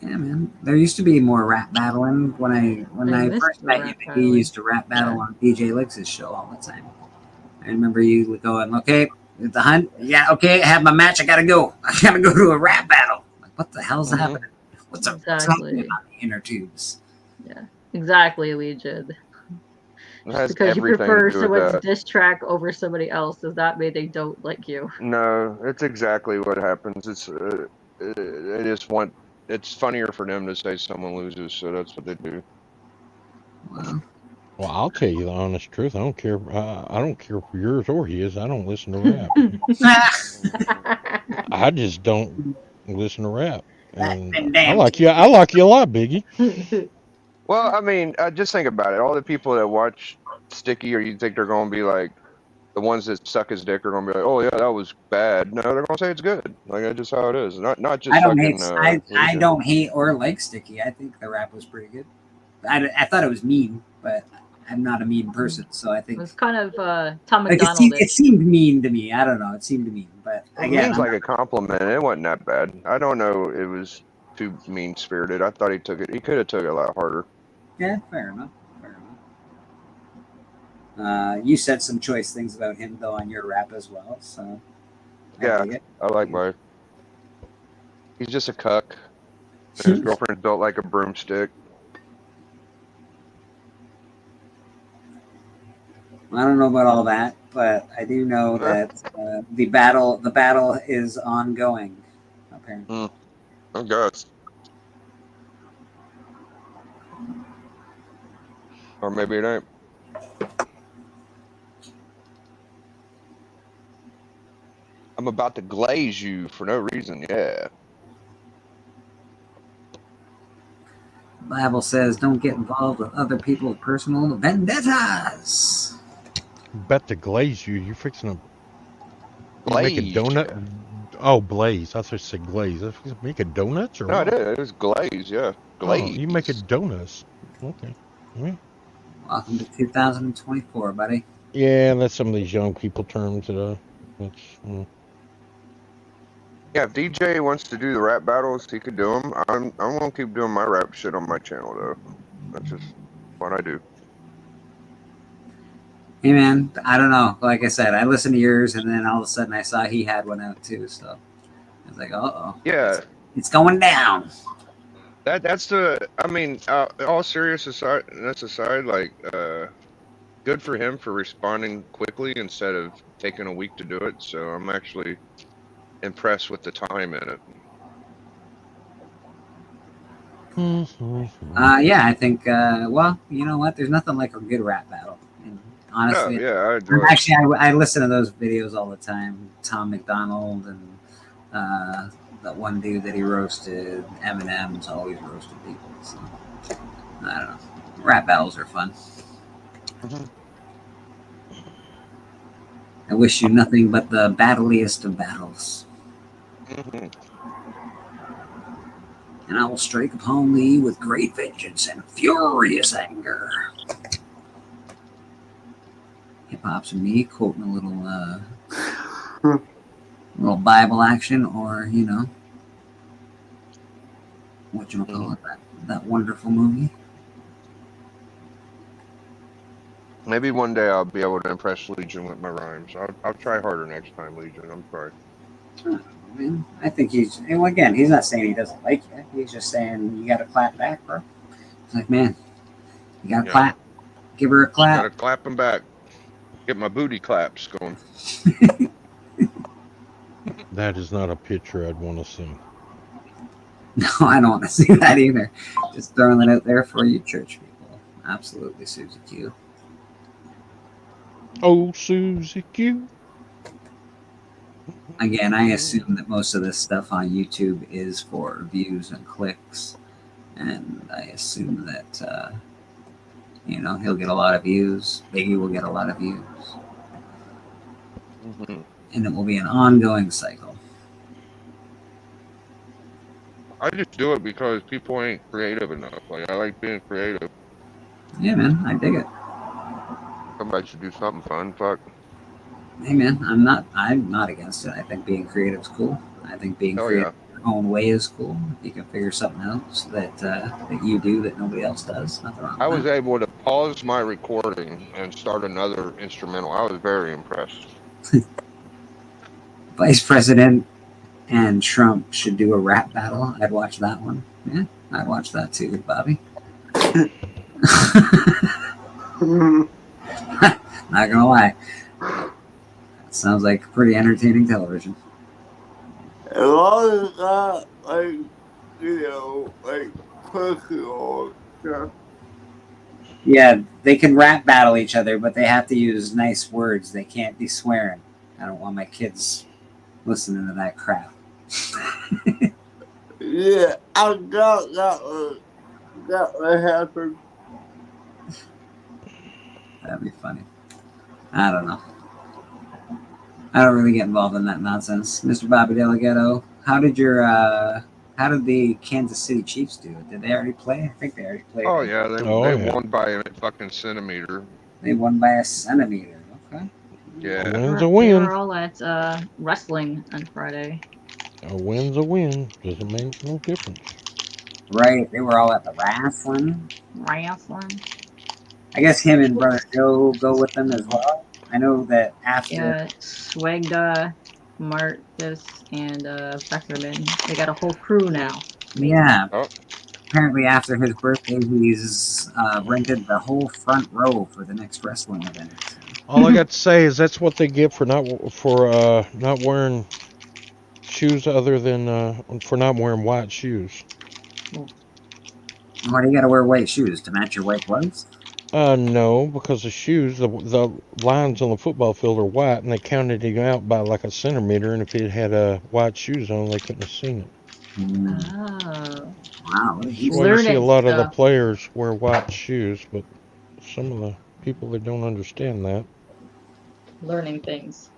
Yeah, man. There used to be more rap battling when I missed first the met you. rap You battling. used to rap battle on DJ Licks' show all the time. I remember you going, okay, the hunt. Yeah, okay, I have my match. I gotta go. I gotta go to a rap battle. Like, what the hell's happening? What's happening on the inner tubes? Yeah, exactly, Legion. It has Because you everything prefer to do with someone's that. diss track over somebody else, does that mean they don't like you? No, it's exactly what happens. They just want. It's funnier for them to say someone loses, so that's what they do. Well, I'll tell you the honest truth. I don't care. I don't care for yours or his. I don't listen to rap. I just don't listen to rap. And I like you. I like you a lot, Biggie. Well, I mean, just think about it. All the people that watch Sticky, or you think they're going to be like the ones that suck his dick, are going to be like, "Oh yeah, that was bad." No, they're going to say it's good. Like that's just how it is. Not just I don't fucking. hate. I Legion. don't hate or like Sticky. I think the rap was pretty good. I thought it was mean, but I'm not a mean person, so I think It was kind of Tom like McDonald. it seemed mean to me. I don't know. It seemed mean, but It again, means like a compliment. It wasn't that bad. I don't know. It was too mean spirited. I thought he took it. He could have took it a lot harder. yeah, fair enough. Fair enough. You said some choice things about him though on your rap as well, so Yeah, dig it. I like my. He's just a cuck. His girlfriend's built like a broomstick. I don't know about all that, but I do know that the battle is ongoing. Apparently, I guess. Or maybe it ain't. I'm about to glaze you for no reason. Yeah. the Bible says, "Don't get involved with other people's personal vendettas." Bet to glaze you. You fixing to Glaze. make a donut? Oh, blaze. I thought you said glaze. I was fixing to make a donuts or No, I what? did. It was glaze. Yeah. Oh, Glaze. you make it donuts. Okay. Yeah. Welcome to 2024, buddy. Yeah, that's some of these young people terms that Yeah, if DJ wants to do the rap battles, he could do them. I'm gonna keep doing my rap shit on my channel though. That's just what I do. Hey man, I don't know. Like I said, I listened to yours, and then all of a sudden I saw he had one out too. So I was like, "Uh-oh, Yeah, it's going down." that's the. I mean, all serious aside, like, good for him for responding quickly instead of taking a week to do it. So I'm actually impressed with the time in it. Yeah, I think. Well, you know what? There's nothing like a good rap battle. And honestly, No, yeah, I enjoy it. actually, I listen to those videos all the time. Tom McDonald and that one dude that he roasted, Eminem's always roasted people. So I don't know. Rap battles are fun. I wish you nothing but the battleliest of battles. And I will strike upon thee with great vengeance and furious anger. Hip hop's and me quoting a little Bible action, or whatchamacallit, that wonderful movie. Maybe one day I'll be able to impress Legion with my rhymes. I'll try harder next time, Legion. I'm sorry. Man, I think he's, well, again, he's not saying he doesn't like you. He's just saying you got to clap back, bro. It's like, man, you got to clap. Give her a clap. Got to clap him back. Get my booty claps going. That is not a picture I'd want to see. No, I don't want to see that either. Just throwing it out there for you church people. Absolutely, Susie Q. Oh, Susie Q. Again, I assume that most of this stuff on YouTube is for views and clicks. And I assume that, he'll get a lot of views. Biggie will get a lot of views. Mm-hmm. And it will be an ongoing cycle. I just do it because people ain't creative enough. Like, I like being creative. Yeah, man, I dig it. Somebody should do something fun. Fuck. Hey, man, I'm not against it. I think being creative is cool. I think being creative your own way is cool. If you can figure something else that you do that nobody else does, nothing wrong with I was able to pause my recording and start another instrumental. I was very impressed. Vice President and Trump should do a rap battle. I'd watch that one. Yeah, I'd watch that too, Bobby. Not gonna lie. That sounds like pretty entertaining television. As long as not, like, like, personal stuff. Yeah, they can rap battle each other, but they have to use nice words. They can't be swearing. I don't want my kids listening to that crap. Yeah, I got that would happen. That'd be funny. I don't know. I don't really get involved in that nonsense. Mr. Bobby Delgado, how did the Kansas City Chiefs do? Did they already play? I think they already played. Oh, yeah. They won by a fucking centimeter. They won by a centimeter. Okay. Yeah. A win's a We win. were all at wrestling on Friday. A win's a win. Doesn't make no difference. Right. They were all at the wrestling. Wrestling. I guess him and Brother Joe go with them as well. I know that after. Yeah, Swagda, Marcus, and Beckerman. They got a whole crew now. Yeah. Apparently, after his birthday, he's rented the whole front row for the next wrestling event. All I got to say is that's what they get for not wearing shoes other than for not wearing white shoes. Why do you got to wear white shoes to match your white clothes? No, because the shoes, the lines on the football field are white, and they counted him out by like a centimeter, and if he had white shoes on, they couldn't have seen it. Oh. Wow. So you see a lot of the players wear white shoes, but some of the people that don't understand that. Learning things.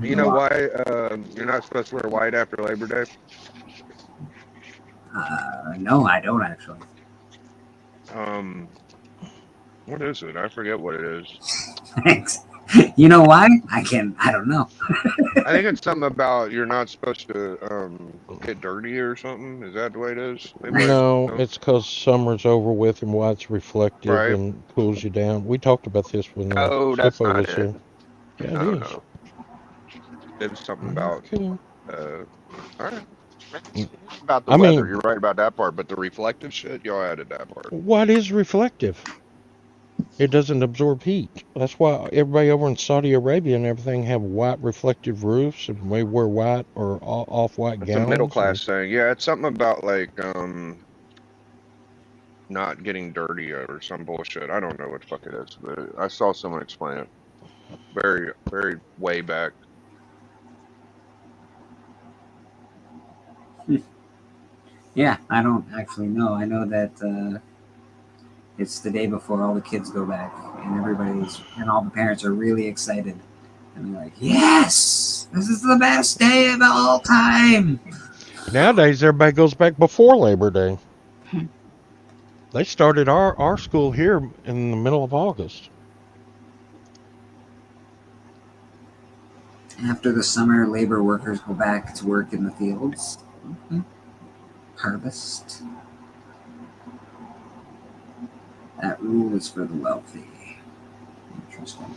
You know why you're not supposed to wear white after Labor Day? No, I don't actually. What is it? I forget what it is. Thanks. You know why? I don't know. I think it's something about you're not supposed to get dirty or something. Is that the way it is? No, it's because summer's over with and white's reflective and cools you down. We talked about this when that's Flippo not was it. here. Yeah, I it don't is. know. It was something about. All right. About the I weather, mean- you're right about that part, but the reflective shit, y'all added that part. What is reflective? It doesn't absorb heat. That's why everybody over in Saudi Arabia and everything have white reflective roofs, and we wear white or off-white It's gowns. a middle class thing. Yeah, it's something about like not getting dirty or some bullshit. I don't know what the fuck it is, but I saw someone explain it. Very, very way back. Yeah, I don't actually know. I know that it's the day before all the kids go back, and all the parents are really excited, and they're like, "Yes, this is the best day of all time." Nowadays, everybody goes back before Labor Day. They started our school here in the middle of August. After the summer, labor workers go back to work in the fields. Okay. Harvest. That rule is for the wealthy. Interesting.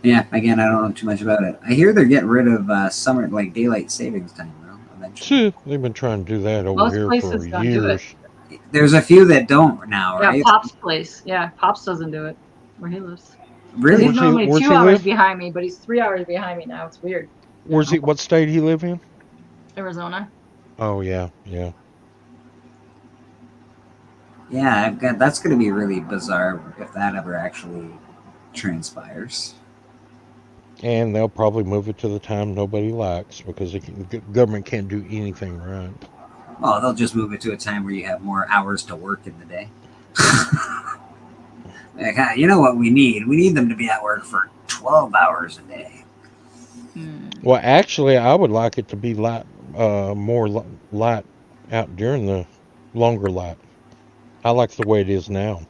Yeah, again, I don't know too much about it. I hear they're getting rid of summer, like daylight savings time, though, eventually. They've been trying to do that over Most here places for don't do years. it. There's a few that don't now, Yeah, right? Pop's place. Yeah, Pops doesn't do it where he lives. Really? He's normally where's 2 he hours live? behind me, but he's 3 hours behind me now. It's weird. Where's he? What state he live in? Arizona. Oh yeah, yeah. Yeah, that's going to be really bizarre if that ever actually transpires. And they'll probably move it to the time nobody likes because the government can't do anything right. Oh, they'll just move it to a time where you have more hours to work in the day. Like, you know what we need? We need them to be at work for 12 hours a day. Well, actually, I would like it to be light, more light out during the longer light. I like the way it is now.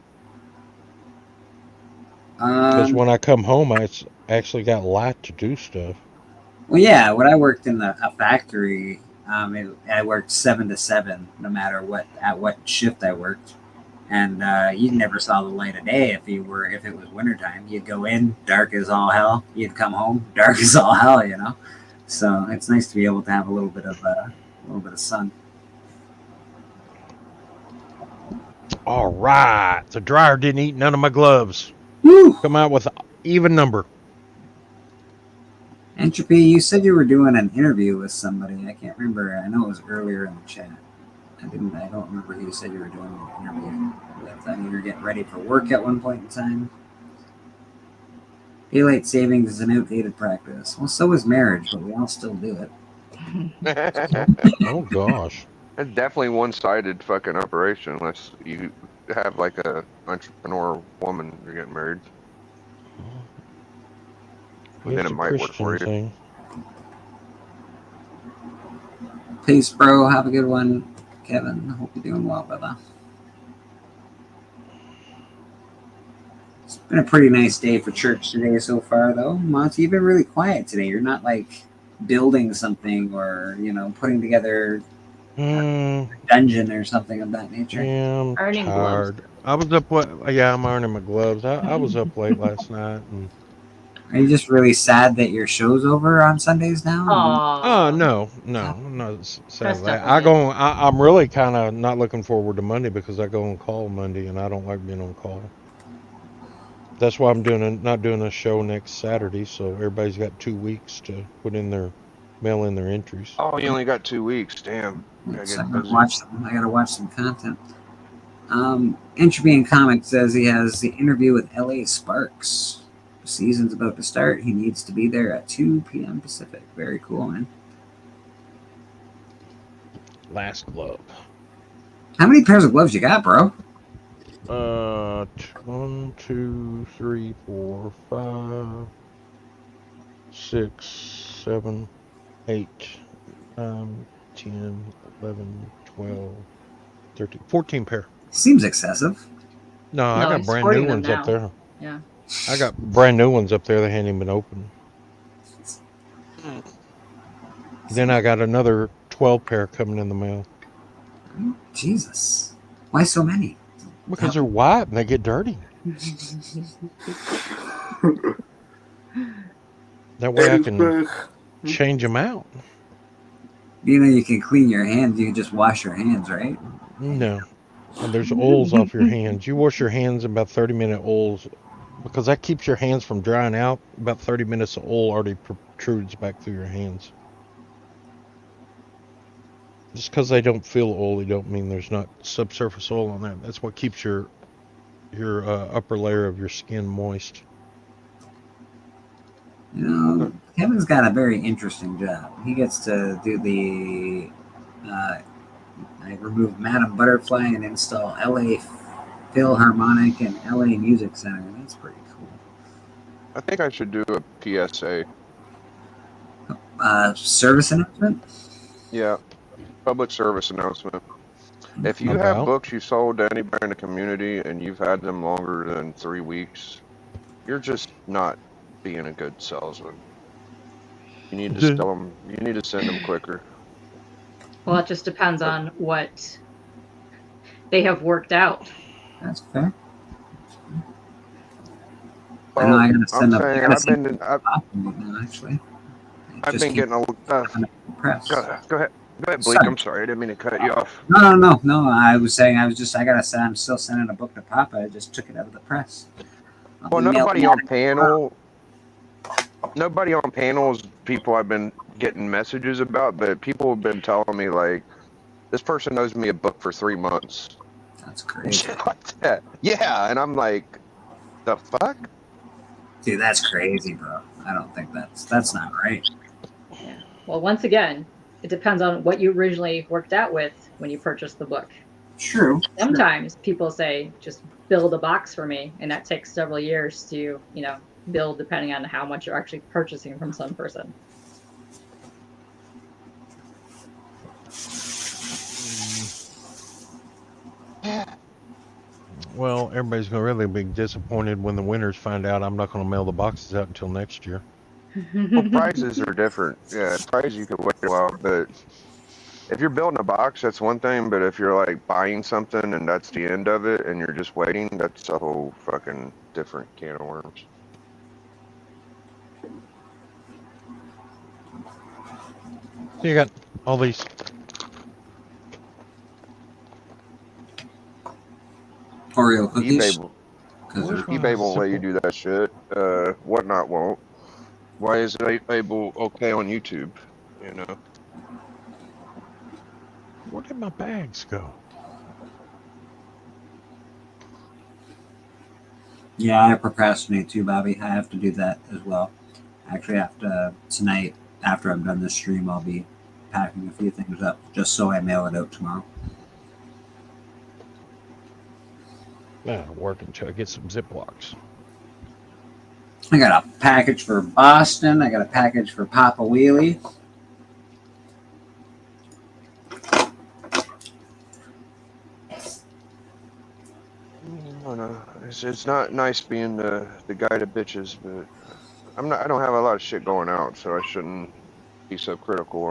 Because when I come home, it's actually got light to do stuff. Well, yeah, when I worked in a factory, I worked 7 to 7, no matter what shift I worked, and you never saw the light of day if it was wintertime. You'd go in, dark as all hell. You'd come home, dark as all hell. You know, so it's nice to be able to have a little bit of sun. All right, the dryer didn't eat none of my gloves. Woo! Come out with an even number. Entropy, you said you were doing an interview with somebody. I can't remember. I know it was earlier in the chat. I don't remember who you said you were doing an interview with. I mean, you're getting ready for work at one point in time. Daylight savings is an outdated practice. Well, so is marriage, but we all still do it. Oh gosh. It's definitely one-sided fucking operation unless you have like a entrepreneur woman you're getting married. Then it might work for you. Peace, bro. Have a good one, Kevin. Hope you're doing well, brother. It's been a pretty nice day for church today so far, though. Monty, you've been really quiet today. You're not like building something or putting together a dungeon or something of that nature. Yeah, I'm Earning tired. gloves. I was up late. Yeah, I'm earning my gloves. I was up late last night. And Are you just really sad that your show's over on Sundays now? Oh no, I'm not sad. I'm really kind of not looking forward to Monday because I go on call Monday and I don't like being on call. That's why I'm not doing a show next Saturday. So everybody's got 2 weeks to mail in their entries. Oh, you only got 2 weeks. Damn. I gotta watch some content. Entropy in Comics says he has the interview with L.A. Sparks. The season's about to start. He needs to be there at 2 p.m. Pacific. Very cool, man. Last glove. How many pairs of gloves you got, bro? 1, 2, 3, 4, 5, 6, 7, 8, 9, 10, 11, 12, 13, 14 pair. Seems excessive. No, I got brand new ones up there. Yeah. I got brand new ones up there that hadn't even been opened. Then I got another 12 pair coming in the mail. Jesus. Why so many? Because they're white and they get dirty. That way I can change them out. You can clean your hands. You can just wash your hands, right? No. And there's oils off your hands. You wash your hands in about 30-minute oils because that keeps your hands from drying out. About 30 minutes of oil already protrudes back through your hands. Just because they don't feel oily don't mean there's not subsurface oil on there. That's what keeps your upper layer of your skin moist. Kevin's got a very interesting job. He gets to do the I removed Madame Butterfly and install LA Philharmonic and LA Music Center. That's pretty cool. I think I should do a PSA. Service announcement? Yeah. Public service announcement. If you have books you sold to anybody in the community and you've had them longer than 3 weeks, you're just not being a good salesman. You need to tell them. You need to send them quicker. Well, it just depends on what they have worked out. That's fair. I know I gotta send up. Actually. I've been getting a. Press. Go ahead, Blake. Sorry. I'm sorry, I didn't mean to cut you off. No. I was saying I gotta send. I'm still sending a book to Papa. I just took it out of the press. Well, nobody on panel. Nobody on panel is people I've been getting messages about, but people have been telling me like, this person owes me a book for 3 months. That's crazy. Shit like that. Yeah, and I'm like, the fuck? Dude, that's crazy, bro. I don't think that's not right. Yeah. Well, once again, it depends on what you originally worked out with when you purchased the book. True. Sometimes people say, just build a box for me, and that takes several years to, build depending on how much you're actually purchasing from some person. Well, everybody's going to really be disappointed when the winners find out I'm not going to mail the boxes out until next year. Well, prizes are different. Yeah, prizes you could wait a while, but if you're building a box, that's one thing. But if you're like buying something and that's the end of it, and you're just waiting, that's a whole fucking different can of worms. You got all these. Oreo cookies. eBay won't let you do that shit. Whatnot won't. Why is it able okay on YouTube? You know. Where did my bags go? Yeah, I procrastinate too, Bobby. I have to do that as well. Actually, tonight, after I'm done this stream, I'll be packing a few things up just so I mail it out tomorrow. That'll work until I get some Ziplocs. I got a package for Boston. I got a package for Papa Wheelie. No. It's not nice being the guy to bitches, but I don't have a lot of shit going out, so I shouldn't be so critical.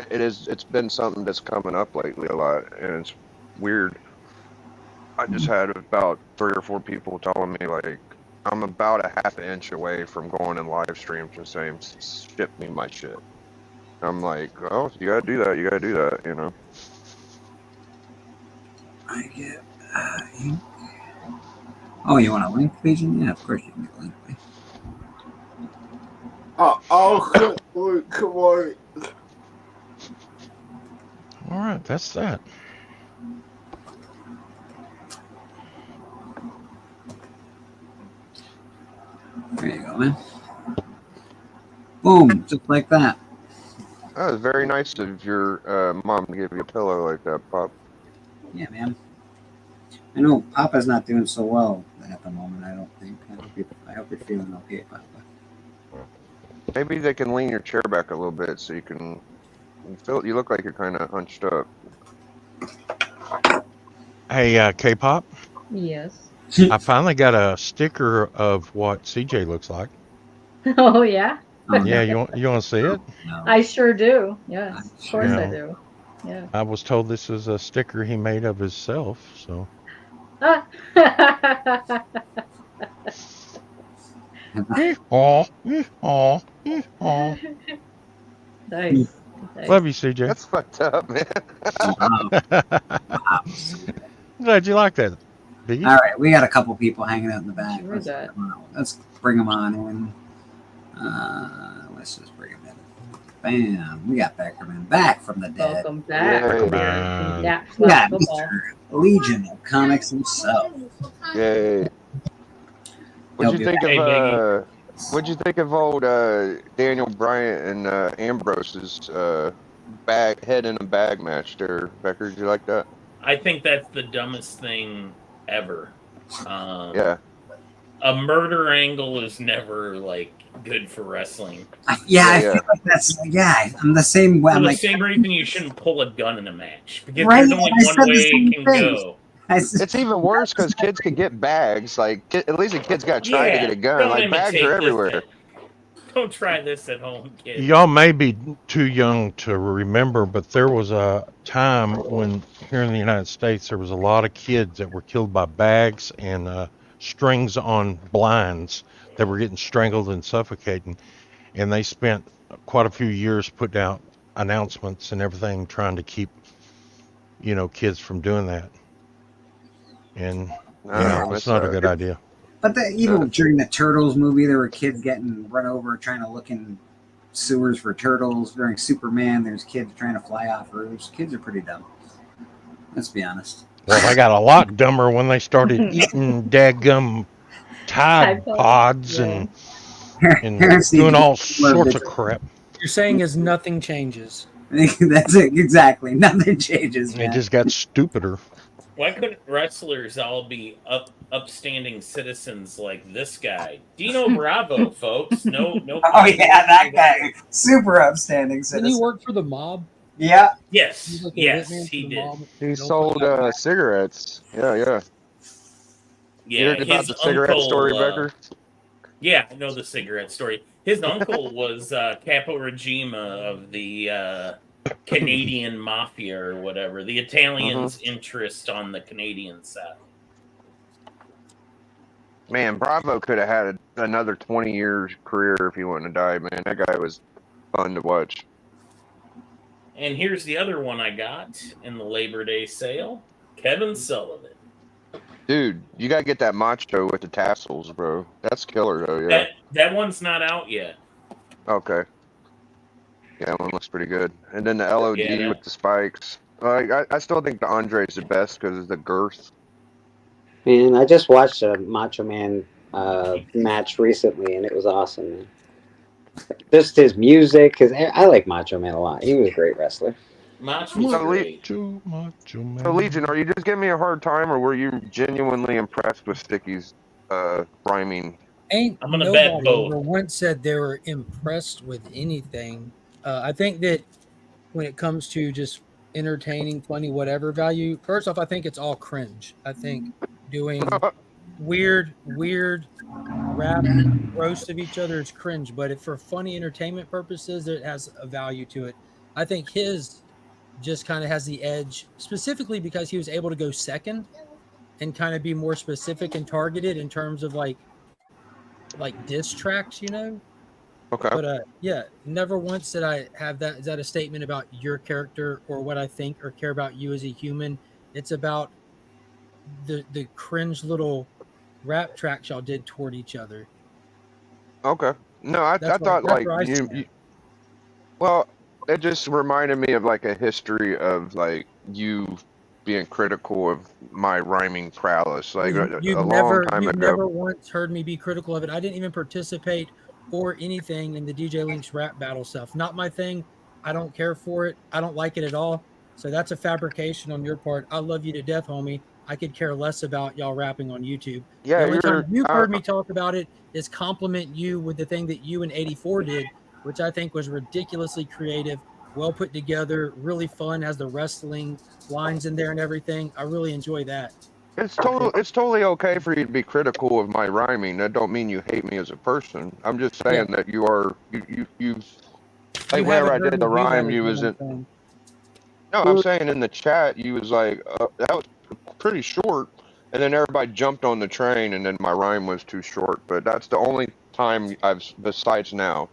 It's been something that's coming up lately a lot, and it's weird. I just had about 3 or 4 people telling me like I'm about a half an inch away from going in live streams and saying ship me my shit. I'm like, oh, you gotta do that, you know. I get oh, you want a link, Legion? Yeah, of course you can get a link. Come on. All right, that's that. There you go, man. Boom, just like that. That was very nice of your mom to give you a pillow like that, Pop. Yeah, man. I know Papa's not doing so well at the moment, I don't think. I hope you're feeling okay, Papa. Maybe they can lean your chair back a little bit so you can feel. You look like you're kind of hunched up. Hey, K-Pop. Yes. I finally got a sticker of what CJ looks like. Oh yeah. Yeah, you want to see it? I sure do. Yes, of course Yeah. I do. Yeah. I was told this is a sticker he made of himself, so. Nice. Love you, CJ. That's fucked up, man. Glad you like that. Biggie. All right, we got a couple people hanging out in the back. Sure that. Let's bring them on in. Let's just bring them in. Bam! We got Beckerman back from the dead. Welcome back. Yeah. We got Mr. Legion of Comics himself. Yay! What'd you think of old Daniel Bryant and Ambrose's head in a bag match there, Becker? Did you like that? I think that's the dumbest thing ever. Yeah. A murder angle is never like good for wrestling. I feel like that's I'm the same way. For I'm the like, same reason you shouldn't pull a gun in a match because Right, there's only I one said the way same it can thing. go. It's even worse because kids can get bags. Like, at least a kid's got to try to get a gun. don't Like, bags imitate are this everywhere. guy. Don't try this at home, kid. Y'all may be too young to remember, but there was a time when here in the United States there was a lot of kids that were killed by bags and strings on blinds that were getting strangled and suffocating, and they spent quite a few years putting out announcements and everything trying to keep, kids from doing that. And it's not a good idea. But even during the Turtles movie, there were kids getting run over trying to look in sewers for turtles. During Superman, there's kids trying to fly off roofs. Kids are pretty dumb. Let's be honest. Well, they got a lot dumber when they started eating daggum Tide Pods and doing all sorts of crap. You're saying is nothing changes. That's it. Exactly. Nothing changes, man. It just got stupider. Why couldn't wrestlers all be upstanding citizens like this guy? Dino Bravo, folks. No. Oh, yeah, that guy. Super upstanding citizen. Didn't he work for the mob? Yeah. Yes. He did. He sold cigarettes. Yeah. Yeah. You heard about the cigarette story, Becker? Yeah, I know the cigarette story. His uncle was Capo Regime of the Canadian Mafia or whatever. The Italians' interest on the Canadian side. Man, Bravo could have had another 20 years career if he wouldn't have died, man. That guy was fun to watch. And here's the other one I got in the Labor Day sale. Kevin Sullivan. Dude, you gotta get that macho with the tassels, bro. That's killer, though, yeah. That one's not out yet. Okay. Yeah, that one looks pretty good. And then the LOD with the spikes. I still think the Andre is the best because of the girth. Man, I just watched a Macho Man match recently, and it was awesome, man. Just his music, because I like Macho Man a lot. He was a great wrestler. Macho Man. So, Legion, are you just giving me a hard time, or were you genuinely impressed with Sticky's rhyming? Ain't I'm gonna bet nobody both. ever once said they were impressed with anything. I think that when it comes to just entertaining, funny, whatever value, first off, I think it's all cringe. I think doing weird rap roast of each other is cringe, but if for funny entertainment purposes, it has a value to it. I think his just kind of has the edge, specifically because he was able to go second and kind of be more specific and targeted in terms of like diss tracks, Okay. But yeah, never once did I have that. Is that a statement about your character or what I think or care about you as a human? It's about the cringe little rap tracks y'all did toward each other. Okay. No, I thought like you. Well, it just reminded me of like a history of like you being critical of my rhyming prowess, like a long time ago. You never once heard me be critical of it. I didn't even participate or anything in the DJ Lynch rap battle stuff. Not my thing. I don't care for it. I don't like it at all. So that's a fabrication on your part. I love you to death, homie. I could care less about y'all rapping on YouTube. Yeah, the only time you've heard me talk about it is compliment you with the thing that you and 84 did, which I think was ridiculously creative, well put together, really fun, has the wrestling lines in there and everything. I really enjoy that. It's totally okay for you to be critical of my rhyming. That don't mean you hate me as a person. I'm just saying that you like whenever I did the rhyme, you was in. No, I'm saying in the chat, you was like, that was pretty short, and then everybody jumped on the train, and then my rhyme was too short. But that's the only time besides now.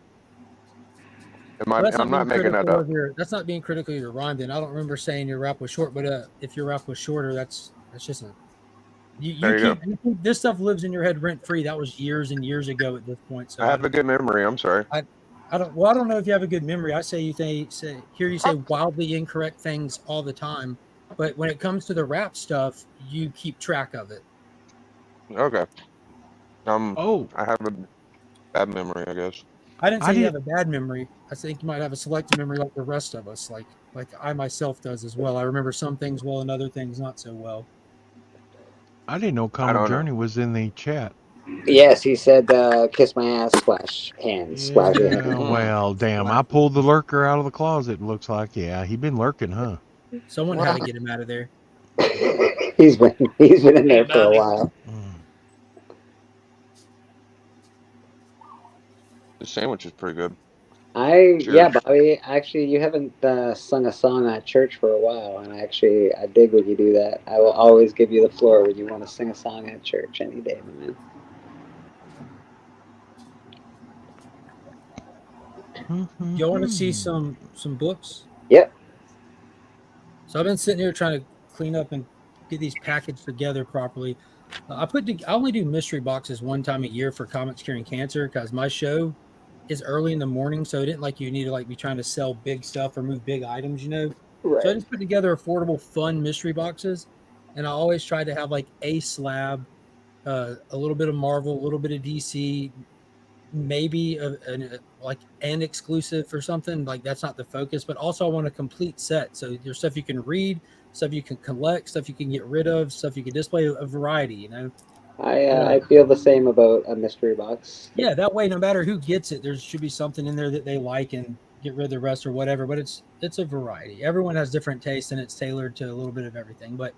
I'm not making that up. That's not being critical of your rhyme. Then I don't remember saying your rap was short, but if your rap was shorter, that's just a. You keep, this stuff lives in your head rent free. That was years and years ago at this point. So I have a good memory. I'm sorry. I don't know if you have a good memory. I say hear you say wildly incorrect things all the time, but when it comes to the rap stuff, you keep track of it. Okay. I have a bad memory, I guess. I didn't say you have a bad memory. I think you might have a selective memory like the rest of us, like I myself does as well. I remember some things well and other things not so well. I didn't know Common Journey was in the chat. Yes, he said, kiss my ass, splash hands, splash your hands. Well, damn, I pulled the lurker out of the closet, looks like. Yeah, he been lurking, huh? Someone had to get him out of there. He's been in there for a while. The sandwich is pretty good. Yeah, Bobby. Actually, you haven't sung a song at church for a while, and I dig when you do that. I will always give you the floor when you want to sing a song at church any day, man. Y'all want to see some books? Yep. So I've been sitting here trying to clean up and get these packaged together properly. I only do mystery boxes one time a year for Comics Curing Cancer because my show is early in the morning, so it didn't like you need to be trying to sell big stuff or move big items, Right. So I just put together affordable, fun mystery boxes, and I always try to have a slab, a little bit of Marvel, a little bit of DC, maybe an exclusive or something. That's not the focus, but also I want a complete set. So there's stuff you can read, stuff you can collect, stuff you can get rid of, stuff you can display, a variety, I feel the same about a mystery box. Yeah, that way, no matter who gets it, there should be something in there that they like and get rid of the rest or whatever. But it's a variety. Everyone has different tastes, and it's tailored to a little bit of everything. But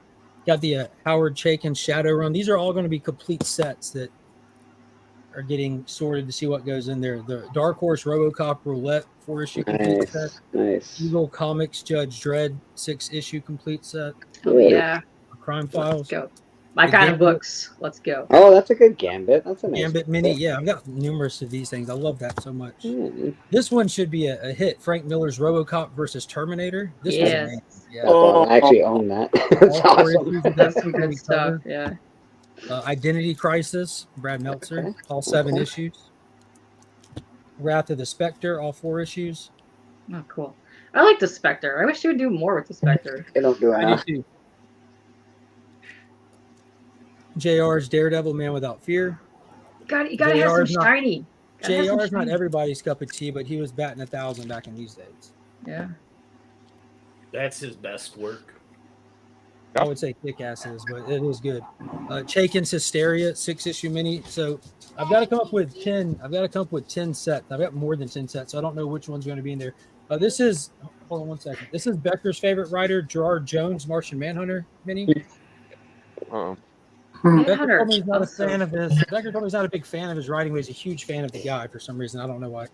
got the Howard Chaykin Shadowrun. These are all going to be complete sets that are getting sorted to see what goes in there. The Dark Horse RoboCop Roulette 4-issue complete set. Nice. Eagle Comics Judge Dredd 6-issue complete set. Oh yeah. Crime Files. Let's go. My kind of books. Let's go. Oh, that's a good Gambit. That's a nice Gambit Mini. Yeah, I've got numerous of these things. I love that so much. This one should be a hit. Frank Miller's RoboCop versus Terminator. This was amazing. Yeah. I actually own that. That's awesome. That's some good stuff. Yeah. Identity Crisis, Brad Meltzer, all 7 issues. Wrath of the Spectre, all 4 issues. Oh, cool. I like the Spectre. I wish you would do more with the Spectre. They don't do I enough. do too. JR's Daredevil, Man Without Fear. You gotta have some shiny. JR's not everybody's cup of tea, but he was batting 1,000 back in these days. Yeah. That's his best work. I would say Kick-Ass is, but it is good. Chaykin's Hysteria 6-issue mini. So I've got to come up with 10. I've got to come up with 10 sets. I've got more than 10 sets, so I don't know which one's going to be in there. This is hold on one second. This is Becker's favorite writer, Gerard Jones, Martian Manhunter mini. Becker told me he's not a fan of his. Becker told me he's not a big fan of his writing, but he's a huge fan of the guy for some reason. I don't know why.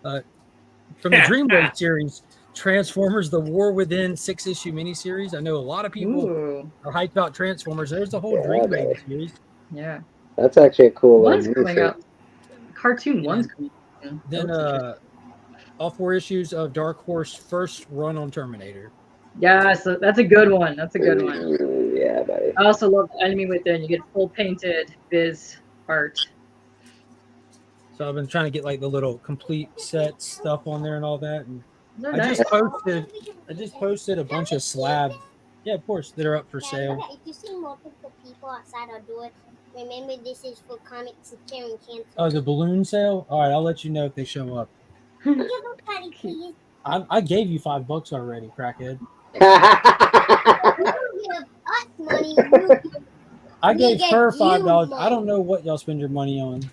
From the Dreamwave series, Transformers: The War Within 6-issue miniseries. I know a lot of people are hyped about Transformers. There's the whole Dreamwave series. Yeah. That's actually a cool one. One's coming up. Cartoon one's coming up. Then all 4 issues of Dark Horse first run on Terminator. Yeah, so that's a good one. That's a good one. Yeah, buddy. I also love the Enemy Within. You get full painted Viz art. So I've been trying to get the little complete set stuff on there and all that. And They're I nice. just posted a bunch of slabs. Yeah, of course, that are up for sale. If you see multiple people outside our door, remember this is for Comics Curing Cancer. Oh, the balloon sale? All right, I'll let you know if they show up. Give a buddy, please. I gave you $5 already, crackhead. You give us money. I gave get her you $5. money. I don't know what y'all spend your money on.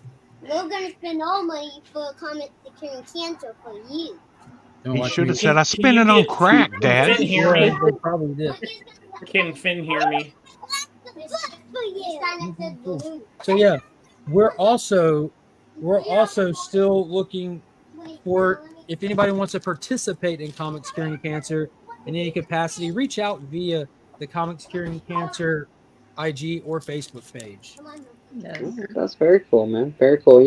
We're gonna spend all money for Comics Curing Cancer for you. You should have said, I spent it on crack, Dad. Finn hear me? They probably did. Can Finn hear me? For you. So yeah, we're also still looking for if anybody wants to participate in Comics Curing Cancer in any capacity, reach out via the Comics Curing Cancer IG or Facebook page. That's very cool, man. Very cool.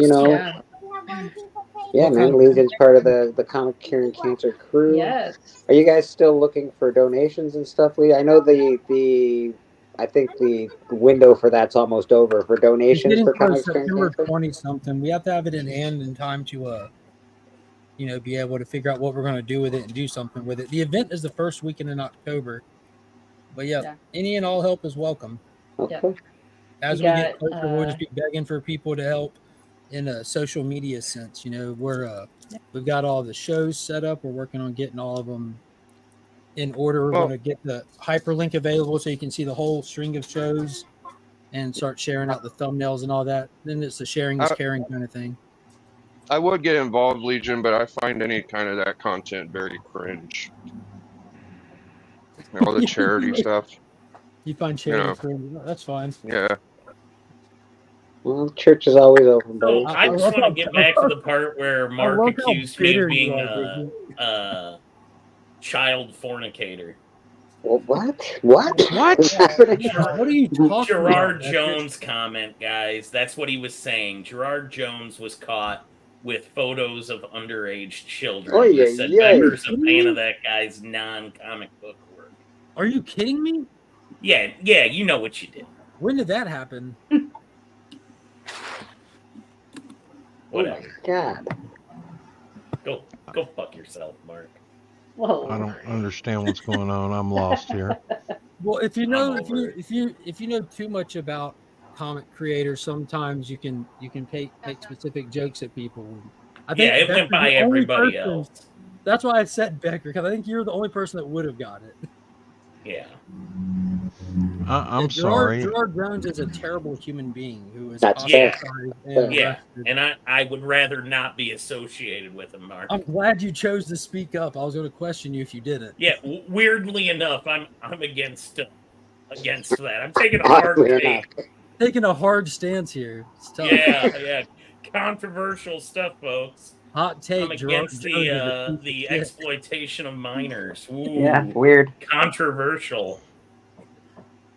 Yeah, man. Legion's part of the Comic Curing Cancer crew. Yes. Are you guys still looking for donations and stuff, Lee? I know I think the window for that's almost over for donations for Comics Curing September Cancer. 20 something. We have to have it in hand in time to be able to figure out what we're going to do with it and do something with it. The event is the first weekend in October. But yeah, any and all help is welcome. Okay. As we get closer, we'll just be begging for people to help in a social media sense. We've got all the shows set up. We're working on getting all of them in order. We're going to get the hyperlink available so you can see the whole string of shows and start sharing out the thumbnails and all that. Then it's the sharing is caring kind of thing. I would get involved, Legion, but I find any kind of that content very cringe. All the charity stuff. You find charity cringe. That's fine. Yeah. Well, church is always open, buddy. I just want to get back to the part where Mark love how accused me bitter of you being are, a child fornicator. What? What? What are you talking Gerard about? Jones comment, guys. That's what he was saying. Gerard Jones was caught with photos of underage children. Oh, He yeah, said yeah. Becker's a fan of that guy's non-comic book work. Are you kidding me? Yeah, you know what you did. When did that happen? Whatever. God. Go fuck yourself, Mark. Whoa. I don't understand what's going on. I'm lost here. Well, if you know if you know too much about comic creators, sometimes you can make specific jokes at people. I think It went Becker's by the only everybody person- else. That's why I said Becker, because I think you're the only person that would have got it. Yeah. I'm sorry. Gerard Jones is a terrible human being who is That's ostracized fair. and Yeah, arrested. and I would rather not be associated with him, Mark. I'm glad you chose to speak up. I was going to question you if you didn't. Yeah, weirdly enough, I'm against that. I'm taking a hard take. Taking a hard stance here. It's tough. Yeah, controversial stuff, folks. Hot take. I'm Gerard against Jones is a the piece of shit. exploitation of minors. Ooh, Yeah, weird. Controversial.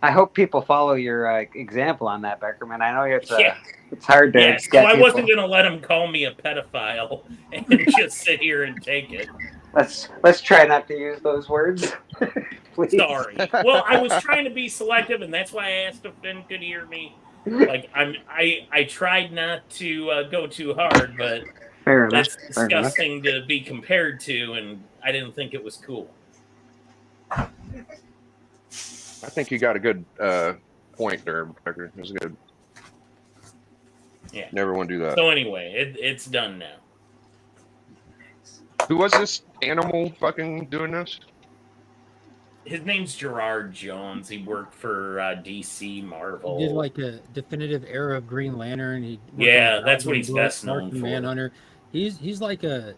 I hope people follow your example on that, Beckerman. I know it's Yeah. it's hard to Yeah, so get I people. wasn't gonna let him call me a pedophile and just sit here and take it. Let's try not to use those words. Please. Sorry. Well, I was trying to be selective, and that's why I asked if Ben could hear me. Like I tried not to go too hard, but Fair enough. that's Fair enough. disgusting to be compared to, and I didn't think it was cool. I think you got a good point there, Becker. It was good. Yeah. Never want to do that. So anyway, it's done now. Who was this animal fucking doing this? His name's Gerard Jones. He worked for DC, Marvel. He did like a definitive era of Green Lantern. He worked Yeah, on that's what Gotham he's Book, best known Martian for. Manhunter. He's like a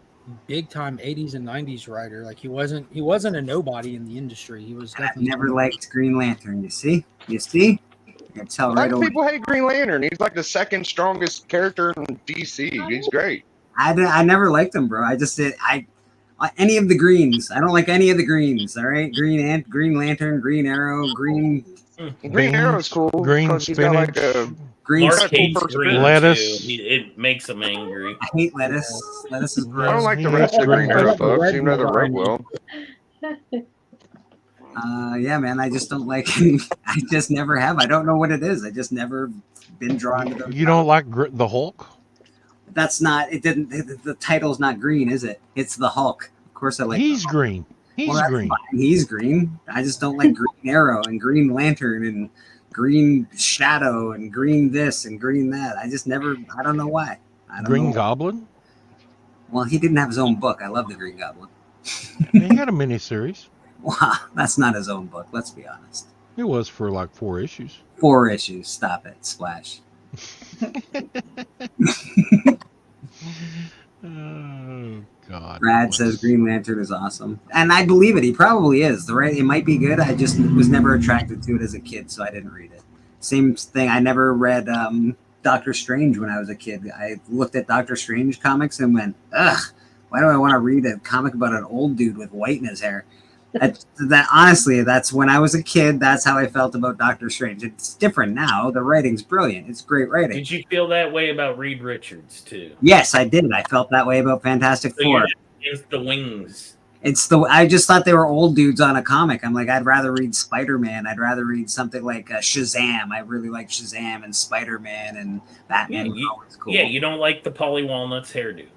big time 80s and 90s writer. Like he wasn't a nobody in the industry. He was I've definitely never liked Green Lantern. You see? I can tell A right lot of away. people hate Green Lantern. He's like the second strongest character in DC. He's great. I never liked them, bro. I just did. Any of the greens. I don't like any of the greens. All right, Green Lantern, Green Arrow, Green. Green Arrow's cool. Green 'cause he's got like spinach. a Green Mark spinach. hates green Lettuce. too. It makes him angry. I hate lettuce. Lettuce is I gross. don't like the rest of the Green Arrow books, even though they're wrote well. Yeah, man. I just don't like. I just never have. I don't know what it is. I just never been drawn to those. You don't like the Hulk? That's not. It didn't. The title's not green, is it? It's the Hulk. Of course, I like. He's the Hulk. green. He's Well, that's green. fine. He's green. I just don't like Green Arrow and Green Lantern and Green Shadow and Green this and Green that. I just never. I don't know why. I don't Green know. Goblin? Well, he didn't have his own book. I love the Green Goblin. He had a miniseries. Wow, that's not his own book. Let's be honest. It was for like 4 issues. 4 issues. Stop it. Splash. Oh God. Brad says Green Lantern is awesome, and I believe it. He probably is. It might be good. I just was never attracted to it as a kid, so I didn't read it. Same thing. I never read Doctor Strange when I was a kid. I looked at Doctor Strange comics and went, ugh. Why do I want to read a comic about an old dude with white in his hair? Honestly, that's when I was a kid. That's how I felt about Doctor Strange. It's different now. The writing's brilliant. It's great writing. Did you feel that way about Reed Richards too? Yes, I did. I felt that way about Fantastic So Four. it's the wings. I just thought they were old dudes on a comic. I'm like, I'd rather read Spider-Man. I'd rather read something like Shazam. I really like Shazam and Spider-Man and Batman. Cool. Yeah, you don't like the Polly Walnuts hairdo.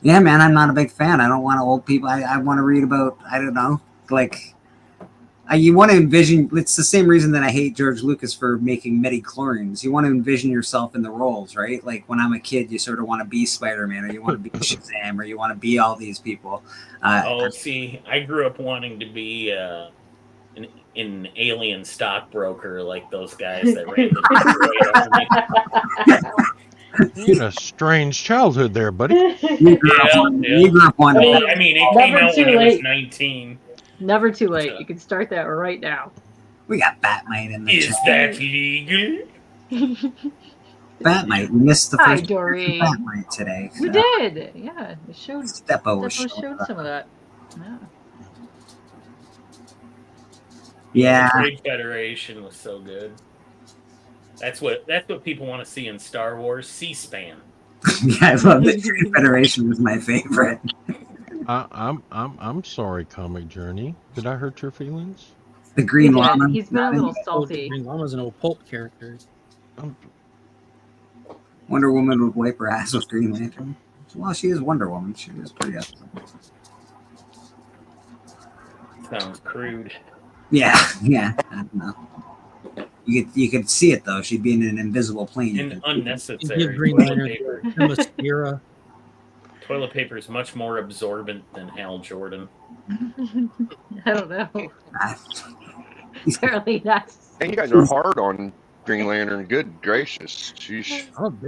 Yeah, man, I'm not a big fan. I don't want old people. I want to read about, I don't know, like, you want to envision, it's the same reason that I hate George Lucas for making midi-chlorians. You want to envision yourself in the roles, right? Like, when I'm a kid, you sort of want to be Spider-Man, or you want to be Shazam, or you want to be all these people. See, I grew up wanting to be an alien stockbroker like those guys that ran the You had a strange childhood there, buddy. You grew up one. Well, I mean, it came Never out too when I was late. 19. Never too late. You can start that right now. We got Batman in the Is chat. that legal? Batmite. We missed the Hi, first Doreen. Batmite today. We did. Yeah, it showed. Steppo showed some of that. Yeah. Yeah. The Trade Federation was so good. That's what people want to see in Star Wars. C-SPAN. Yeah, I love the Trade Federation was my favorite. I'm sorry, Comic Journey. Did I hurt your feelings? The Green Llama. He's been a little salty. Green Llama's an old pulp character. Wonder Woman would wipe her ass with Green Lantern. Well, she is Wonder Woman. She is pretty awesome. Sounds crude. Yeah, yeah. I don't know. You could see it though. She'd be in an invisible plane. And unnecessary. Give Green Toilet Lantern paper. the mascara. Toilet paper is much more absorbent than Hal Jordan. I don't know. Apparently not. And you guys are hard on Green Lantern. Good gracious. Sheesh.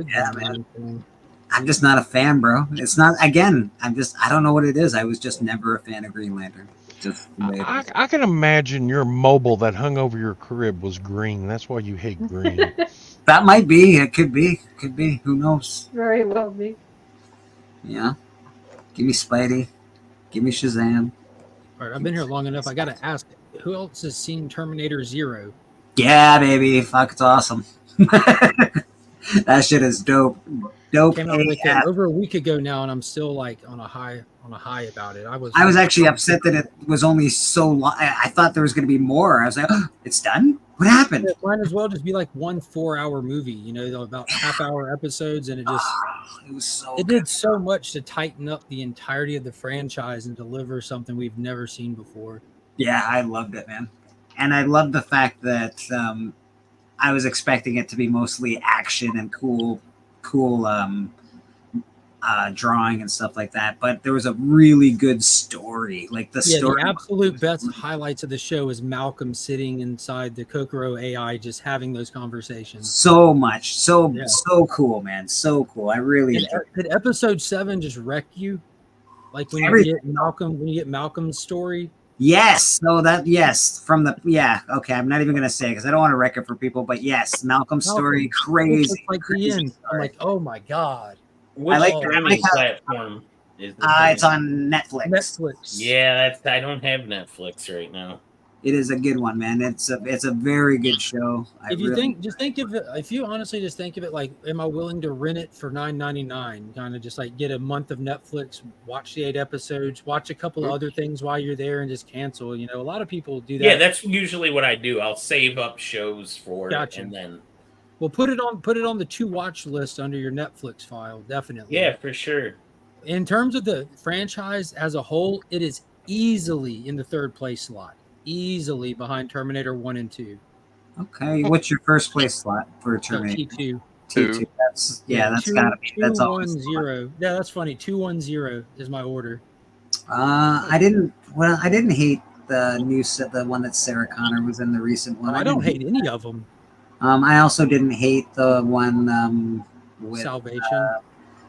Yeah, man. I'm just not a fan, bro. It's not. Again, I don't know what it is. I was just never a fan of Green Lantern. Just I can imagine your mobile that hung over your crib was green. That's why you hate green. That might be. It could be. Could be. Who knows? Very well be. Yeah. Give me Spidey. Give me Shazam. All right, I've been here long enough. I got to ask, who else has seen Terminator Zero? Yeah, baby. Fuck, it's awesome. That shit is dope. Dope. Came out like over a week ago now, and I'm still like on a high about it. I was actually upset that it was only so long. I thought there was going to be more. I was like, oh, it's done? What happened? It might as well just be like 1 4-hour movie, you know, about half-hour episodes, and it did so much to tighten up the entirety of the franchise and deliver something we've never seen before. Yeah, I loved it, man. And I loved the fact that I was expecting it to be mostly action and cool drawing and stuff like that, but there was a really good story. Like the story. The absolute best highlights of the show is Malcolm sitting inside the Kokoro AI, just having those conversations. So much, so cool, man. So cool. I really did. Episode 7 just wreck you? Like when you get Malcolm's story. Yes. So from the okay. I'm not even gonna say because I don't want to wreck it for people, but yes, Malcolm's story, crazy. Like the end. I'm like, oh my god. Which streaming platform is it's on Netflix. Yeah, I don't have Netflix right now. It is a good one, man. It's a very good show. If you honestly just think of it like, am I willing to rent it for $9.99? Kind of just like get a month of Netflix, watch the 8 episodes, watch a couple of other things while you're there, and just cancel. You know, a lot of people do that. Yeah, that's usually what I do. I'll save up shows for it, and then. Well, put it on the to watch list under your Netflix file, definitely. Yeah, for sure. In terms of the franchise as a whole, it is easily in the 3rd place slot. Easily behind Terminator 1 and 2. Okay, what's your first place slot for Terminator? T2. T2. That's gotta be. That's always 210. Yeah, that's funny. 210 is my order. I didn't hate the one that Sarah Connor was in, the recent one. I don't hate any of them. I also didn't hate the one with Salvation.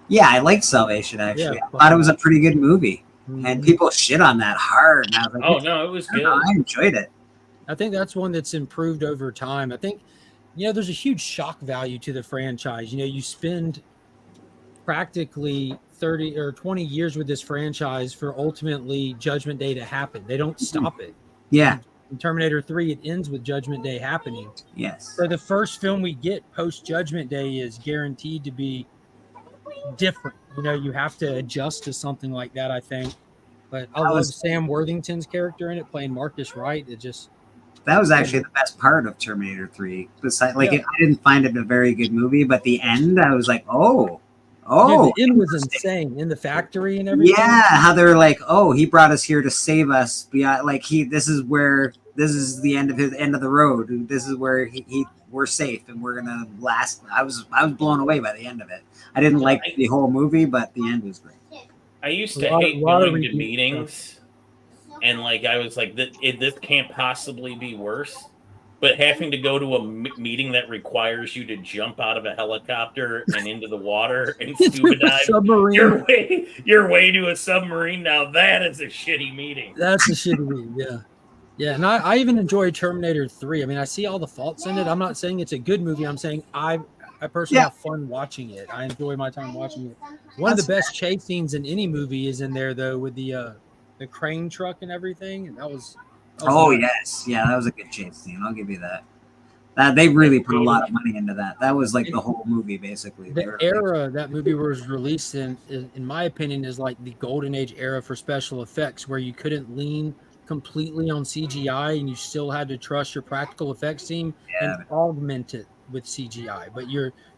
Yeah, I liked Salvation actually. I thought it was a pretty good movie. And people shit on that hard. And I was like, oh no, it was good. I enjoyed it. I think that's one that's improved over time. I think, there's a huge shock value to the franchise. You spend practically 30 or 20 years with this franchise for ultimately Judgment Day to happen. They don't stop it. Yeah. In Terminator 3, it ends with Judgment Day happening. Yes. So the first film we get post Judgment Day is guaranteed to be different. You have to adjust to something like that, I think. But I love Sam Worthington's character in it, playing Marcus Wright. That was actually the best part of Terminator 3. Besides, I didn't find it a very good movie, but the end, I was like, oh. Yeah, the end was insane in the factory and everything. Yeah, how they're like, oh, he brought us here to save us. This is the end of the road. This is where we're safe and we're gonna last. I was blown away by the end of it. I didn't like the whole movie, but the end was great. I used to hate going to meetings, and I was like, this can't possibly be worse. But having to go to a meeting that requires you to jump out of a helicopter and into the water and scuba dive your way to a submarine, now that is a shitty meeting. That's a shitty meeting, yeah. Yeah, and I even enjoy Terminator 3. I mean, I see all the faults in it. I'm not saying it's a good movie. I'm saying I I personally have fun watching it. I enjoy my time watching it. One of the best chase scenes in any movie is in there though, with the crane truck and everything. And that was yes, yeah, that was a good chase scene. I'll give you that. They really put a lot of money into that. That was like the whole movie, basically. The era that movie was released in my opinion, is like the golden age era for special effects, where you couldn't lean completely on CGI and you still had to trust your practical effects team and augment it with CGI. But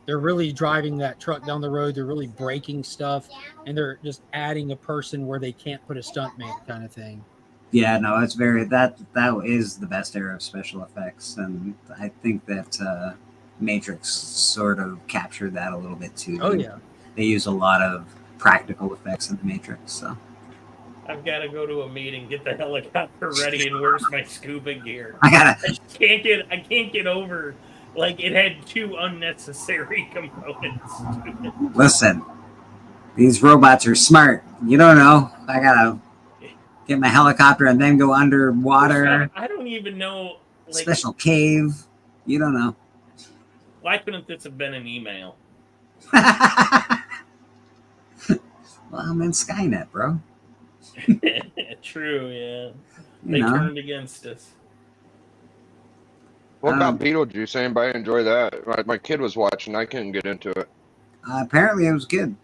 they're really driving that truck down the road. They're really breaking stuff, and they're just adding a person where they can't put a stuntman kind of thing. Yeah, no, it's that is the best era of special effects, and I think that Matrix sort of captured that a little bit too. Oh yeah, they use a lot of practical effects in the Matrix. So I've got to go to a meeting, get the helicopter ready, and where's my scuba gear? I can't get over. Like, it had 2 unnecessary components. Listen, these robots are smart. You don't know. I gotta get my helicopter and then go underwater. I don't even know. Like, special cave. You don't know. Why couldn't this have been an email? Well, I'm in Skynet, bro. True, yeah. They know. turned against us. What about Beetlejuice? Anybody enjoy that? My kid was watching. I couldn't get into it. Apparently, it was good.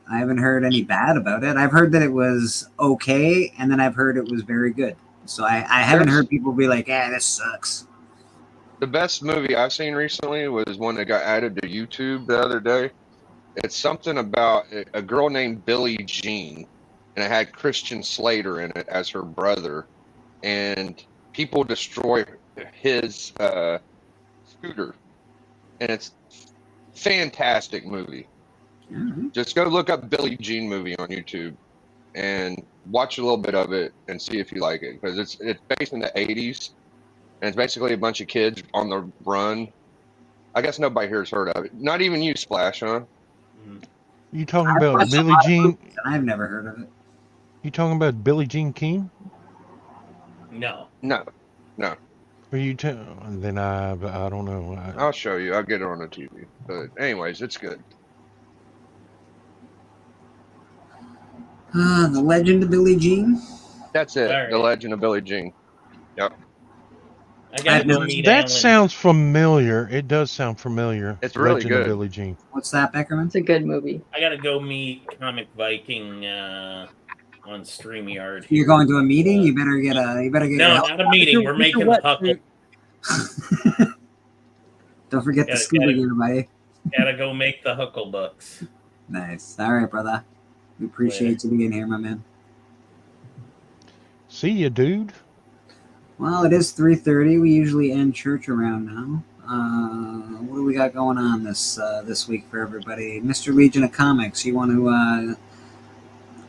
I haven't heard any bad about it. I've heard that it was okay, and then I've heard it was very good. So I haven't heard people be like, this sucks. The best movie I've seen recently was one that got added to YouTube the other day. It's something about a girl named Billie Jean, and it had Christian Slater in it as her brother. And people destroy his scooter. And it's a fantastic movie. Mm-hmm. Just go look up Billie Jean movie on YouTube and watch a little bit of it and see if you like it, because it's based in the 80s, and it's basically a bunch of kids on the run. I guess nobody here's heard of it. Not even you, Splash, huh? You talking about Billie Jean? I've never heard of it. You talking about Billie Jean King? No. Are you then I don't know. I'll show you. I'll get it on the TV. But anyways, it's good. The Legend of Billie Jean? That's it. Right. The Legend of Billie Jean. Yep. That sounds familiar. It does sound familiar. It's really Legend good. Of Billie Jean. What's that, Beckerman? It's a good movie. I gotta go meet Comic Viking on StreamYard. You're going to a meeting? You better get No, not a meeting. We're making the Huckle. Don't forget the scuba gear, buddy. Gotta go make the Huckle Bucks. Nice. All right, brother. We appreciate you being here, my man. See you, dude. Well, it is 3:30. We usually end church around now. What do we got going on this week for everybody? Mr. Legion of Comics, you want to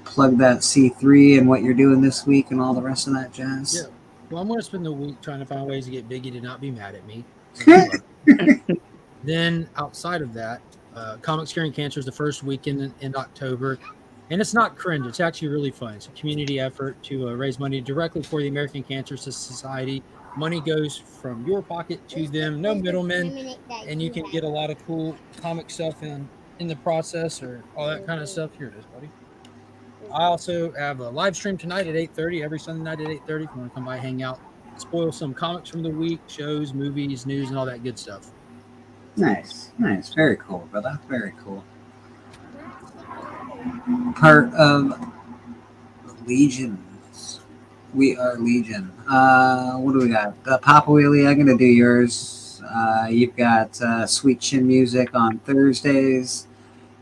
plug that C3 and what you're doing this week and all the rest of that jazz? Yeah. Well, I'm going to spend the week trying to find ways to get Biggie to not be mad at me. Then, outside of that, Comics Curing Cancer is the first weekend in October. And it's not cringe. It's actually really fun. It's a community effort to raise money directly for the American Cancer Society. Money goes from your pocket to them, no middlemen, and you can get a lot of cool comic stuff in the process, or all that kind of stuff. Here it is, buddy. I also have a live stream tonight at 8:30, every Sunday night at 8:30. If you want to come by, hang out, spoil some comics from the week, shows, movies, news, and all that good stuff. Nice. Very cool, brother. Very cool. Part of Legions. We are Legion. What do we got? Papa Wheelie, I'm gonna do yours. You've got Sweet Chin Music on Thursdays.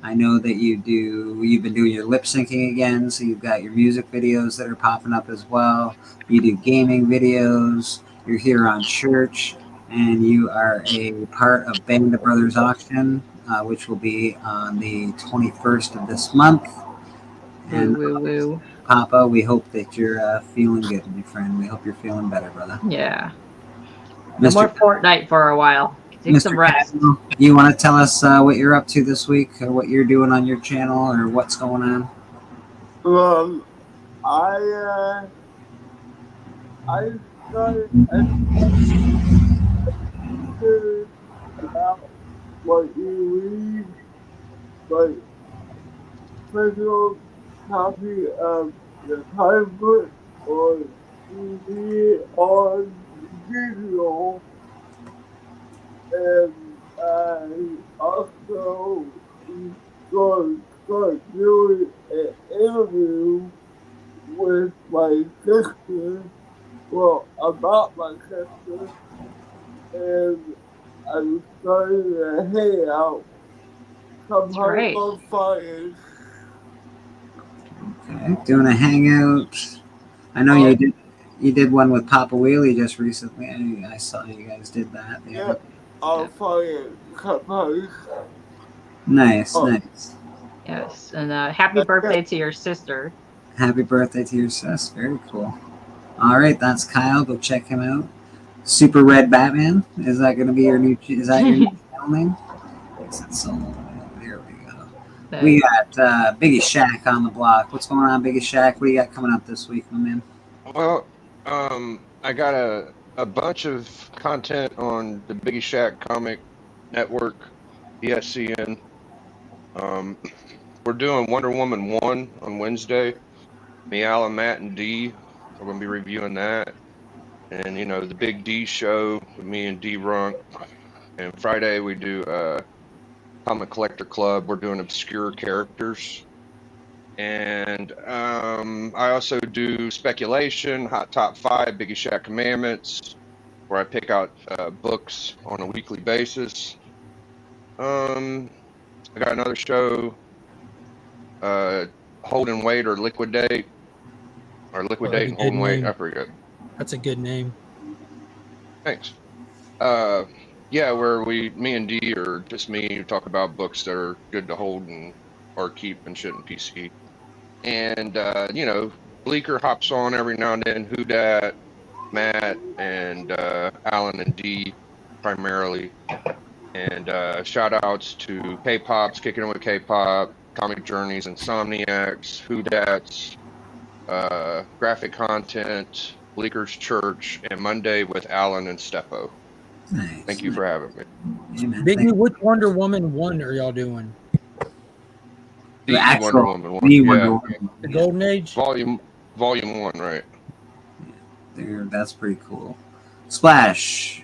I know that you've been doing your lip syncing again, so you've got your music videos that are popping up as well. You do gaming videos. You're here on church, and you are a part of Band of Brothers Auction, which will be on the 21st of this month. And Papa, we hope that you're feeling good, my friend. We hope you're feeling better, brother. Yeah. No more Fortnite for a while. Take some rest. You want to tell us what you're up to this week, or what you're doing on your channel, or what's going on? I started about what you read, like physical copy of the comic book, or you read it on digital. And I also going to start doing an interview with my sister, well, about my sister, and I'm starting to hang out. Come great. on fires. Okay, doing a hangout. I know you did one with Papa Wheelie just recently. I saw you guys did that. Yeah, on fire. Nice, nice. Yes, and happy birthday to your sister. Happy birthday to your sis. Very cool. All right, that's Kyle. Go check him out. Super Red Batman. Is that going to be your new? Is that your new channel name? There we go. We got Biggie Shack on the block. What's going on, Biggie Shack? What do you got coming up this week, my man? Well, I got a bunch of content on the Biggie Shack Comic Network, ESCN. We're doing Wonder Woman 1 on Wednesday. Me, Alan, Matt, and D are going to be reviewing that. And, you know, the Big D show with me and D Runk. And Friday we do Comic Collector Club. We're doing obscure characters. And I also do Speculation, Hot Top 5, Biggie Shack Commandments, where I pick out books on a weekly basis. I got another show, Hold and Wait or Liquidate. Or Liquidate and Hold and Wait, I forget. That's a good name. Thanks. Yeah, where me and D, or just me, talk about books that are good to hold and or keep and shit in PC. And, you know, Bleeker hops on every now and then, Who Dat, Matt, and Alan and D primarily. And shout outs to K-Pop's, Kicking It With K-Pop, Comic Journeys, Insomniacs, Who Dat's, Graphic Content, Bleeker's Church, and Monday with Alan and Steppo. Nice. Thank you for having me. Biggie, which Wonder Woman 1 are y'all doing? The actual Wonder Woman 1. Wonder Woman. The Golden Age? Volume 1, right. There, that's pretty cool. Splash.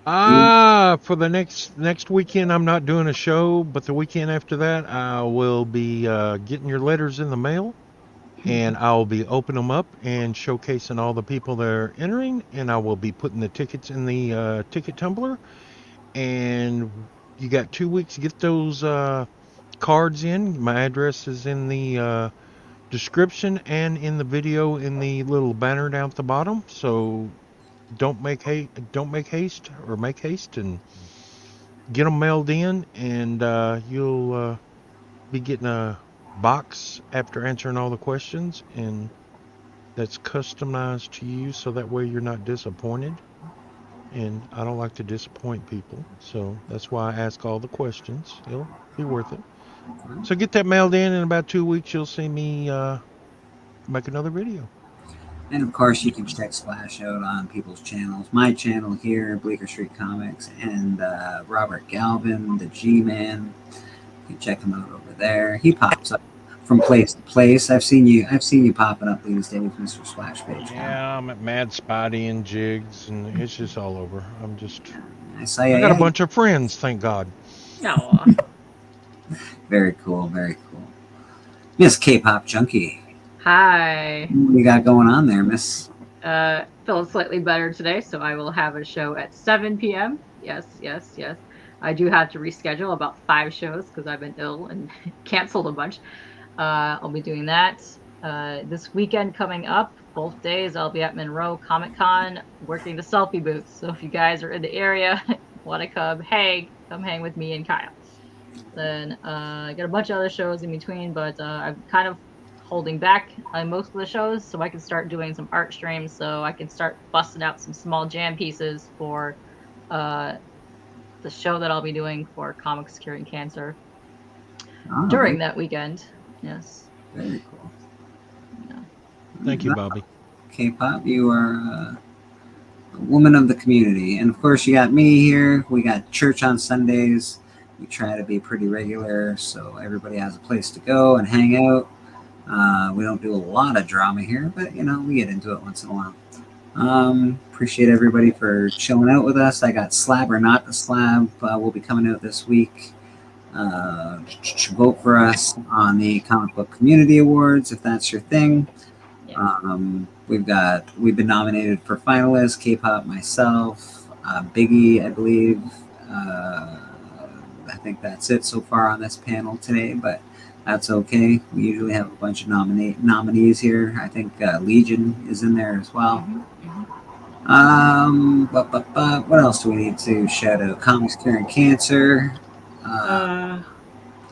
For the next weekend, I'm not doing a show, but the weekend after that, I will be getting your letters in the mail, and I'll be opening them up and showcasing all the people that are entering, and I will be putting the tickets in the ticket tumbler. And you got 2 weeks to get those cards in. My address is in the description and in the video in the little banner down at the bottom. So don't make haste and get them mailed in, and you'll be getting a box after answering all the questions, and that's customized to you, so that way you're not disappointed. And I don't like to disappoint people, so that's why I ask all the questions. It'll be worth it. So get that mailed in about 2 weeks. You'll see me make another video. And of course, you can check Splash out on people's channels. My channel here, Bleecker Street Comics, and Robert Galvin, the G-Man. You can check him out over there. He pops up from place to place. I've seen you popping up these days, Mr. Splash Page. Yeah, I'm at Mad Spidey and Jigs, and it's just all over. I got a bunch of friends, thank God. No. Very cool, very cool. Miss K-Pop Junkie. Hi. What do you got going on there, Miss? Feeling slightly better today, so I will have a show at 7 p.m. Yes. I do have to reschedule about 5 shows because I've been ill and canceled a bunch. I'll be doing that. This weekend coming up, both days, I'll be at Monroe Comic Con working the selfie booth. So if you guys are in the area, want to come hang with me and Kyle. Then I got a bunch of other shows in between, but I'm kind of holding back on most of the shows so I can start doing some art streams, so I can start busting out some small jam pieces for the show that I'll be doing for Comics Curing Cancer during that weekend. Yes. Very cool. Thank you, Bobby. K-Pop, you are woman of the community. And of course, you got me here. We got church on Sundays. We try to be pretty regular so everybody has a place to go and hang out. We don't do a lot of drama here, but you know, we get into it once in a while. Appreciate everybody for chilling out with us. I got Slab or Not the Slab will be coming out this week. Vote for us on the Comic Book Community Awards if that's your thing. We've been nominated for finalists, K-pop, myself, Biggie, I believe. I think that's it so far on this panel today, but that's okay. We usually have a bunch of nominees here. I think Legion is in there as well. What else do we need to shout out? Comics Curing Cancer.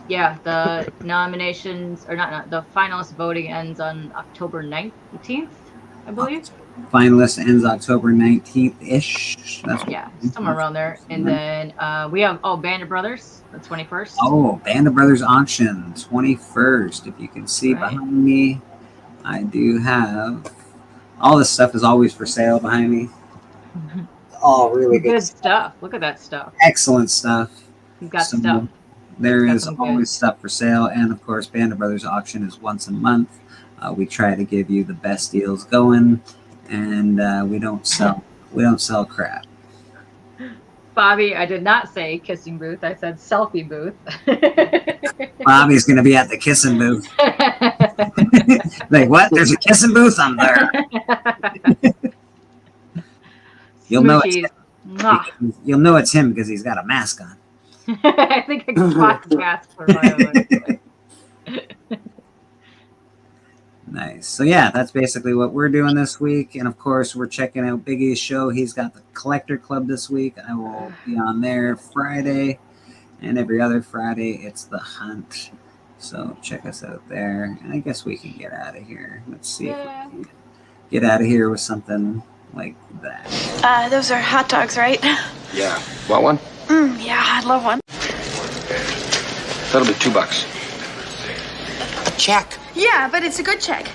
Yeah, the nominations, or not, the finalist voting ends on October 19th, I believe. Finalist ends October 19th-ish. Yeah, somewhere around there. And then we have, Band of Brothers, the 21st. Oh, Band of Brothers auction, 21st. If you can see behind me, I do have, all this stuff is always for sale behind me. All really good stuff. Look at that stuff. Excellent stuff. You've got stuff. There is always stuff for sale. And of course, Band of Brothers auction is once a month. We try to give you the best deals going. And we don't sell crap. Bobby, I did not say kissing booth. I said selfie booth. Bobby's going to be at the kissing booth. Like, what? There's a kissing booth? I'm there. You'll know it's him because he's got a mask on. I think I can clock the mask for my Nice. So yeah, that's basically what we're doing this week. And of course, we're checking out Biggie's show. He's got the Collector Club this week. I will be on there Friday, and every other Friday it's The Hunt. So check us out there. And I guess we can get out of here. Let's see if we can get out of here with something like that. Those are hot dogs, right? Yeah. Want one? Yeah, I'd love one. That'll be $2. Check. Yeah, but it's a good check.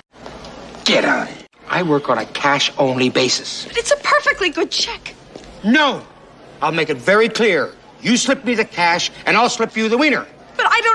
Get out. I work on a cash-only basis. But it's a perfectly good check. No! I'll make it very clear. You slip me the cash, and I'll slip you the wiener. But I don't